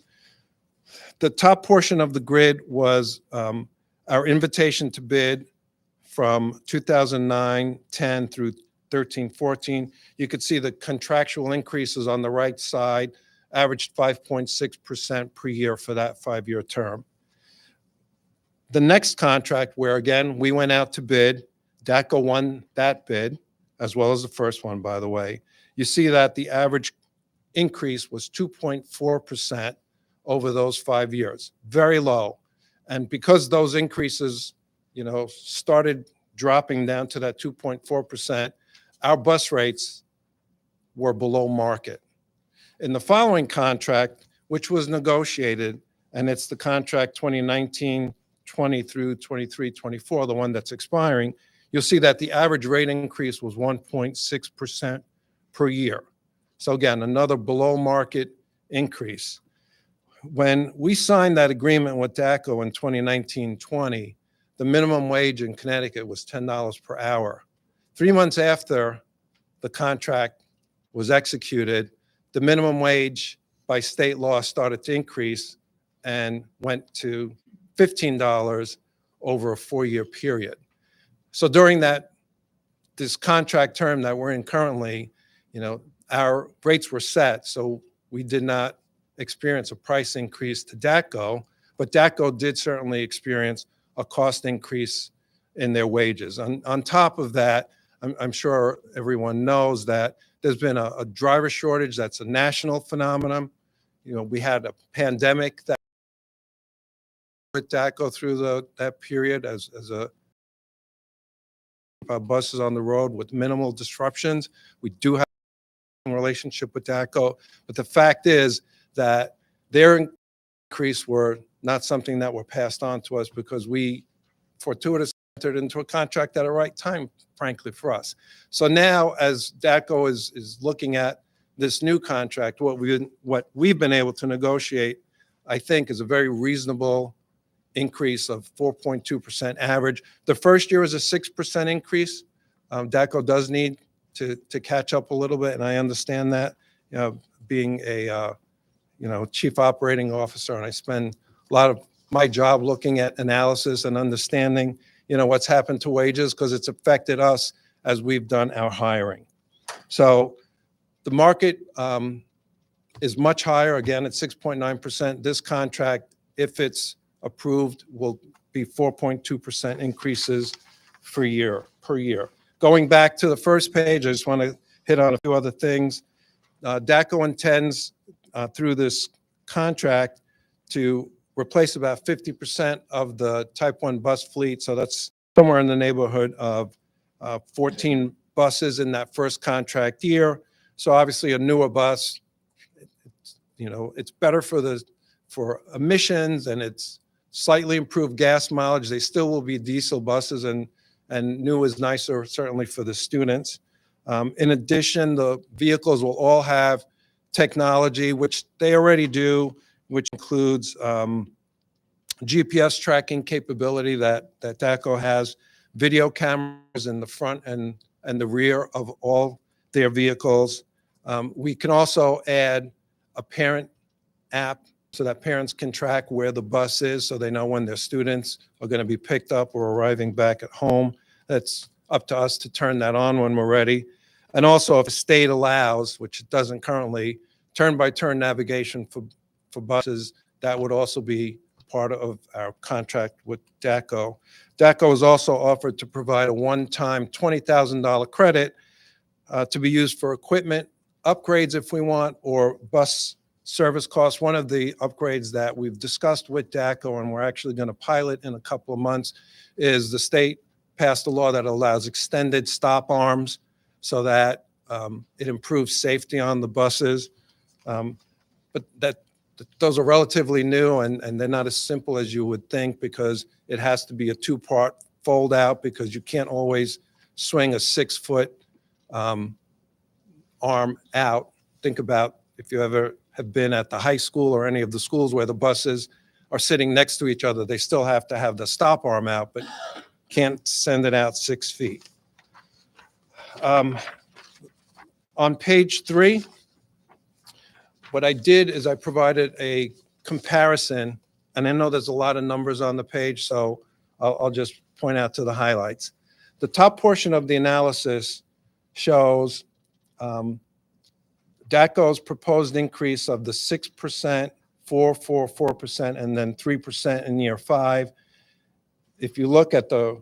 the top portion of the grid was our invitation to bid from 2009-10 through 13-14. You could see the contractual increases on the right side averaged 5.6% per year for that 5-year term. The next contract, where again we went out to bid, DATCO won that bid, as well as the first one, by the way. You see that the average increase was 2.4% over those 5 years, very low. And because those increases, you know, started dropping down to that 2.4%, our bus rates were below market. In the following contract, which was negotiated, and it's the contract 2019-20 through 23-24, the one that's expiring, you'll see that the average rate increase was 1.6% per year. So again, another below market increase. When we signed that agreement with DATCO in 2019-20, the minimum wage in Connecticut was $10 per hour. 3 months after the contract was executed, the minimum wage by state law started to increase and went to $15 over a 4-year period. So during this contract term that we're in currently, you know, our rates were set, so we did not experience a price increase to DATCO, but DATCO did certainly experience a cost increase in their wages. On top of that, I'm sure everyone knows that there's been a driver shortage. That's a national phenomenon. You know, we had a pandemic that with DATCO through that period as buses on the road with minimal disruptions. We do have a relationship with DATCO, but the fact is that their increase were not something that were passed on to us because we fortuitously entered into a contract at a right time, frankly, for us. So now, as DATCO is looking at this new contract, what we've been able to negotiate, I think, is a very reasonable increase of 4.2% average. The first year is a 6% increase. DATCO does need to catch up a little bit, and I understand that. You know, being a chief operating officer, and I spend a lot of my job looking at analysis and understanding, you know, what's happened to wages because it's affected us as we've done our hiring. So the market is much higher, again, at 6.9%. This contract, if it's approved, will be 4.2% increases per year. Going back to the first page, I just want to hit on a few other things. DACO intends through this contract to replace about 50% of the Type 1 bus fleet. So that's somewhere in the neighborhood of 14 buses in that first contract year. So obviously a newer bus, it's better for emissions, and it's slightly improved gas mileage. They still will be diesel buses, and new is nicer, certainly for the students. In addition, the vehicles will all have technology, which they already do, which includes GPS tracking capability that DACO has, video cameras in the front and the rear of all their vehicles. We can also add a parent app so that parents can track where the bus is, so they know when their students are going to be picked up or arriving back at home. That's up to us to turn that on when we're ready. And also, if a state allows, which it doesn't currently, turn-by-turn navigation for buses, that would also be part of our contract with DACO. DACO is also offered to provide a one-time $20,000 credit to be used for equipment upgrades if we want, or bus service costs. One of the upgrades that we've discussed with DACO, and we're actually going to pilot in a couple of months, is the state passed a law that allows extended stop arms so that it improves safety on the buses. But those are relatively new, and they're not as simple as you would think, because it has to be a two-part fold out, because you can't always swing a 6-foot arm out. Think about if you ever have been at the high school or any of the schools where the buses are sitting next to each other. They still have to have the stop arm out, but can't send it out 6 feet. On page 3, what I did is I provided a comparison, and I know there's a lot of numbers on the page, so I'll just point out to the highlights. The top portion of the analysis shows DACO's proposed increase of the 6%, 4%, and then 3% in year 5. If you look at the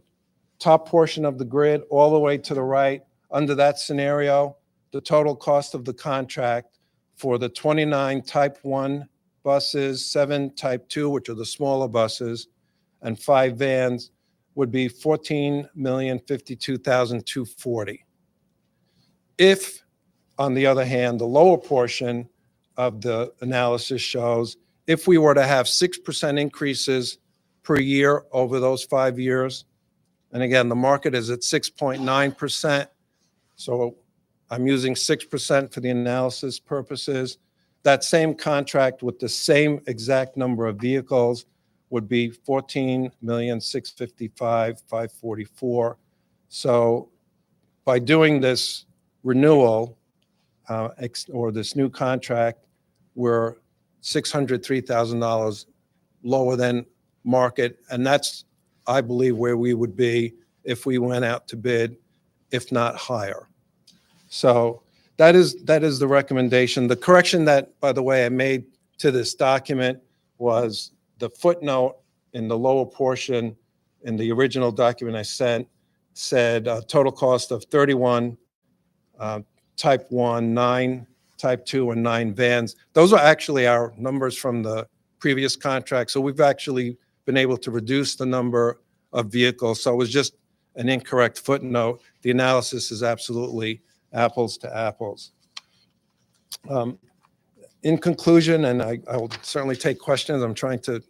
top portion of the grid all the way to the right, under that scenario, the total cost of the contract for the 29 Type 1 buses, 7 Type 2, which are the smaller buses, and 5 vans would be $14,052,240. If, on the other hand, the lower portion of the analysis shows if we were to have 6% increases per year over those 5 years, and again, the market is at 6.9%, so I'm using 6% for the analysis purposes. That same contract with the same exact number of vehicles would be $14,655,544. So by doing this renewal or this new contract, we're $603,000 lower than market, and that's, I believe, where we would be if we went out to bid, if not higher. So that is the recommendation. The correction that, by the way, I made to this document was the footnote in the lower portion in the original document I sent said total cost of 31 Type 1, 9 Type 2, and 9 vans. Those are actually our numbers from the previous contract. So we've actually been able to reduce the number of vehicles. So it was just an incorrect footnote. The analysis is absolutely apples to apples. In conclusion, and I will certainly take questions. I'm trying to,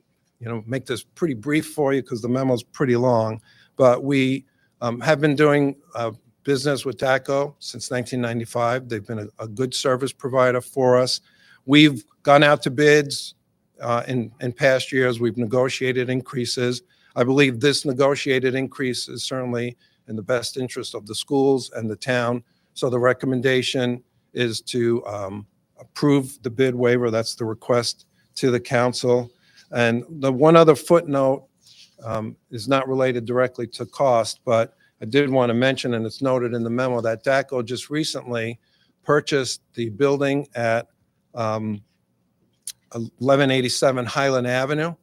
make this pretty brief for you because the memo is pretty long. But we have been doing business with DACO since 1995. They've been a good service provider for us. We've gone out to bids in past years. We've negotiated increases. I believe this negotiated increase is certainly in the best interest of the schools and the town. So the recommendation is to approve the bid waiver. That's the request to the council. And the one other footnote is not related directly to cost, but I did want to mention, and it's noted in the memo, that DACO just recently purchased the building at 1187 Highland Avenue,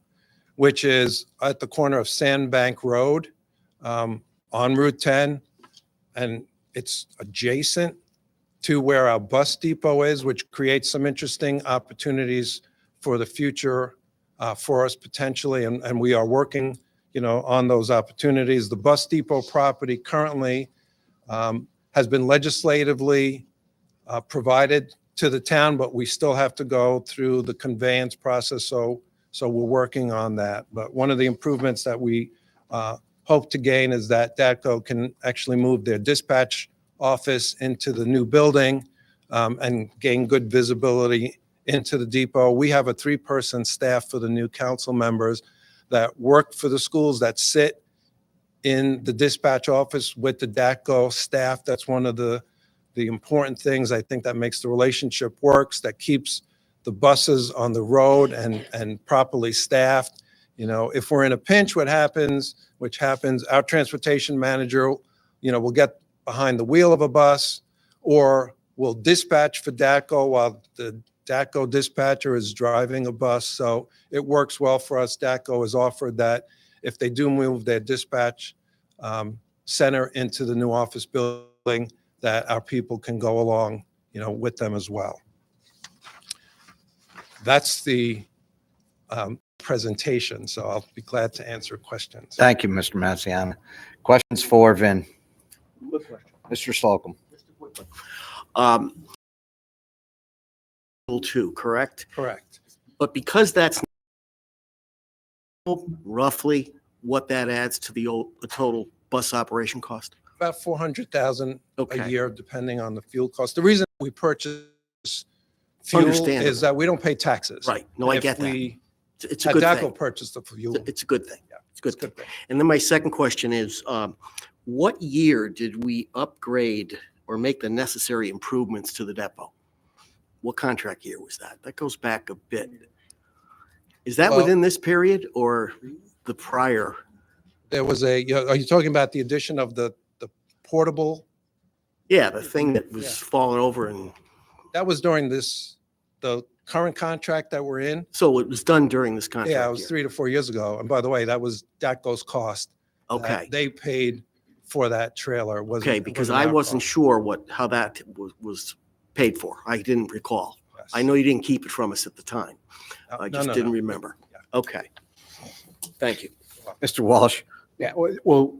which is at the corner of Sandbank Road on Route 10. and it's adjacent to where our bus depot is, which creates some interesting opportunities for the future for us potentially, and we are working, on those opportunities. The bus depot property currently has been legislatively provided to the town, but we still have to go through the conveyance process. So we're working on that. But one of the improvements that we hope to gain is that DATCO can actually move their dispatch office into the new building and gain good visibility into the depot. We have a 3-person staff for the new council members that work for the schools that sit in the dispatch office with the DATCO staff. That's one of the important things I think that makes the relationship works, that keeps the buses on the road and properly staffed. If we're in a pinch, which happens, our transportation manager, will get behind the wheel of a bus, or will dispatch for DATCO while the DATCO dispatcher is driving a bus. So it works well for us. DATCO has offered that if they do move their dispatch center into the new office building, that our people can go along, with them as well. That's the presentation, so I'll be glad to answer questions. Thank you, Mr. Massiano. Questions for Vin? Good question. Mr. Slocum. Two, correct? Correct. But because that's roughly what that adds to the total bus operation cost? About $400,000 a Okay. year, depending on the fuel cost. The reason we purchase fuel Understandable. is that we don't pay taxes. Right. No, I If get that. we It's a had good DATCO thing. purchase the fuel. It's a good thing. Yeah, It's a good it's a good thing. thing. And then my second question is, what year did we upgrade or make the necessary improvements to the depot? What contract year was that? That goes back a bit. Is that Well- within this period or the prior? There was are you talking about the addition of the portable? Yeah, the thing that was Yeah. falling over and, That was during the current contract that we're in. so it was done during this contract Yeah, it was year? 3 to 4 years ago. And by the way, that was DATCO's cost. that Okay. They paid for that trailer. It wasn't- Okay, it because wasn't I our wasn't cost. sure how that was paid for. I didn't recall. Yes. I know you didn't keep it from us at the time. I No, just no, didn't no. remember. Okay. Thank you. Mr. Walsh. Yeah, well,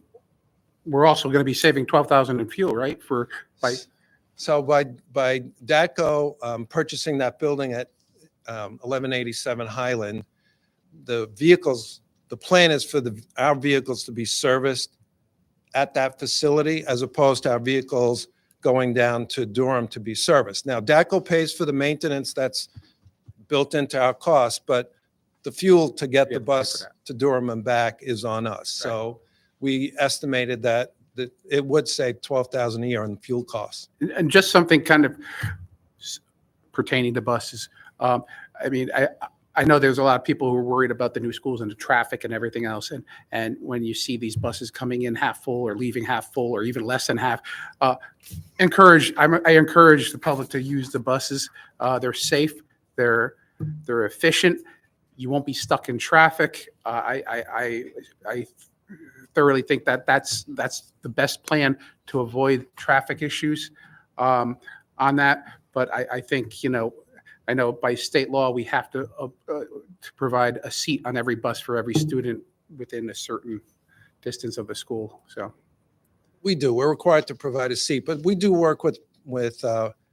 we're also going to be saving 12,000 in fuel, right? So by DATCO purchasing that building at 1187 Highland, the plan is for our vehicles to be serviced at that facility, as opposed to our vehicles going down to Durham to be serviced. Now, DATCO pays for the maintenance that's built into our cost, but the fuel to get We the have to pay for bus that. to Durham and back is on us. So we estimated that it would save 12,000 a year on fuel costs. And just something kind of pertaining to buses. I mean, I know there's a lot of people who are worried about the new schools and the traffic and everything else. And when you see these buses coming in half full or leaving half full or even less than half, I encourage the public to use the buses. They're safe. They're efficient. You won't be stuck in traffic. I thoroughly think that that's the best plan to avoid traffic issues on that. But I think, I know by state law, we have to provide a seat on every bus for every student within a certain distance of the school. So We do. We're required to provide a seat, but we do work with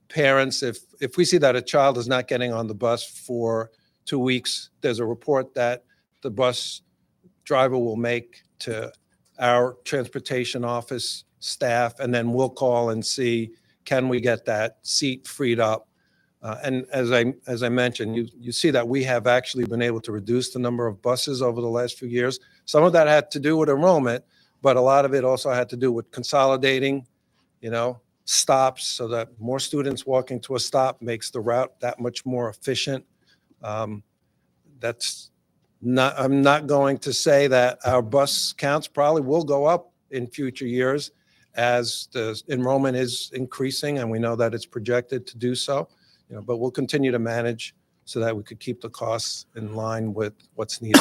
parents. If we see that a child is not getting on the bus for 2 weeks, there's a report that the bus driver will make to our transportation office staff, and then we'll call and see, can we get that seat freed up? And as I mentioned, you see that we have actually been able to reduce the number of buses over the last few years. Some of that had to do with enrollment, but a lot of it also had to do with consolidating, stops, so that more students walking to a stop makes the route that much more efficient. I'm not going to say that our bus counts probably will go up in future years as the enrollment is increasing, and we know that it's projected to do so. But we'll continue to manage so that we could keep the costs in line with what's needed.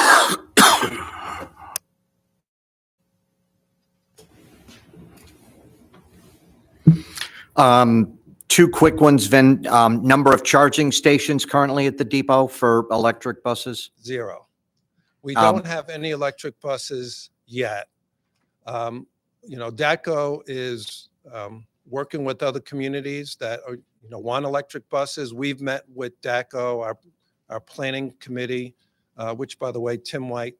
Two quick ones, Vin. Number of charging stations currently at the depot for electric buses? 0. We Um, don't have any electric buses yet. DATCO is working with other communities that are, want electric buses. We've met with DATCO, our planning committee, which, by the way, Tim White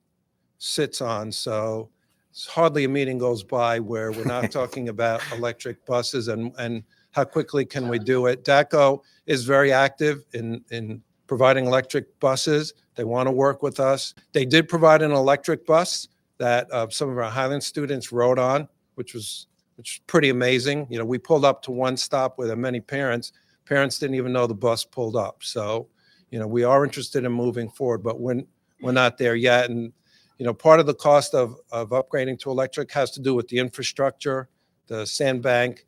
sits on. So it's hardly a meeting goes by where we're not talking about electric buses and how quickly can we do it. DATCO is very active in providing electric buses. They want to work with us. They did provide an electric bus that some of our Highland students rode on, which was pretty amazing. We pulled up to one stop where there are many parents. Parents didn't even know the bus pulled up. So, we are interested in moving forward, but we're not there yet. And, part of the cost of upgrading to electric has to do with the infrastructure, the sandbank,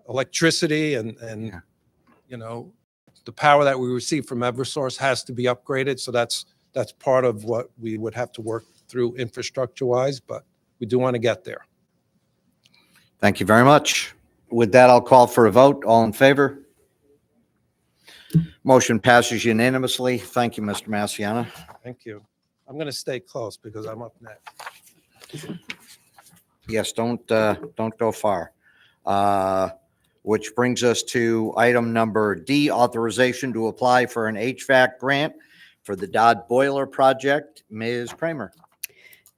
electricity, and the power that we receive from Eversource has to be upgraded. So that's part of what we would have to work through infrastructure-wise, but we do want to get there. Thank you very much. With that, I'll call for a vote. All in favor? Motion passes unanimously. Thank you, Mr. Massiana. Thank you. I'm going to stay close because I'm up next. Yes, don't go far. Which brings us to item number D, authorization to apply for an HVAC grant for the Dodd Boiler Project. Ms. Kramer.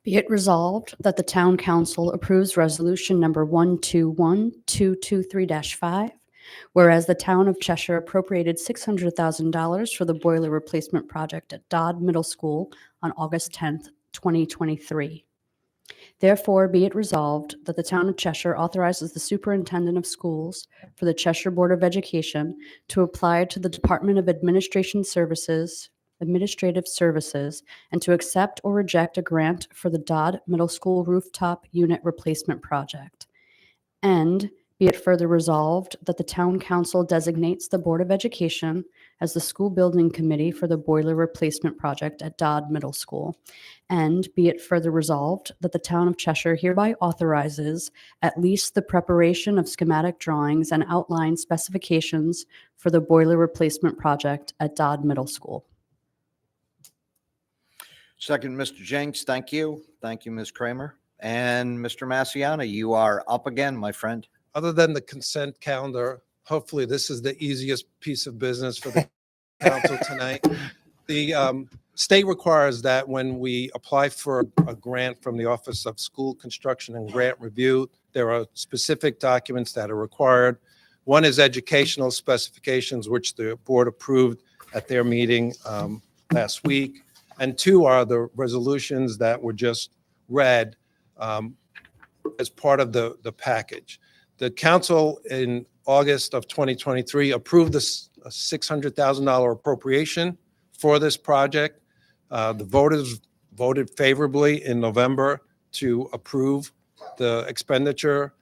Be it resolved that the Town Council approves Resolution Number 121223-5, whereas the Town of Cheshire appropriated $600,000 for the boiler replacement project at Dodd Middle School on August 10th, 2023. Therefore, be it resolved that the Town of Cheshire authorizes the Superintendent of Schools for the Cheshire Board of Education to apply to the Department of Administrative Services, and to accept or reject a grant for the Dodd Middle School rooftop unit replacement project. And be it further resolved that the Town Council designates the Board of Education as the school building committee for the boiler replacement project at Dodd Middle School. And be it further resolved that the Town of Cheshire hereby authorizes at least the preparation of schematic drawings and outline specifications for the boiler replacement project at Dodd Middle School. Second, Mr. Jenks. Thank you. Thank you, Ms. Kramer. And Mr. Massiana, you are up again, my friend. Other than the consent calendar, hopefully this is the easiest piece of business for the council tonight. The state requires that when we apply for a grant from the Office of School Construction and Grant Review, there are specific documents that are required. One is educational specifications, which the board approved at their meeting last week. And 2 are the resolutions that were just read as part of the package. The council in August of 2023 approved this $600,000 appropriation for this project. The voters voted favorably in November to approve the expenditure.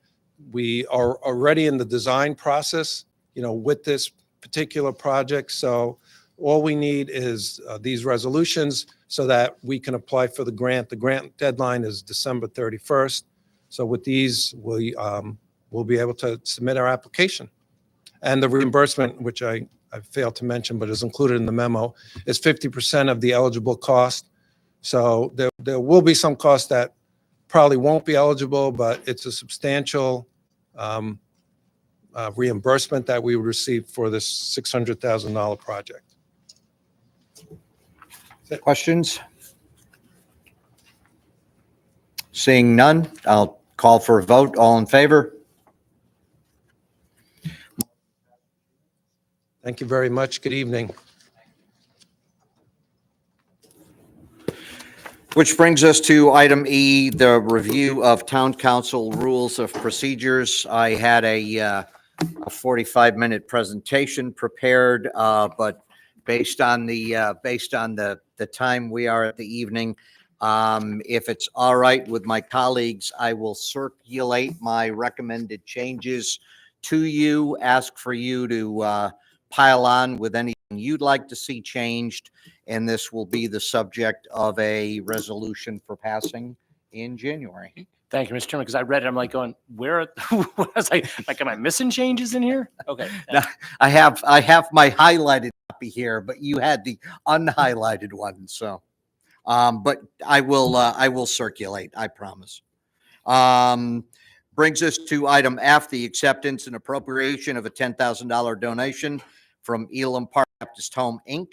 We are already in the design process, with this particular project. So all we need is these resolutions so that we can apply for the grant. The grant deadline is December 31st. So with these, we'll be able to submit our application. And the reimbursement, which I failed to mention, but is included in the memo, is 50% of the eligible cost. So there will be some costs that probably won't be eligible, but it's a substantial reimbursement that we would receive for this $600,000 project. Questions? Seeing none, I'll call for a vote. All in favor? Thank you very much. Good evening. Which brings us to item E, the review of Town Council Rules of Procedures. I had a 45-minute presentation prepared, but based on the time we are at the evening, if it's all right with my colleagues, I will circulate my recommended changes to you, ask for you to pile on with anything you'd like to see changed, and this will be the subject of a resolution for passing in January. Thank you, Mr. Chairman, because I read it, I'm like going, where, was I, like, am I missing changes in here? Okay. Now, I have my highlighted copy here, but you had the unhighlighted one, so. But I will circulate, I promise. Brings us to item F, the acceptance and appropriation of a $10,000 donation from Elam Park Baptist Home, Inc.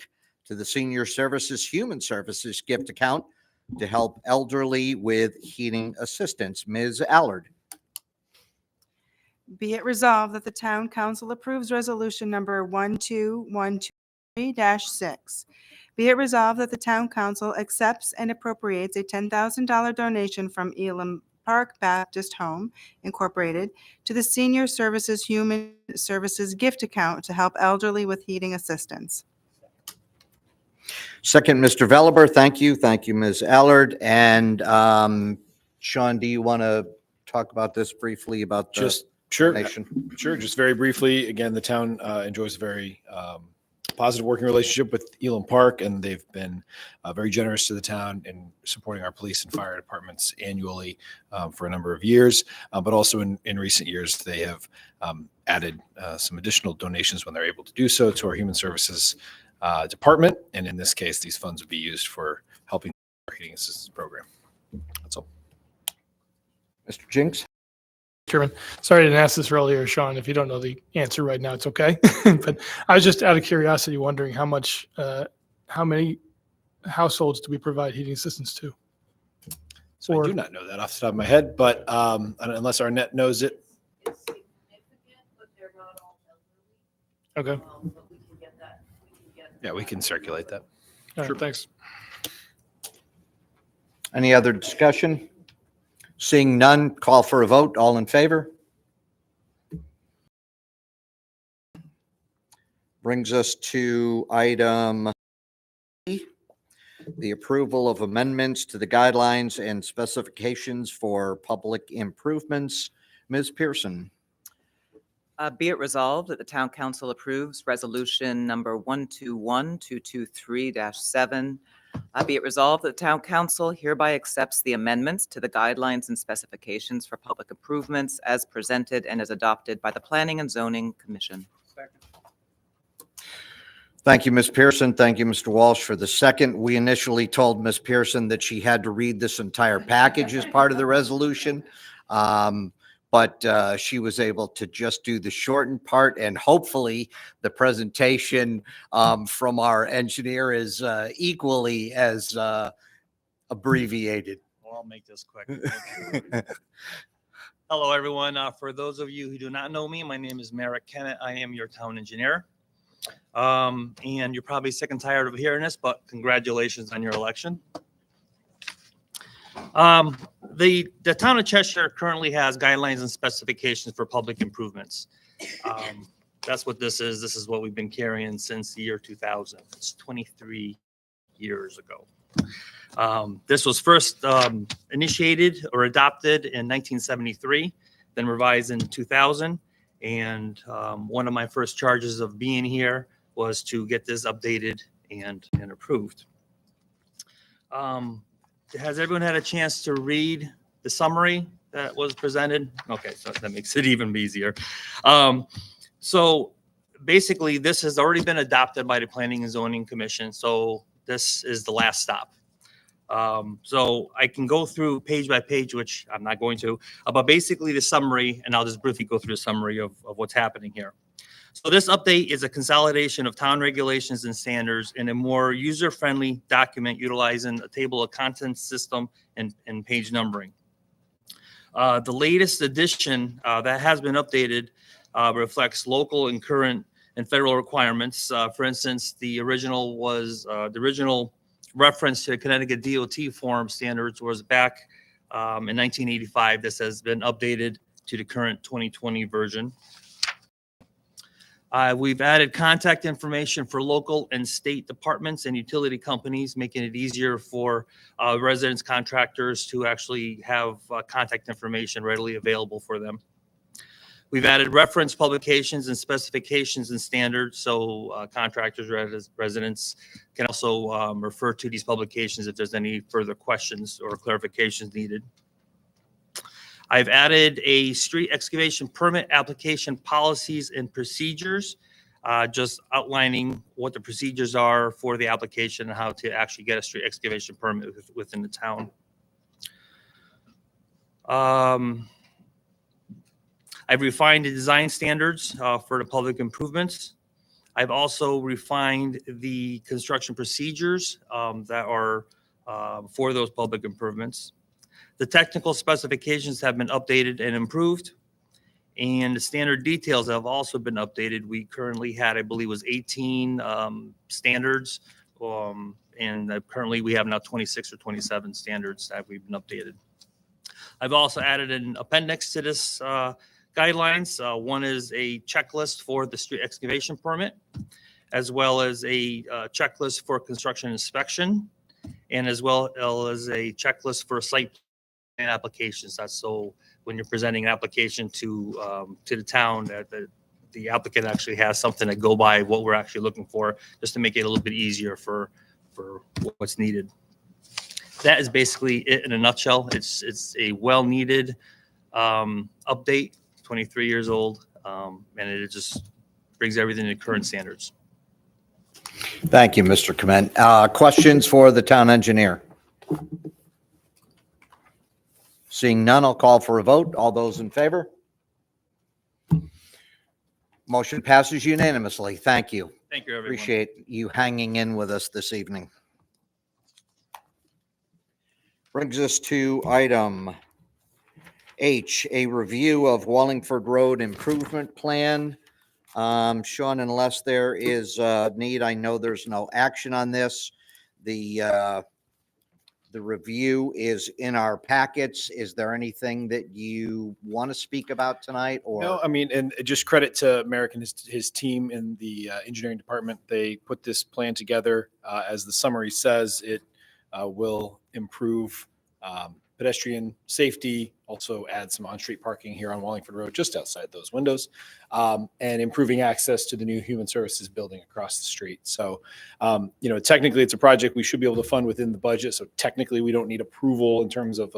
to the Senior Services Human Services gift account to help elderly with heating assistance. Ms. Allard. Be it resolved that the town council approves resolution number 12123-6. Be it resolved that the town council accepts and appropriates a $10,000 donation from Elam Park Baptist Home Incorporated to the Senior Services Human Services gift account to help elderly with heating assistance. Second, Mr. Veliber. Thank you. Thank you, Ms. Allard. And Sean, do you want to talk about this briefly about the Sure. donation? Sure. Just very briefly, again, the town enjoys a very positive working relationship with Elam Park, and they've been very generous to the town in supporting our police and fire departments annually for a number of years. But also in recent years, they have added some additional donations when they're able to do so to our human services department. And in this case, these funds would be used for helping our heating assistance program. That's all. Mr. Jinks? Chairman, sorry I didn't ask this earlier, Sean. If you don't know the answer right now, it's okay. But I was just out of curiosity wondering how many households do we provide heating assistance to? So I do not know that off the top of my head, but unless Arnett knows it. Okay. Yeah, we can circulate that. All right, thanks. Any other discussion? Seeing none, call for a vote. All in favor? Brings us to item E, the approval of amendments to the guidelines and specifications for public improvements. Ms. Pearson. Be it resolved that the town council approves resolution number 121223-7. Be it resolved that the town council hereby accepts the amendments to the guidelines and specifications for public improvements as presented and as adopted by the Planning and Zoning Commission. Thank you, Ms. Pearson. Thank you, Mr. Walsh, for the second. We initially told Ms. Pearson that she had to read this entire package as part of the resolution. But she was able to just do the shortened part, and hopefully the presentation from our engineer is equally as abbreviated. Well, I'll make this quick. Hello, everyone. For those of you who do not know me, my name is Merrick Kennett. I am your town engineer. And you're probably sick and tired of hearing this, but congratulations on your election. The town of Cheshire currently has guidelines and specifications for public improvements. That's what this is. This is what we've been carrying since the year 2000. It's 23 years ago. This was first initiated or adopted in 1973, then revised in 2000. And one of my first charges of being here was to get this updated and approved. Has everyone had a chance to read the summary that was presented? Okay, so that makes it even easier. So basically, this has already been adopted by the Planning and Zoning Commission. So this is the last stop. So I can go through page by page, which I'm not going to, but basically the summary, and I'll just briefly go through the summary of what's happening here. So this update is a consolidation of town regulations and standards in a more user-friendly document utilizing a table of contents system and page numbering. The latest edition that has been updated reflects local and current and federal requirements. For instance, the original reference to Connecticut DOT form standards was back in 1985. This has been updated to the current 2020 version. We've added contact information for local and state departments and utility companies, making it easier for residents, contractors to actually have contact information readily available for them. We've added reference publications and specifications and standards, so contractors, residents can also refer to these publications if there's any further questions or clarifications needed. I've added a street excavation permit application policies and procedures, just outlining what the procedures are for the application and how to actually get a street excavation permit within the town. I've refined the design standards for the public improvements. I've also refined the construction procedures that are for those public improvements. The technical specifications have been updated and improved, and the standard details have also been updated. We currently had, I believe, was 18 standards, and currently we have now 26 or 27 standards that we've been updated. I've also added an appendix to this guidelines. One is a checklist for the street excavation permit, as well as a checklist for construction inspection, and as well as a checklist for site plan applications. That's so when you're presenting an application to the town, that the applicant actually has something to go by what we're actually looking for, just to make it a little bit easier for what's needed. That is basically it in a nutshell. It's a well-needed update. 23 years old, and it just brings everything to current standards. Thank you, Mr. Clement. Questions for the town engineer? Seeing none, I'll call for a vote. All those in favor? Motion passes unanimously. Thank you. Thank you, everyone. Appreciate you hanging in with us this evening. Brings us to item H, a review of Wallingford Road Improvement Plan. Sean, unless there is a need, I know there's no action on this. The review is in our packets. Is there anything that you want to speak about tonight? Or No, I mean, and just credit to Merrick and his team in the engineering department. They put this plan together. As the summary says, it will improve pedestrian safety, also add some on-street parking here on Wallingford Road, just outside those windows, and improving access to the new human services building across the street. So, technically it's a project we should be able to fund within the budget. So technically we don't need approval in terms of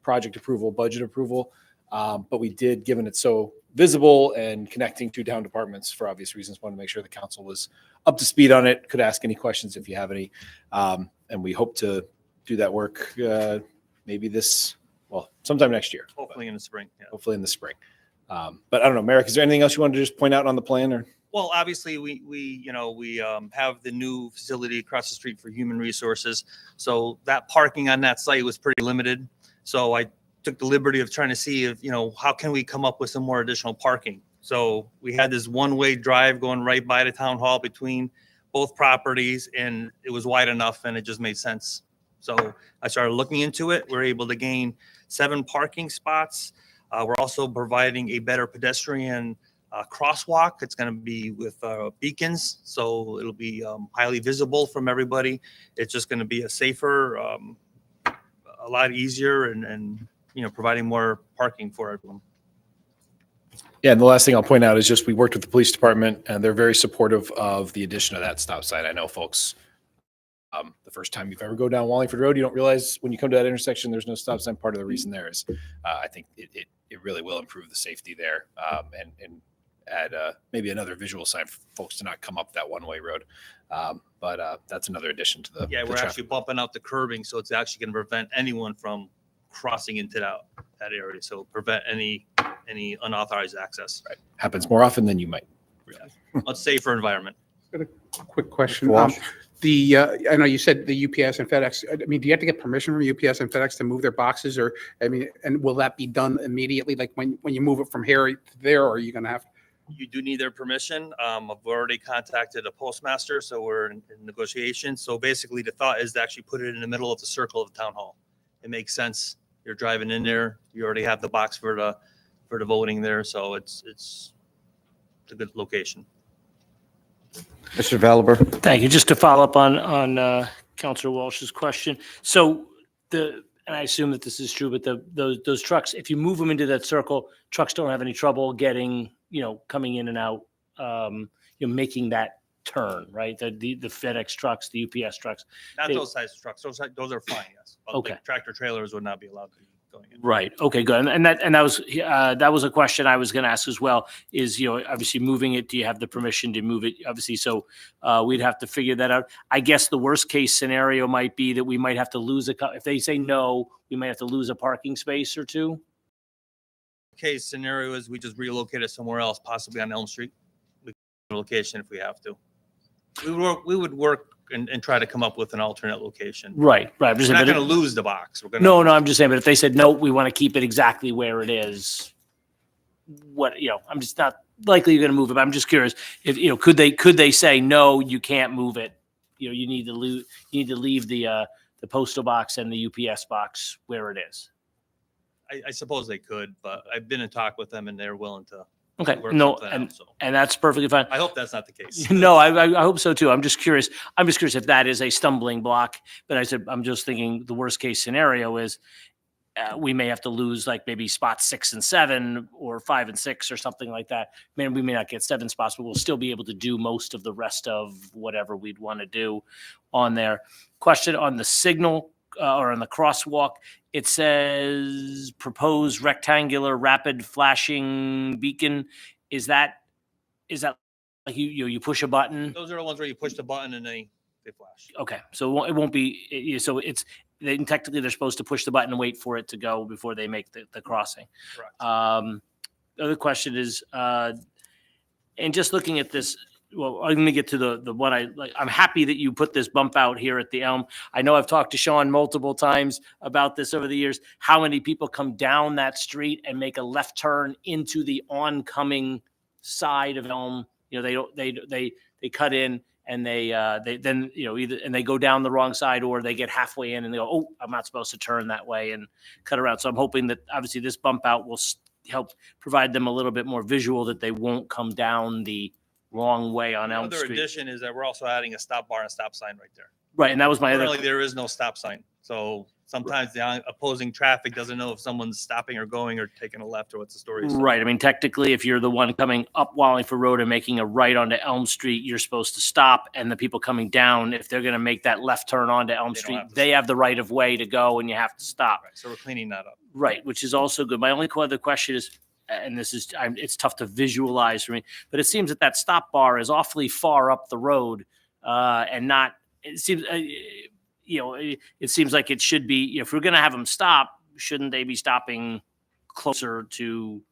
project approval, budget approval. But we did, given it's so visible and connecting to town departments for obvious reasons, want to make sure the council was up to speed on it, could ask any questions if you have any. And we hope to do that work maybe sometime next year. Hopefully in the spring. Yeah. Hopefully in the spring. But I don't know, Merrick, is there anything else you wanted to just point out on the plan? Or Well, obviously we have the new facility across the street for human resources. So that parking on that site was pretty limited. So I took the liberty of trying to see if, how can we come up with some more additional parking? So we had this one-way drive going right by the town hall between both properties, and it was wide enough and it just made sense. So I started looking into it. We're able to gain 7 parking spots. We're also providing a better pedestrian crosswalk. It's going to be with beacons, so it'll be highly visible from everybody. It's just going to be a safer, a lot easier, and providing more parking for everyone. Yeah, and the last thing I'll point out is just we worked with the police department, and they're very supportive of the addition of that stop sign. I know folks, the first time you've ever go down Wallingford Road, you don't realize when you come to that intersection, there's no stop sign. Part of the reason there is I think it really will improve the safety there, and add maybe another visual sign for folks to not come up that one-way road. But that's another addition to the We're actually bumping out the curbing, so it's actually going to prevent anyone from crossing into that area. So prevent any unauthorized access. Right. Happens more often than you might realize. A safer environment. Quick question. Walsh? I know you said the UPS and FedEx. I mean, do you have to get permission from UPS and FedEx to move their boxes, or and will that be done immediately, like when you move it from here to there, or are you going to have? You do need their permission. I've already contacted a postmaster, so we're in negotiations. So basically, the thought is to actually put it in the middle of the circle of the town hall. It makes sense. You're driving in there. You already have the box for the voting there, so it's a good location. Mr. Valiber. Thank you. Just to follow up on Councilor Walsh's question. So and I assume that this is true, but those trucks, if you move them into that circle, trucks don't have any trouble getting, coming in and out, making that turn, right? The FedEx trucks, the UPS trucks. Not those size trucks. Those are fine, yes. Okay. Like tractor trailers would not be allowed to. going in. Right. Okay, good. And that was a question I was going to ask as well, is, obviously moving it, do you have the permission to move it? Obviously, so we'd have to figure that out. I guess the worst case scenario might be that we might have to lose if they say no, we might have to lose a parking space or two. Case scenario is we just relocate it somewhere else, possibly on Elm Street. We can location if we have to. We would work and try to come up with an alternate location. Right. We're not going to lose the box. We're going No, I'm just saying, but if they said, no, we want to keep it exactly where it is, I'm just not likely you're going to move it. But I'm just curious if, could they say, no, you can't move it. You need to leave the postal box and the UPS box where it is. I suppose they could, but I've been in talk with them and they're willing to. Okay. work No, something out, so. and that's perfectly fine. I hope that's not the case. No, I hope so too. I'm just curious if that is a stumbling block. But I'm just thinking the worst case scenario is we may have to lose like maybe spots 6 and 7 or 5 and 6 or something like that. Man, we may not get 7 spots, but we'll still be able to do most of the rest of whatever we'd want to do on there. Question on the signal or on the crosswalk. It says proposed rectangular rapid flashing beacon. Is that like you push a button? Those are the ones where you push the button and they flash. Okay, so it won't be. So technically they're supposed to push the button and wait for it to go before they make the crossing. Correct. The other question is, and just looking at this. Well, I'm going to get to the one I like. I'm happy that you put this bump out here at the Elm. I know I've talked to Sean multiple times about this over the years. How many people come down that street and make a left turn into the oncoming side of Elm? They cut in and they then either and they go down the wrong side or they get halfway in and they go, oh, I'm not supposed to turn that way and cut around. So I'm hoping that obviously this bump out will help provide them a little bit more visual that they won't come down the wrong way on Elm Another Street. addition is that we're also adding a stop bar and stop sign right there. Right, and that was my Currently, other. there is no stop sign. So sometimes the opposing traffic doesn't know if someone's stopping or going or taking a left or what's the story. So Right. I mean, technically, if you're the one coming up Wallingford Road and making a right onto Elm Street, you're supposed to stop. And the people coming down, if they're going to make that left turn onto Elm Street, they have the right of way to go and you have to stop. Right, so we're cleaning that up. Right, which is also good. My only other question is, and it's tough to visualize for me, but it seems that stop bar is awfully far up the road and not, it seems, it seems like it should be, if we're going to have them stop, shouldn't they be stopping closer to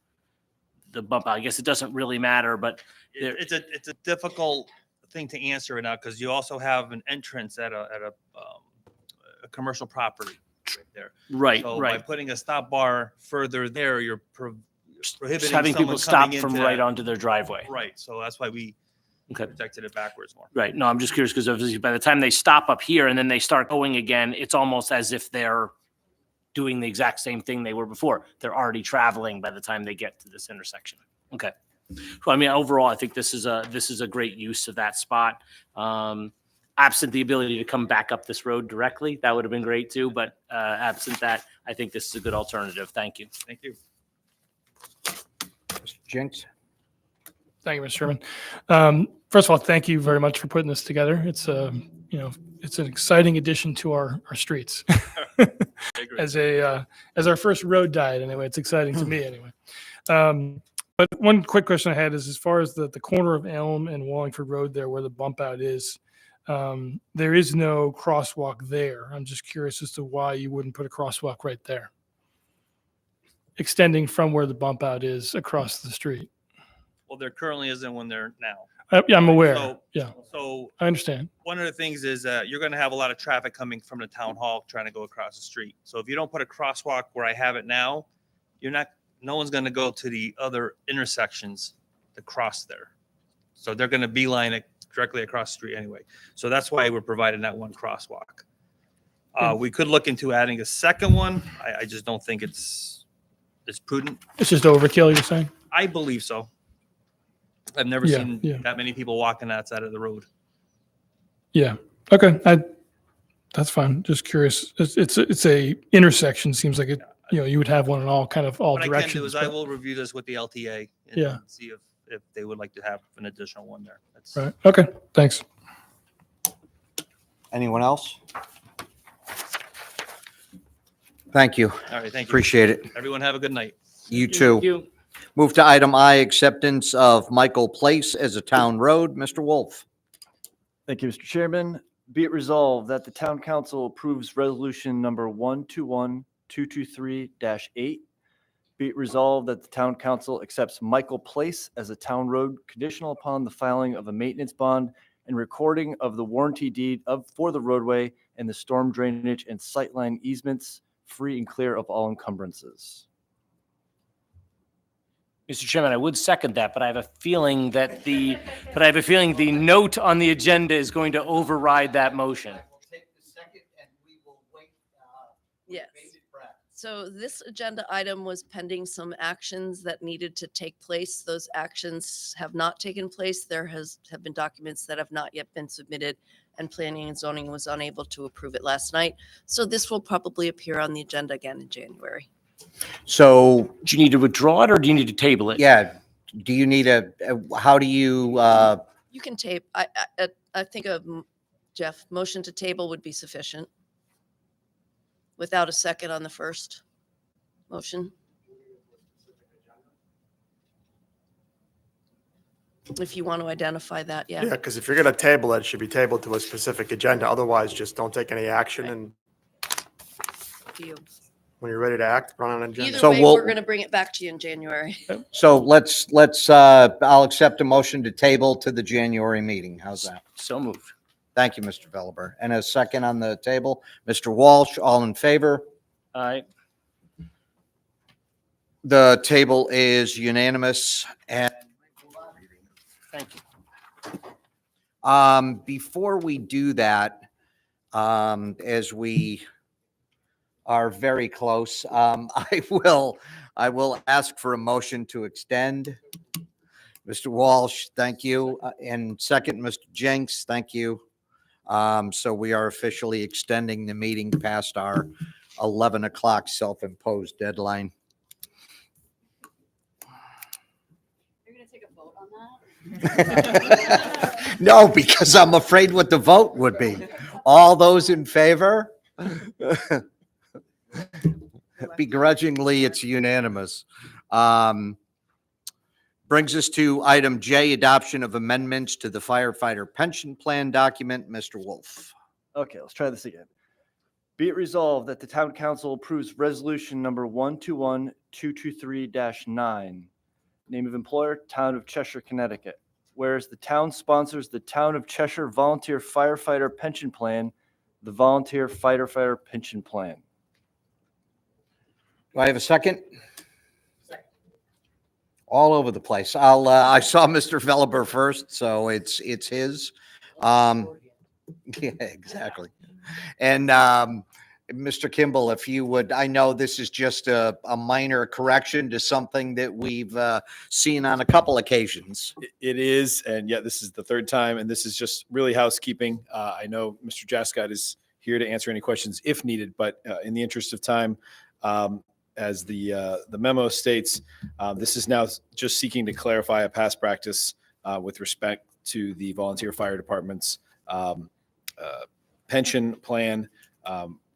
the bump out? I guess it doesn't really matter, but it's a difficult thing to answer right now because you also have an entrance at a commercial property right there. Right, so right. By putting a stop bar further there, you're prohibiting Just having people someone stop coming from into right that. onto their driveway. Right. So that's why we protected it backwards more. Right. No, I'm just curious because obviously by the time they stop up here and then they start going again, it's almost as if they're doing the exact same thing they were before. They're already traveling by the time they get to this intersection. Okay. So I mean, overall, I think this is a great use of that spot. Absent the ability to come back up this road directly, that would have been great too. But absent that, I think this is a good alternative. Thank you. Thank you. Mr. Jinks. Thank you, Mr. Chairman. First of all, thank you very much for putting this together. It's it's an exciting addition to our streets. As our first road diet, anyway, it's exciting to me anyway. But one quick question I had is as far as the corner of Elm and Wallingford Road there where the bump out is, there is no crosswalk there. I'm just curious as to why you wouldn't put a crosswalk right there, extending from where the bump out is across the street. Well, there currently isn't one there now. Yeah, I'm aware. So, So I understand. One of the things is you're going to have a lot of traffic coming from the town hall trying to go across the street. So if you don't put a crosswalk where I have it now, no one's going to go to the other intersections to cross there. So they're going to beeline it directly across the street anyway. So that's why we're providing that one crosswalk. We could look into adding a second one. I just don't think it's prudent. It's just overkill, you're saying? I believe so. I've never seen that many people walking that side of the road. Yeah. Okay. That's fine. Just curious. It's a intersection. Seems like it. You would have one in all What directions. I can do is I will review this with the LTA and see if they would like to have an additional one there. That's Right. Okay. Thanks. Anyone else? Thank you. All right, thank you. Appreciate it. Everyone have a good night. You too. Move to item I, acceptance of Michael Place as a town road. Mr. Wolf. Thank you, Mr. Chairman. Be it resolved that the town council approves resolution number 121223-8. Be it resolved that the town council accepts Michael Place as a town road conditional upon the filing of a maintenance bond and recording of the warranty deed for the roadway and the storm drainage and sightline easements, free and clear of all encumbrances. Mr. Chairman, I would second that, but I have a feeling that the note on the agenda is going to override that motion. Yes. So this agenda item was pending some actions that needed to take place. Those actions have not taken place. There have been documents that have not yet been submitted, and Planning and Zoning was unable to approve it last night. So this will probably appear on the agenda again in January. So do you need to withdraw it or do you need to table it? Yeah. Do you need how do you? You can tape. I think Jeff, motion to table would be sufficient without a second on the first motion. If you want to identify that, yeah. Yeah, because if you're going to table it, it should be tabled to a specific agenda. Otherwise, just don't take any action. And To you. when you're ready to act, run on an agenda. Either way, we're going to bring it back to you in January. So let's I'll accept a motion to table to the January meeting. How's that? So moved. Thank you, Mr. Veliber. And a second on the table, Mr. Walsh, all in favor? Aye. The table is unanimous. And Thank you. before we do that, as we are very close, I will ask for a motion to extend. Mr. Walsh, thank you. And second, Mr. Jenks, thank you. So we are officially extending the meeting past our 11 o'clock self-imposed deadline. You're going to take a vote on that? No, because I'm afraid what the vote would be. All those in favor? Begrudgingly, it's unanimous. Brings us to item J, adoption of amendments to the firefighter pension plan document. Mr. Wolf. Okay, let's try this again. Be it resolved that the town council approves resolution number 121223-9. Name of employer, Town of Cheshire, Connecticut. Whereas the town sponsors the Town of Cheshire Volunteer Firefighter Pension Plan, the Volunteer Firefighter Pension Plan. Do I have a second? All over the place. I saw Mr. Veliber first, so it's his. Yeah, exactly. And Mr. Kimball, if you would, I know this is just a minor correction to something that we've seen on a couple occasions. It is, and yeah, this is the third time, and this is just really housekeeping. I know Mr. Jascott is here to answer any questions if needed, but in the interest of time, as the memo states, this is now just seeking to clarify a past practice with respect to the volunteer fire department's pension plan,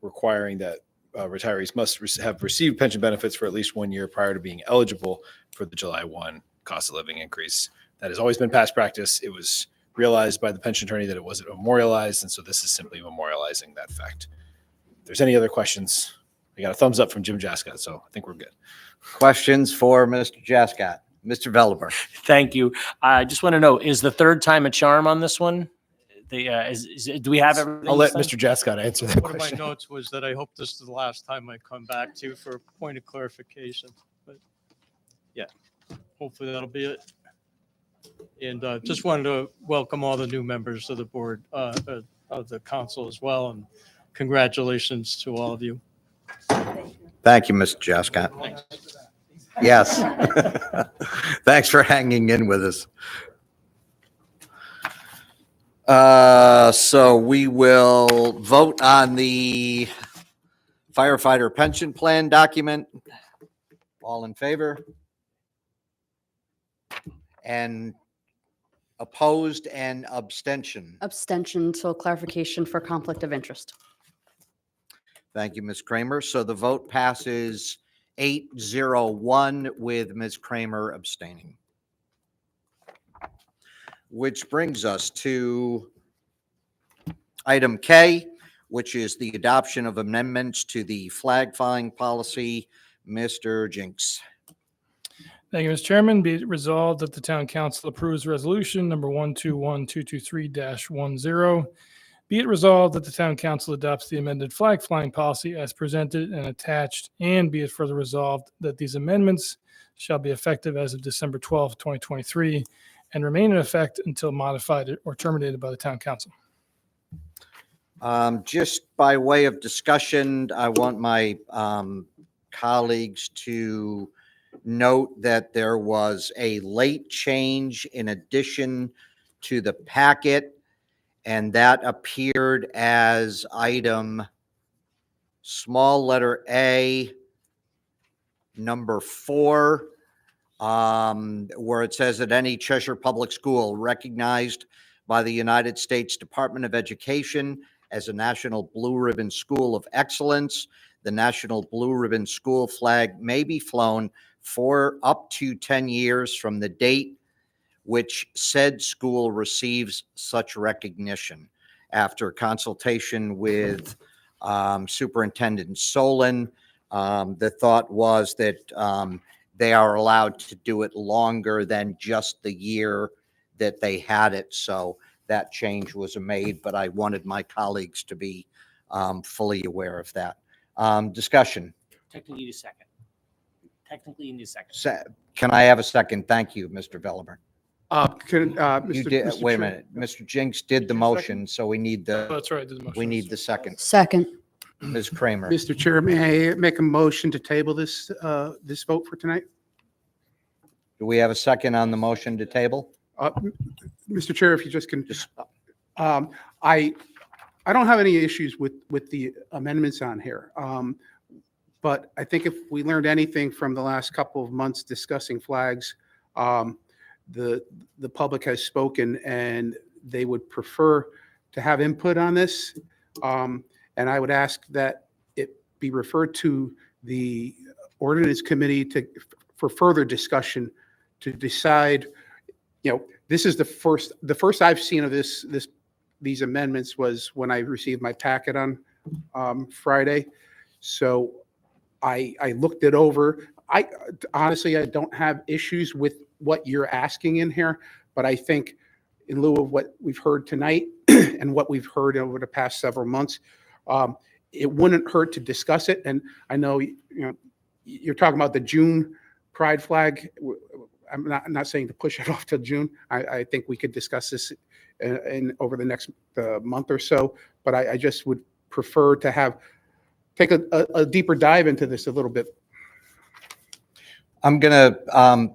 requiring that retirees must have received pension benefits for at least 1 year prior to being eligible for the July 1 cost of living increase. That has always been past practice. It was realized by the pension attorney that it wasn't memorialized, and so this is simply memorializing that fact. If there's any other questions, I got a thumbs up from Jim Jascott, so I think we're good. Questions for Mr. Jascott? Mr. Veliber. Thank you. I just want to know, is the third time a charm on this one? Do we have everything? I'll let Mr. Jascott answer that One of my question. notes was that I hope this is the last time I come back to you for a point of clarification. But yeah, hopefully that'll be it. And just wanted to welcome all the new members of the board, of the council as well. And congratulations to all of you. Thank you, Mr. Jascott. Yes. Thanks for hanging in with us. So we will vote on the firefighter pension plan document. All in favor? And opposed and abstention. Abstention, so clarification for conflict of interest. Thank you, Ms. Kramer. So the vote passes 8-0-1 with Ms. Kramer abstaining. Which brings us to item K, which is the adoption of amendments to the flag flying policy. Mr. Jinks. Thank you, Mr. Chairman. Be it resolved that the town council approves resolution number 121223-10. Be it resolved that the town council adopts the amended flag flying policy as presented and attached, and be it further resolved that these amendments shall be effective as of December 12th, 2023, and remain in effect until modified or terminated by the town council. Just by way of discussion, I want my colleagues to note that there was a late change in addition to the packet, and that appeared as item small letter A, number 4, where it says that any Cheshire Public School recognized by the United States Department of Education as a National Blue Ribbon School of Excellence, the National Blue Ribbon School flag may be flown for up to 10 years from the date which said school receives such recognition. After consultation with Superintendent Solon, the thought was that they are allowed to do it longer than just the year that they had it. So that change was made, but I wanted my colleagues to be fully aware of that. Discussion. Technically, you need a second. Technically, you need a second. Can I have a second? Thank you, Mr. Veliver. Mr. Wait a Chair- minute. Mr. Jinks did the motion, so we need Oh, the, that's right. Did the motion. we need the second. Second. Ms. Kramer. Mr. Chair, may I make a motion to table this, this vote for tonight? Do we have a second on the motion to table? Mr. Chair, if you just can, I don't have any issues with the amendments on here. But I think if we learned anything from the last couple of months discussing flags, the public has spoken and they would prefer to have input on this. And I would ask that it be referred to the ordinance committee for further discussion to decide, this is the first I've seen of these amendments was when I received my packet on Friday. So I looked it over. Honestly, I don't have issues with what you're asking in here, but I think in lieu of what we've heard tonight and what we've heard over the past several months, it wouldn't hurt to discuss it. And I know, you're talking about the June pride flag. I'm not saying to push it off till June. I think we could discuss this over the next month or so, but I just would prefer to take a deeper dive into this a little bit. I'm going to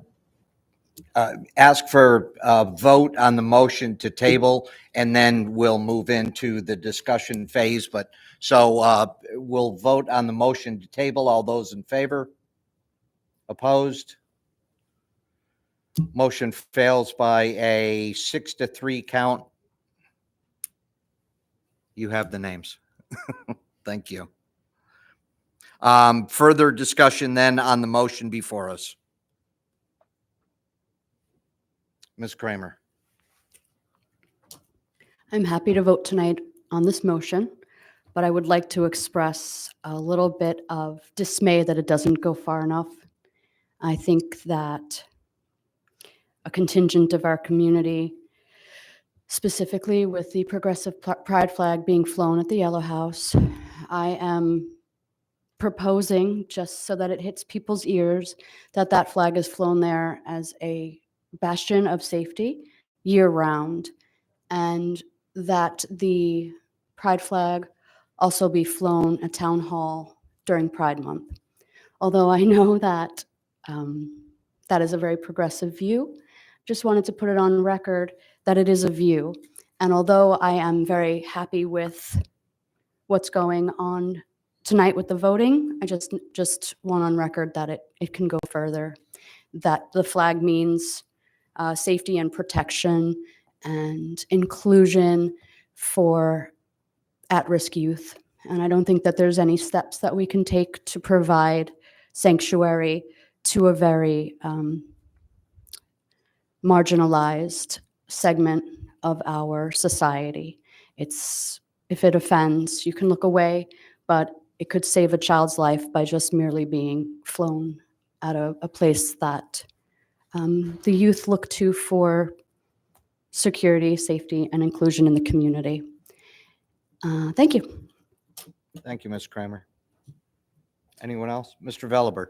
ask for a vote on the motion to table, and then we'll move into the discussion phase. But so we'll vote on the motion to table. All those in favor? Opposed? Motion fails by a 6-3 count. You have the names. Thank you. Further discussion then on the motion before us. Ms. Kramer. I'm happy to vote tonight on this motion, but I would like to express a little bit of dismay that it doesn't go far enough. I think that a contingent of our community, specifically with the progressive pride flag being flown at the Yellow House, I am proposing, just so that it hits people's ears, that that flag is flown there as a bastion of safety year-round, and that the pride flag also be flown at Town Hall during Pride Month. Although I know that that is a very progressive view, just wanted to put it on record that it is a view. And although I am very happy with what's going on tonight with the voting, I just want on record that it can go further, that the flag means safety and protection and inclusion for at-risk youth And I don't think that there's any steps that we can take to provide sanctuary to a very marginalized segment of our society. If it offends, you can look away, but it could save a child's life by just merely being flown at a place that the youth look to for security, safety, and inclusion in the community. Thank you. Thank you, Ms. Kramer. Anyone else? Mr. Velaber.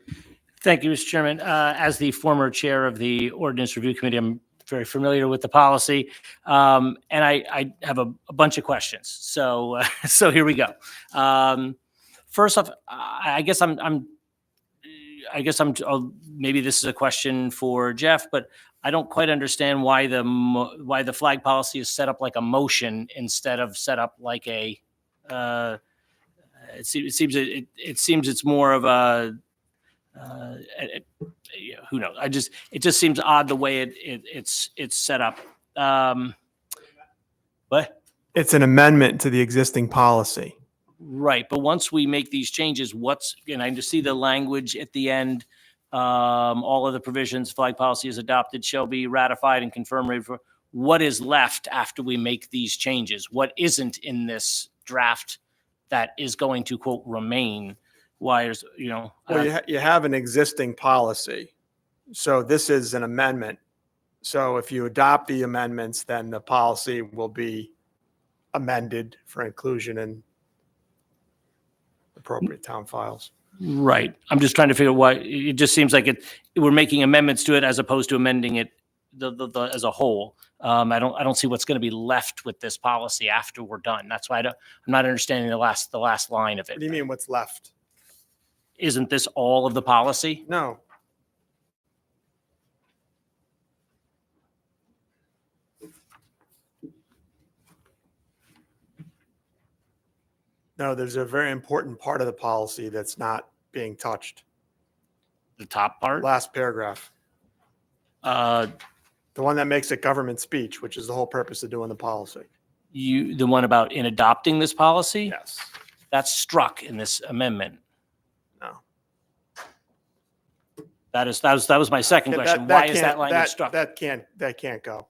Thank you, Mr. Chairman. As the former chair of the Ordinance Review Committee, I'm very familiar with the policy, and I have a bunch of questions. So, so here we go. First off, I guess maybe this is a question for Jeff, but I don't quite understand why the flag policy is set up like a motion instead of set up like a. It seems it's more of a. Who knows? It just seems odd the way it's set up. What? It's an amendment to the existing policy. Right, but once we make these changes, and I just see the language at the end. All of the provisions flag policy is adopted shall be ratified and confirmed. What is left after we make these changes? What isn't in this draft that is going to quote remain? Why is Well, you have an existing policy, so this is an amendment. So if you adopt the amendments, then the policy will be amended for inclusion in appropriate town files. Right. I'm just trying to figure out why it just seems like we're making amendments to it as opposed to amending it as a whole. I don't see what's going to be left with this policy after we're done. That's why I'm not understanding the last line of it. What do you mean what's left? Isn't this all of the policy? No. No, there's a very important part of the policy that's not being touched. The top part? Last paragraph. The one that makes it government speech, which is the whole purpose of doing the policy. The one about in adopting this policy? Yes. That's struck in this amendment. No. That was my second question. Why is that language struck? That can't go.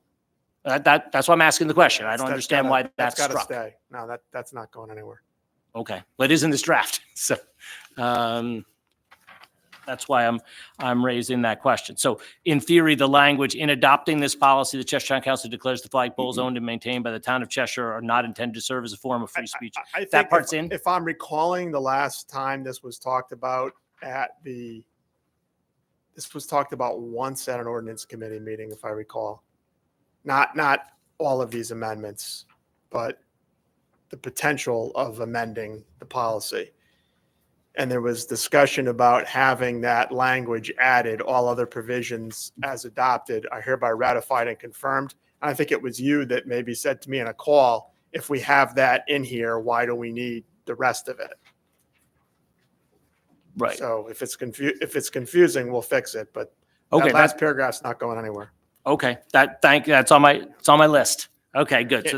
That's why I'm asking the question. I don't understand why that's gotta struck. stay. No, that's not going anywhere. Okay, but it is in this draft, so that's why I'm raising that question. So, in theory, the language in adopting this policy, the Cheshire Town Council declares the flagpoles owned and maintained by the town of Cheshire are not intended to serve as a form of free speech. I think That part's in. If I'm recalling the last time this was talked about this was talked about once at an ordinance committee meeting, if I recall. Not all of these amendments, but the potential of amending the policy. And there was discussion about having that language added, all other provisions as adopted are hereby ratified and confirmed. And I think it was you that maybe said to me in a call, if we have that in here, why do we need the rest of it? Right. So if it's confusing, we'll fix it. But Okay, that last paragraph's not going anywhere. Okay, that's on my list. Okay, good. So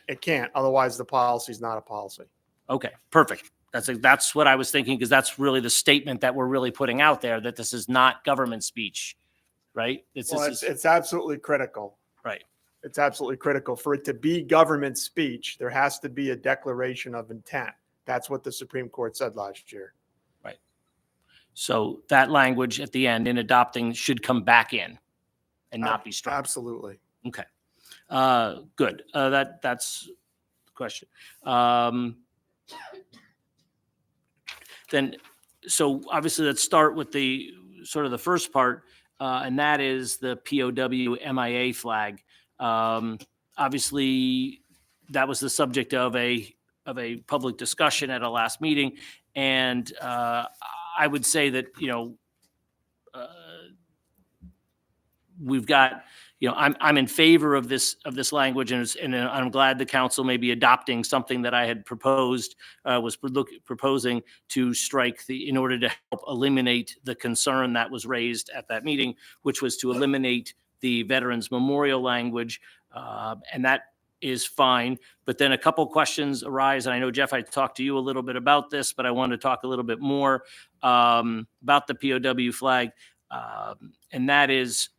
It can't. Otherwise, the policy's not a policy. Okay, perfect. That's what I was thinking, because that's really the statement that we're really putting out there, that this is not government speech, right? It's absolutely critical. Right. It's absolutely critical. For it to be government speech, there has to be a declaration of intent. That's what the Supreme Court said last year. Right. So that language at the end in adopting should come back in and not be struck. Absolutely. Okay. Good. That's the question. Then, so obviously let's start with the sort of the first part, and that is the POW MIA flag. Obviously, that was the subject of a public discussion at a last meeting, and I would say that we've got. I'm in favor of this language, and I'm glad the council may be adopting something that I had proposed, proposing to strike in order to help eliminate the concern that was raised at that meeting, which was to eliminate the Veterans Memorial language, and that is fine. But then a couple questions arise, and I know, Jeff, I talked to you a little bit about this, but I want to talk a little bit more about the POW flag. And that is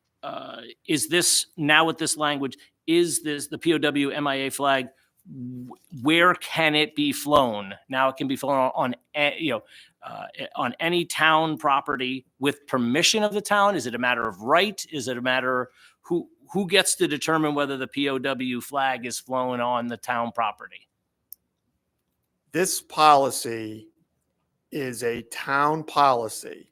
this, now with this language, is this the POW MIA flag? Where can it be flown? Now it can be flown on on any town property with permission of the town. Is it a matter of right? Is it a matter who gets to determine whether the POW flag is flown on the town property? This policy is a town policy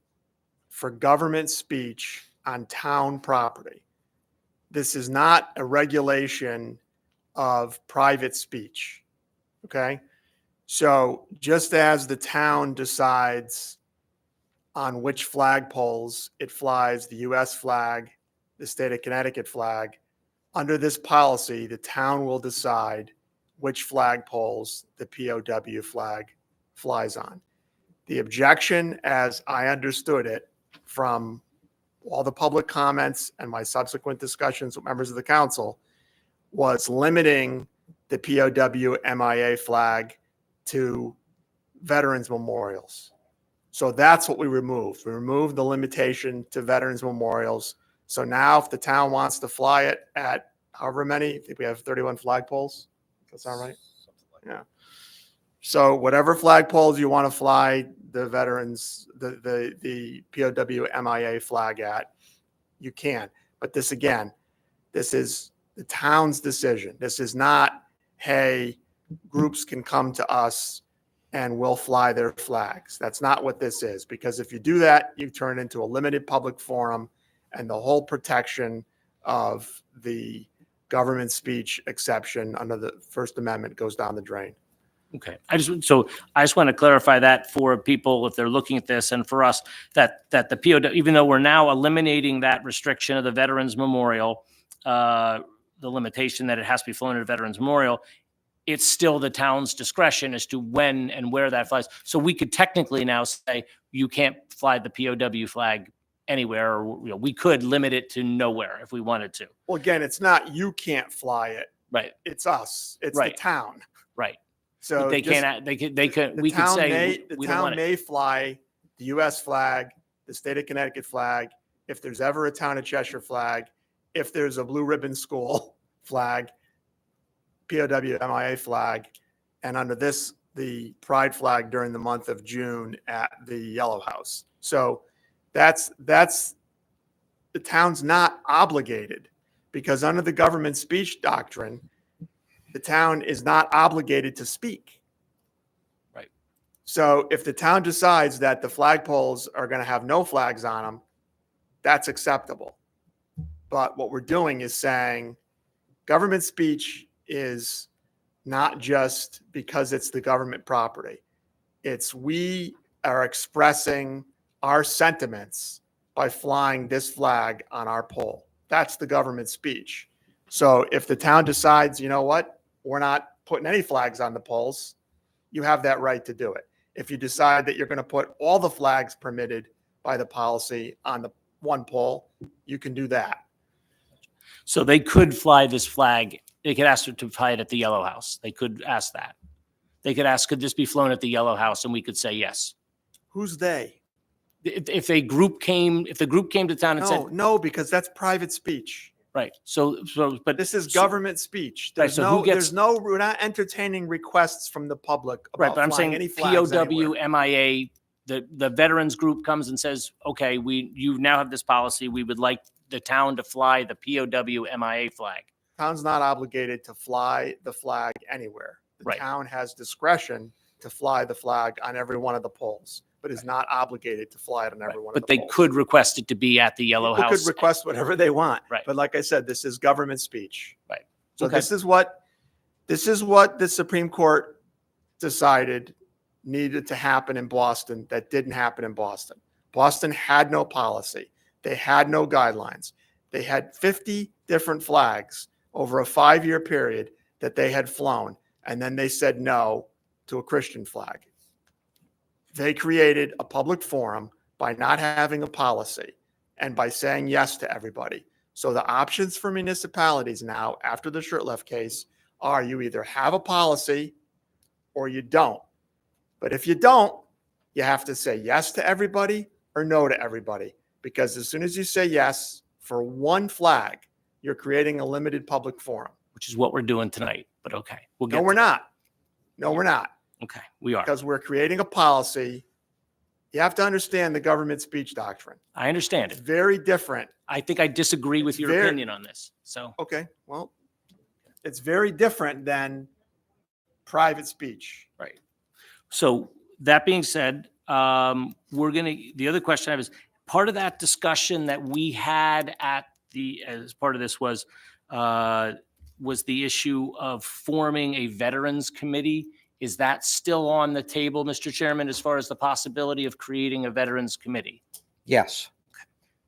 for government speech on town property. This is not a regulation of private speech. Okay. So just as the town decides on which flagpoles it flies, the US flag, the state of Connecticut flag, under this policy, the town will decide which flagpoles the POW flag flies on. The objection, as I understood it from all the public comments and my subsequent discussions with members of the council, was limiting the POW MIA flag to veterans memorials. So that's what we removed. We removed the limitation to veterans memorials. So now if the town wants to fly it at however many, I think we have 31 flagpoles. Does that sound right? Yeah. So whatever flagpoles you want to fly the veterans, the POW MIA flag at, you can. But this, again, this is the town's decision. This is not, hey, groups can come to us and we'll fly their flags. That's not what this is, because if you do that, you turn it into a limited public forum, and the whole protection of the government speech exception under the First Amendment goes down the drain. Okay. I just want to clarify that for people if they're looking at this, and for us, that the POW, even though we're now eliminating that restriction of the Veterans Memorial, the limitation that it has to be flown at a Veterans Memorial, it's still the town's discretion as to when and where that flies. So we could technically now say you can't fly the POW flag anywhere, or we could limit it to nowhere if we wanted to. Well, again, it's not you can't fly it. Right. It's us. It's Right. the town. Right. So they just- can't. They could. the We could town say the we don't town want it. may fly the U.S. flag, the state of Connecticut flag, if there's ever a town of Cheshire flag, if there's a blue ribbon school flag, POW MIA flag, and under this, the pride flag during the month of June at the Yellow House. So that's the town's not obligated, because under the government speech doctrine, the town is not obligated to speak. Right. So if the town decides that the flagpoles are going to have no flags on them, that's acceptable. But what we're doing is saying government speech is not just because it's the government property. It's we are expressing our sentiments by flying this flag on our pole. That's the government speech. So if the town decides, you know what, we're not putting any flags on the poles, you have that right to do it. If you decide that you're going to put all the flags permitted by the policy on the one pole, you can do that. So they could fly this flag. They could ask her to fly it at the Yellow House. They could ask that. They could ask, could this be flown at the Yellow House? And we could say yes. Who's they? If the group came to town and said, No, because that's private speech. right. But This is government speech. Right, There's so who gets- we're not entertaining requests from the public about right. But I'm flying saying any flags POW, anywhere. MIA, the veterans group comes and says, okay, you now have this policy. We would like the town to fly the POW, MIA flag. Town's not obligated to fly the flag anywhere. The Right. town has discretion to fly the flag on every one of the poles, but is not obligated to fly it on every one of But the they poles. could request it to be at the Yellow People House. could request whatever they want. Right. But like I said, this is government speech. Right. So Okay. this is what the Supreme Court decided needed to happen in Boston that didn't happen in Boston. Boston had no policy. They had no guidelines. They had 50 different flags over a 5-year period that they had flown. And then they said no to a Christian flag. They created a public forum by not having a policy and by saying yes to everybody. So the options for municipalities now, after the Shurtleff case, are you either have a policy or you don't. But if you don't, you have to say yes to everybody or no to everybody. Because as soon as you say yes for one flag, you're creating a limited public forum. Which is what we're doing tonight, but okay. We'll get No, we're to that. not. No, we're not. Okay, we are. Because we're creating a policy. You have to understand the government speech doctrine. I understand It's it. very different. I think I disagree with your very- opinion on this. So, Okay, well, it's very different than private speech. right. So that being said, the other question I have is, part of that discussion that we had as part of this was the issue of forming a veterans committee. Is that still on the table, Mr. Chairman, as far as the possibility of creating a veterans committee? Yes.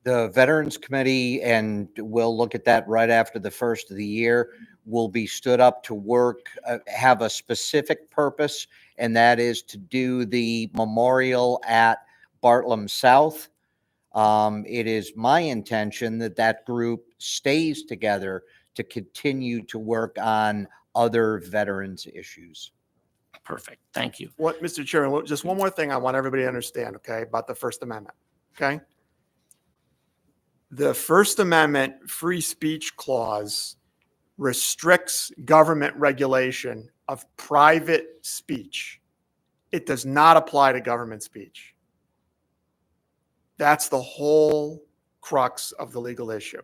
The Veterans Committee, and we'll look at that right after the first of the year, will be stood up to work, have a specific purpose, and that is to do the memorial at Bartlam South. It is my intention that that group stays together to continue to work on other veterans issues. Perfect. Thank you. What, Mr. Chairman, just one more thing I want everybody to understand, okay, about the First Amendment, okay? The First Amendment free speech clause restricts government regulation of private speech. It does not apply to government speech. That's the whole crux of the legal issue,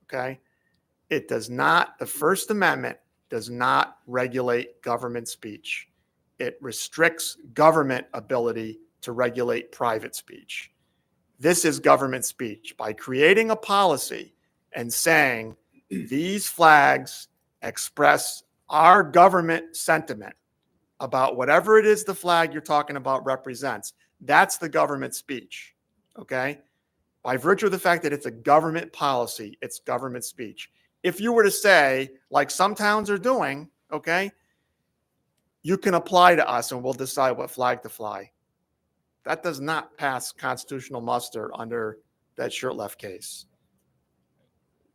okay? It does not, the First Amendment does not regulate government speech. It restricts government ability to regulate private speech. This is government speech. By creating a policy and saying these flags express our government sentiment about whatever it is the flag you're talking about represents, that's the government speech, okay? By virtue of the fact that it's a government policy, it's government speech. If you were to say, like some towns are doing, okay, you can apply to us and we'll decide what flag to fly. That does not pass constitutional muster under that Shurtleff case.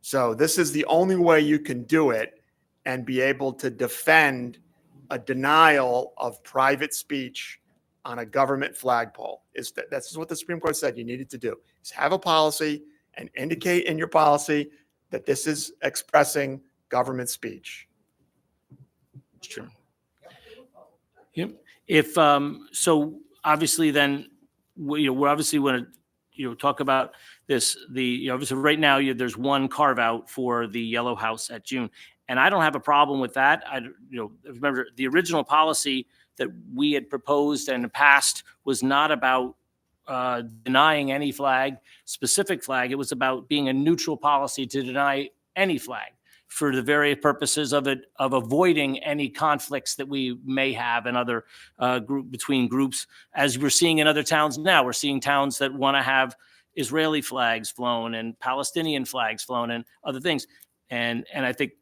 So this is the only way you can do it and be able to defend a denial of private speech on a government flagpole. That's what the Supreme Court said you needed to do, is have a policy and indicate in your policy that this is expressing government speech. Sure. Yep. If so, obviously, then we're obviously want to talk about this. Obviously right now there's one carve out for the Yellow House at June, and I don't have a problem with that. I remember the original policy that we had proposed and passed was not about denying any specific flag. It was about being a neutral policy to deny any flag, for the various purposes of avoiding any conflicts that we may have in other between groups. As we're seeing in other towns now, we're seeing towns that want to have Israeli flags flown and Palestinian flags flown and other things. And I think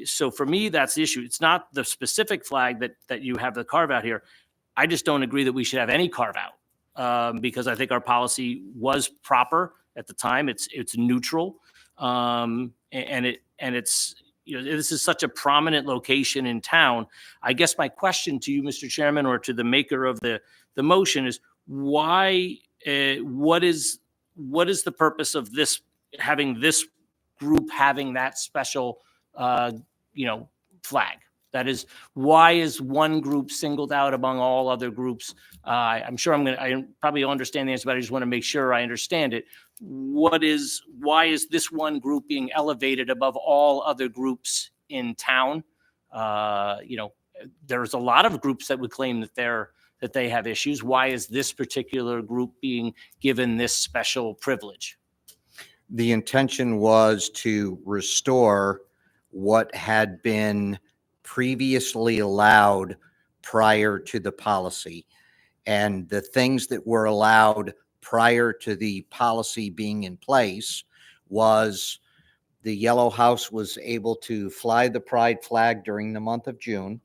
so for me, that's the issue. It's not the specific flag that you have the carve out here. I just don't agree that we should have any carve out because I think our policy was proper at the time. It's neutral. And it's this is such a prominent location in town. I guess my question to you, Mr. Chairman, or to the maker of the motion is why? What is the purpose of this having this group having that special flag? That is, why is one group singled out among all other groups? I'm sure I probably understand the answer, but I just want to make sure I understand it. Why is this one group being elevated above all other groups in town? There's a lot of groups that would claim that they have issues. Why is this particular group being given this special privilege? The intention was to restore what had been previously allowed prior to the policy. And the things that were allowed prior to the policy being in place was the Yellow House was able to fly the pride flag during the month of June.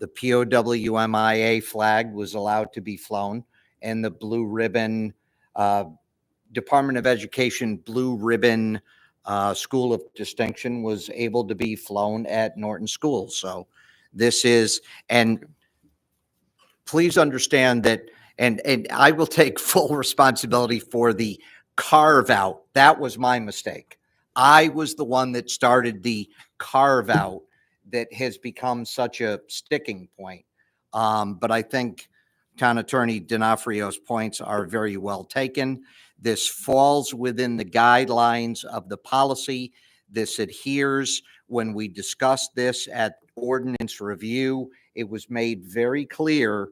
The POWMIA flag was allowed to be flown, and the blue ribbon, Department of Education blue ribbon School of Distinction was able to be flown at Norton School. So this is, and please understand that, and I will take full responsibility for the carve out. That was my mistake. I was the one that started the carve out that has become such a sticking point. But I think Town Attorney D'Onofrio's points are very well taken. This falls within the guidelines of the policy. This adheres. When we discussed this at ordinance review, it was made very clear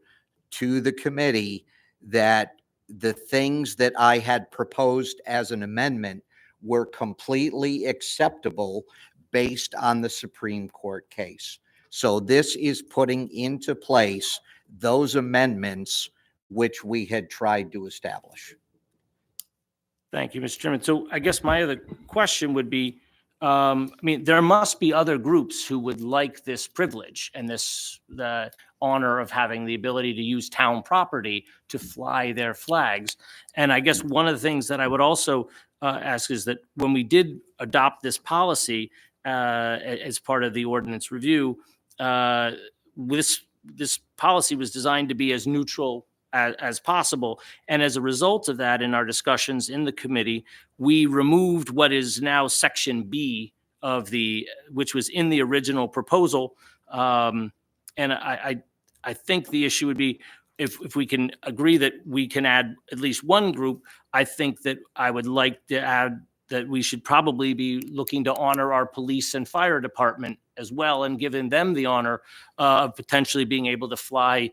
to the committee that the things that I had proposed as an amendment were completely acceptable based on the Supreme Court case. So this is putting into place those amendments which we had tried to establish. Thank you, Mr. Chairman. So I guess my other question would be, I mean, there must be other groups who would like this privilege and the honor of having the ability to use town property to fly their flags. And I guess one of the things that I would also ask is that when we did adopt this policy as part of the ordinance review, this policy was designed to be as neutral as possible. And as a result of that, in our discussions in the committee, we removed what is now section B of which was in the original proposal. And I think the issue would be if we can agree that we can add at least one group. I think that I would like to add that we should probably be looking to honor our police and fire department as well, and giving them the honor of potentially being able to fly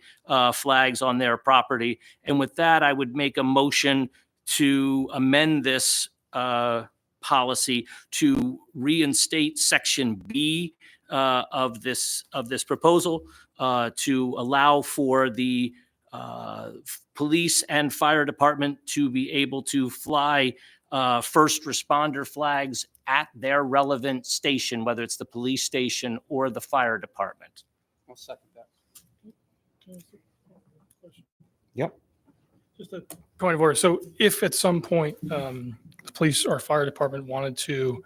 flags on their property. And with that, I would make a motion to amend this policy to reinstate section B of this proposal to allow for the police and fire department to be able to fly first responder flags at their relevant station, whether it's the police station or the fire department. I'll second that. Yep. Just a point of order. So if at some point the police or fire department wanted to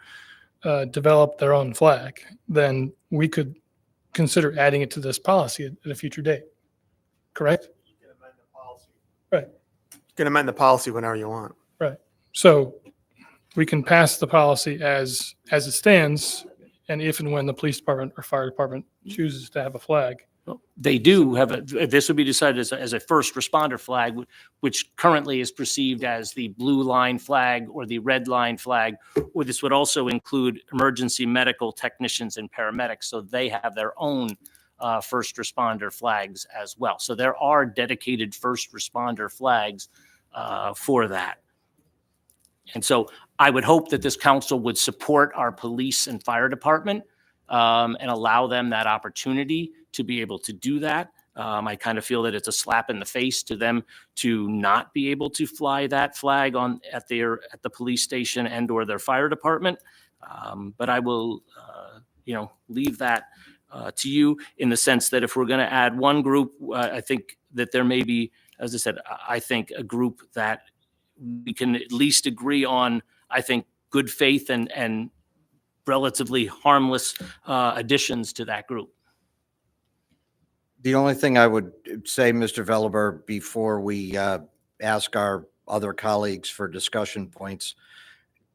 develop their own flag, then we could consider adding it to this policy at a future date. Correct? You can amend the policy. Right. You can amend the policy whenever you want. Right. So we can pass the policy as it stands, and if and when the police department or fire department chooses to have a flag. They do have this would be decided as a first responder flag, which currently is perceived as the blue line flag or the red line flag, or this would also include emergency medical technicians and paramedics. So they have their own first responder flags as well. So there are dedicated first responder flags for that. And so I would hope that this council would support our police and fire department and allow them that opportunity to be able to do that. I kind of feel that it's a slap in the face to them to not be able to fly that flag at the police station and or their fire department. But I will, leave that to you in the sense that if we're going to add one group, I think that there may be, as I said, I think a group that we can at least agree on, I think, good faith and relatively harmless additions to that group. The only thing I would say, Mr. Veliber, before we ask our other colleagues for discussion points,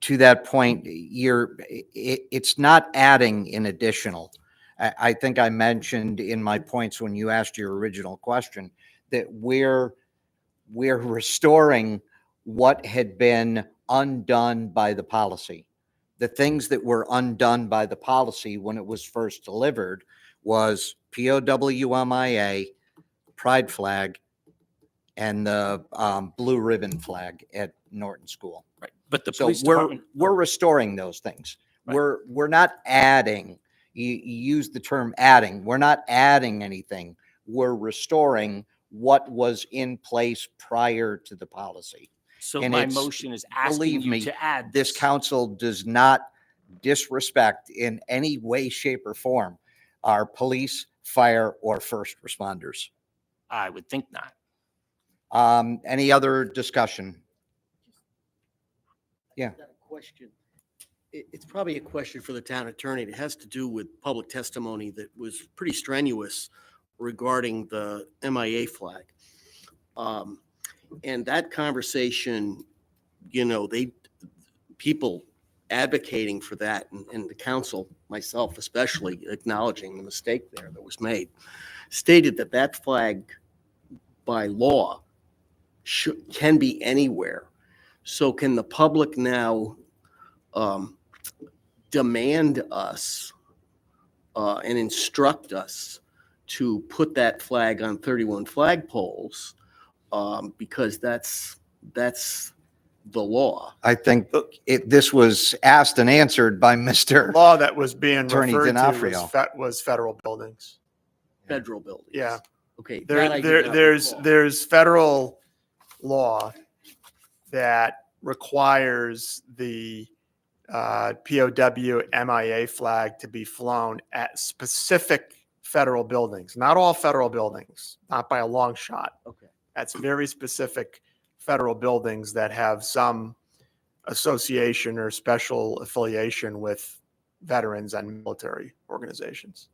to that point, it's not adding an additional. I think I mentioned in my points when you asked your original question that we're restoring what had been undone by the policy. The things that were undone by the policy when it was first delivered was POWMIA, pride flag, and the blue ribbon flag at Norton School. Right. But the So police department, we're restoring those things. Right. We're not adding. You use the term adding. We're not adding anything. We're restoring what was in place prior to the policy. so And my it's- motion is asking believe you me, to add This council does not disrespect in any way, shape, or form our police, fire, or first responders. I would think not. Any other discussion? Yeah. Question. It's probably a question for the town attorney. It has to do with public testimony that was pretty strenuous regarding the MIA flag. And that conversation, people advocating for that, and the council, myself especially, acknowledging the mistake there that was made, stated that that flag by law can be anywhere. So can the public now demand us and instruct us to put that flag on 31 flagpoles because that's the law? I think this was asked and answered by Mr. Law that was being Attorney referred to D'Onofrio. was federal buildings. Federal buildings. Yeah. Okay. that I did not There's recall. federal law that requires the POW MIA flag to be flown at specific federal buildings, not all federal buildings, not by a long shot. Okay. That's very specific federal buildings that have some association or special affiliation with veterans and military organizations,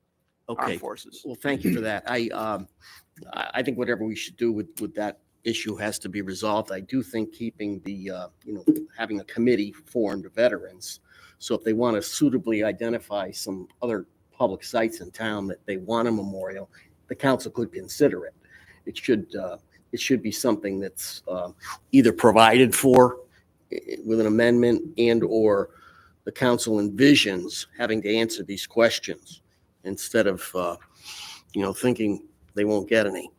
Okay. armed forces. Well, thank you for that. I think whatever we should do with that issue has to be resolved. I do think keeping the, having a committee formed of veterans. So if they want to suitably identify some other public sites in town that they want a memorial, the council could consider it. It should be something that's either provided for with an amendment and/or the council envisions having to answer these questions instead of, thinking they won't get any.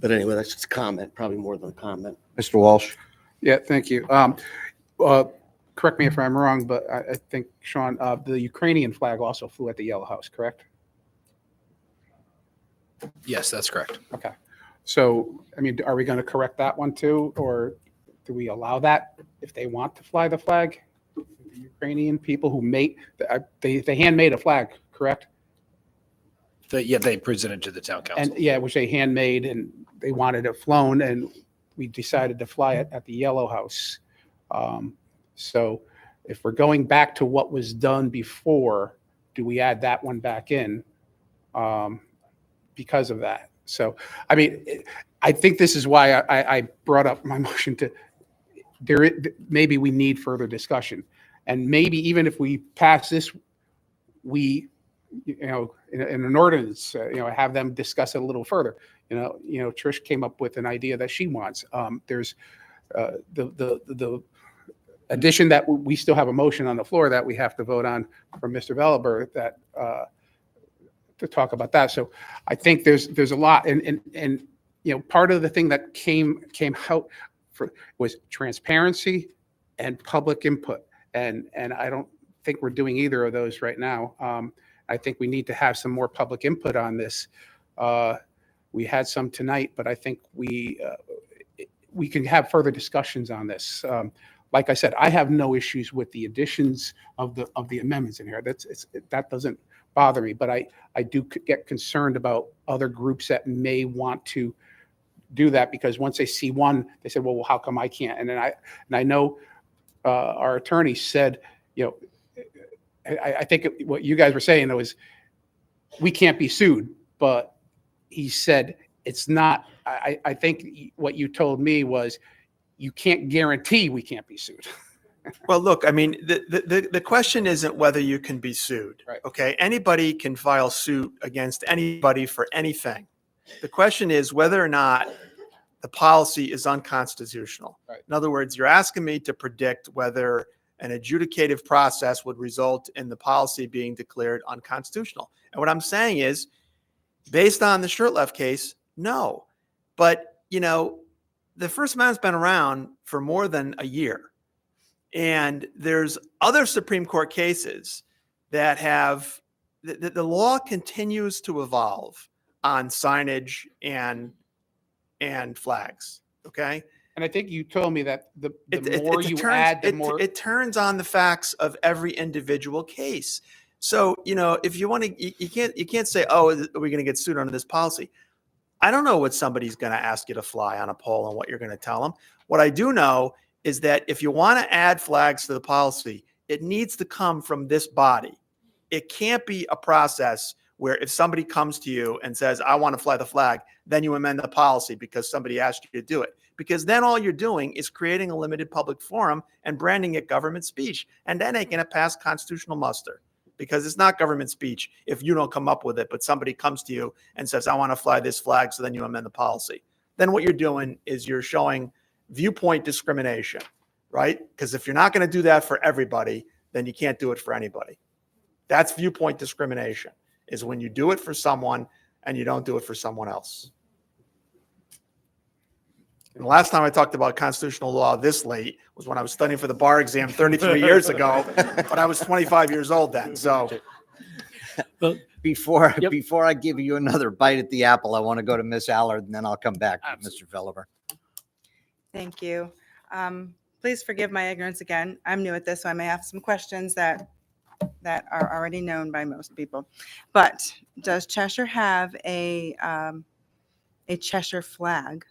But anyway, that's just a comment, probably more than a comment. Mr. Walsh. Yeah, thank you. Correct me if I'm wrong, but I think, Sean, the Ukrainian flag also flew at the Yellow House, correct? Yes, that's correct. Okay. So, are we going to correct that one too? Or do we allow that if they want to fly the flag? The Ukrainian people who they handmade a flag, correct? They presented to the town council. And which they handmade, and they wanted it flown, and we decided to fly it at the Yellow House. So if we're going back to what was done before, do we add that one back in because of that? So, I think this is why I brought up my motion to, maybe we need further discussion. And maybe even if we pass this, we, in an ordinance, have them discuss it a little further. Trish came up with an idea that she wants. There's the addition that we still have a motion on the floor that we have to vote on from Mr. Velaber that to talk about that. So I think there's a lot, and part of the thing that came out was transparency and public input, and I don't think we're doing either of those right now. I think we need to have some more public input on this. We had some tonight, but I think we can have further discussions on this. Like I said, I have no issues with the additions of the amendments in here. That doesn't bother me, but I do get concerned about other groups that may want to do that, because once they see one, they say, well, how come I can't? And I know our attorney said, I think what you guys were saying was we can't be sued, but he said it's not. I think what you told me was you can't guarantee we can't be sued. Well, look, the question isn't whether you can be sued. Right. Okay. Anybody can file suit against anybody for anything. The question is whether or not the policy is unconstitutional. Right. In other words, you're asking me to predict whether an adjudicative process would result in the policy being declared unconstitutional. And what I'm saying is, based on the Shurtleff case, no. But, the First Amendment's been around for more than a year. And there's other Supreme Court cases that have, the law continues to evolve on signage and flags. Okay. And I think you told me that the It more you turns- add, the it- more. it turns on the facts of every individual case. So, if you want to, you can't say, oh, are we going to get sued under this policy? I don't know what somebody's going to ask you to fly on a pole and what you're going to tell them. What I do know is that if you want to add flags to the policy, it needs to come from this body. It can't be a process where if somebody comes to you and says, I want to fly the flag, then you amend the policy because somebody asked you to do it. Because then all you're doing is creating a limited public forum and branding it government speech. And then ain't going to pass constitutional muster because it's not government speech if you don't come up with it, but somebody comes to you and says, I want to fly this flag, so then you amend the policy. Then what you're doing is you're showing viewpoint discrimination, right? Because if you're not going to do that for everybody, then you can't do it for anybody. That's viewpoint discrimination, is when you do it for someone and you don't do it for someone else. And the last time I talked about constitutional law this late was when I was studying for the bar exam 33 years ago, but I was 25 years old then. So Before I give you another bite at the apple, I want to go to Miss Allard, and then I'll come back to Mr. Philliper. Thank you. Please forgive my ignorance again. I'm new at this, so I may have some questions that are already known by most people. But does Cheshire have a Cheshire flag?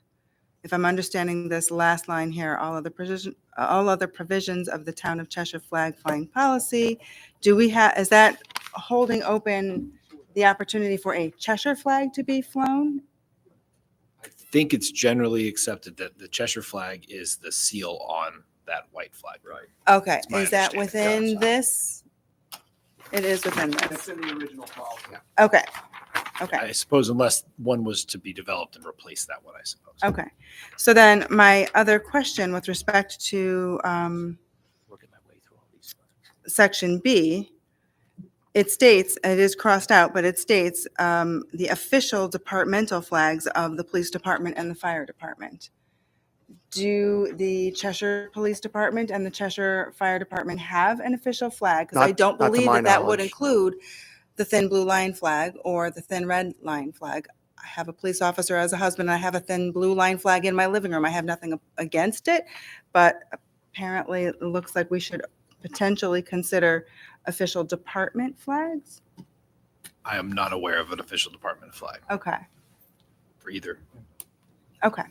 If I'm understanding this last line here, all other provisions of the town of Cheshire flag flying policy, is that holding open the opportunity for a Cheshire flag to be flown? I think it's generally accepted that the Cheshire flag is the seal on that white flag. Right. Okay, is that within this? It is within this. it's in the original policy. Okay, okay. I suppose unless one was to be developed and replace that one, I suppose. Okay. So then my other question with respect to section B, it states, it is crossed out, but it states the official departmental flags of the police department and the fire department. Do the Cheshire Police Department and the Cheshire Fire Department have an official flag? Because I don't Not to believe my that would knowledge. include the thin blue line flag or the thin red line flag. I have a police officer as a husband. I have a thin blue line flag in my living room. I have nothing against it, but apparently it looks like we should potentially consider official department flags. I am not aware of an official department flag Okay, for either. okay.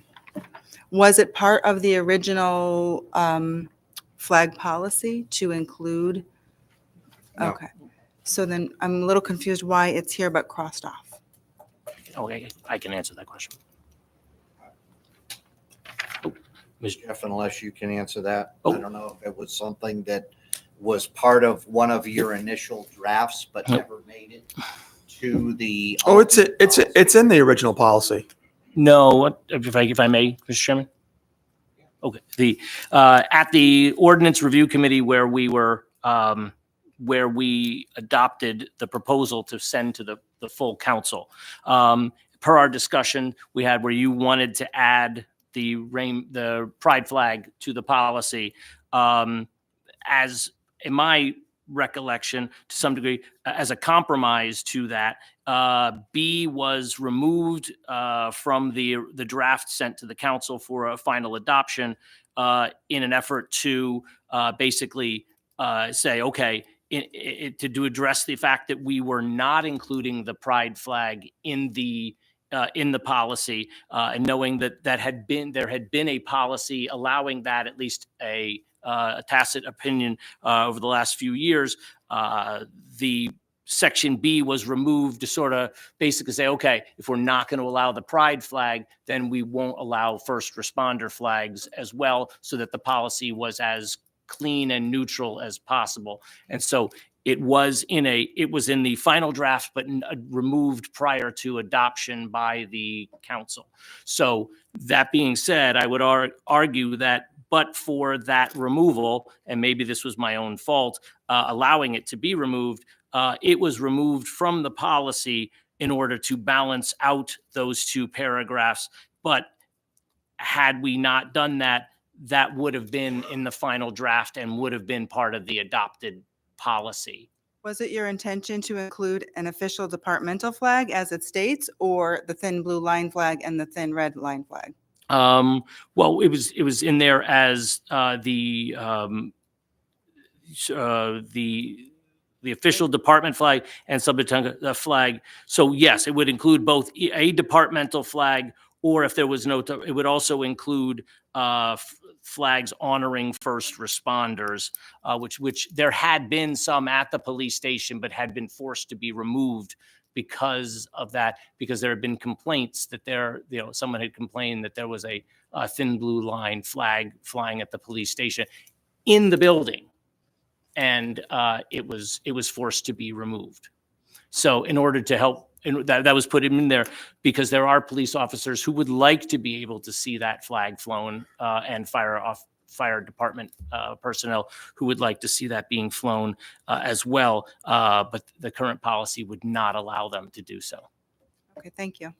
Was it part of the original flag policy to include? No. Okay, so then I'm a little confused why it's here but crossed off. Okay, I can answer that question. Jeff, unless you can answer that. Oh. I don't know if it was something that was part of one of your initial drafts, but never made it to the. Oh, it's in the original policy. No, if I may, Mr. Chairman. Okay, at the ordinance review committee where we adopted the proposal to send to the full council, per our discussion we had where you wanted to add the pride flag to the policy, as in my recollection to some degree as a compromise to that, B was removed from the draft sent to the council for a final adoption in an effort to basically say, okay, to address the fact that we were not including the pride flag in the policy, and knowing that there had been a policy allowing that, at least a tacit opinion over the last few years, the section B was removed to sort of basically say, okay, if we're not going to allow the pride flag, then we won't allow first responder flags as well, so that the policy was as clean and neutral as possible. And so it was in the final draft, but removed prior to adoption by the council. So that being said, I would argue that but for that removal, and maybe this was my own fault, allowing it to be removed, it was removed from the policy in order to balance out those two paragraphs. But had we not done that, that would have been in the final draft and would have been part of the adopted policy. Was it your intention to include an official departmental flag as it states, or the thin blue line flag and the thin red line flag? Well, it was in there as the official department flag and subdepartmental flag. So yes, it would include both a departmental flag, or if there was no, it would also include flags honoring first responders, which there had been some at the police station, but had been forced to be removed because of that, because there had been complaints that someone had complained that there was a thin blue line flag flying at the police station in the building, and it was forced to be removed. So in order to help, and that was put in there because there are police officers who would like to be able to see that flag flown, and fire department personnel who would like to see that being flown as well. But the current policy would not allow them to do so, Okay, thank you.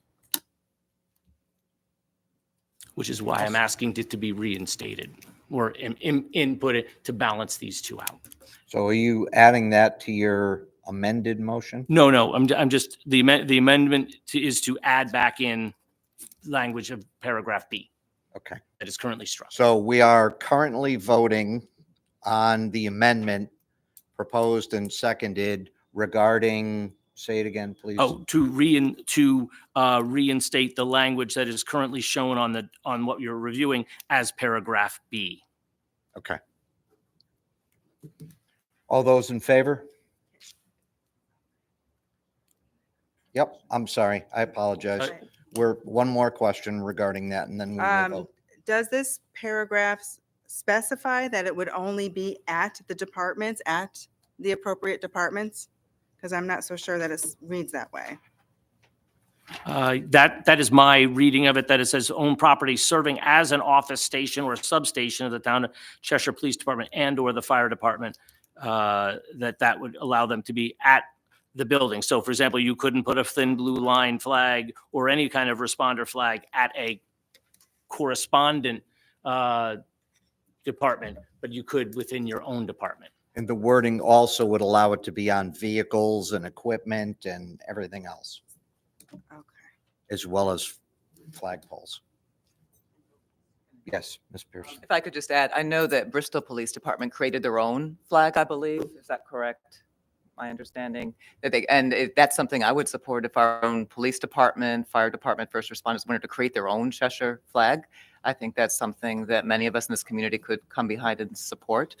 which is why I'm asking it to be reinstated or input it to balance these two out. So are you adding that to your amended motion? No, I'm just, the amendment is to add back in language of paragraph B. Okay. That is currently struck. So we are currently voting on the amendment proposed and seconded regarding, say it again, please. Oh, to reinstate the language that is currently shown on what you're reviewing as paragraph B. Okay. All those in favor? Yep, I'm sorry. I apologize. One more question regarding that, and then we will vote. Does this paragraph specify that it would only be at the departments, at the appropriate departments? Because I'm not so sure that it reads that way. That is my reading of it, that it says own property serving as an office station or a substation of the town of Cheshire Police Department and or the fire department, that would allow them to be at the building. So for example, you couldn't put a thin blue line flag or any kind of responder flag at a correspondent department, but you could within your own department. And the wording also would allow it to be on vehicles and equipment and everything else. Okay. As well as flagpoles. Yes, Ms. Pearson. If I could just add, I know that Bristol Police Department created their own flag, I believe. Is that correct? My understanding that that's something I would support if our own police department, fire department, first responders wanted to create their own Cheshire flag. I think that's something that many of us in this community could come behind and support.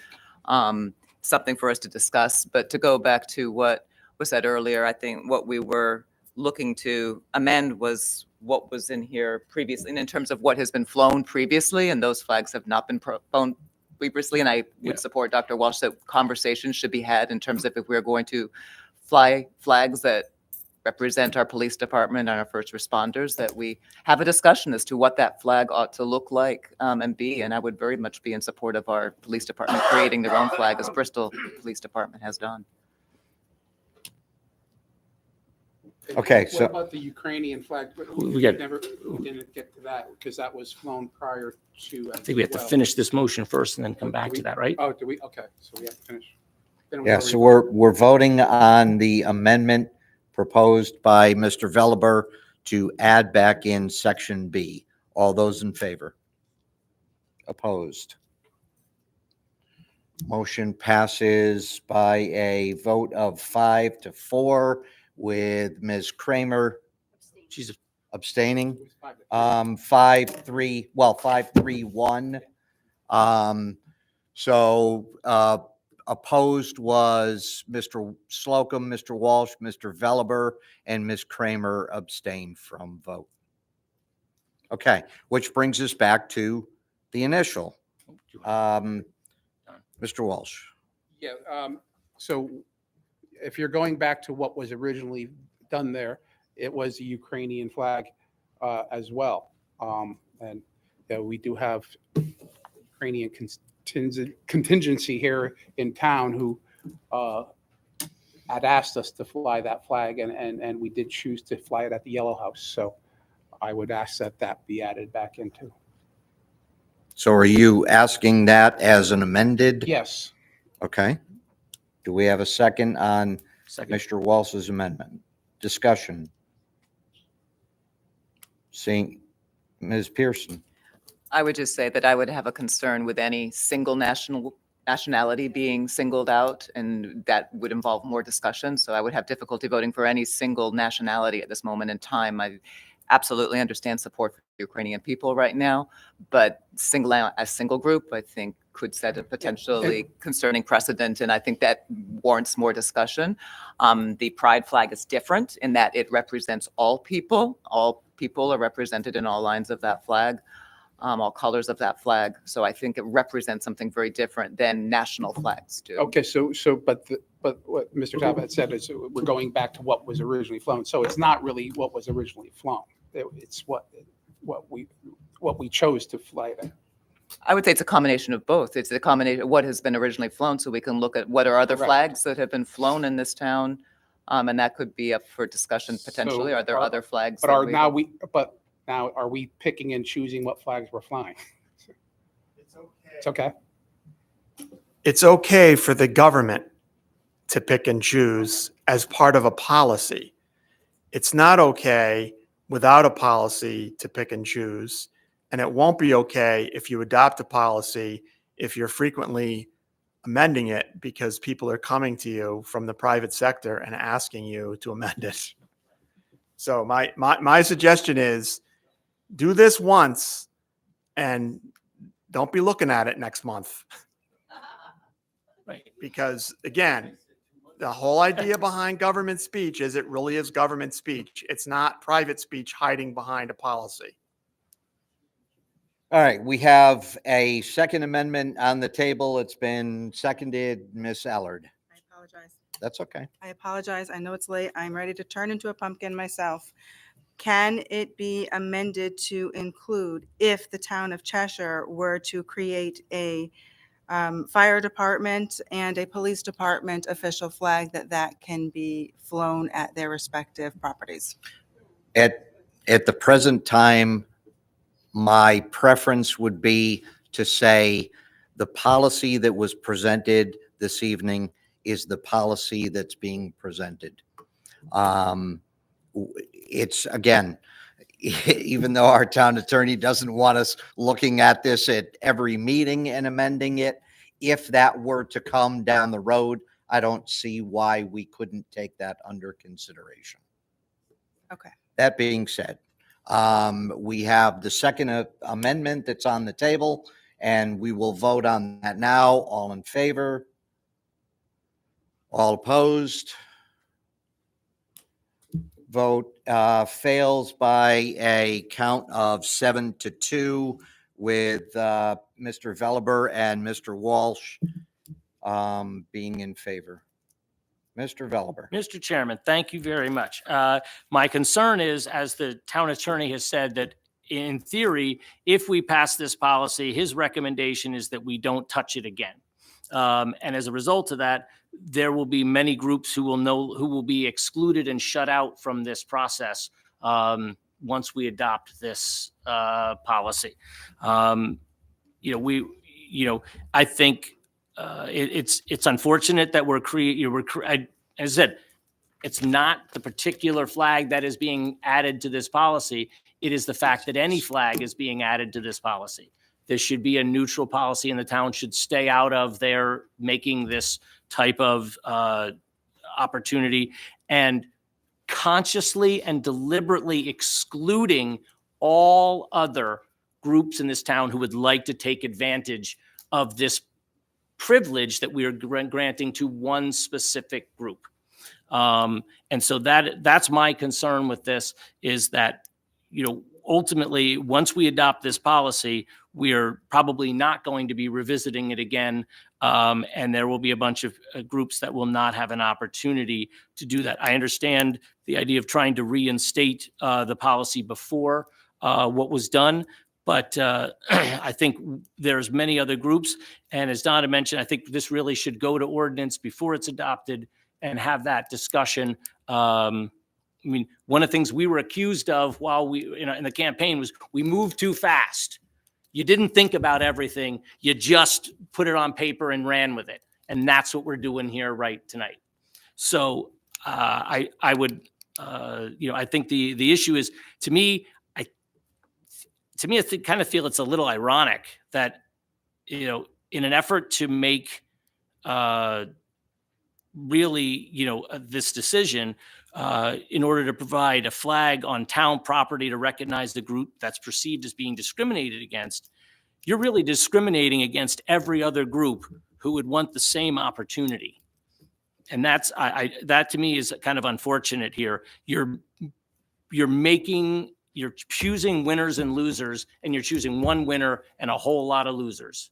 Something for us to discuss. But to go back to what was said earlier, I think what we were looking to amend was what was in here previously, and in terms of what has been flown previously, and those flags have not been flown previously. And I would support Dr. Walsh that conversations should be had in terms of if we're going to fly flags that represent our police department and our first responders, that we have a discussion as to what that flag ought to look like and be. And I would very much be in support of our police department creating their own flag, as Bristol Police Department has done. Okay, What so about the Ukrainian flag? We didn't get to that because that was flown prior to. I think we have to finish this motion first and then come back to that, right? Oh, do we? Okay, so we have to finish. Then we yeah, already so voted. we're voting on the amendment proposed by Mr. Veliber to add back in section B. All those in favor? Opposed? Motion passes by a vote of 5-4 with Ms. Kramer. She's abstaining. 5-3-1. Opposed was Mr. Slocum, Mr. Walsh, Mr. Veliber, and Ms. Kramer abstained from vote. Okay, which brings us back to the initial. Mr. Walsh. Yeah, so if you're going back to what was originally done there, it was a Ukrainian flag as well. And we do have Ukrainian contingency here in town who had asked us to fly that flag, and we did choose to fly it at the Yellow House. So I would ask that that be added back into. So are you asking that as an amended? Yes. Okay. Do we have a second on Mr. Walsh's amendment? Discussion. Seeing Ms. Pearson. I would just say that I would have a concern with any single nationality being singled out, and that would involve more discussion. So I would have difficulty voting for any single nationality at this moment in time. absolutely understand support for Ukrainian people right now, but single out a single group, I think, could set a potentially concerning precedent, and I think that warrants more discussion. The pride flag is different in that it represents all people. All people are represented in all lines of that flag, all colors of that flag. So I think it represents something very different than national flags do. Okay, but what Mr. Talbot said is we're going back to what was originally flown. So it's not really what was originally flown. It's what we chose to fly there. I would say it's a combination of both. It's a combination of what has been originally flown, so we can look at what are other Correct. flags that have been flown in this town, and that could be up for discussion potentially. Are there other flags? But now are we picking and choosing what flags we're flying? It's okay. It's okay for the government to pick and choose as part of a policy. It's not okay without a policy to pick and choose. And it won't be okay if you adopt a policy, if you're frequently amending it because people are coming to you from the private sector and asking you to amend it. So my suggestion is do this once and don't be looking at it next month. Right. Because again, the whole idea behind government speech is it really is government speech. It's not private speech hiding behind a policy. All right, we have a second amendment on the table. It's been seconded. Ms. Allard. I apologize. That's okay. I apologize. I know it's late. I'm ready to turn into a pumpkin myself. Can it be amended to include if the town of Cheshire were to create a fire department and a police department official flag, that can be flown at their respective properties? At the present time, my preference would be to say the policy that was presented this evening is the policy that's being presented. It's, again, even though our town attorney doesn't want us looking at this at every meeting and amending it, if that were to come down the road, I don't see why we couldn't take that under consideration. Okay. That being said, we have the second amendment that's on the table, and we will vote on that now. All in favor? All opposed? Vote fails by a count of 7-2 with Mr. Veliber and Mr. Walsh being in favor. Mr. Veliber. Mr. Chairman, thank you very much. My concern is, as the town attorney has said, that in theory, if we pass this policy, his recommendation is that we don't touch it again. And as a result of that, there will be many groups who will be excluded and shut out from this process once we adopt this policy. I think it's unfortunate that as I said, it's not the particular flag that is being added to this policy. It is the fact that any flag is being added to this policy. There should be a neutral policy, and the town should stay out of their making this type of opportunity and consciously and deliberately excluding all other groups in this town who would like to take advantage of this privilege that we are granting to one specific group. And so that's my concern with this, is that, ultimately, once we adopt this policy, we are probably not going to be revisiting it again. And there will be a bunch of groups that will not have an opportunity to do that. I understand the idea of trying to reinstate the policy before what was done, but I think there's many other groups. And as Donna mentioned, I think this really should go to ordinance before it's adopted and have that discussion. One of the things we were accused of while we in the campaign was we moved too fast. You didn't think about everything. You just put it on paper and ran with it. And that's what we're doing here right tonight. So I think the issue is, to me, I kind of feel it's a little ironic that, in an effort to make really, this decision in order to provide a flag on town property to recognize the group that's perceived as being discriminated against, you're really discriminating against every other group who would want the same opportunity. And that's, that to me is kind of unfortunate here. You're choosing winners and losers, and you're choosing one winner and a whole lot of losers.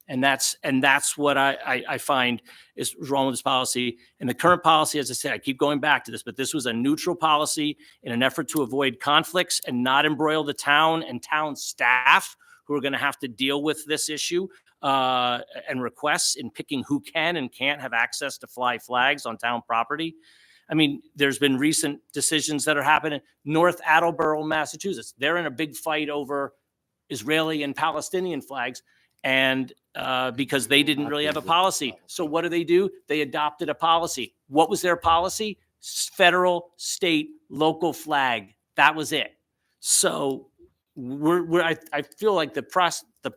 And that's what I find is wrong with this policy. And the current policy, as I said, I keep going back to this, but this was a neutral policy in an effort to avoid conflicts and not embroil the town and town staff who are going to have to deal with this issue and requests in picking who can and can't have access to fly flags on town property. I mean, there's been recent decisions that are happening. North Attleboro, Massachusetts, they're in a big fight over Israeli and Palestinian flags, and because they didn't really have a policy. So what do? They adopted a policy. What was their policy? Federal, state, local flag. That was it. So I feel like the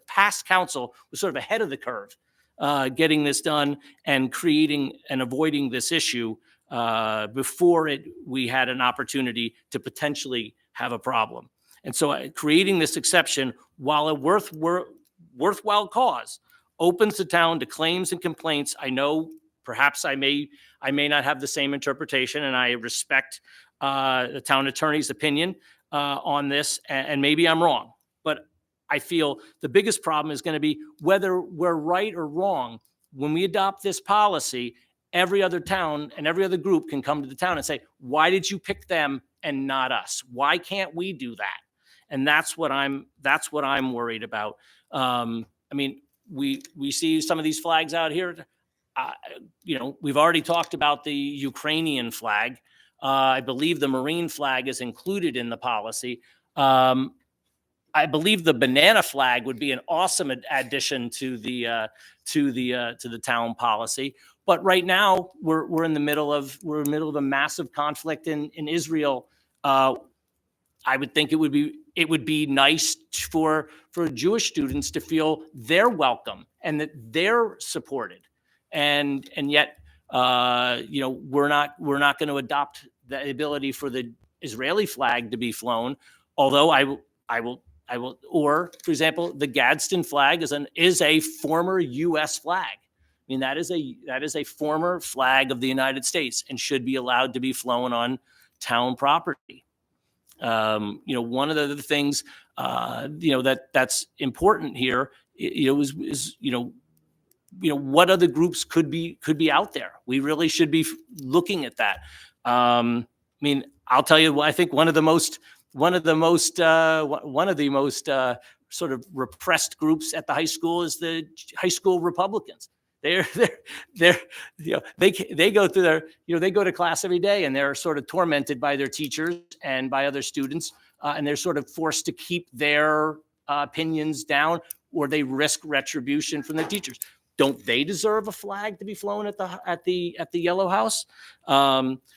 past council was sort of ahead of the curve, getting this done and creating and avoiding this issue before we had an opportunity to potentially have a problem. And so creating this exception, while a worthwhile cause, opens the town to claims and complaints. I know perhaps I may not have the same interpretation, and I respect the town attorney's opinion on this, and maybe I'm wrong. But I feel the biggest problem is going to be whether we're right or wrong. When we adopt this policy, every other town and every other group can come to the town and say, why did you pick them and not us? Why can't we do that? And that's what I'm worried about. I mean, we see some of these flags out here. We've already talked about the Ukrainian flag. I believe the Marine flag is included in the policy. I believe the banana flag would be an awesome addition to the town policy. But right now we're in the middle of a massive conflict in Israel. I would think it would be nice for Jewish students to feel they're welcome and that they're supported, and yet we're not going to adopt the ability for the Israeli flag to be flown. Although I will. Or, for example, the Gadsden flag is a former U.S. flag. I mean, that is a former flag of the United States and should be allowed to be flown on town property. One of the other things, that's important here, is what other groups could be out there. We really should be looking at that. I mean, I'll tell you, I think one of the most sort of repressed groups at the high school is the high school Republicans. They go through they go to class every day, and they're sort of tormented by their teachers and by other students, and they're sort of forced to keep their opinions down, or they risk retribution from their teachers. Don't they deserve a flag to be flown at the Yellow House?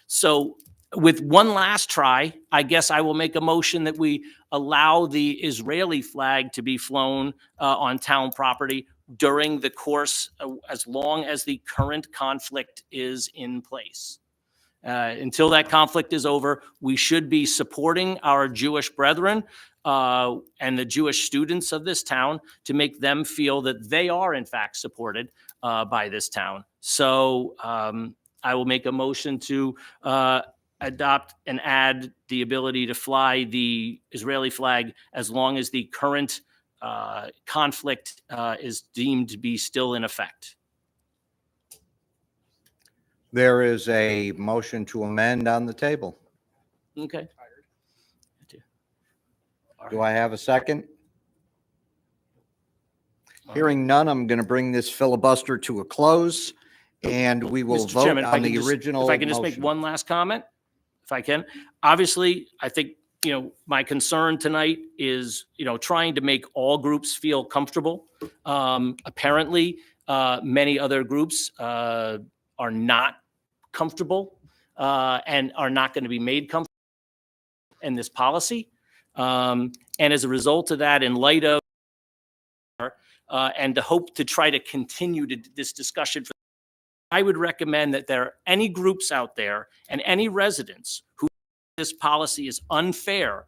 So with one last try, I guess I will make a motion that we allow the Israeli flag to be flown on town property during the course, as long as the current conflict is in place. Until that conflict is over, we should be supporting our Jewish brethren and the Jewish students of this town to make them feel that they are, in fact, supported by this town. So I will make a motion to adopt and add the ability to fly the Israeli flag as long as the current conflict is deemed to be still in effect. There is a motion to amend on the table. Okay. Do I have a second? Hearing none, I'm going to bring this filibuster to a close, and we will Mr. vote Chairman, on the original if I can just make motion. one last comment, if I can. Obviously, I think, my concern tonight is, trying to make all groups feel comfortable. Apparently, many other groups are not comfortable and are not going to be made comfortable in this policy. And as a result of that, in light of and to hope to try to continue this discussion for I would recommend that there are any groups out there and any residents who this policy is unfair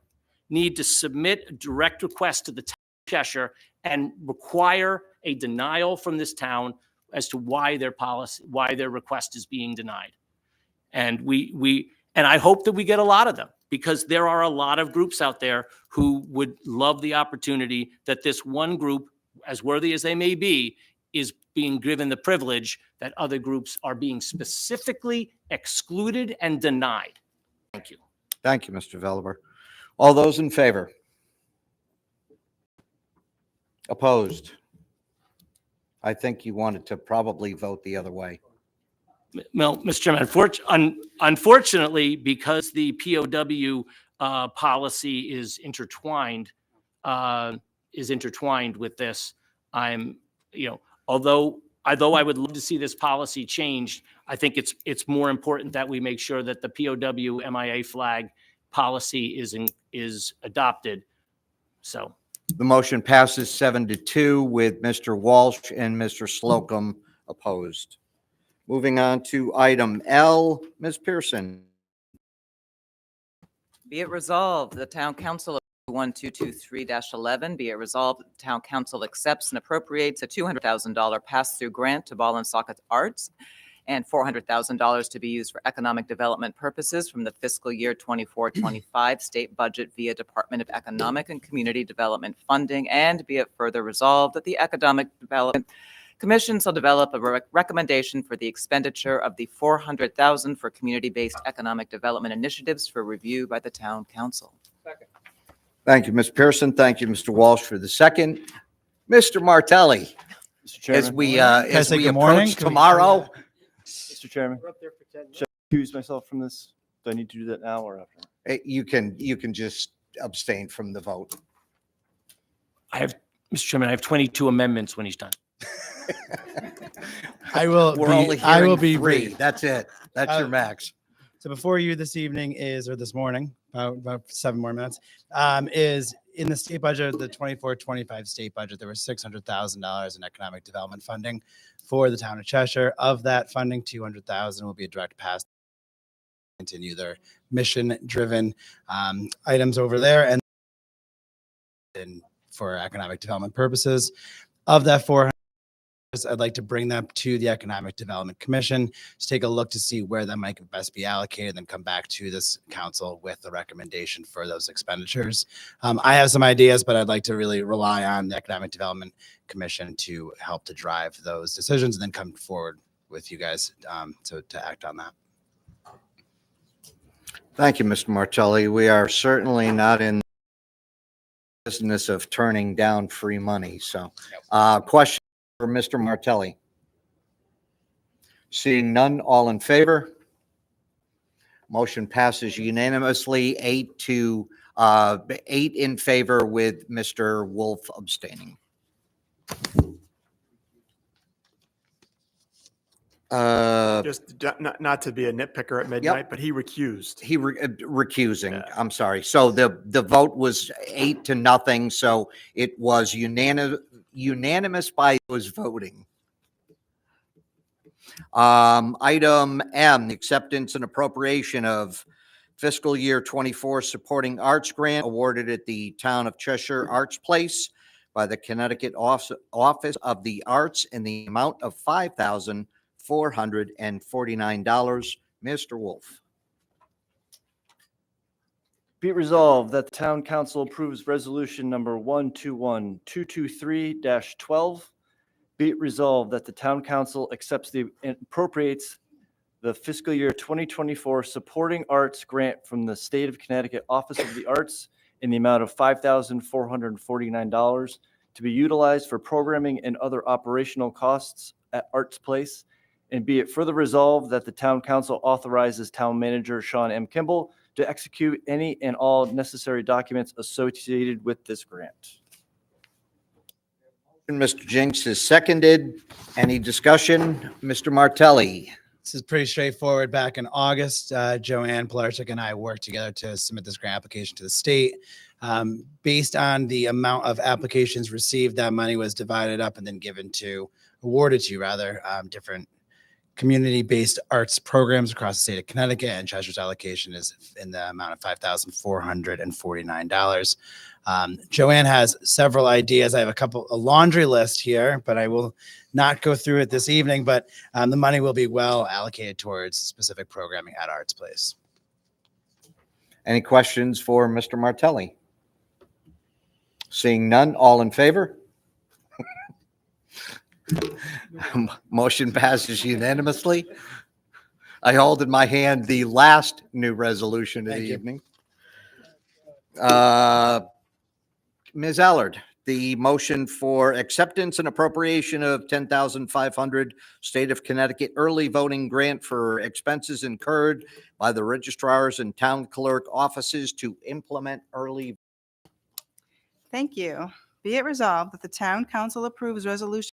need to submit a direct request to the town of Cheshire and require a denial from this town as to why their request is being denied. And and I hope that we get a lot of them, because there are a lot of groups out there who would love the opportunity that this one group, as worthy as they may be, is being given the privilege that other groups are being specifically excluded and denied. Thank you. Thank you, Mr. Veliver. All those in favor? Opposed? I think you wanted to probably vote the other way. Well, Mr. Chairman, unfortunately, because the POW policy is intertwined with this, although I would love to see this policy changed, I think it's more important that we make sure that the POW MIA flag policy is adopted. So The motion passes 7-2 with Mr. Walsh and Mr. Slocum opposed. Moving on to item L, Ms. Pearson. Be it resolved, the Town Council of 1223-11, be it resolved, the Town Council accepts and appropriates a $200,000 pass-through grant to Bartlam South Arts and $400,000 to be used for economic development purposes from the fiscal year 24-25 state budget via Department of Economic and Community Development funding, and be it further resolved that the Economic Development Commission shall develop a recommendation for the expenditure of the $400,000 for community-based economic development initiatives for review by the Town Council. Thank you, Ms. Pearson. Thank you, Mr. Walsh, for the second. Mr. Martelli, Mr. Chairman. as we approach tomorrow. Mr. Chairman, should I recuse myself from this? Do I need to do that now or after? You can just abstain from the vote. Mr. Chairman, I have 22 amendments when he's done. I will. We're only I will hearing be 3. brief. That's it. That's your max. So before you this evening or this morning, about 7 more minutes, is in the state budget, the 24-25 state budget, there was $600,000 in economic development funding for the town of Cheshire. Of that funding, $200,000 will be a direct pass. Continue their mission-driven items over there, and for economic development purposes. Of that $400,000, I'd like to bring that to the Economic Development Commission to take a look to see where that might best be allocated, then come back to this council with the recommendation for those expenditures. I have some ideas, but I'd like to really rely on the Economic Development Commission to help to drive those decisions and then come forward with you guys to act on that. Thank you, Mr. Martelli. We are certainly not in the business of turning down free money. So, question for Mr. Martelli. Seeing none, all in favor? Motion passes unanimously, 8 in favor with Mr. Wolf abstaining. Just not to be a nitpicker at midnight, but he recused. Recusing. I'm sorry. So the vote was 8-0. So it was unanimous by those voting. Item M, the acceptance and appropriation of fiscal year 24 supporting arts grant awarded at the Town of Cheshire Arts Place by the Connecticut Office of the Arts in the amount of $5,449. Mr. Wolf. Be it resolved that the Town Council approves resolution number 121223-12. Be it resolved that the Town Council accepts and appropriates the fiscal year 2024 supporting arts grant from the State of Connecticut Office of the Arts in the amount of $5,449 to be utilized for programming and other operational costs at Arts Place. And be it further resolved that the Town Council authorizes Town Manager Sean M. Kimball to execute any and all necessary documents associated with this grant. Mr. Jinks is seconded. Any discussion? Mr. Martelli. This is pretty straightforward. Back in August, Joanne Pilarczyk and I worked together to submit this grant application to the state. Based on the amount of applications received, that money was divided up and then awarded to different community-based arts programs across the state of Connecticut, and Cheshire's allocation is in the amount of $5,449. Joanne has several ideas. I have a laundry list here, but I will not go through it this evening, but the money will be well allocated towards specific programming at Arts Place. Any questions for Mr. Martelli? Seeing none, all in favor? Motion passes unanimously. I hold in my hand the last new resolution of the evening. Ms. Allard, the motion for acceptance and appropriation of $10,500 State of Connecticut early voting grant for expenses incurred by the registrars and town clerk offices to implement early. Thank you. Be it resolved that the town council approves resolution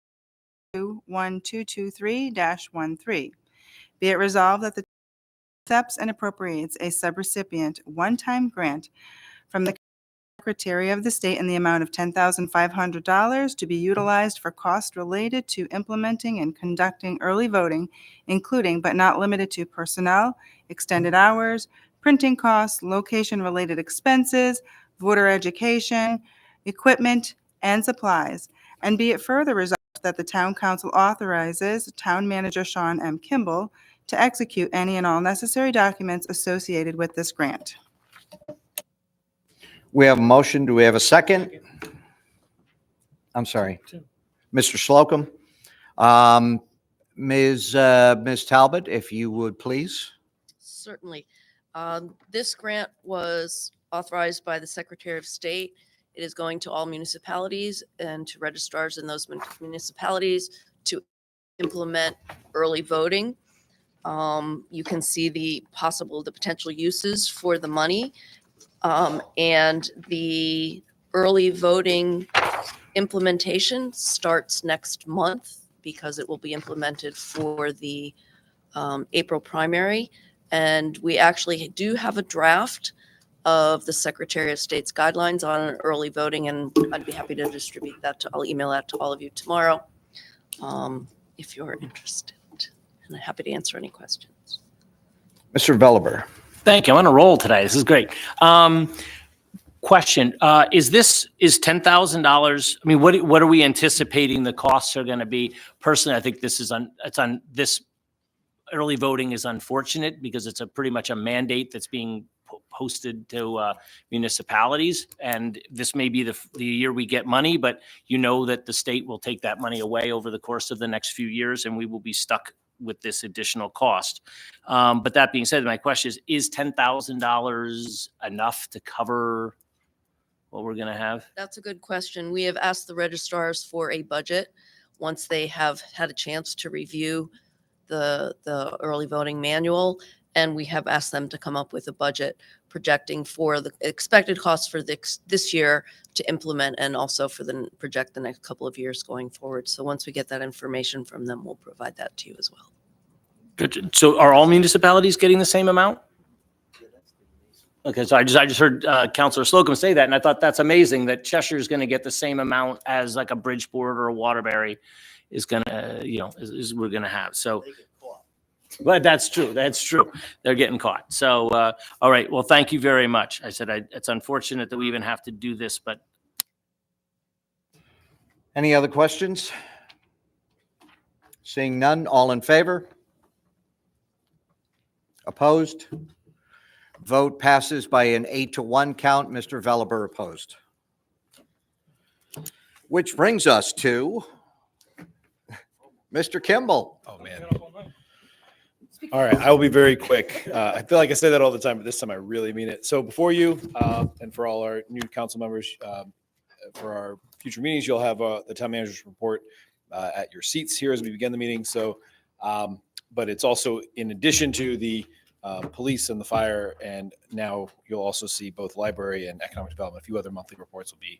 1223-13. Be it resolved that the accepts and appropriates a subrecipient one-time grant from the Secretary of the State in the amount of $10,500 to be utilized for costs related to implementing and conducting early voting, including but not limited to personnel, extended hours, printing costs, location-related expenses, voter education, equipment, and supplies. And be it further resolved that the town council authorizes town manager Sean M. Kimball to execute any and all necessary documents associated with this grant. We have a motion. Do we have a second? I'm sorry. Mr. Slocum. Ms. Talbot, if you would please. Certainly. This grant was authorized by the Secretary of State. It is going to all municipalities and to registrars in those municipalities to implement early voting. You can see the potential uses for the money. And the early voting implementation starts next month because it will be implemented for the April primary. And we actually do have a draft of the Secretary of State's guidelines on early voting, and I'd be happy to distribute that. I'll email that to all of you tomorrow if you're interested. And I'm happy to answer any questions. Mr. Veliver. Thank you. I'm on a roll today. This is great. Question: is $10,000? I mean, what are we anticipating the costs are going to be? Personally, I think this early voting is unfortunate because it's pretty much a mandate that's being posted to municipalities, and this may be the year we get money, but you know that the state will take that money away over the course of the next few years, and we will be stuck with this additional cost. But that being said, my question is $10,000 enough to cover what we're going to have? That's a good question. We have asked the registrars for a budget once they have had a chance to review the early voting manual, and we have asked them to come up with a budget projecting for the expected costs for this year to implement, and also for project the next couple of years going forward. So once we get that information from them, we'll provide that to you as well. Good. So are all municipalities getting the same amount? Okay, so I just heard Councilor Slocum say that, and I thought that's amazing that Cheshire is going to get the same amount as like a Bridgeport or a Waterbury is going to, is we're going to have. So, but that's true. That's true. They're getting caught. So, all right. Well, thank you very much. I said it's unfortunate that we even have to do this, but. Any other questions? Seeing none, all in favor? Opposed? Vote passes by an 8-1 count. Mr. Veliver opposed. Which brings us to Mr. Kimball. Oh, man. All right, I will be very quick. I feel like I say that all the time, but this time I really mean it. So before you and for all our new council members, for our future meetings, you'll have the town manager's report at your seats here as we begin the meeting. So, but it's also in addition to the police and the fire, and now you'll also see both library and economic development. A few other monthly reports will be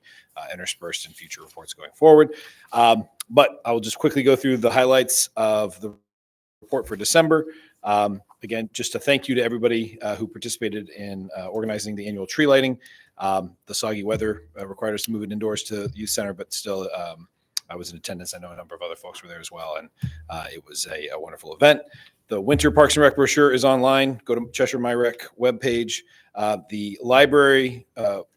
interspersed in future reports going forward. But I will just quickly go through the highlights of the report for December. Again, just a thank you to everybody who participated in organizing the annual tree lighting. The soggy weather required us to move it indoors to the youth center, but still I was in attendance. I know a number of other folks were there as well, and it was a wonderful event. The Winter Parks and Rec brochure is online. Go to Cheshire MyRec webpage. The library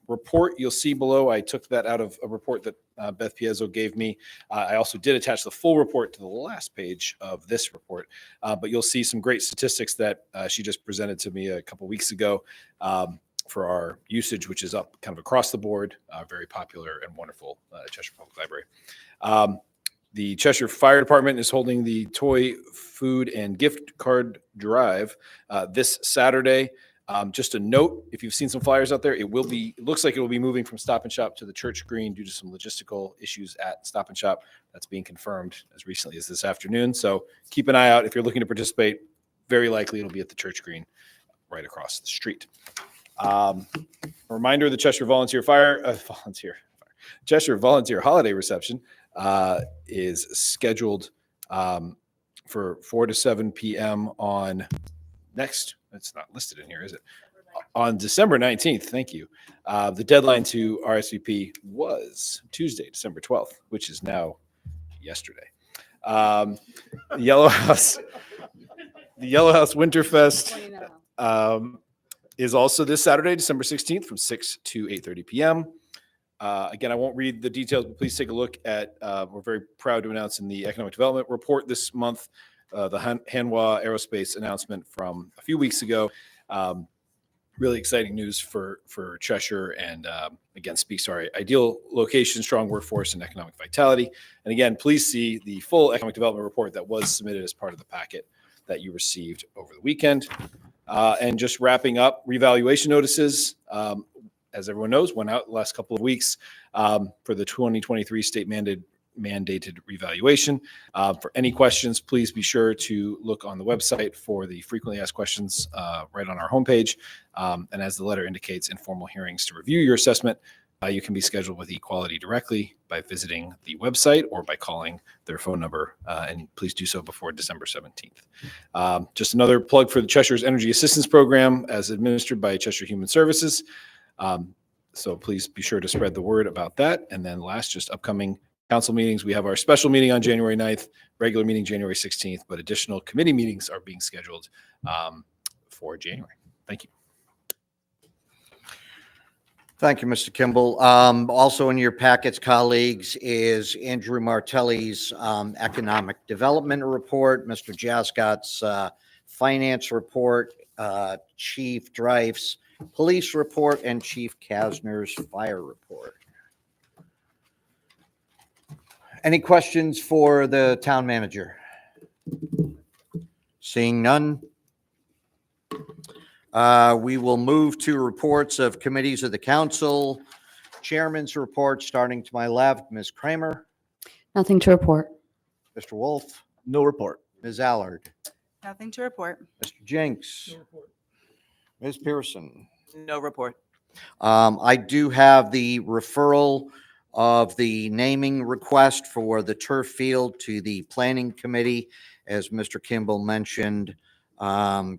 report you'll see below, I took that out of a report that Beth Piezzo gave me. I also did attach the full report to the last page of this report, but you'll see some great statistics that she just presented to me a couple weeks ago for our usage, which is up kind of across the board, very popular and wonderful Cheshire Public Library. The Cheshire Fire Department is holding the toy, food, and gift card drive this Saturday. Just a note, if you've seen some flyers out there, it looks like it will be moving from Stop and Shop to the Church Green due to some logistical issues at Stop and Shop. That's being confirmed as recently as this afternoon. So keep an eye out if you're looking to participate. Very likely it'll be at the Church Green right across the street. A reminder, the Cheshire Cheshire Volunteer Holiday Reception is scheduled for 4 to 7 p.m. on next. It's not listed in here, is it? On December 19th. Thank you. The deadline to RSVP was Tuesday, December 12th, which is now yesterday. The Yellow House Winterfest is also this Saturday, December 16th, from 6 to 8:30 p.m. Again, I won't read the details, but please take a look at, we're very proud to announce in the Economic Development Report this month, the Hanwha Aerospace announcement from a few weeks ago. Really exciting news for Cheshire, and again, speaks to our ideal location, strong workforce, and economic vitality. And again, please see the full Economic Development Report that was submitted as part of the packet that you received over the weekend. And just wrapping up, revaluation notices, as everyone knows, went out the last couple of weeks for the 2023 state mandated revaluation. For any questions, please be sure to look on the website for the frequently asked questions right on our homepage. And as the letter indicates, informal hearings to review your assessment. You can be scheduled with Equality directly by visiting the website or by calling their phone number, and please do so before December 17th. Just another plug for the Cheshire's Energy Assistance Program as administered by Cheshire Human Services. So please be sure to spread the word about that. And then last, just upcoming council meetings. We have our special meeting on January 9th, regular meeting January 16th, but additional committee meetings are being scheduled for January. Thank you. Thank you, Mr. Kimball. Also in your packets, colleagues, is Andrew Martelli's economic development report, Mr. Jascott's finance report, Chief Dreyf's police report, and Chief Kasner's fire report. Any questions for the town manager? Seeing none. We will move to reports of committees of the council. Chairman's report, starting to my left, Ms. Kramer. Nothing to report. Mr. Wolf. No report. Ms. Allard. Nothing to report. Mr. Jenks. Ms. Pearson. No report. I do have the referral of the naming request for the turf field to the planning committee. As Mr. Kimball mentioned,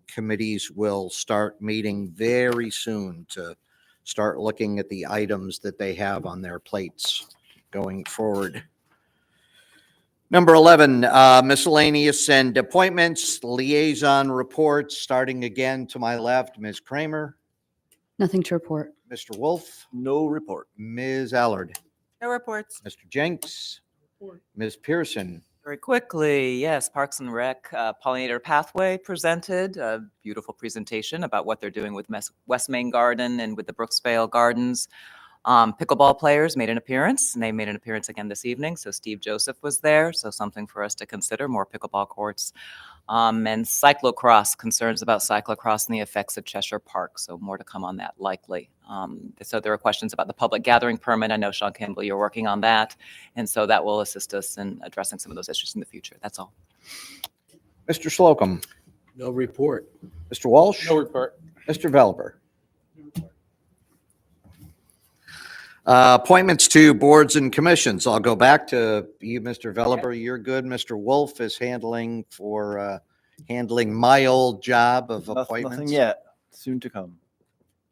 committees will start meeting very soon to start looking at the items that they have on their plates going forward. Number 11, miscellaneous and appointments, liaison reports, starting again to my left, Ms. Kramer. Nothing to report. Mr. Wolf. No report. Ms. Allard. No reports. Mr. Jenks. Ms. Pearson. Very quickly, yes, Parks and Rec Pollinator Pathway presented a beautiful presentation about what they're doing with West Main Garden and with the Brooksvale Gardens. Pickleball players made an appearance, and they made an appearance again this evening. So Steve Joseph was there, so something for us to consider, more pickleball courts. And cyclocross, concerns about cyclocross and the effects of Cheshire Park. So more to come on that likely. So there are questions about the public gathering permit. I know, Sean Kimball, you're working on that. And so that will assist us in addressing some of those issues in the future. That's all. Mr. Slocum. No report. Mr. Walsh. No report. Mr. Velber. Appointments to boards and commissions. I'll go back to you, Mr. Velber. Okay. You're good. Mr. Wolf is handling my old job of appointments. Nothing yet. Soon to come.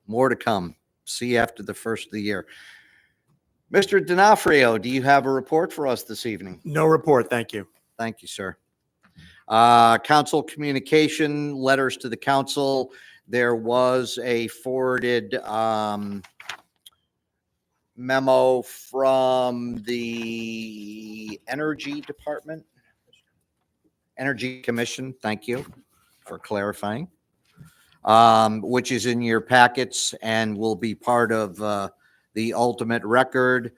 More to come. See you after the first of the year. Mr. D'Onofrio, do you have a report for us this evening? No report, thank you. Thank you, sir. Council communication, letters to the council. There was a forwarded memo from the Energy Department, Energy Commission. Thank you for clarifying. Which is in your packets and will be part of the ultimate record.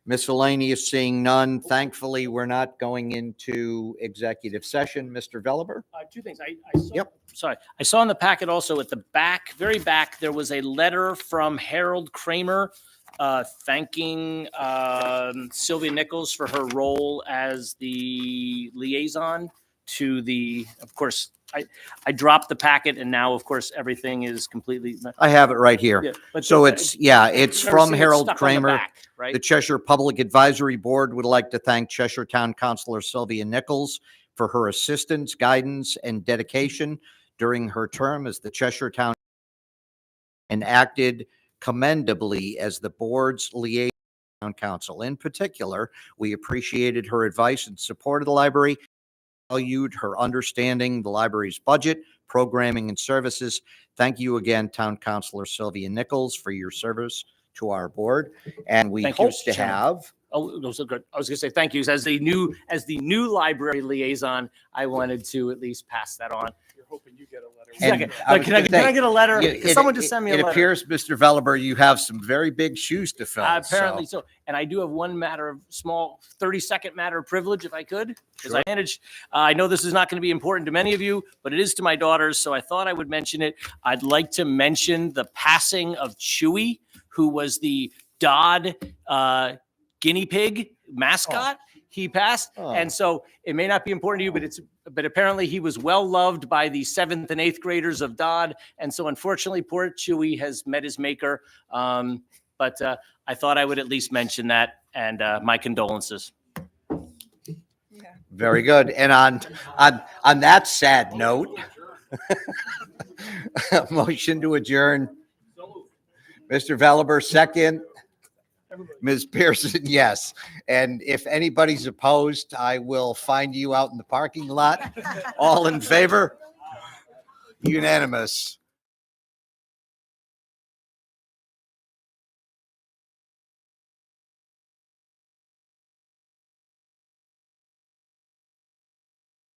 Miscellaneous, seeing none. Thankfully, we're not going into executive session. Mr. Veliver? Two things. I saw, sorry. I saw in the packet also at the back, very back, there was a letter from Harold Kramer thanking Sylvia Nichols for her role as the liaison to the, of course, I dropped the packet and now, of course, everything is completely. I have it right here. Yeah, but So the- it's I've from seen it Harold stuck on the Kramer. back, right? The Cheshire Public Advisory Board would like to thank Cheshire Town Councilor Sylvia Nichols for her assistance, guidance, and dedication during her term as the Cheshire Town and acted commendably as the board's liaison town council. In particular, we appreciated her advice and support of the library, valued her understanding the library's budget, programming, and services. Thank you again, Town Councilor Sylvia Nichols, for your service to our board. And we Thank you, hope Mr. to Chairman. have. Oh, those are good. I was going to say thank you. As the new library liaison, I wanted to at least pass that on. You're hoping you get a letter. And I was Can I gonna say, get a letter? you- Can someone just send me a It letter? appears, Mr. Veliver, you have some very big shoes to fill. Apparently so. so. And I do have one matter of small 30-second matter of privilege, if I could, because Sure. I managed. I know this is not going to be important to many of you, but it is to my daughters. So I thought I would mention it. I'd like to mention the passing of Chewy, who was the Dodd guinea pig mascot. He passed. Oh. And so it may not be important to you, but apparently he was well loved by the 7th and 8th graders of Dodd. And so unfortunately, poor Chewy has met his maker. But I thought I would at least mention that, and my condolences. Very good. And on that sad note, motion to adjourn. Mr. Veliver, second. Ms. Pearson, yes. And if anybody's opposed, I will find you out in the parking lot. All in favor? Unanimous.